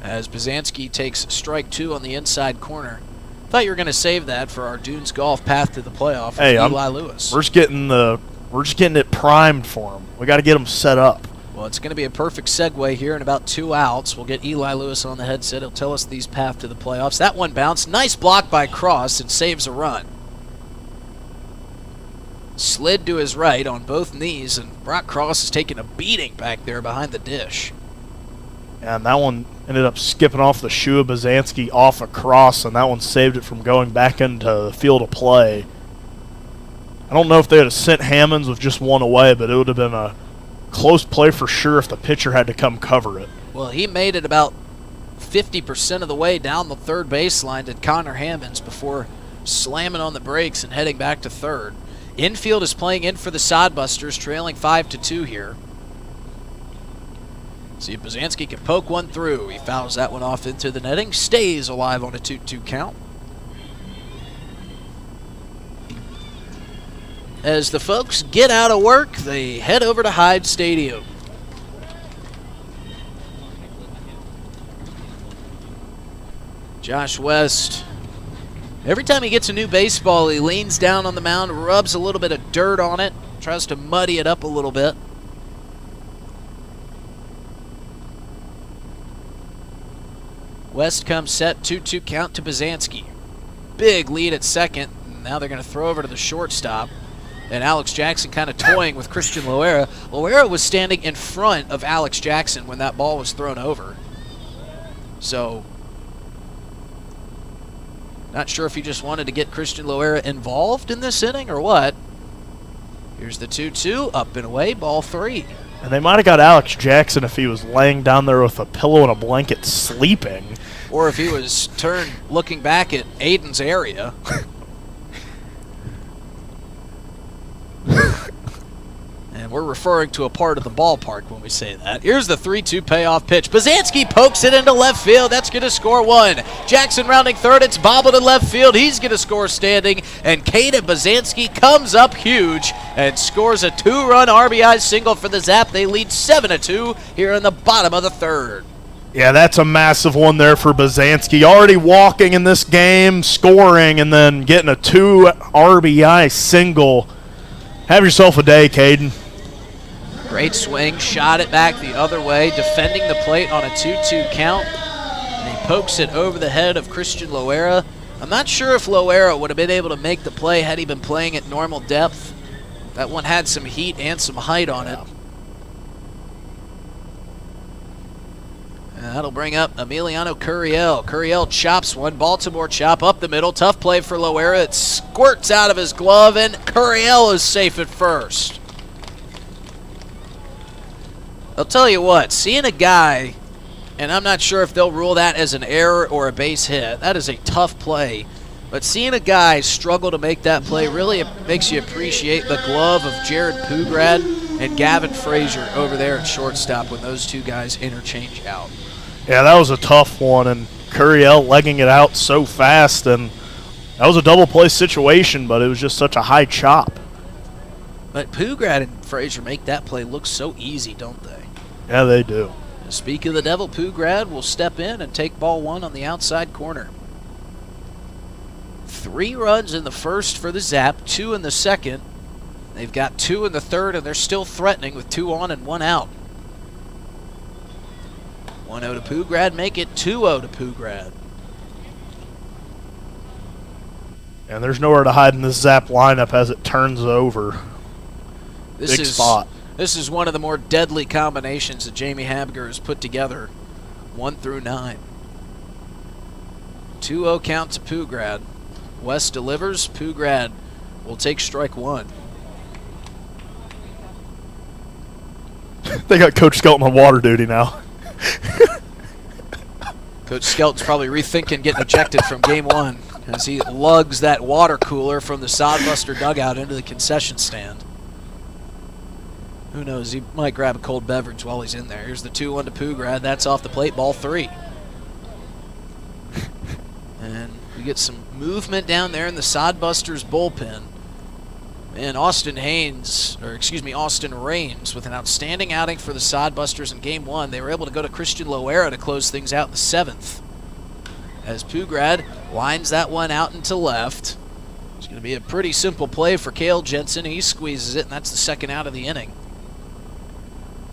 As Bazansky takes strike 2 on the inside corner. Thought you were going to save that for our Dunes Golf path to the playoff with Eli Lewis. We're just getting it primed for them. We got to get them set up. Well, it's going to be a perfect segue here in about 2 outs. We'll get Eli Lewis on the headset. He'll tell us these path to the playoffs. That one bounced. Nice block by Cross and saves a run. Slid to his right on both knees, and Brock Cross is taking a beating back there behind the dish. And that one ended up skipping off the shoe of Bazansky off a cross, and that one saved it from going back into the field of play. I don't know if they would have sent Hammonds with just one away, but it would have been a close play for sure if the pitcher had to come cover it. Well, he made it about 50% of the way down the third baseline to Connor Hammonds before slamming on the brakes and heading back to third. Infield is playing in for the Sodbusters, trailing 5-2 here. See if Bazansky can poke one through. He fouls that one off into the netting. Stays alive on a 2-2 count. As the folks get out of work, they head over to Hyde Stadium. Josh West, every time he gets a new baseball, he leans down on the mound, rubs a little bit of dirt on it, tries to muddy it up a little bit. West comes set, 2-2 count to Bazansky. Big lead at second. Now they're going to throw over to the shortstop. And Alex Jackson kind of toying with Christian Loera. Loera was standing in front of Alex Jackson when that ball was thrown over. So, not sure if he just wanted to get Christian Loera involved in this inning or what. Here's the 2-2, up and away, ball 3. And they might have got Alex Jackson if he was laying down there with a pillow and a blanket sleeping. Or if he was turned looking back at Aiden's area. And we're referring to a part of the ballpark when we say that. Here's the 3-2 payoff pitch. Bazansky pokes it into left field. That's going to score 1. Jackson rounding third. It's bobbled in left field. He's going to score standing. And Caden Bazansky comes up huge and scores a 2-run RBI single for the Zap. They lead 7-2 here in the bottom of the third. Yeah, that's a massive one there for Bazansky. Already walking in this game, scoring, and then getting a 2 RBI single. Have yourself a day, Caden. Great swing, shot it back the other way, defending the plate on a 2-2 count. And he pokes it over the head of Christian Loera. I'm not sure if Loera would have been able to make the play had he been playing at normal depth. That one had some heat and some height on it. And that'll bring up Emiliano Curiel. Curiel chops one. Baltimore chop up the middle. Tough play for Loera. It squirts out of his glove, and Curiel is safe at first. I'll tell you what, seeing a guy, and I'm not sure if they'll rule that as an error or a base hit. That is a tough play. But seeing a guy struggle to make that play really makes you appreciate the glove of Jared Pugrad and Gavin Frazier over there at shortstop when those two guys interchange out. Yeah, that was a tough one, and Curiel legging it out so fast, and that was a double play situation, but it was just such a high chop. But Pugrad and Frazier make that play look so easy, don't they? Yeah, they do. Speak of the devil, Pugrad will step in and take ball one on the outside corner. 3 runs in the first for the Zap, 2 in the second. They've got 2 in the third, and they're still threatening with 2 on and 1 out. 1-0 to Pugrad, make it 2-0 to Pugrad. And there's nowhere to hide in this Zap lineup as it turns over. Big spot. This is one of the more deadly combinations that Jamie Habger has put together, 1 through 9. 2-0 count to Pugrad. West delivers. Pugrad will take strike 1. They got Coach Skelton on water duty now. Coach Skelton's probably rethinking getting ejected from game 1 as he lugs that water cooler from the Sodbuster dugout into the concession stand. Who knows? He might grab a cold beverage while he's in there. Here's the 2-1 to Pugrad. That's off the plate, ball 3. And we get some movement down there in the Sodbusters bullpen. And Austin Rains with an outstanding outing for the Sodbusters in game 1. They were able to go to Christian Loera to close things out in the 7th. As Pugrad lines that one out into left. It's going to be a pretty simple play for Cale Jensen. He squeezes it, and that's the second out of the inning.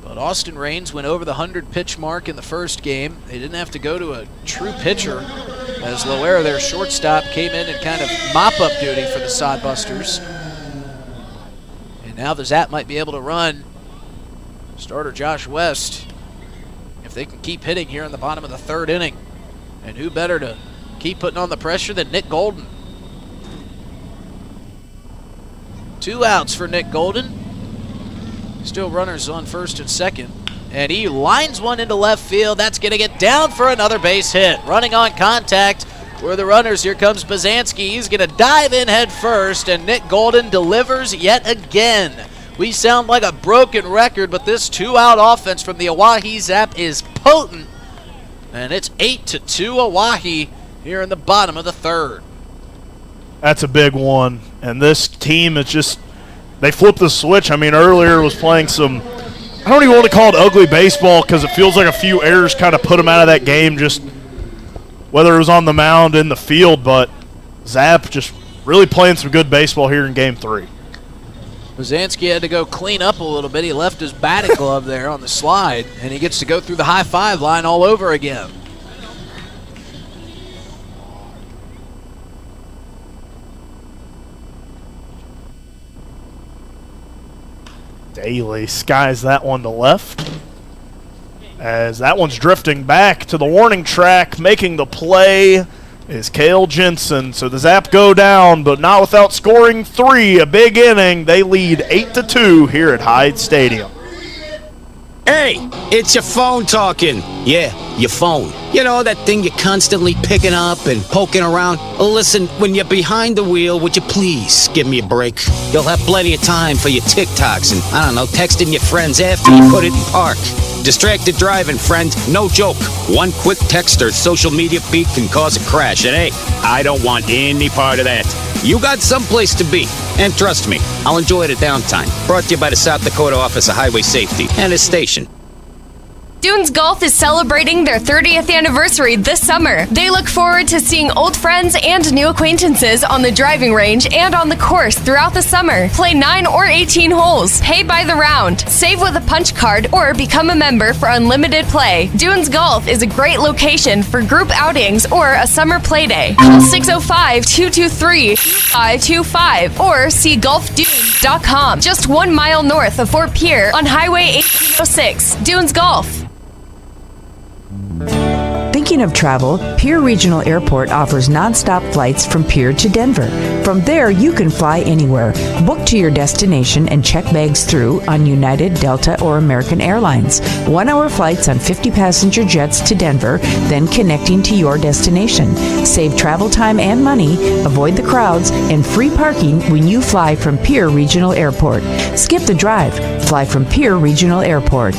But Austin Rains went over the 100-pitch mark in the first game. They didn't have to go to a true pitcher, as Loera, their shortstop, came in and kind of mop-up duty for the Sodbusters. And now the Zap might be able to run starter Josh West if they can keep hitting here in the bottom of the 3rd inning. And who better to keep putting on the pressure than Nick Golden? 2 outs for Nick Golden. Still runners on first and second. And he lines one into left field. That's going to get down for another base hit. Running on contact were the runners. Here comes Bazanski. He's going to dive in head first, and Nick Golden delivers yet again. We sound like a broken record, but this 2-out offense from the Oahe Zap is potent. And it's 8-2 Oahe here in the bottom of the 3rd. That's a big one. And this team is just, they flipped the switch. I mean, earlier was playing some, I don't even want to call it ugly baseball because it feels like a few errors kind of put them out of that game, just whether it was on the mound, in the field. But Zap just really playing some good baseball here in Game 3. Bazanski had to go clean up a little bit. He left his batting glove there on the slide, and he gets to go through the high-five line all over again. Daly skies that one to left, as that one's drifting back to the warning track. Making the play is Cale Jensen. So the Zap go down, but not without scoring 3. A big inning. They lead 8-2 here at Hyde Stadium. Hey, it's your phone talking. Yeah, your phone. You know, that thing you're constantly picking up and poking around. Listen, when you're behind the wheel, would you please give me a break? You'll have plenty of time for your TikToks and, I don't know, texting your friends after you put it in park. Distracted driving, friend. No joke. One quick text or social media feed can cause a crash. And hey, I don't want any part of that. You got someplace to be. And trust me, I'll enjoy the downtime. Brought to you by the South Dakota Office of Highway Safety and its station. Dunes Golf is celebrating their 30th anniversary this summer. They look forward to seeing old friends and new acquaintances on the driving range and on the course throughout the summer. Play 9 or 18 holes, pay by the round, save with a punch card, or become a member for unlimited play. Dunes Golf is a great location for group outings or a summer play day. Call 605-223-2525 or see golfdunes.com. Just 1 mile north of Fort Pierre on Highway 1806. Dunes Golf. Thinking of travel? Pierre Regional Airport offers nonstop flights from Pierre to Denver. From there, you can fly anywhere. Book to your destination and check bags through on United, Delta, or American Airlines. 1-hour flights on 50-passenger jets to Denver, then connecting to your destination. Save travel time and money, avoid the crowds, and free parking when you fly from Pierre Regional Airport. Skip the drive. Fly from Pierre Regional Airport.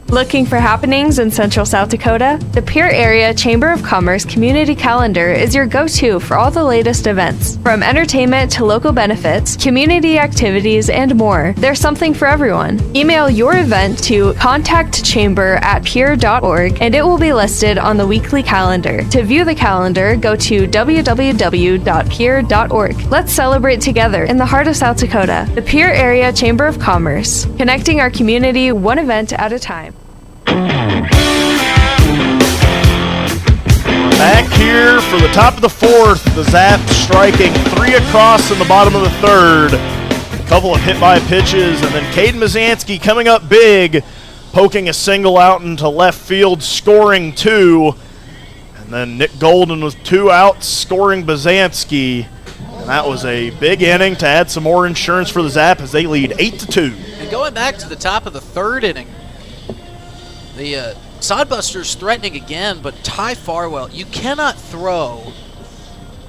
Looking for happenings in Central South Dakota? The Pierre Area Chamber of Commerce Community Calendar is your go-to for all the latest events. From entertainment to local benefits, community activities, and more, there's something for everyone. Email your event to contactchamber@pierre.org and it will be listed on the weekly calendar. To view the calendar, go to www.pierre.org. Let's celebrate together in the heart of South Dakota. The Pierre Area Chamber of Commerce, connecting our community one event at a time. Back here for the top of the fourth, the Zap striking 3 across in the bottom of the third. A couple of hit-by pitches, and then Caden Mazansky coming up big, poking a single out into left field, scoring 2. And then Nick Golden with 2 outs, scoring Mazansky. And that was a big inning to add some more insurance for the Zap as they lead 8-2. And going back to the top of the third inning, the Sodbusters threatening again, but Ty Farwell, you cannot throw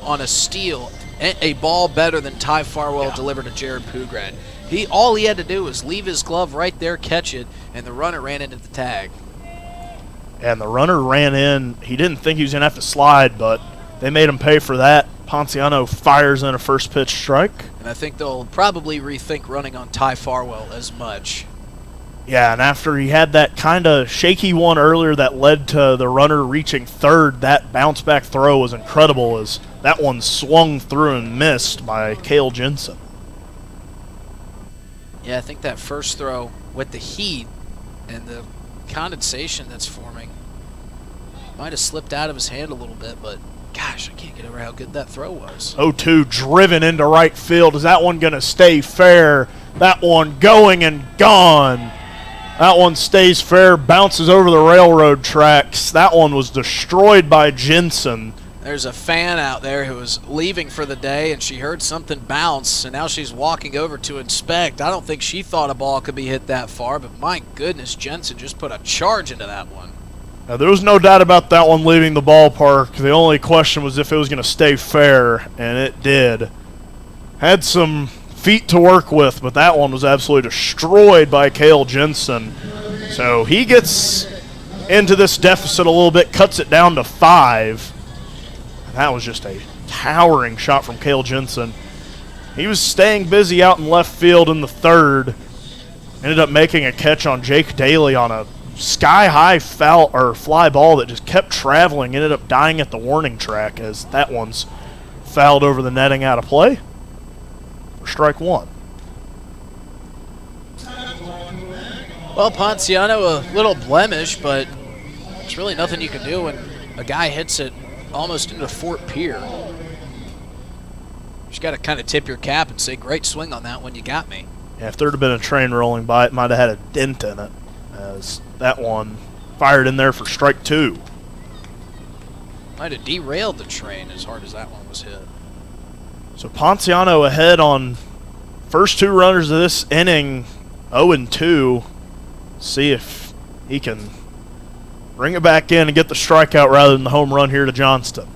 on a steal a ball better than Ty Farwell delivered to Jared Pugrad. All he had to do was leave his glove right there, catch it, and the runner ran into the tag. And the runner ran in. He didn't think he was going to have to slide, but they made him pay for that. Ponciano fires in a first pitch strike. And I think they'll probably rethink running on Ty Farwell as much. Yeah, and after he had that kind of shaky one earlier that led to the runner reaching third, that bounce-back throw was incredible as that one swung through and missed by Cale Jensen. Yeah, I think that first throw with the heat and the condensation that's forming might have slipped out of his hand a little bit, but gosh, I can't get over how good that throw was. 0-2 driven into right field. Is that one going to stay fair? That one going and gone. That one stays fair, bounces over the railroad tracks. That one was destroyed by Jensen. There's a fan out there who was leaving for the day, and she heard something bounce, and now she's walking over to inspect. I don't think she thought a ball could be hit that far, but my goodness, Jensen just put a charge into that one. Now, there was no doubt about that one leaving the ballpark. The only question was if it was going to stay fair, and it did. Had some feet to work with, but that one was absolutely destroyed by Cale Jensen. So he gets into this deficit a little bit, cuts it down to 5. And that was just a towering shot from Cale Jensen. He was staying busy out in left field in the third. Ended up making a catch on Jake Daly on a sky-high foul or fly ball that just kept traveling. Ended up dying at the warning track as that one's fouled over the netting out of play. Strike 1. Well, Ponciano, a little blemish, but there's really nothing you can do when a guy hits it almost into Fort Pierre. You just got to kind of tip your cap and say, great swing on that one, you got me. Yeah, if there had been a train rolling by, it might have had a dent in it, as that one fired in there for strike 2. Might have derailed the train as hard as that one was hit. So Ponciano ahead on first 2 runners of this inning, 0-2. See if he can bring it back in and get the strikeout rather than the home run here to Johnston.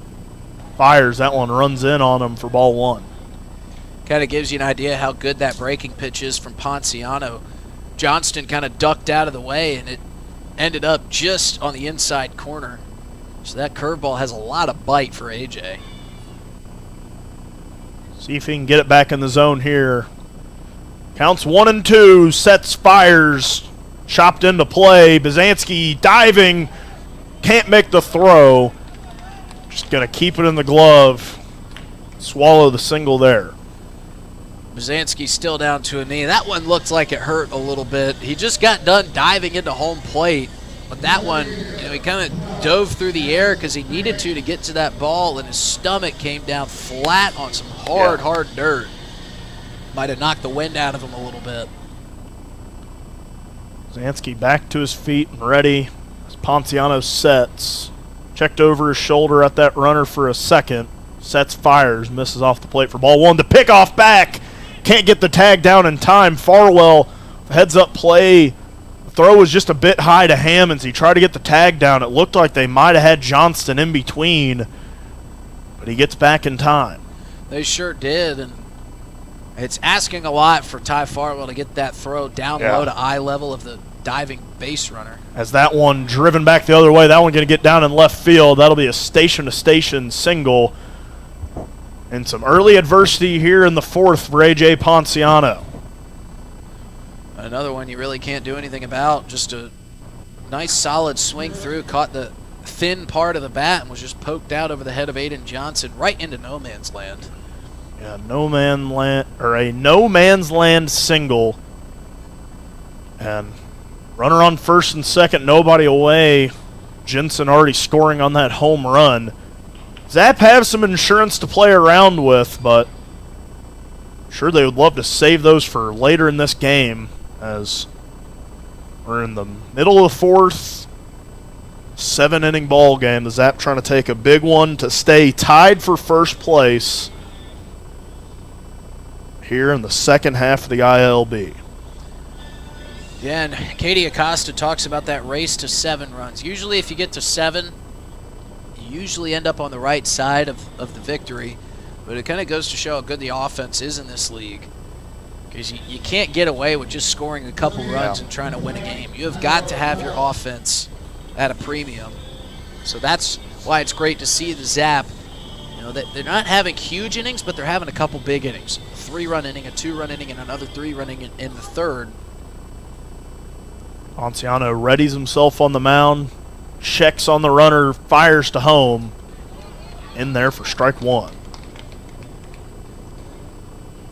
Fires, that one runs in on him for ball 1. Kind of gives you an idea how good that breaking pitch is from Ponciano. Johnston kind of ducked out of the way, and it ended up just on the inside corner. So that curveball has a lot of bite for AJ. See if he can get it back in the zone here. Counts 1-2, sets, fires. chopped into play. Byzanski diving, can't make the throw. Just going to keep it in the glove. Swallow the single there. Byzanski still down to a knee. That one looked like it hurt a little bit. He just got done diving into home plate. But that one, he kind of dove through the air because he needed to get to that ball, and his stomach came down flat on some hard dirt. Might have knocked the wind out of him a little bit. Byzanski back to his feet and ready as Ponciano sets. Checked over his shoulder at that runner for a second. Sets, fires, misses off the plate for ball one. The pickoff back. Can't get the tag down in time. Farwell, heads up play. The throw was just a bit high to Hammonds. He tried to get the tag down. It looked like they might have had Johnston in between, but he gets back in time. They sure did, and it's asking a lot for Ty Farwell to get that throw down low to eye level of the diving base runner. As that one driven back the other way, that one going to get down in left field. That'll be a station-to-station single. And some early adversity here in the fourth for A.J. Ponciano. Another one you really can't do anything about. Just a nice solid swing through, caught the thin part of the bat and was just poked out over the head of Aiden Johnson right into no man's land. Yeah, a no man's land single. And runner on first and second, nobody away. Jensen already scoring on that home run. Zap have some insurance to play around with, but I'm sure they would love to save those for later in this game, as we're in the middle of the fourth, 7-inning ball game. The Zap trying to take a big one to stay tied for first place here in the second half of the ILB. Yeah, and Katie Acosta talks about that race to 7 runs. Usually if you get to 7, you usually end up on the right side of the victory, but it kind of goes to show how good the offense is in this league, because you can't get away with just scoring a couple runs and trying to win a game. You have got to have your offense at a premium. So that's why it's great to see the Zap. You know, they're not having huge innings, but they're having a couple big innings. A 3-run inning, a 2-run inning, and another 3-run inning in the third. Ponciano readies himself on the mound, checks on the runner, fires to home. In there for strike one.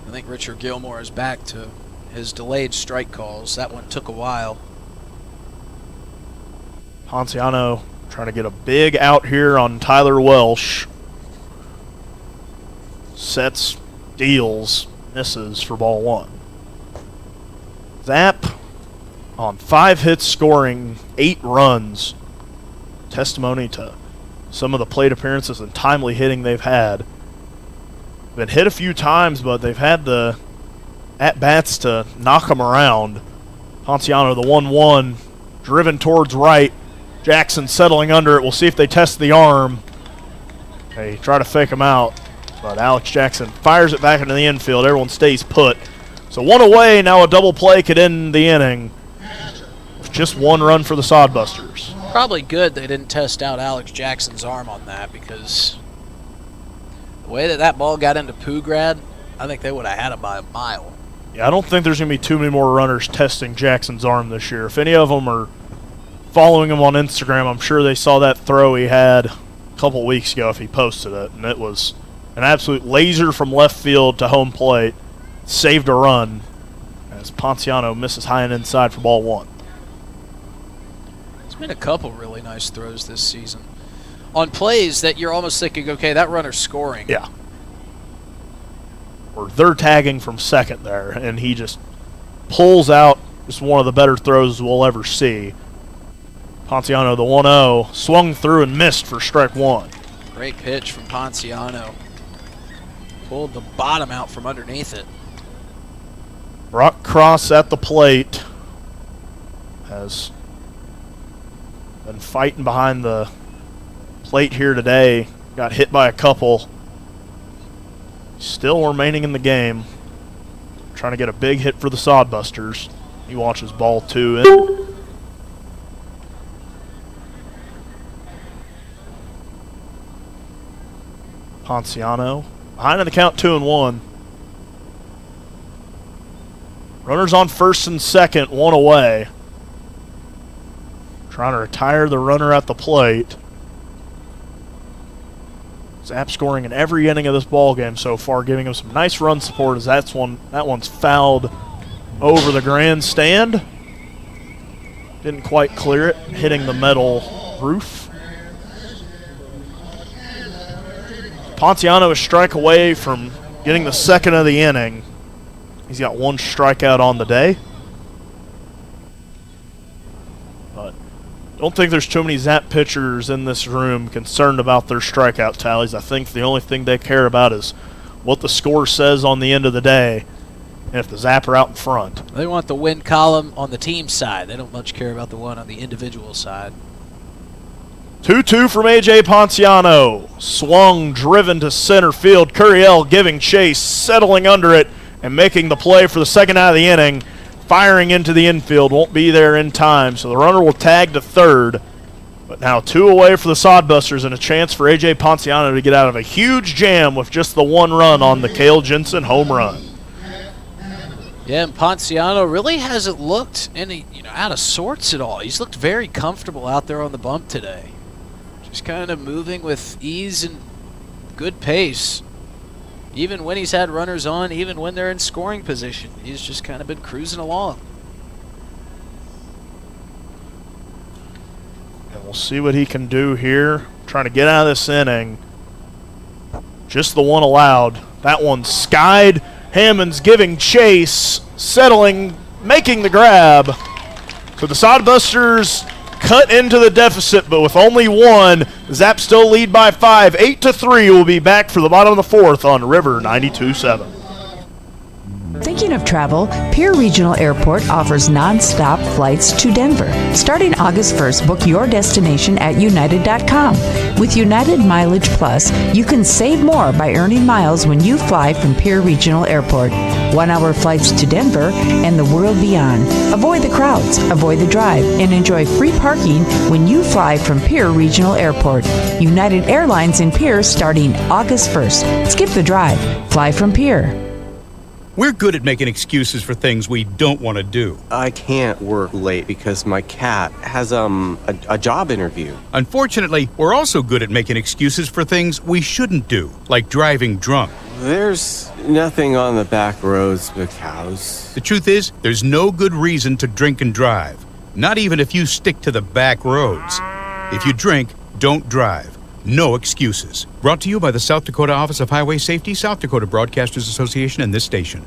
I think Richard Gilmore is back to his delayed strike calls. That one took a while. Ponciano trying to get a big out here on Tyler Welsh. Sets, deals, misses for ball one. Zap on 5 hits, scoring 8 runs. Testimony to some of the plate appearances and timely hitting they've had. Been hit a few times, but they've had the at-bats to knock them around. Ponciano, the 1-1, driven towards right. Jackson settling under it. We'll see if they test the arm. They try to fake him out, but Alex Jackson fires it back into the infield. Everyone stays put. So 1 away, now a double play could end the inning. Just 1 run for the Sodbusters. Probably good they didn't test out Alex Jackson's arm on that, because the way that ball got into Poograd, I think they would have had him by a mile. Yeah, I don't think there's going to be too many more runners testing Jackson's arm this year. If any of them are following him on Instagram, I'm sure they saw that throw he had a couple weeks ago if he posted it, and it was an absolute laser from left field to home plate. Saved a run as Ponciano misses high and inside for ball one. There's been a couple really nice throws this season on plays that you're almost thinking, okay, that runner's scoring. Yeah. Or they're tagging from second there, and he just pulls out just one of the better throws we'll ever see. Ponciano, the 1-0, swung through and missed for strike one. Great pitch from Ponciano. Pulled the bottom out from underneath it. Brock Cross at the plate has been fighting behind the plate here today. Got hit by a couple. Still remaining in the game. Trying to get a big hit for the Sodbusters. He watches ball 2 in. Ponciano behind in the count, 2-1. Runners on first and second, 1 away. trying to retire the runner at the plate. Zap scoring in every inning of this ball game so far, giving him some nice run support as that one's fouled over the grandstand. Didn't quite clear it, hitting the metal roof. Ponciano is strike away from getting the second of the inning. He's got one strikeout on the day. But don't think there's too many Zap pitchers in this room concerned about their strikeout tallies. I think the only thing they care about is what the score says on the end of the day and if the Zap are out in front. They want the win column on the team side. They don't much care about the one on the individual side. 2-2 from A.J. Ponciano. Swung, driven to center field. Curiel giving chase, settling under it, and making the play for the second out of the inning. Firing into the infield. Won't be there in time, so the runner will tag to third. But now 2 away for the Sodbusters and a chance for A.J. Ponciano to get out of a huge jam with just the one run on the Cale Jensen home run. Yeah, and Ponciano really hasn't looked out of sorts at all. He's looked very comfortable out there on the bump today. Just kind of moving with ease and good pace. Even when he's had runners on, even when they're in scoring position, he's just kind of been cruising along. And we'll see what he can do here. Trying to get out of this inning. Just the one allowed. That one skied. Hammond's giving chase, settling, making the grab. So the Sodbusters cut into the deficit, but with only one, Zap still lead by 5. 8-3 will be back for the bottom of the fourth on River 92.7. Thinking of travel? Pierre Regional Airport offers non-stop flights to Denver. Starting August 1st, book your destination at United.com. With United Mileage Plus, you can save more by earning miles when you fly from Pierre Regional Airport. 1-hour flights to Denver and the world beyond. Avoid the crowds, avoid the drive, and enjoy free parking when you fly from Pierre Regional Airport. United Airlines in Pierre starting August 1st. Skip the drive. Fly from Pierre. We're good at making excuses for things we don't want to do. I can't work late because my cat has a job interview. Unfortunately, we're also good at making excuses for things we shouldn't do, like driving drunk. There's nothing on the back roads but cows. The truth is, there's no good reason to drink and drive, not even if you stick to the back roads. If you drink, don't drive. No excuses. Brought to you by the South Dakota Office of Highway Safety, South Dakota Broadcasters Association, and this station.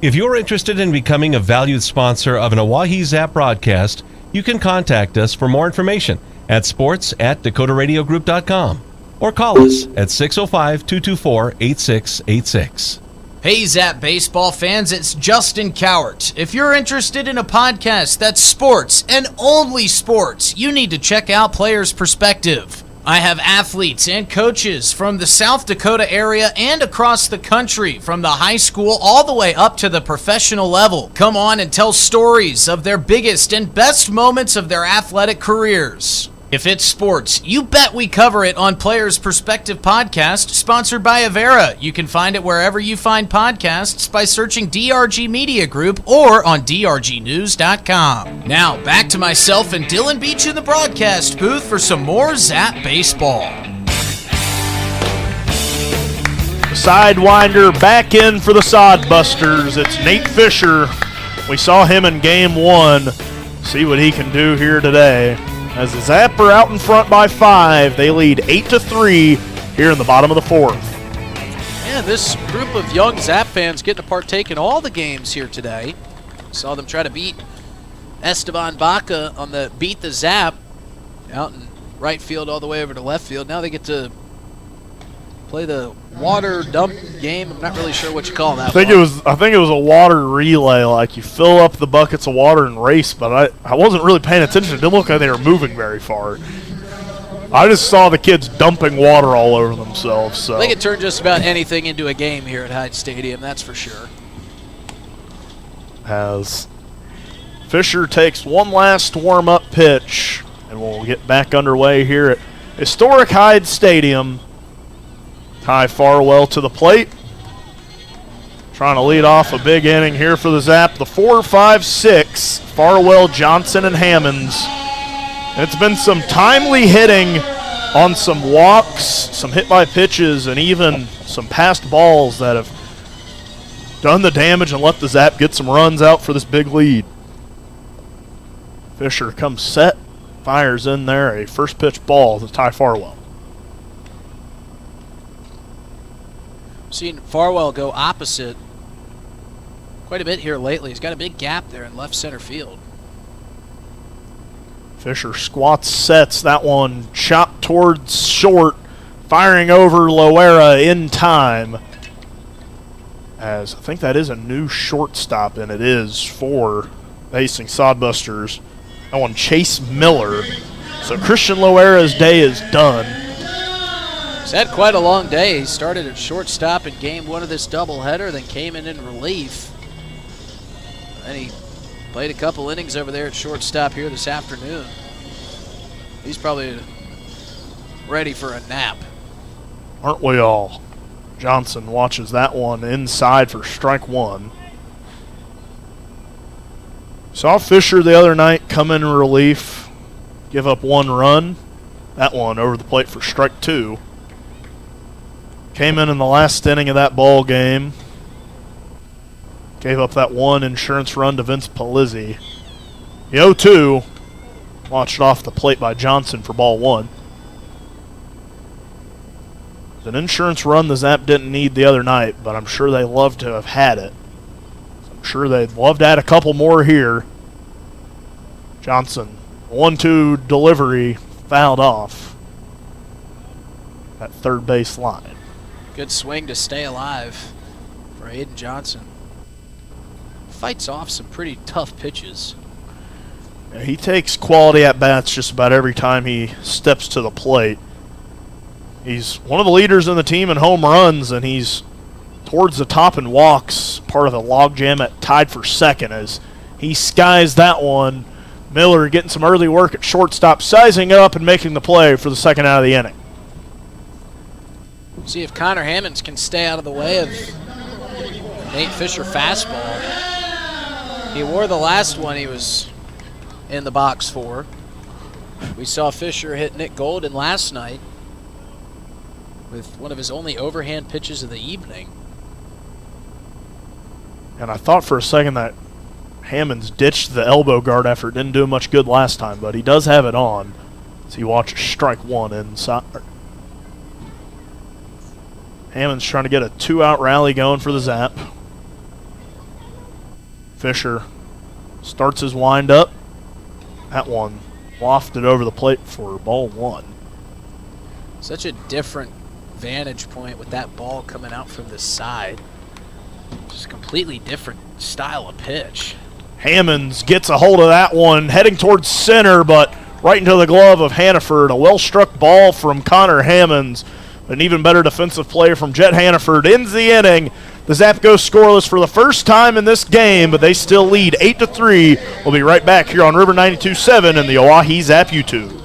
If you're interested in becoming a valued sponsor of an Oahe Zap broadcast, you can contact us for more information at sports@dakotaradiogroup.com or call us at 605-224-8686. Hey Zap baseball fans, it's Justin Cowart. If you're interested in a podcast that's sports and only sports, you need to check out Players Perspective. I have athletes and coaches from the South Dakota area and across the country, from the high school all the way up to the professional level. Come on and tell stories of their biggest and best moments of their athletic careers. If it's sports, you bet we cover it on Players Perspective Podcast, sponsored by Avera. You can find it wherever you find podcasts by searching DRG Media Group or on drgnews.com. Now, back to myself and Dylan Beach in the broadcast booth for some more Zap Baseball. The Sidewinder back in for the Sodbusters. It's Nate Fisher. We saw him in Game 1. See what he can do here today. As the Zap are out in front by 5, they lead 8-3 here in the bottom of the fourth. Yeah, this group of young Zap fans getting to partake in all the games here today. Saw them try to beat Esteban Baca on the Beat the Zap out in right field all the way over to left field. Now they get to play the water dump game. I'm not really sure what you call that. I think it was a water relay. Like you fill up the buckets of water and race, but I wasn't really paying attention. It didn't look like they were moving very far. I just saw the kids dumping water all over themselves. So they can turn just about anything into a game here at Hyde Stadium, that's for sure. As Fisher takes one last warm-up pitch, and we'll get back underway here at historic Hyde Stadium. Ty Farwell to the plate. Trying to lead off a big inning here for the Zap. The 4, 5, 6, Farwell, Johnson, and Hammonds. It's been some timely hitting on some walks, some hit by pitches, and even some passed balls that have done the damage and let the Zap get some runs out for this big lead. Fisher comes set, fires in there a first pitch ball to Ty Farwell. Seen Farwell go opposite quite a bit here lately. He's got a big gap there in left center field. Fisher squats, sets that one, chopped towards short, firing over Loera in time. As I think that is a new shortstop, and it is for the Hastings Sodbusters. That one, Chase Miller. So Christian Loera's day is done. He's had quite a long day. He started at shortstop in game 1 of this doubleheader, then came in relief. And he played a couple innings over there at shortstop here this afternoon. He's probably ready for a nap. Aren't we all? Johnson watches that one inside for strike 1. Saw Fisher the other night come in relief, give up 1 run. That one over the plate for strike 2. Came in the last inning of that ball game. Gave up that 1 insurance run to Vince Palizzi. The 0-2, watched off the plate by Johnson for ball 1. It's an insurance run the Zap didn't need the other night, but I'm sure they love to have had it. I'm sure they'd love to add a couple more here. Johnson, 1-2 delivery, fouled off at third base line. Good swing to stay alive for Aiden Johnson. Fights off some pretty tough pitches. Yeah, he takes quality at-bats just about every time he steps to the plate. He's one of the leaders in the team in home runs, and he's towards the top in walks, part of the logjam at tied for second as he skies that one. Miller getting some early work at shortstop, sizing up and making the play for the second out of the inning. See if Connor Hammonds can stay out of the way of Nate Fisher fastball. He wore the last one he was in the box for. We saw Fisher hit Nick Golden last night with one of his only overhand pitches of the evening. And I thought for a second that Hammonds ditched the elbow guard effort. Didn't do much good last time, but he does have it on. As he watches strike 1 inside. Hammonds trying to get a 2-out rally going for the Zap. Fisher starts his windup. That one wafted over the plate for ball 1. Such a different vantage point with that ball coming out from the side. Just completely different style of pitch. Hammonds gets a hold of that one, heading towards center, but right into the glove of Hannaford. A well-struck ball from Connor Hammonds. An even better defensive play from Jet Hannaford ends the inning. The Zap goes scoreless for the first time in this game, but they still lead 8-3. We'll be right back here on River 92.7 and the Oahe Zap YouTube.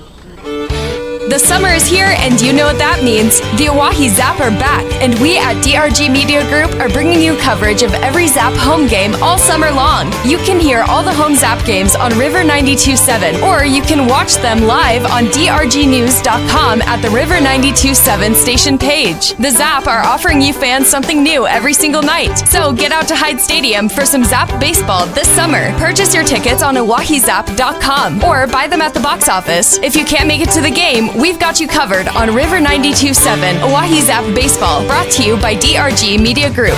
The summer is here, and you know what that means. The Oahe Zap are back, and we at DRG Media Group are bringing you coverage of every Zap home game all summer long. You can hear all the home Zap games on River 92.7, or you can watch them live on drgnews.com at the River 92.7 station page. The Zap are offering you fans something new every single night. So get out to Hyde Stadium for some Zap baseball this summer. Purchase your tickets on oahezap.com or buy them at the box office. If you can't make it to the game, we've got you covered on River 92.7 Oahe Zap Baseball, brought to you by DRG Media Group.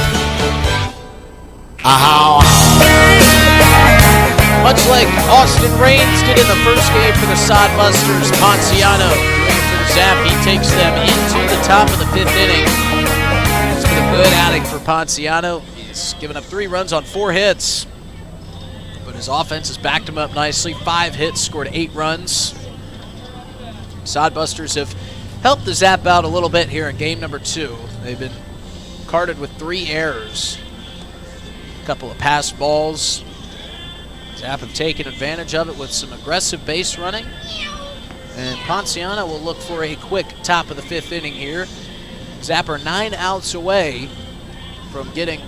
Much like Austin Raines did in the first game for the Sodbusters, Ponciano doing it for the Zap. He takes them into the top of the 5th inning. It's been a good outing for Ponciano. He's given up 3 runs on 4 hits, but his offense has backed him up nicely. 5 hits, scored 8 runs. Sodbusters have helped the Zap out a little bit here in game number 2. They've been carded with 3 errors. A couple of pass balls. Zap have taken advantage of it with some aggressive base running. And Ponciano will look for a quick top of the 5th inning here. Zap are 9 outs away from getting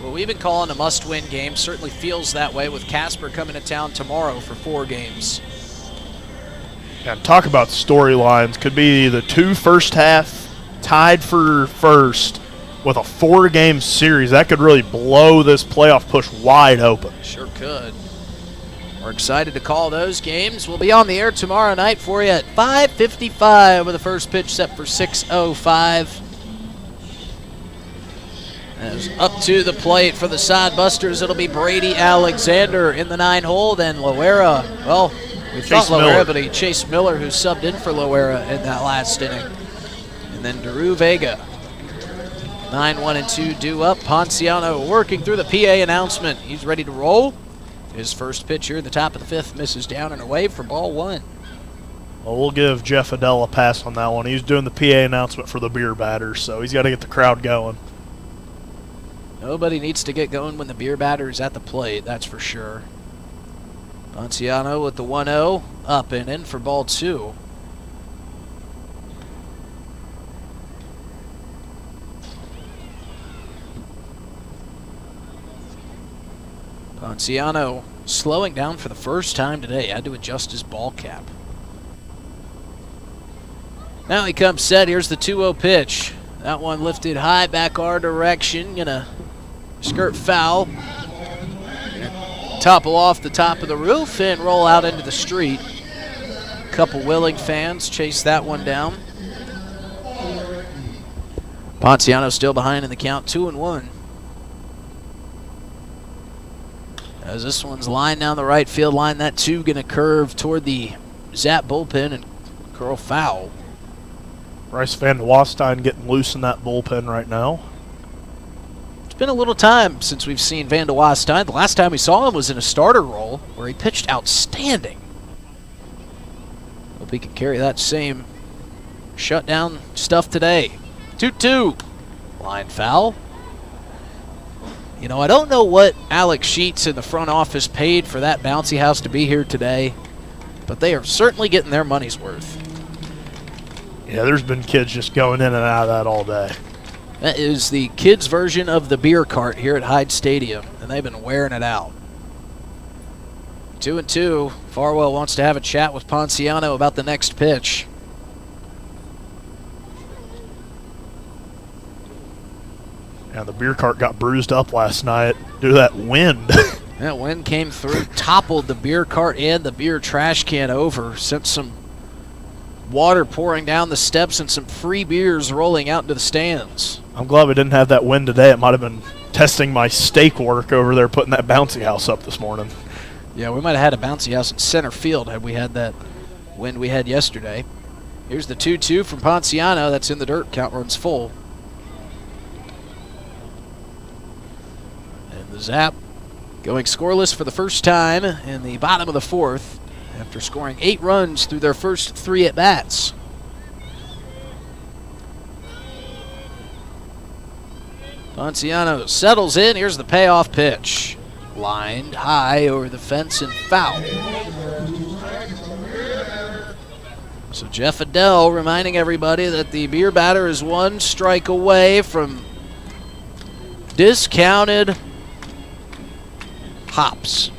what we've been calling a must-win game. Certainly feels that way with Casper coming to town tomorrow for 4 games. And talk about storylines. Could be the 2 first half tied for first with a 4-game series. That could really blow this playoff push wide open. Sure could. We're excited to call those games. We'll be on the air tomorrow night for you at 5:55 with the first pitch set for 6:05. As up to the plate for the Sodbusters, it'll be Brady Alexander in the 9-hole. Then Loera, well, we thought Loera, but Chase Miller, who subbed in for Loera in that last inning. And then Daru Vega. 9, 1, and 2 due up. Ponciano working through the PA announcement. He's ready to roll. His first pitch here in the top of the 5th misses down and away for ball 1. Well, we'll give Jeff Adele a pass on that one. He's doing the PA announcement for the beer batters, so he's got to get the crowd going. Nobody needs to get going when the beer batter is at the plate, that's for sure. Ponciano with the 1-0, up and in for ball 2. Ponciano slowing down for the first time today. Had to adjust his ball cap. Now he comes set. Here's the 2-0 pitch. That one lifted high back our direction. Gonna skirt foul. Gonna topple off the top of the roof and roll out into the street. A couple willing fans chase that one down. Ponciano still behind in the count, 2-1. As this one's lined down the right field line, that 2 going to curve toward the Zap bullpen and curl foul. Bryce Van de Wastein getting loose in that bullpen right now. It's been a little time since we've seen Van de Wastein. The last time we saw him was in a starter role where he pitched outstanding. Hope he can carry that same shutdown stuff today. 2-2. Line foul. You know, I don't know what Alex Sheets in the front office paid for that bouncy house to be here today, but they are certainly getting their money's worth. Yeah, there's been kids just going in and out of that all day. That is the kids' version of the beer cart here at Hyde Stadium, and they've been wearing it out. 2-2. Farwell wants to have a chat with Ponciano about the next pitch. And the beer cart got bruised up last night due to that wind. That wind came through, toppled the beer cart and the beer trash can over, sent some water pouring down the steps and some free beers rolling out into the stands. I'm glad we didn't have that wind today. It might have been testing my stake work over there putting that bouncy house up this morning. Yeah, we might have had a bouncy house in center field had we had that wind we had yesterday. Here's the 2-2 from Ponciano. That's in the dirt. Count runs full. And the Zap going scoreless for the first time in the bottom of the 4th after scoring 8 runs through their first 3 at-bats. Ponciano settles in. Here's the payoff pitch. Lined high over the fence and foul. So Jeff Adele reminding everybody that the beer batter is 1 strike away from discounted hops.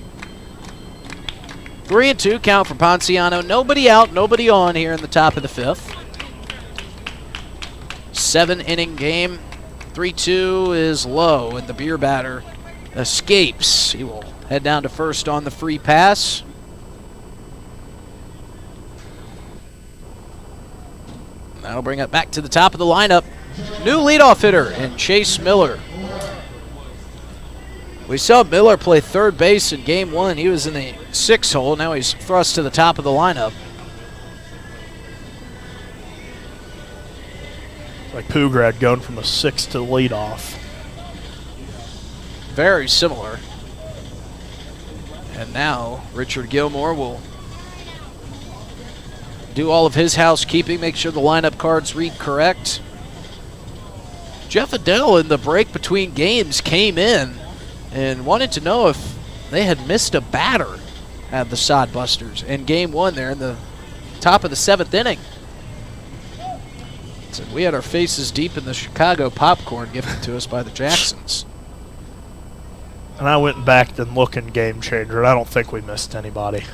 3-2 count for Ponciano. Nobody out, nobody on here in the top of the 5th. 7-inning game. 3-2 is low, and the beer batter escapes. He will head down to first on the free pass. That'll bring it back to the top of the lineup. New leadoff hitter in Chase Miller. We saw Miller play third base in game 1. He was in the 6 hole. Now he's thrust to the top of the lineup. It's like Pugrad going from a 6 to leadoff. Very similar. And now Richard Gilmore will do all of his housekeeping, make sure the lineup cards read correct. Jeff Adele in the break between games came in and wanted to know if they had missed a batter at the Sodbusters in game 1 there in the top of the 7th inning. Said we had our faces deep in the Chicago popcorn given to us by the Jacksons. And I went back and looked in Game Changer, and I don't think we missed anybody.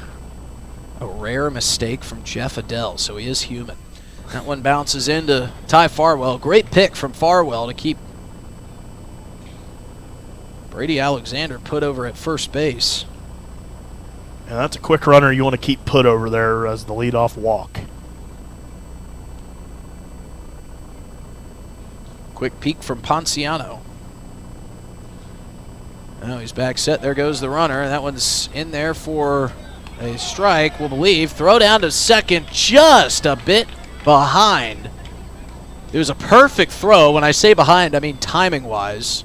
A rare mistake from Jeff Adele, so he is human. That one bounces into Ty Farwell. Great pick from Farwell to keep Brady Alexander put over at first base. And that's a quick runner you want to keep put over there as the leadoff walk. Quick peek from Ponciano. Now he's back set. There goes the runner. That one's in there for a strike, we'll believe. Throw down to second, just a bit behind. It was a perfect throw. When I say behind, I mean timing-wise.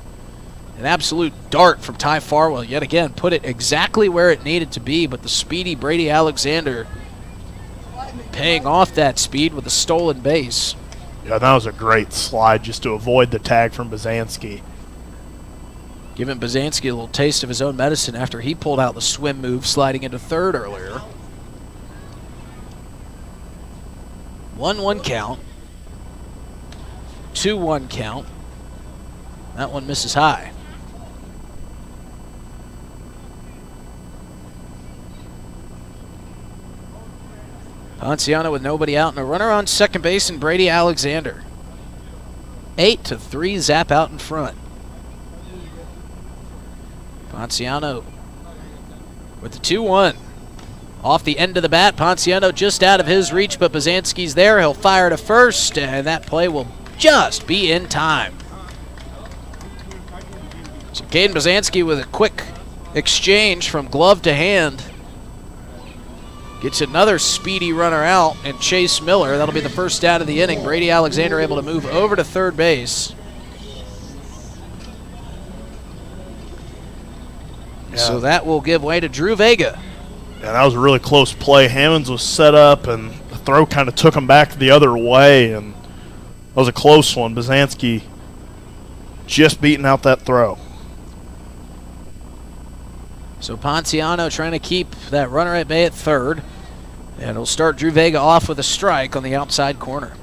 An absolute dart from Ty Farwell. Yet again, put it exactly where it needed to be, but the speedy Brady Alexander paying off that speed with a stolen base. Yeah, that was a great slide just to avoid the tag from Bazanski. Giving Bazanski a little taste of his own medicine after he pulled out the swim move sliding into third earlier. 1-1 count. 2-1 count. That one misses high. Ponciano with nobody out and a runner on second base and Brady Alexander. 8-3 Zap out in front. Ponciano with the 2-1. Off the end of the bat, Ponciano just out of his reach, but Bazanski's there. He'll fire to first, and that play will just be in time. So Caden Bazanski with a quick exchange from glove to hand. Gets another speedy runner out, and Chase Miller. That'll be the first out of the inning. Brady Alexander able to move over to third base. Yeah. So that will give way to Drew Vega. Yeah, that was a really close play. Hammonds was set up, and the throw kind of took him back the other way, and that was a close one. Bazanski just beating out that throw. So Ponciano trying to keep that runner at bay at third. And it'll start Drew Vega off with a strike on the outside corner.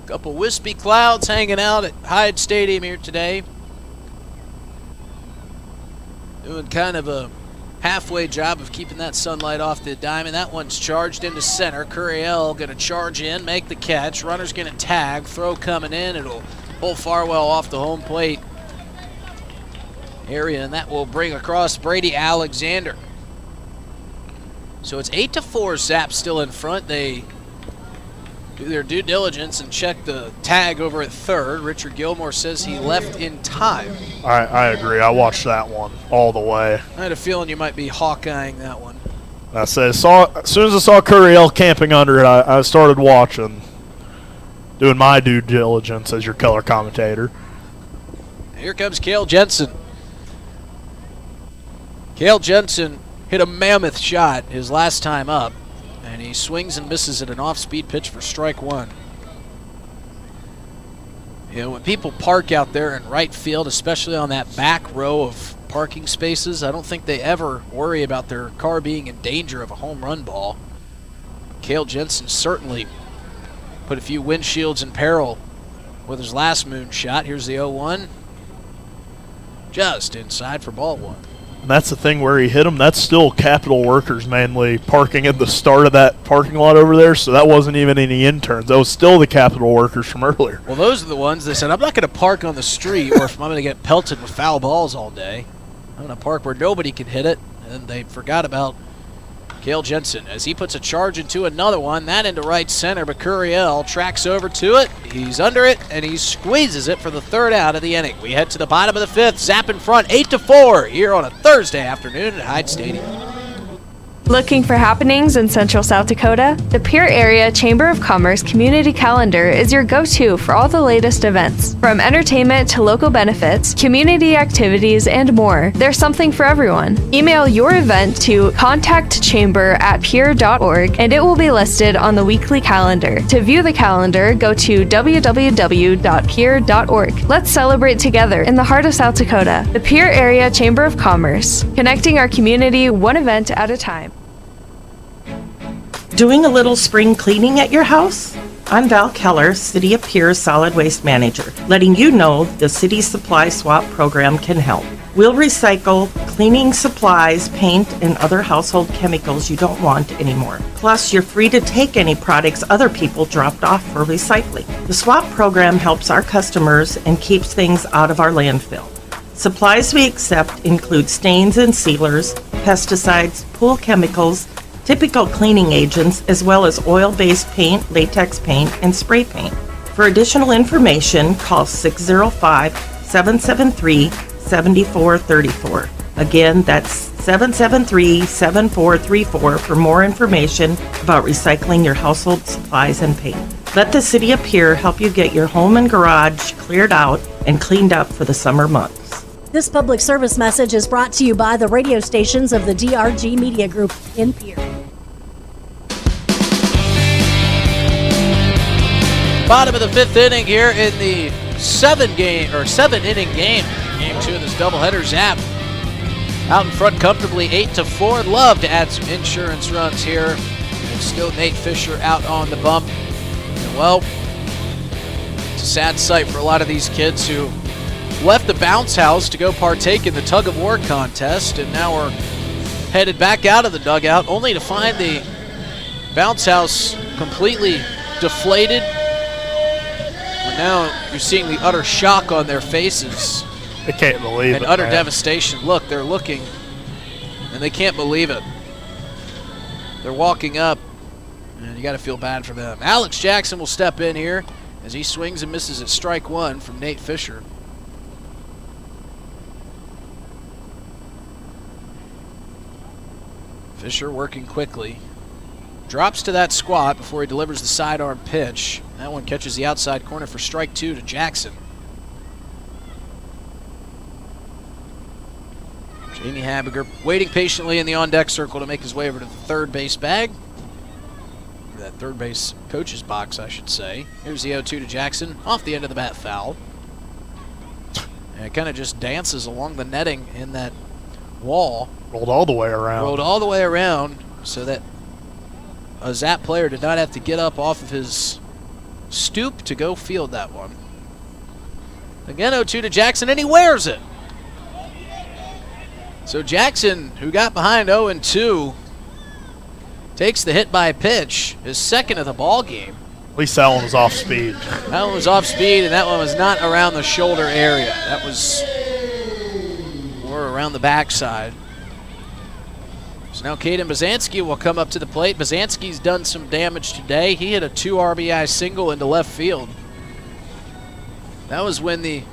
Couple wispy clouds hanging out at Hyde Stadium here today. Doing kind of a halfway job of keeping that sunlight off the diamond. That one's charged into center. Curiel going to charge in, make the catch. Runner's going to tag. Throw coming in. It'll pull Farwell off the home plate area, and that will bring across Brady Alexander. So it's 8-4. Zap still in front. They do their due diligence and check the tag over at third. Richard Gilmore says he left in time. I agree. I watched that one all the way. I had a feeling you might be Hawkeyeing that one. I said, as soon as I saw Curiel camping under it, I started watching, doing my due diligence as your color commentator. Here comes Cale Jensen. Cale Jensen hit a mammoth shot his last time up, and he swings and misses at an off-speed pitch for strike one. You know, when people park out there in right field, especially on that back row of parking spaces, I don't think they ever worry about their car being in danger of a home run ball. Cale Jensen certainly put a few windshields in peril with his last moonshot. Here's the 0-1. Just inside for ball one. And that's the thing where he hit him. That's still Capitol workers mainly parking at the start of that parking lot over there, so that wasn't even any interns. That was still the Capitol workers from earlier. Well, those are the ones that said, I'm not going to park on the street or if I'm going to get pelted with foul balls all day. I'm going to park where nobody can hit it. And they forgot about Cale Jensen as he puts a charge into another one. That into right center, but Curiel tracks over to it. He's under it, and he squeezes it for the third out of the inning. We head to the bottom of the fifth. Zap in front, 8-4 here on a Thursday afternoon at Hyde Stadium. Looking for happenings in Central South Dakota? The Pierre Area Chamber of Commerce Community Calendar is your go-to for all the latest events. From entertainment to local benefits, community activities, and more, there's something for everyone. Email your event to contactchamber@pierre.org and it will be listed on the weekly calendar. To view the calendar, go to www.pierre.org. Let's celebrate together in the heart of South Dakota. The Pierre Area Chamber of Commerce, connecting our community one event at a time. Doing a little spring cleaning at your house? I'm Val Keller, City of Pierce Solid Waste Manager, letting you know the City Supply Swap program can help. We'll recycle cleaning supplies, paint, and other household chemicals you don't want anymore. Plus, you're free to take any products other people dropped off for recycling. The swap program helps our customers and keeps things out of our landfill. Supplies we accept include stains and sealers, pesticides, pool chemicals, typical cleaning agents, as well as oil-based paint, latex paint, and spray paint. For additional information, call 605-773-7434. Again, that's 773-7434 for more information about recycling your household supplies and paint. Let the City of Pierre help you get your home and garage cleared out and cleaned up for the summer months. This public service message is brought to you by the radio stations of the DRG Media Group in Pierre. Bottom of the fifth inning here in the seven-inning game. Game 2 of this doubleheader. Zap out in front comfortably, 8-4. Love to add some insurance runs here. And still Nate Fisher out on the bump. And well, it's a sad sight for a lot of these kids who left the bounce house to go partake in the tug of war contest, and now we're headed back out of the dugout only to find the bounce house completely deflated. And now you're seeing the utter shock on their faces. They can't believe it. And utter man. devastation. Look, they're looking, and they can't believe it. They're walking up, and you got to feel bad for them. Alex Jackson will step in here as he swings and misses at strike one from Nate Fisher. Fisher working quickly. Drops to that squat before he delivers the sidearm pitch. That one catches the outside corner for strike two to Jackson. Jamie Habiger waiting patiently in the on-deck circle to make his way over to the third base bag. Or that third base coach's box, I should say. Here's the 0-2 to Jackson. Off the end of the bat foul. And it kind of just dances along the netting in that wall. Rolled all the way around. Rolled all the way around so that a Zap player did not have to get up off of his stoop to go field that one. Again, 0-2 to Jackson, and he wears it. So Jackson, who got behind 0-2, takes the hit by pitch, his second of the ball game. At least that one was off speed. That one was off speed, and that one was not around the shoulder area. That was more around the backside. So now Caden Bazanski will come up to the plate. Bazanski's done some damage today. He hit a 2 RBI single into left field. That was when the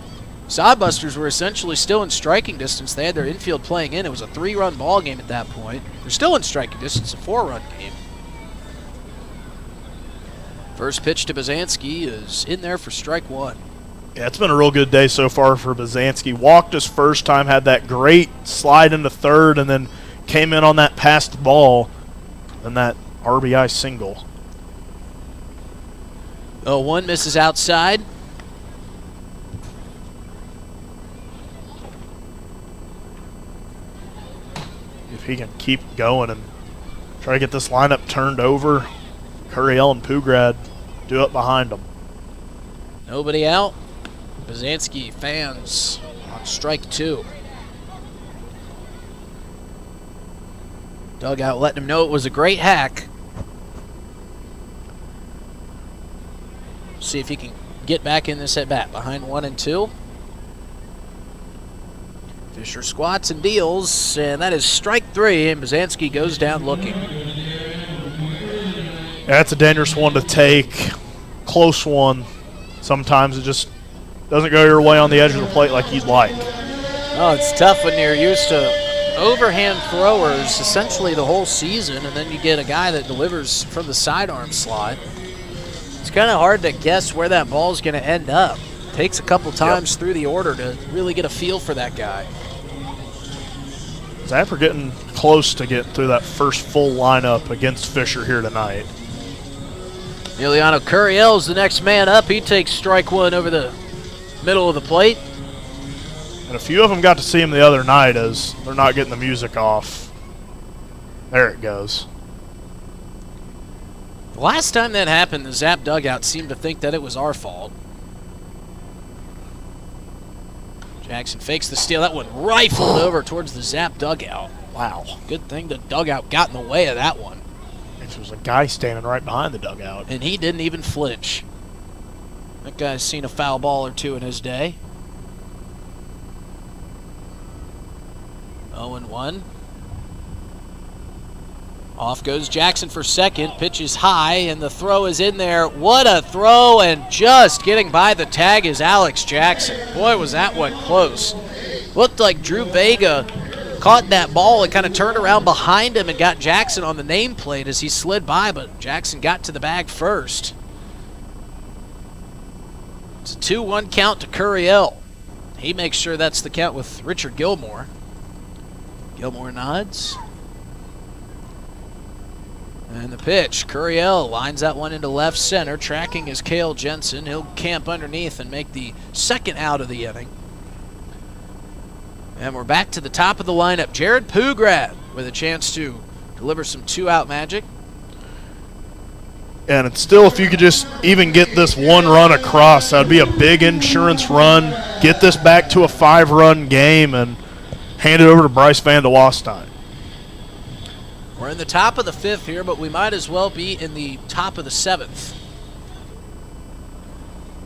Sodbusters were essentially still in striking distance. They had their infield playing in. It was a 3-run ball game at that point. They're still in striking distance, a 4-run game. First pitch to Bazanski is in there for strike one. Yeah, it's been a real good day so far for Bazanski. Walked his first time, had that great slide into third, and then came in on that passed ball and that RBI single. 0-1 misses outside. If he can keep going and try to get this lineup turned over, Curiel and Pugrad do it behind him. Nobody out. Bazanski fans on strike two. Dugout letting him know it was a great hack. See if he can get back in this at bat behind 1-2. Fisher squats and deals, and that is strike three, and Bazanski goes down looking. Yeah, that's a dangerous one to take. Close one. Sometimes it just doesn't go your way on the edge of the plate like you'd like. Oh, it's tough when you're used to overhand throwers essentially the whole season, and then you get a guy that delivers from the sidearm slot. It's kind of hard to guess where that ball is going to end up. Takes a couple times through the order to really get a feel for that guy. Zap are getting close to get through that first full lineup against Fisher here tonight. Emiliano Curiel is the next man up. He takes strike one over the middle of the plate. And a few of them got to see him the other night as they're not getting the music off. There it goes. The last time that happened, the Zap dugout seemed to think that it was our fault. Jackson fakes the steal. That one rifled over towards the Zap dugout. Wow. Good thing the dugout got in the way of that one. There was a guy standing right behind the dugout. And he didn't even flinch. That guy's seen a foul ball or two in his day. 0-1. Off goes Jackson for second. Pitch is high, and the throw is in there. What a throw, and just getting by the tag is Alex Jackson. Boy, was that one close. Looked like Drew Vega caught that ball and kind of turned around behind him and got Jackson on the nameplate as he slid by, but Jackson got to the bag first. It's a 2-1 count to Curiel. He makes sure that's the count with Richard Gilmore. Gilmore nods. And the pitch, Curiel lines that one into left center. Tracking is Cale Jensen. He'll camp underneath and make the second out of the inning. And we're back to the top of the lineup. Jared Pugrad with a chance to deliver some two-out magic. And it's still, if you could just even get this one run across, that would be a big insurance run. Get this back to a 5-run game and hand it over to Bryce Van de Wastine. We're in the top of the 5th here, but we might as well be in the top of the 7th.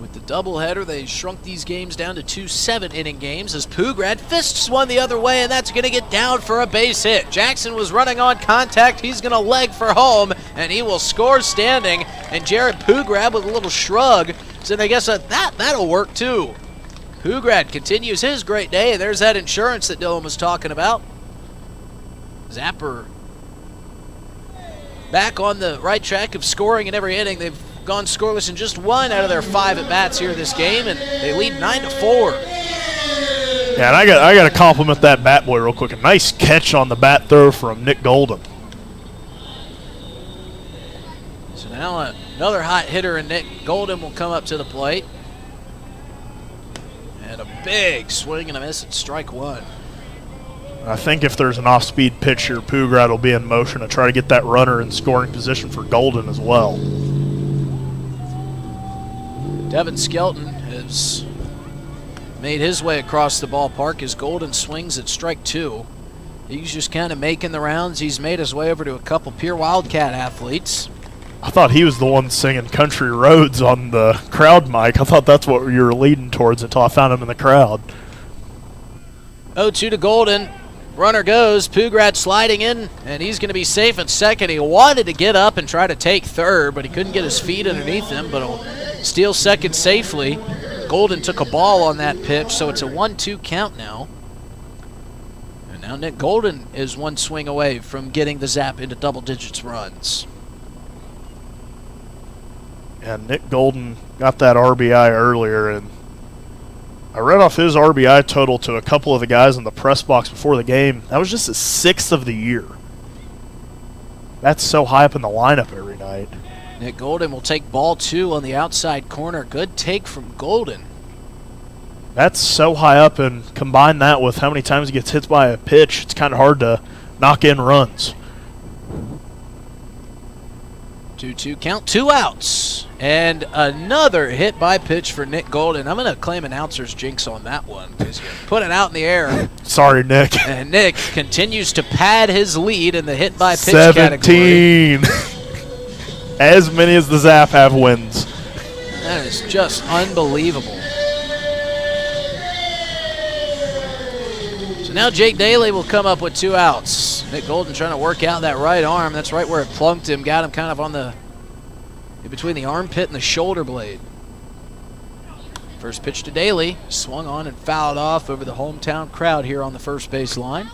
With the doubleheader, they shrunk these games down to 2 7-inning games as Pugrad fists one the other way, and that's going to get down for a base hit. Jackson was running on contact. He's going to leg for home, and he will score standing. And Jared Pugrad with a little shrug said, I guess that'll work too. Pugrad continues his great day, and there's that insurance that Dylan was talking about. Zapper back on the right track of scoring in every inning. They've gone scoreless in just 1 out of their 5 at-bats here this game, and they lead 9-4. Yeah, and I got to compliment that bat boy real quick. A nice catch on the bat throw from Nick Golden. So now another hot hitter in Nick Golden will come up to the plate. And a big swing and a miss at strike 1. I think if there's an off-speed pitch here, Pugrad will be in motion to try to get that runner in scoring position for Golden as well. Devin Skelton has made his way across the ballpark as Golden swings at strike 2. He's just kind of making the rounds. He's made his way over to a couple pure Wildcat athletes. I thought he was the one singing Country Roads on the crowd mic. I thought that's what you were leading towards until I found him in the crowd. 0-2 to Golden. Runner goes. Pugrad sliding in, and he's going to be safe at second. He wanted to get up and try to take third, but he couldn't get his feet underneath him, but he'll steal second safely. Golden took a ball on that pitch, so it's a 1-2 count now. And now Nick Golden is one swing away from getting the Zap into double digits runs. And Nick Golden got that RBI earlier, and I read off his RBI total to a couple of the guys in the press box before the game. That was just his 6th of the year. That's so high up in the lineup every night. Nick Golden will take ball 2 on the outside corner. Good take from Golden. That's so high up, and combine that with how many times he gets hit by a pitch, it's kind of hard to knock in runs. 2-2 count, 2 outs. And another hit by pitch for Nick Golden. I'm going to claim announcer's jinx on that one because you put it out in the air. Sorry, Nick. And Nick continues to pad his lead in the hit by pitch 17. category. As many as the Zap have wins. That is just unbelievable. So now Jake Daly will come up with 2 outs. Nick Golden trying to work out that right arm. That's right where it plunked him. Got him kind of on the between the armpit and the shoulder blade. First pitch to Daly. Swung on and fouled off over the hometown crowd here on the first base line.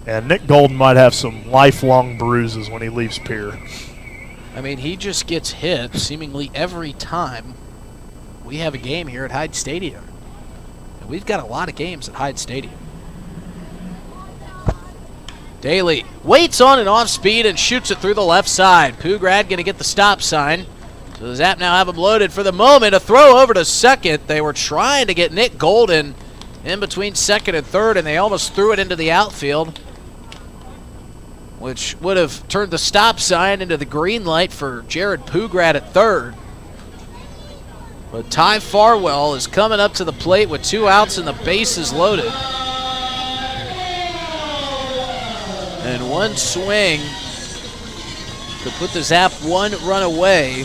And Nick Golden might have some lifelong bruises when he leaves Pier. I mean, he just gets hit seemingly every time we have a game here at Hyde Stadium. And we've got a lot of games at Hyde Stadium. Daly waits on and off speed and shoots it through the left side. Pugrad going to get the stop sign. So the Zap now have him loaded for the moment. A throw over to second. They were trying to get Nick Golden in between second and third, and they almost threw it into the outfield. which would have turned the stop sign into the green light for Jared Pugrad at third. But Ty Farwell is coming up to the plate with 2 outs and the bases loaded. And one swing to put the Zap 1 run away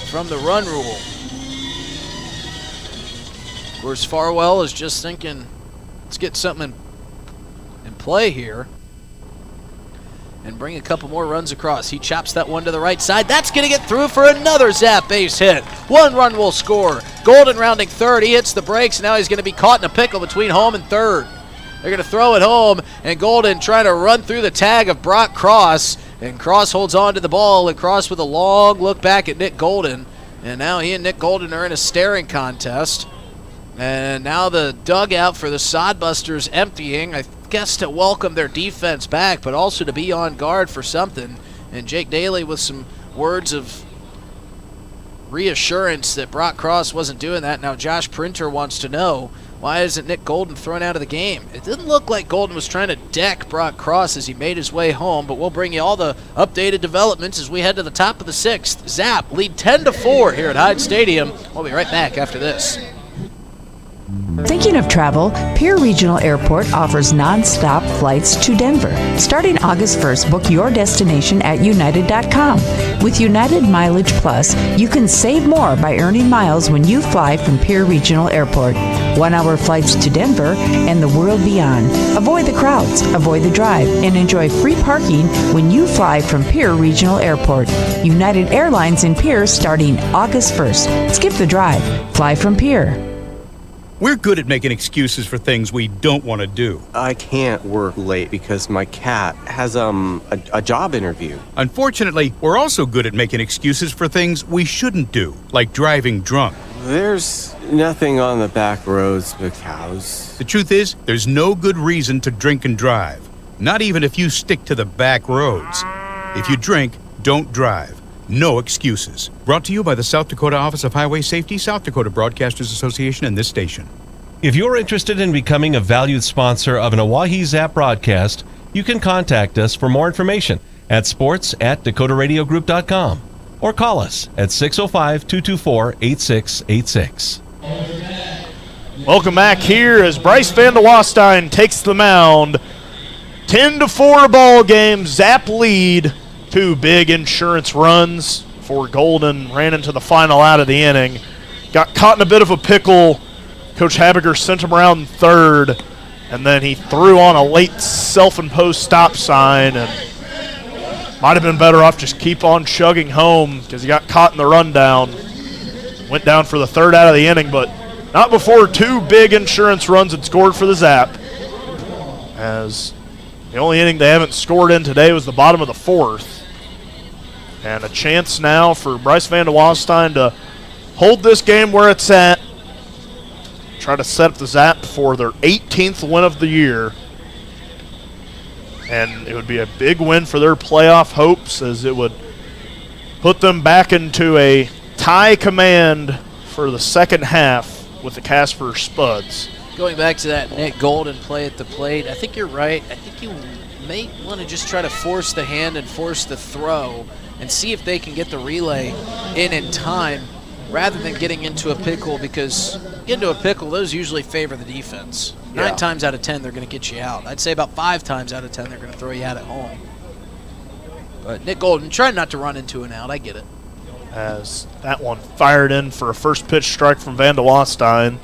from the run rule. Of course, Farwell is just thinking, let's get something in play here and bring a couple more runs across. He chops that one to the right side. That's going to get through for another Zap base hit. 1 run will score. Golden rounding third. He hits the brakes. Now he's going to be caught in a pickle between home and third. They're going to throw it home, and Golden trying to run through the tag of Brock Cross, and Cross holds on to the ball, and Cross with a long look back at Nick Golden, and now he and Nick Golden are in a staring contest. And now the dugout for the Sodbusters emptying, I guess to welcome their defense back, but also to be on guard for something. And Jake Daly with some words of reassurance that Brock Cross wasn't doing that. Now Josh Printer wants to know, why isn't Nick Golden thrown out of the game? It didn't look like Golden was trying to deck Brock Cross as he made his way home, but we'll bring you all the updated developments as we head to the top of the 6th. Zap lead 10-4 here at Hyde Stadium. We'll be right back after this. Thinking of travel, Pierre Regional Airport offers non-stop flights to Denver. Starting August 1st, book your destination at United.com. With United Mileage Plus, you can save more by earning miles when you fly from Pierre Regional Airport. 1-hour flights to Denver and the world beyond. Avoid the crowds, avoid the drive, and enjoy free parking when you fly from Pierre Regional Airport. United Airlines in Pierre starting August 1st. Skip the drive. Fly from Pierre. We're good at making excuses for things we don't want to do. I can't work late because my cat has a job interview. Unfortunately, we're also good at making excuses for things we shouldn't do, like driving drunk. There's nothing on the back roads but cows. The truth is, there's no good reason to drink and drive, not even if you stick to the back roads. If you drink, don't drive. No excuses. Brought to you by the South Dakota Office of Highway Safety, South Dakota Broadcasters Association, and this station. If you're interested in becoming a valued sponsor of an Oahe Zap broadcast, you can contact us for more information at sports@dakotaradiogroup.com or call us at 605-224-8686. Welcome back here as Bryce Van de Wastein takes the mound. 10-4 ball game. Zap lead. 2 big insurance runs for Golden. Ran into the final out of the inning. Got caught in a bit of a pickle. Coach Habiger sent him around third, and then he threw on a late self-imposed stop sign, and might have been better off just keep on chugging home because he got caught in the rundown. Went down for the 3rd out of the inning, but not before 2 big insurance runs had scored for the Zap. As the only inning they haven't scored in today was the bottom of the 4th. And a chance now for Bryce Van de Wastein to hold this game where it's at. Try to set up the Zap for their 18th win of the year. And it would be a big win for their playoff hopes, as it would put them back into a tie command for the second half with the Casper Spuds. Going back to that Nick Golden play at the plate, I think you're right. I think you may want to just try to force the hand and force the throw and see if they can get the relay in time rather than getting into a pickle, because into a pickle, those usually favor the defense. 9 times out of 10, they're going to get you out. I'd say about 5 times out of 10, they're going to throw you out at home. But Nick Golden, trying not to run into an out. I get it. As that one fired in for a first pitch strike from Van de Wastein.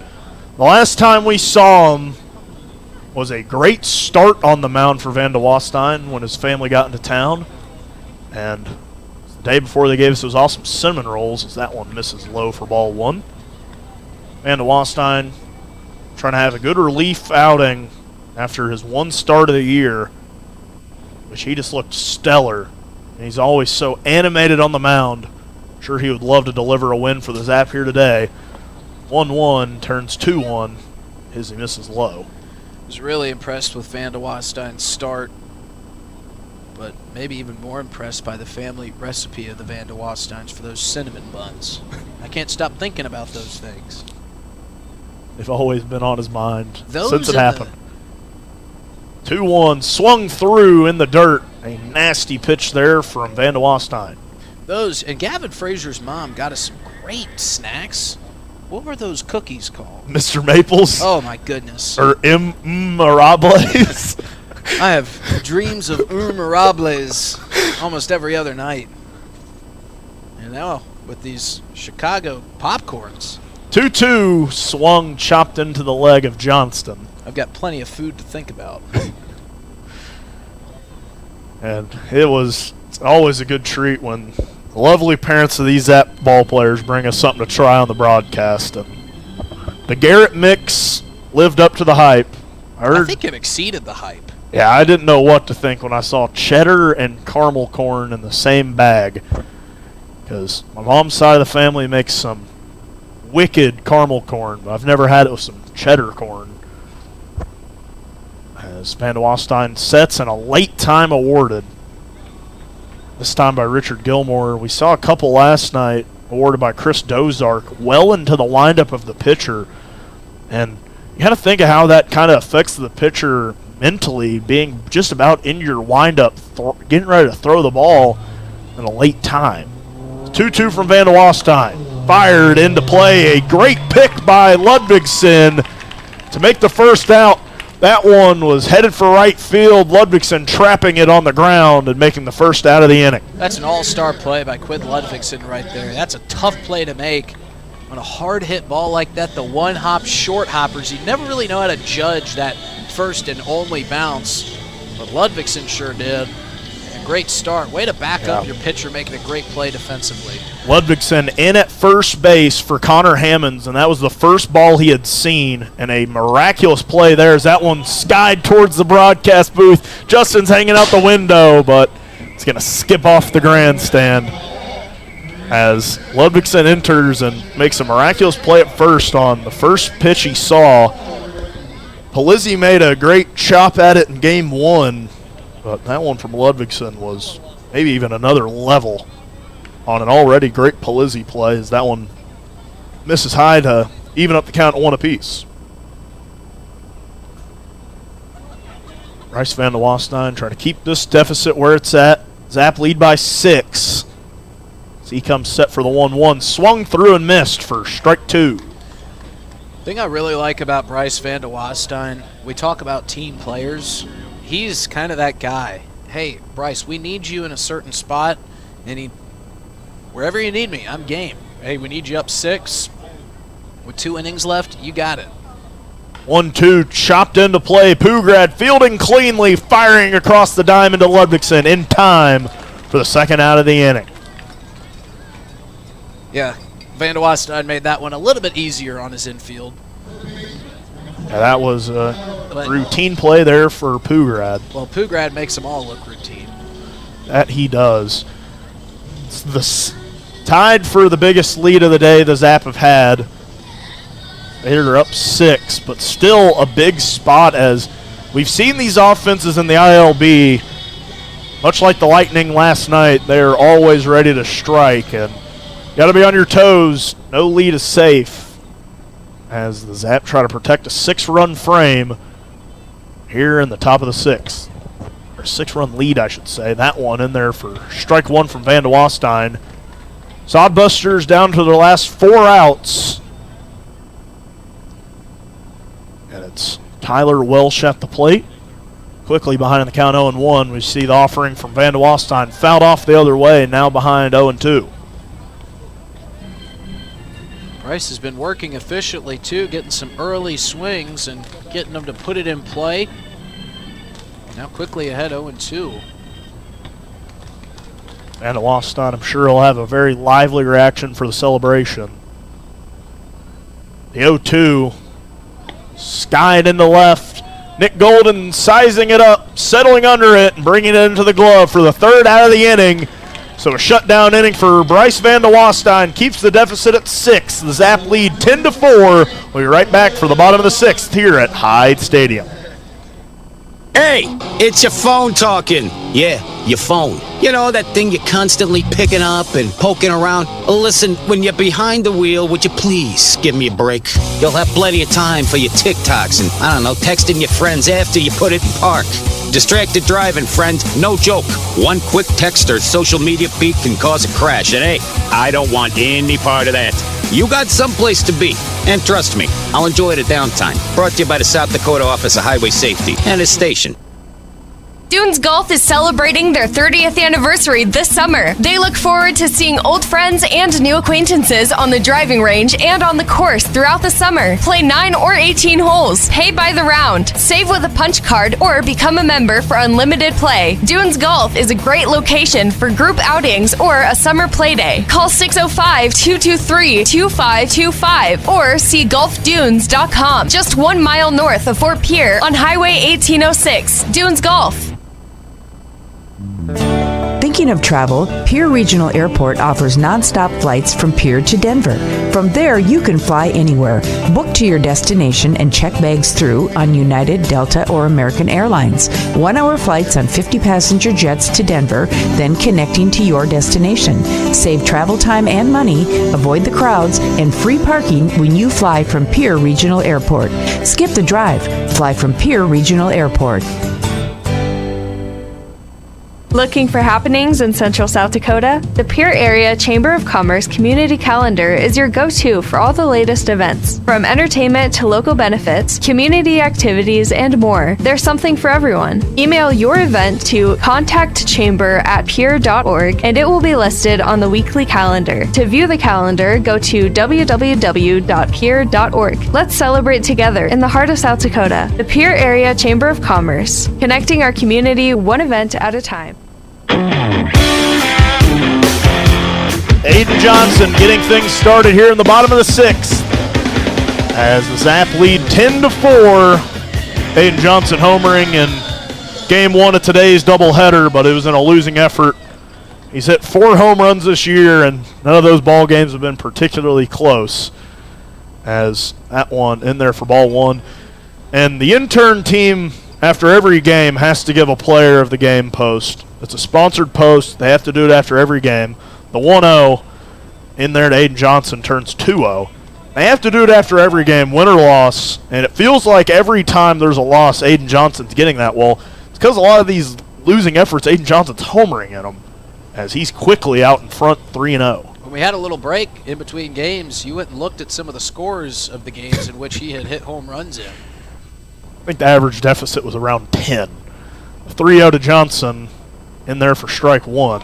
The last time we saw him was a great start on the mound for Van de Wastein when his family got into town. And the day before they gave us those awesome cinnamon rolls, as that one misses low for ball 1. Van de Wastein trying to have a good relief outing after his 1 start of the year, which he just looked stellar. And he's always so animated on the mound. Sure, he would love to deliver a win for the Zap here today. 1-1 turns 2-1 as he misses low. I was really impressed with Van de Wastein's start, but maybe even more impressed by the family recipe of the Van de Wasteins for those cinnamon buns. I can't stop thinking about those things. They've always been on his mind since it happened. 2-1, swung through in the dirt. A nasty pitch there from Van de Wastein. And Gavin Frazier's mom got us some great snacks. What were those cookies called? Mr. Maples? Oh, my goodness. Or Mirables? I have dreams of Mirables almost every other night. And now with these Chicago popcorns. 2-2, swung, chopped into the leg of Johnston. I've got plenty of food to think about. And it's always a good treat when the lovely parents of these Zap ball players bring us something to try on the broadcast. And the Garrett mix lived up to the hype. I think it exceeded the hype. Yeah, I didn't know what to think when I saw cheddar and caramel corn in the same bag. Because my mom's side of the family makes some wicked caramel corn, but I've never had it with some cheddar corn. As Van de Wastein sets and a late time awarded. This time by Richard Gilmore. We saw a couple last night awarded by Chris Dozark well into the windup of the pitcher. And you got to think of how that kind of affects the pitcher mentally, being just about in your windup, getting ready to throw the ball in a late time. 2-2 from Van de Wastein. Fired into play. A great pick by Ludvigsen to make the first out. That one was headed for right field. Ludvigsen trapping it on the ground and making the first out of the inning. That's an all-star play by Quinn Ludvigsen right there. That's a tough play to make on a hard-hit ball like that. The one-hop short hoppers, you never really know how to judge that first and only bounce, but Ludvigsen sure did. A great start. Way to back up your pitcher, making a great play defensively. Ludvigsen in at first base for Connor Hammonds, and that was the first ball he had seen, and a miraculous play there as that one skied towards the broadcast booth. Justin's hanging out the window, but it's going to skip off the grandstand as Ludvigsen enters and makes a miraculous play at first on the first pitch he saw. Polizzi made a great chop at it in game one, but that one from Ludvigsen was maybe even another level on an already great Polizzi play, as that one misses high to even up the count at one apiece. Bryce Van de Wastein trying to keep this deficit where it's at. Zap lead by 6. As he comes set for the 1-1. Swung through and missed for strike 2. Thing I really like about Bryce Van de Wastein, we talk about team players. He's kind of that guy. Hey, Bryce, we need you in a certain spot, and wherever you need me, I'm game. Hey, we need you up 6. With 2 innings left, you got it. 1-2, chopped into play. Pugrad fielding cleanly, firing across the diamond to Ludvigsen in time for the second out of the inning. Yeah, Van de Wastein made that one a little bit easier on his infield. Yeah, that was a routine play there for Pugrad. Well, Pugrad makes them all look routine. That he does. It's tied for the biggest lead of the day the Zap have had. They're up 6, but still a big spot, as we've seen these offenses in the ILB, much like the Lightning last night, they're always ready to strike, and got to be on your toes. No lead is safe, as the Zap try to protect a 6-run frame here in the top of the 6th. Or 6-run lead, I should say. That one in there for strike 1 from Van de Wastein. Sodbusters down to their last 4 outs. And it's Tyler Welsh at the plate. Quickly behind the count 0-1. We see the offering from Van de Wastein fouled off the other way, now behind 0-2. Bryce has been working efficiently, too, getting some early swings and getting them to put it in play. Now quickly ahead 0-2. Van de Wastein, I'm sure he'll have a very lively reaction for the celebration. The 0-2 skied into left. Nick Golden sizing it up, settling under it, and bringing it into the glove for the 3rd out of the inning. So a shutdown inning for Bryce Van de Wastein keeps the deficit at 6. The Zap lead 10-4. We'll be right back for the bottom of the 6th here at Hyde Stadium. Hey, it's your phone talking. Yeah, your phone. You know, that thing you're constantly picking up and poking around. Listen, when you're behind the wheel, would you please give me a break? You'll have plenty of time for your TikToks and, I don't know, texting your friends after you put it in park. Distracted driving, friend, no joke. One quick text or social media feed can cause a crash, and hey, I don't want any part of that. You got someplace to be, and trust me, I'll enjoy the downtime. Brought to you by the South Dakota Office of Highway Safety and its station. Dunes Golf is celebrating their 30th anniversary this summer. They look forward to seeing old friends and new acquaintances on the driving range and on the course throughout the summer. Play 9 or 18 holes, pay by the round, save with a punch card, or become a member for unlimited play. Dunes Golf is a great location for group outings or a summer play day. Call 605-223-2525 or see golfdunes.com, just 1 mile north of Fort Pierre on Highway 1806. Dunes Golf. Thinking of travel? Pierre Regional Airport offers nonstop flights from Pierre to Denver. From there, you can fly anywhere. Book to your destination and check bags through on United, Delta, or American Airlines. 1-hour flights on 50-passenger jets to Denver, then connecting to your destination. Save travel time and money, avoid the crowds, and free parking when you fly from Pierre Regional Airport. Skip the drive. Fly from Pierre Regional Airport. Looking for happenings in Central South Dakota? The Pierre Area Chamber of Commerce Community Calendar is your go-to for all the latest events. From entertainment to local benefits, community activities, and more, there's something for everyone. Email your event to contactchamber@pierre.org and it will be listed on the weekly calendar. To view the calendar, go to www.pierre.org. Let's celebrate together in the heart of South Dakota. The Pierre Area Chamber of Commerce, connecting our community one event at a time. Aiden Johnson getting things started here in the bottom of the 6th. As the Zap lead 10-4. Aiden Johnson homering in game 1 of today's doubleheader, but it was in a losing effort. He's hit 4 home runs this year, and none of those ball games have been particularly close. As that one in there for ball 1. And the intern team, after every game, has to give a player of the game post. It's a sponsored post. They have to do it after every game. The 1-0 in there to Aiden Johnson turns 2-0. They have to do it after every game, win or loss, and it feels like every time there's a loss, Aiden Johnson's getting that. Well, it's because a lot of these losing efforts, Aiden Johnson's homering in them, as he's quickly out in front 3-0. When we had a little break in between games, you went and looked at some of the scores of the games in which he had hit home runs in. I think the average deficit was around 10. 3-0 to Johnson in there for strike 1.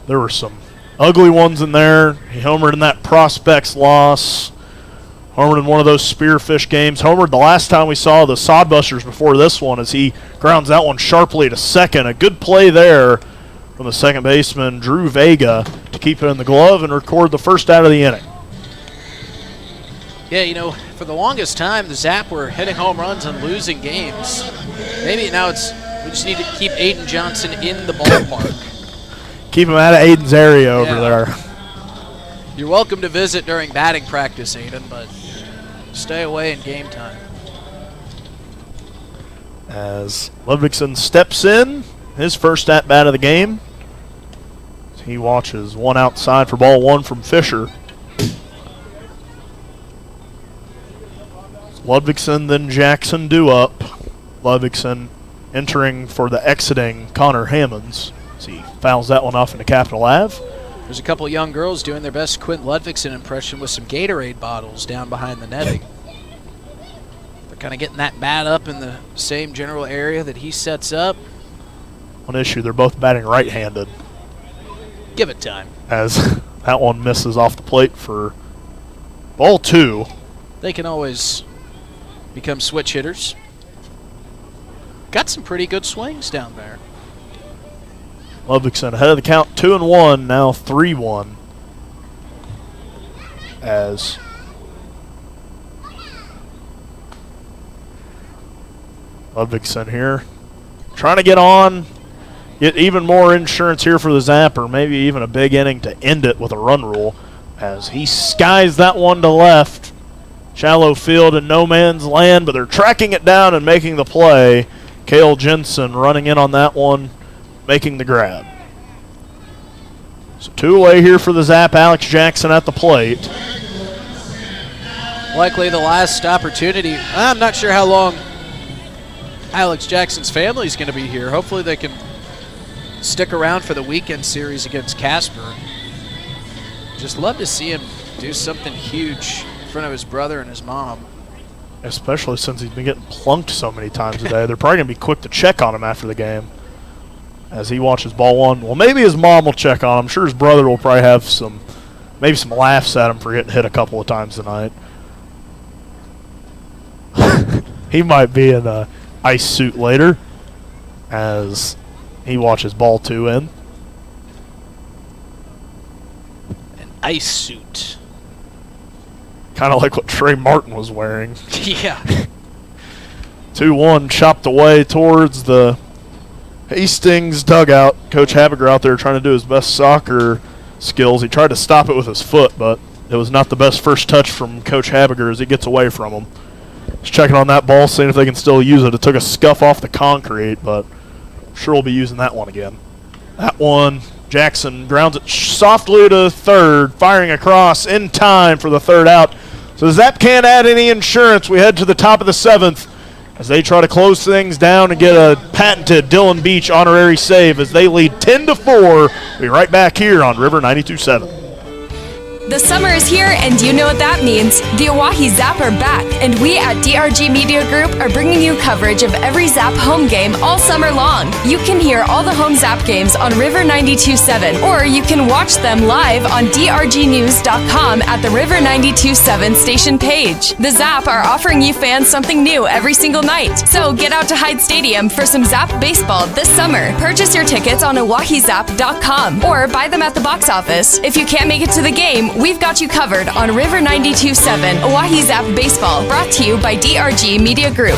There were some ugly ones in there. He homered in that Prospects loss. Homered in one of those Spearfish games. Homered the last time we saw the Sodbusters before this one as he grounds that one sharply to second. A good play there from the second baseman, Drew Vega, to keep it in the glove and record the first out of the inning. Yeah, you know, for the longest time, the Zap were hitting home runs and losing games. Maybe now we just need to keep Aiden Johnson in the ballpark. Keep him out of Aiden's area over there. You're welcome to visit during batting practice, Aiden, but stay away in game time. As Ludvigson steps in, his first at-bat of the game. He watches one outside for ball 1 from Fisher. Ludvigson, then Jackson due up. Ludvigson entering for the exiting Connor Hammonds. As he fouls that one off into Capitol Ave. There's a couple young girls doing their best Quint Ludvigson impression with some Gatorade bottles down behind the netting. They're kind of getting that bat up in the same general area that he sets up. One issue, they're both batting right-handed. Give it time. As that one misses off the plate for ball 2. They can always become switch hitters. Got some pretty good swings down there. Ludvigson ahead of the count, 2-1, now 3-1. As Ludvigson here trying to get on, get even more insurance here for the Zap, or maybe even a big inning to end it with a run rule, as he skies that one to left. Shallow field and no man's land, but they're tracking it down and making the play. Kale Jensen running in on that one, making the grab. So 2 away here for the Zap. Alex Jackson at the plate. Likely the last opportunity. I'm not sure how long Alex Jackson's family is going to be here. Hopefully they can stick around for the weekend series against Casper. Just love to see him do something huge in front of his brother and his mom. Especially since he's been getting plunked so many times a day. They're probably going to be quick to check on him after the game as he watches ball one. Well, maybe his mom will check on him. I'm sure his brother will probably have maybe some laughs at him for getting hit a couple of times tonight. He might be in a ice suit later as he watches ball 2 in. An ice suit. Kind of like what Trey Martin was wearing. Yeah. 2-1 chopped away towards the Hastings dugout. Coach Habiger out there trying to do his best soccer skills. He tried to stop it with his foot, but it was not the best first touch from Coach Habiger as he gets away from him. Just checking on that ball, seeing if they can still use it. It took a scuff off the concrete, but I'm sure we'll be using that one again. That one, Jackson grounds it softly to third, firing across in time for the third out. So Zap can't add any insurance. We head to the top of the 7th as they try to close things down and get a patented Dylan Beach honorary save as they lead 10-4. We'll be right back here on River 92.7. The summer is here, and you know what that means. The Oahe Zap are back, and we at DRG Media Group are bringing you coverage of every Zap home game all summer long. You can hear all the home Zap games on River 92.7, or you can watch them live on drgnews.com at the River 92.7 station page. The Zap are offering you fans something new every single night, so get out to Hyde Stadium for some Zap baseball this summer. Purchase your tickets on OaheZap.com or buy them at the box office. If you can't make it to the game, we've got you covered on River 92.7 Oahe Zap Baseball, brought to you by DRG Media Group.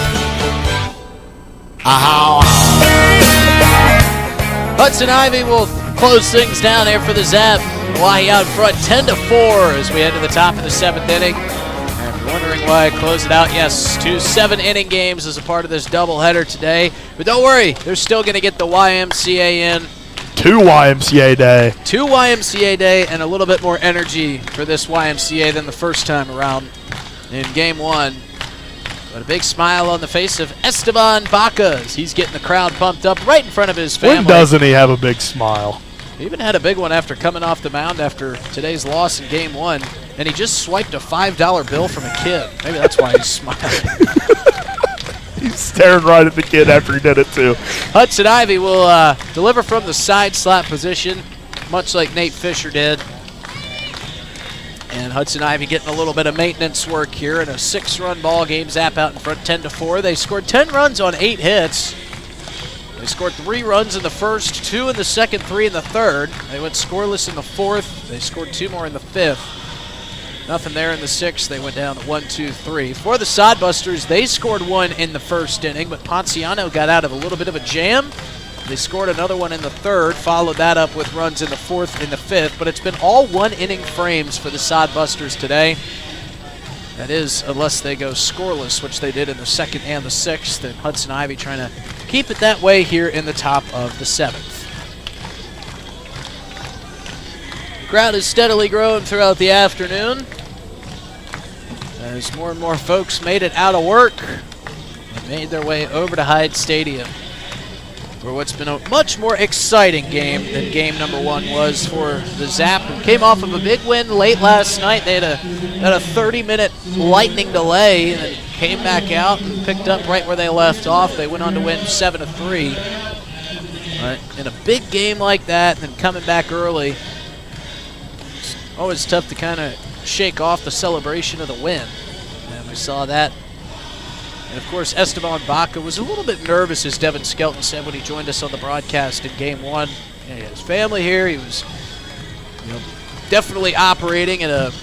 Hudson Ivy will close things down there for the Zap. Oahe out front 10-4 as we head to the top of the 7th inning. And if you're wondering why I close it out, yes, 2 7-inning games as a part of this doubleheader today. But don't worry, they're still going to get the YMCA in. 2 YMCA day. 2 YMCA day and a little bit more energy for this YMCA than the first time around in game 1. But a big smile on the face of Esteban Baca as he's getting the crowd pumped up right in front of his family. When doesn't he have a big smile? He even had a big one after coming off the mound after today's loss in game 1, and he just swiped a $5 bill from a kid. Maybe that's why he's smiling. He's staring right at the kid after he did it, too. Hudson Ivy will deliver from the side slot position, much like Nate Fisher did. And Hudson Ivy getting a little bit of maintenance work here in a 6-run ball game. Zap out in front 10-4. They scored 10 runs on 8 hits. They scored 3 runs in the first, 2 in the second, 3 in the third. They went scoreless in the 4th. They scored 2 more in the 5th. Nothing there in the 6th. They went down to 1-2-3. For the Sodbusters, they scored 1 in the first inning, but Ponciano got out of a little bit of a jam. They scored another one in the 3rd, followed that up with runs in the 4th and the 5th, but it's been all 1-inning frames for the Sodbusters today. That is, unless they go scoreless, which they did in the 2nd and the 6th, and Hudson Ivy trying to keep it that way here in the top of the 7th. Crowd is steadily growing throughout the afternoon as more and more folks made it out of work and made their way over to Hyde Stadium for what's been a much more exciting game than game number 1 was for the Zap, who came off of a big win late last night. They had a 30-minute lightning delay and then came back out and picked up right where they left off. They went on to win 7-3. But in a big game like that and coming back early, always tough to kind of shake off the celebration of the win. And we saw that. And, of course, Esteban Baca was a little bit nervous, as Devin Skelton said when he joined us on the broadcast in Game 1. He had his family here. He was definitely operating at a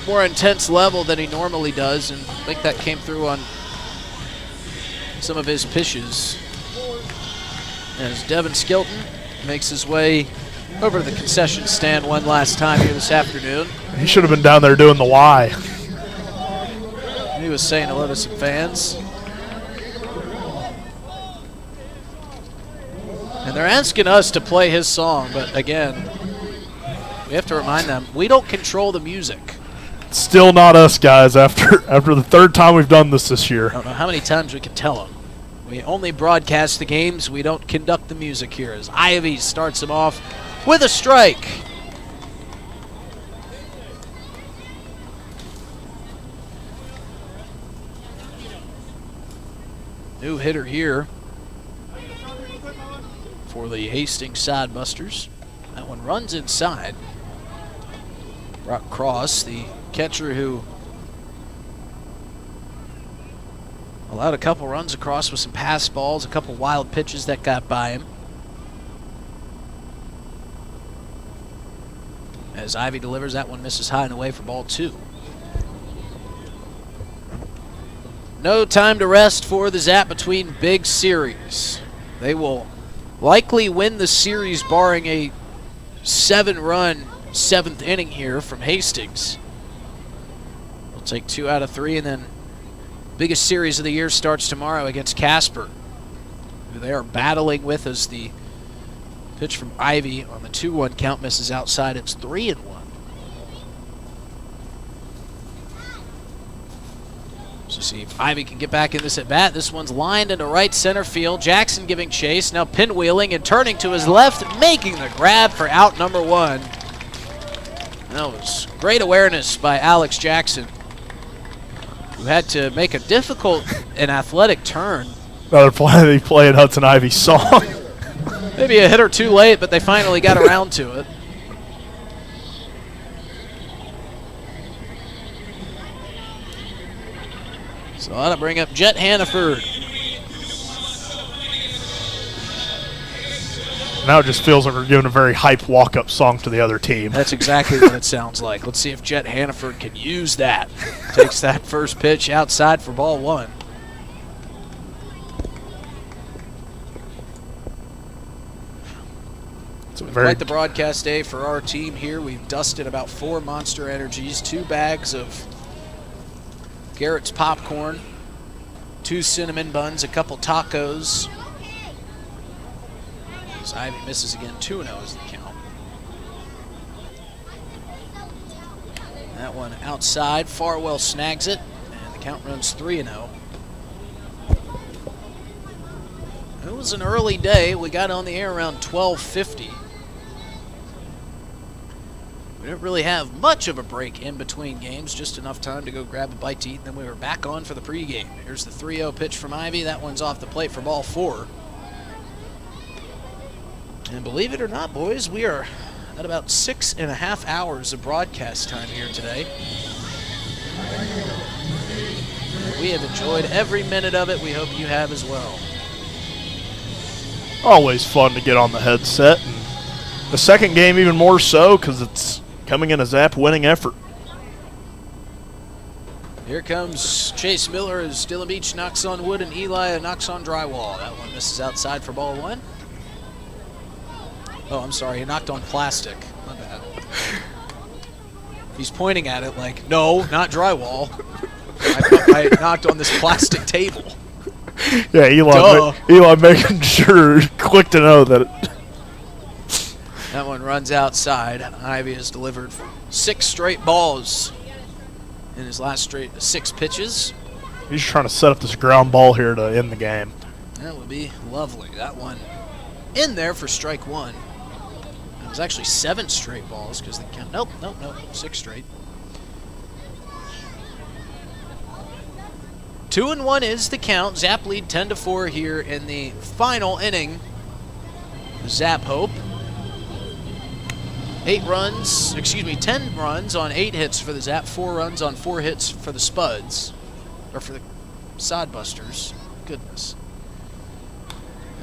more intense level than he normally does, and I think that came through on some of his pitches. As Devin Skelton makes his way over to the concession stand one last time here this afternoon. He should have been down there doing the Y. He was saying hello to some fans. And they're asking us to play his song, but again, we have to remind them, we don't control the music. Still not us, guys, after the third time we've done this year. I don't know how many times we can tell them. We only broadcast the games. We don't conduct the music here, as Ivy starts him off with a strike. New hitter here for the Hastings Sodbusters. That one runs inside. Brock Cross, the catcher who allowed a couple runs across with some pass balls, a couple wild pitches that got by him. As Ivy delivers, that one misses high and away for ball 2. No time to rest for the Zap between big series. They will likely win the series barring a 7-run 7th inning here from Hastings. They'll take 2 out of 3, and then biggest series of the year starts tomorrow against Casper, who they are battling with as the pitch from Ivy on the 2-1 count misses outside. It's 3-1. So see if Ivy can get back in this at bat. This one's lined into right center field. Jackson giving chase, now pinwheeling and turning to his left, making the grab for out number 1. That was great awareness by Alex Jackson, who had to make a difficult and athletic turn. Another play playing Hudson Ivy's song. Maybe a hit or two late, but they finally got around to it. So I ought to bring up Jet Hannaford. Now it just feels like we're giving a very hype walk-up song to the other team. That's exactly what it sounds like. Let's see if Jet Hannaford can use that. Takes that first pitch outside for ball 1. Quite the broadcast day for our team here. We've dusted about 4 Monster Energies, 2 bags of Garrett's popcorn, 2 cinnamon buns, a couple tacos. So Ivy misses again. 2-0 is the count. That one outside. Farwell snags it, and the count runs 3-0. It was an early day. We got on the air around 12:50. We didn't really have much of a break in between games, just enough time to go grab a bite to eat, and then we were back on for the pregame. Here's the 3-0 pitch from Ivy. That one's off the plate for ball 4. And believe it or not, boys, we are at about 6.5 hours of broadcast time here today. We have enjoyed every minute of it. We hope you have as well. Always fun to get on the headset. And the second game even more so because it's coming in a Zap winning effort. Here comes Chase Miller as Dillon Beach knocks on wood and Eli knocks on drywall. That one misses outside for ball 1. Oh, I'm sorry. He knocked on plastic. My bad. He's pointing at it like, no, not drywall. I knocked on this plastic table. Yeah, Eli making sure, quick to know that it. That one runs outside. Ivy has delivered 6 straight balls in his last 6 pitches. He's trying to set up this ground ball here to end the game. That would be lovely. That one in there for strike 1. It was actually 7 straight balls because they count. Nope, 6 straight. 2-1 is the count. Zap lead 10-4 here in the final inning. Zap hope. 10 runs on 8 hits for the Zap, 4 runs on 4 hits for the Spuds, or for the Sodbusters. Goodness.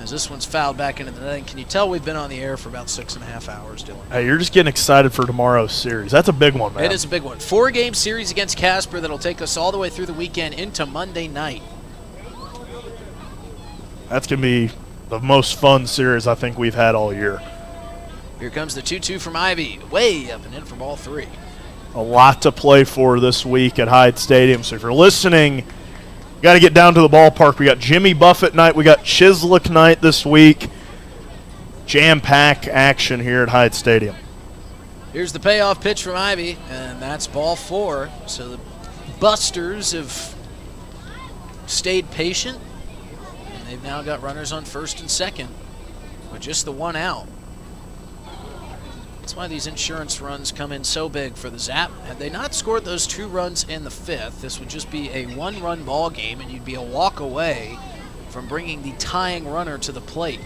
As this one's fouled back into the netting. Can you tell we've been on the air for about 6.5 hours, Dylan? Hey, you're just getting excited for tomorrow's series. That's a big one, man. It is a big one. 4-game series against Casper that'll take us all the way through the weekend into Monday night. That's going to be the most fun series I think we've had all year. Here comes the 2-2 from Ivy. Way up and in for ball 3. A lot to play for this week at Hyde Stadium. So if you're listening, you got to get down to the ballpark. We got Jimmy Buffett night. We got Chislick night this week. jam-pack action here at Hyde Stadium. Here's the payoff pitch from Ivy, and that's ball 4. So the Busters have stayed patient, and they've now got runners on first and second with just the one out. That's why these insurance runs come in so big for the Zap. Had they not scored those 2 runs in the 5th, this would just be a 1-run ball game, and you'd be a walk away from bringing the tying runner to the plate.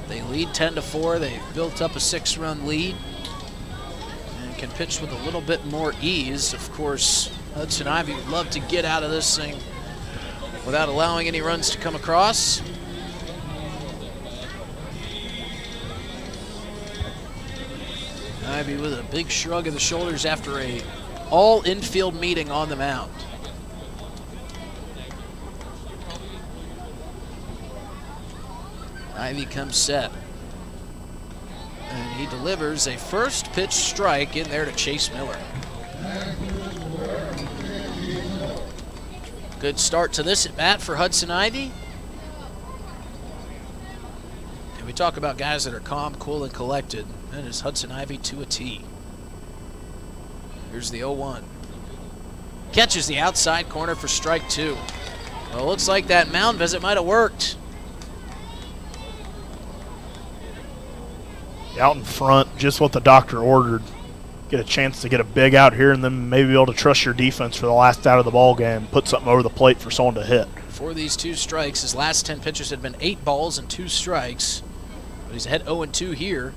They lead 10-4. They've built up a 6-run lead and can pitch with a little bit more ease. Of course, Hudson Ivy would love to get out of this thing without allowing any runs to come across. Ivy with a big shrug of the shoulders after a all-infield meeting on the mound. Ivy comes set. And he delivers a first pitch strike in there to Chase Miller. Good start to this at bat for Hudson Ivy. And we talk about guys that are calm, cool, and collected. That is Hudson Ivy to a T. Here's the 0-1. Catches the outside corner for strike 2. Well, it looks like that mound visit might have worked. Out in front, just what the doctor ordered. Get a chance to get a big out here and then maybe be able to trust your defense for the last out of the ball game. Put something over the plate for someone to hit. For these 2 strikes, his last 10 pitches had been 8 balls and 2 strikes. But he's ahead 0-2 here.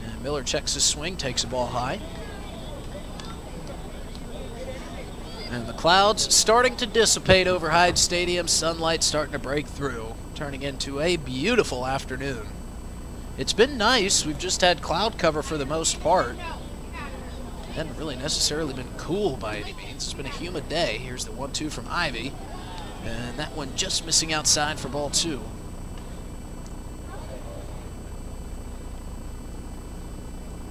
And Miller checks his swing, takes a ball high. And the clouds starting to dissipate over Hyde Stadium. Sunlight starting to break through, turning into a beautiful afternoon. It's been nice. We've just had cloud cover for the most part. Hasn't really necessarily been cool by any means. It's been a humid day. Here's the 1-2 from Ivy. And that one just missing outside for ball 2.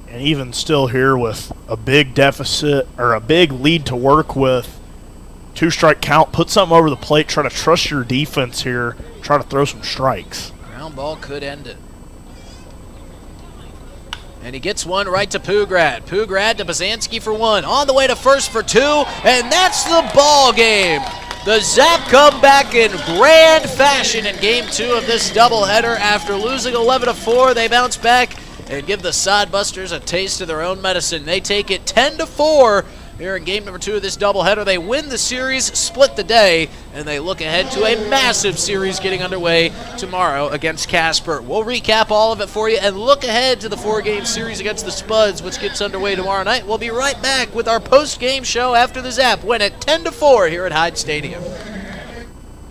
And even still here with a big deficit or a big lead to work with, 2-strike count, put something over the plate, try to trust your defense here, try to throw some strikes. Ground ball could end it. And he gets one right to Pugrad. Pugrad to Bazanski for 1. On the way to first for 2. And that's the ball game. The Zap come back in grand fashion in game 2 of this doubleheader. After losing 11-4, they bounce back and give the Sodbusters a taste of their own medicine. They take it 10-4 here in game number 2 of this doubleheader. They win the series, split the day, and they look ahead to a massive series getting underway tomorrow against Casper. We'll recap all of it for you and look ahead to the 4-game series against the Spuds, which gets underway tomorrow night. We'll be right back with our post-game show after the Zap win at 10-4 here at Hyde Stadium.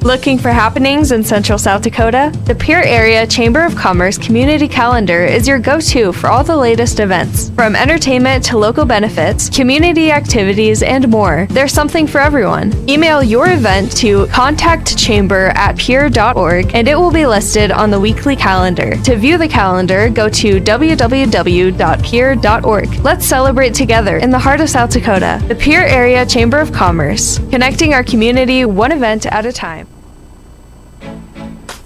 Looking for happenings in Central South Dakota? The Pierre Area Chamber of Commerce Community Calendar is your go-to for all the latest events. From entertainment to local benefits, community activities, and more, there's something for everyone. Email your event to contactchamber@pierre.org and it will be listed on the weekly calendar. To view the calendar, go to www.pierre.org. Let's celebrate together in the heart of South Dakota. The Pierre Area Chamber of Commerce, connecting our community one event at a time.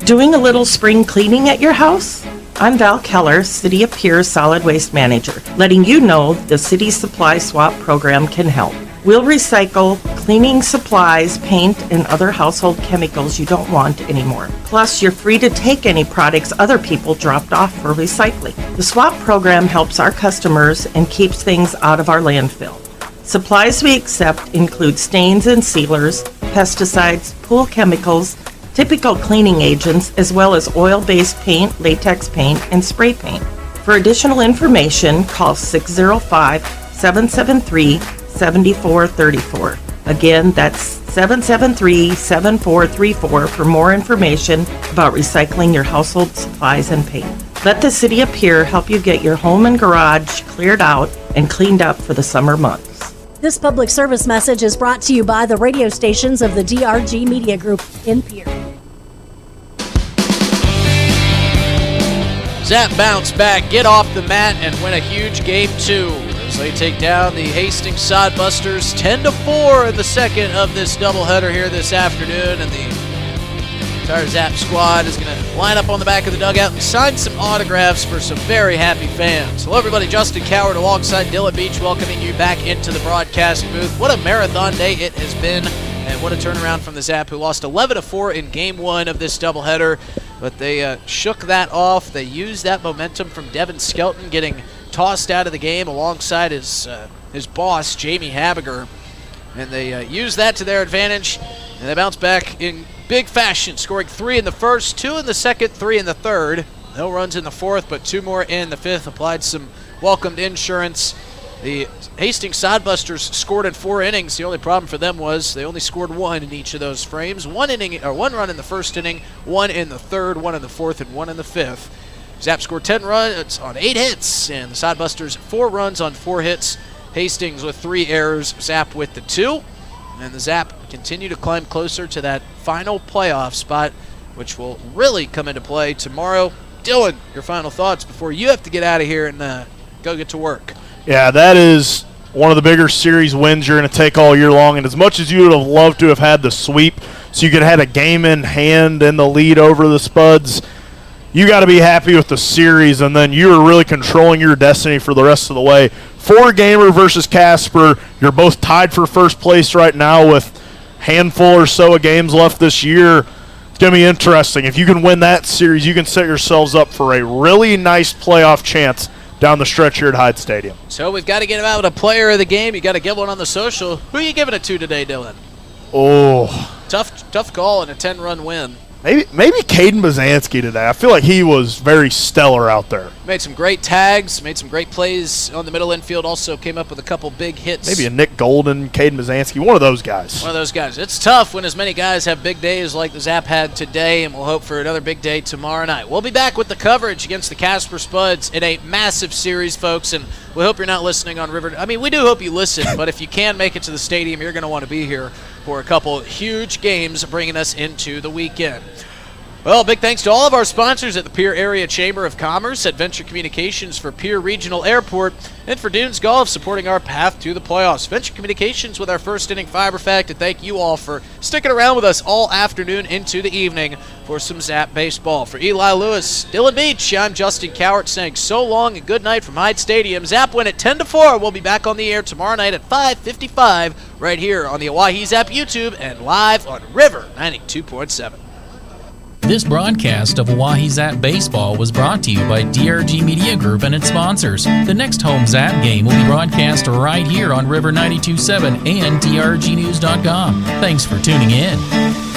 Doing a little spring cleaning at your house? I'm Val Keller, City of Pierre Solid Waste Manager, letting you know the City Supply Swap program can help. We'll recycle cleaning supplies, paint, and other household chemicals you don't want anymore. Plus, you're free to take any products other people dropped off for recycling. The swap program helps our customers and keeps things out of our landfill. Supplies we accept include stains and sealers, pesticides, pool chemicals, typical cleaning agents, as well as oil-based paint, latex paint, and spray paint. For additional information, call 605-773-7434. Again, that's 773-7434 for more information about recycling your household supplies and paint. Let the City of Pierre help you get your home and garage cleared out and cleaned up for the summer months. This public service message is brought to you by the radio stations of the DRG Media Group in Pierre. Zap bounce back, get off the mat, and win a huge game 2 as they take down the Hastings Sodbusters 10-4 in the second of this doubleheader here this afternoon. And the entire Zap squad is going to line up on the back of the dugout and sign some autographs for some very happy fans. Hello, everybody. Justin Cowart alongside Dylan Beach welcoming you back into the broadcast booth. What a marathon day it has been, and what a turnaround from the Zap, who lost 11-4 in Game 1 of this doubleheader. But they shook that off. They used that momentum from Devin Skelton getting tossed out of the game alongside his boss, Jamie Habiger. And they used that to their advantage, and they bounced back in big fashion, scoring 3 in the first, 2 in the second, 3 in the third. No runs in the fourth, but 2 more in the fifth. Applied some welcomed insurance. The Hastings Sodbusters scored in 4 innings. The only problem for them was they only scored 1 in each of those frames. 1 run in the first inning, 1 in the third, 1 in the fourth, and 1 in the fifth. Zap scored 10 runs on 8 hits, and the Sodbusters 4 runs on 4 hits. Hastings with 3 errors, Zap with the 2. And the Zap continue to climb closer to that final playoff spot, which will really come into play tomorrow. Dylan, your final thoughts before you have to get out of here and go get to work. Yeah, that is one of the bigger series wins you're going to take all year long. And as much as you would have loved to have had the sweep so you could have had a game in hand in the lead over the Spuds, you got to be happy with the series, and then you are really controlling your destiny for the rest of the way. 4-gamer versus Casper. You're both tied for first place right now with a handful or so of games left this year. It's going to be interesting. If you can win that series, you can set yourselves up for a really nice playoff chance down the stretch here at Hyde Stadium. So we've got to get out a player of the game. You got to get one on the social. Who are you giving it to today, Dylan? Oh. Tough call and a 10-run win. Maybe Caden Bazansky today. I feel like he was very stellar out there. Made some great tags, made some great plays on the middle infield, also came up with a couple big hits. Maybe a Nick Golden, Caden Bazansky, one of those guys. One of those guys. It's tough when as many guys have big days like the Zap had today, and we'll hope for another big day tomorrow night. We'll be back with the coverage against the Casper Spuds in a massive series, folks, and we hope you're not listening on River. I mean, we do hope you listen, but if you can make it to the stadium, you're going to want to be here for a couple huge games bringing us into the weekend. Well, big thanks to all of our sponsors at the Pierre Area Chamber of Commerce, at Venture Communications for Pierre Regional Airport, and for Dunes Golf supporting our path to the playoffs. Venture Communications with our first inning Fiber Fact, and thank you all for sticking around with us all afternoon into the evening for some Zap baseball. For Eli Lewis, Dylan Beach, I'm Justin Cowart saying so long and good night from Hyde Stadium. Zap win at 10-4. We'll be back on the air tomorrow night at 5:55 right here on the Oahe Zap YouTube and live on River 92.7. This broadcast of Oahe Zap Baseball was brought to you by DRG Media Group and its sponsors. The next home Zap game will be broadcast right here on River 92.7 and DRGnews.com. Thanks for tuning in.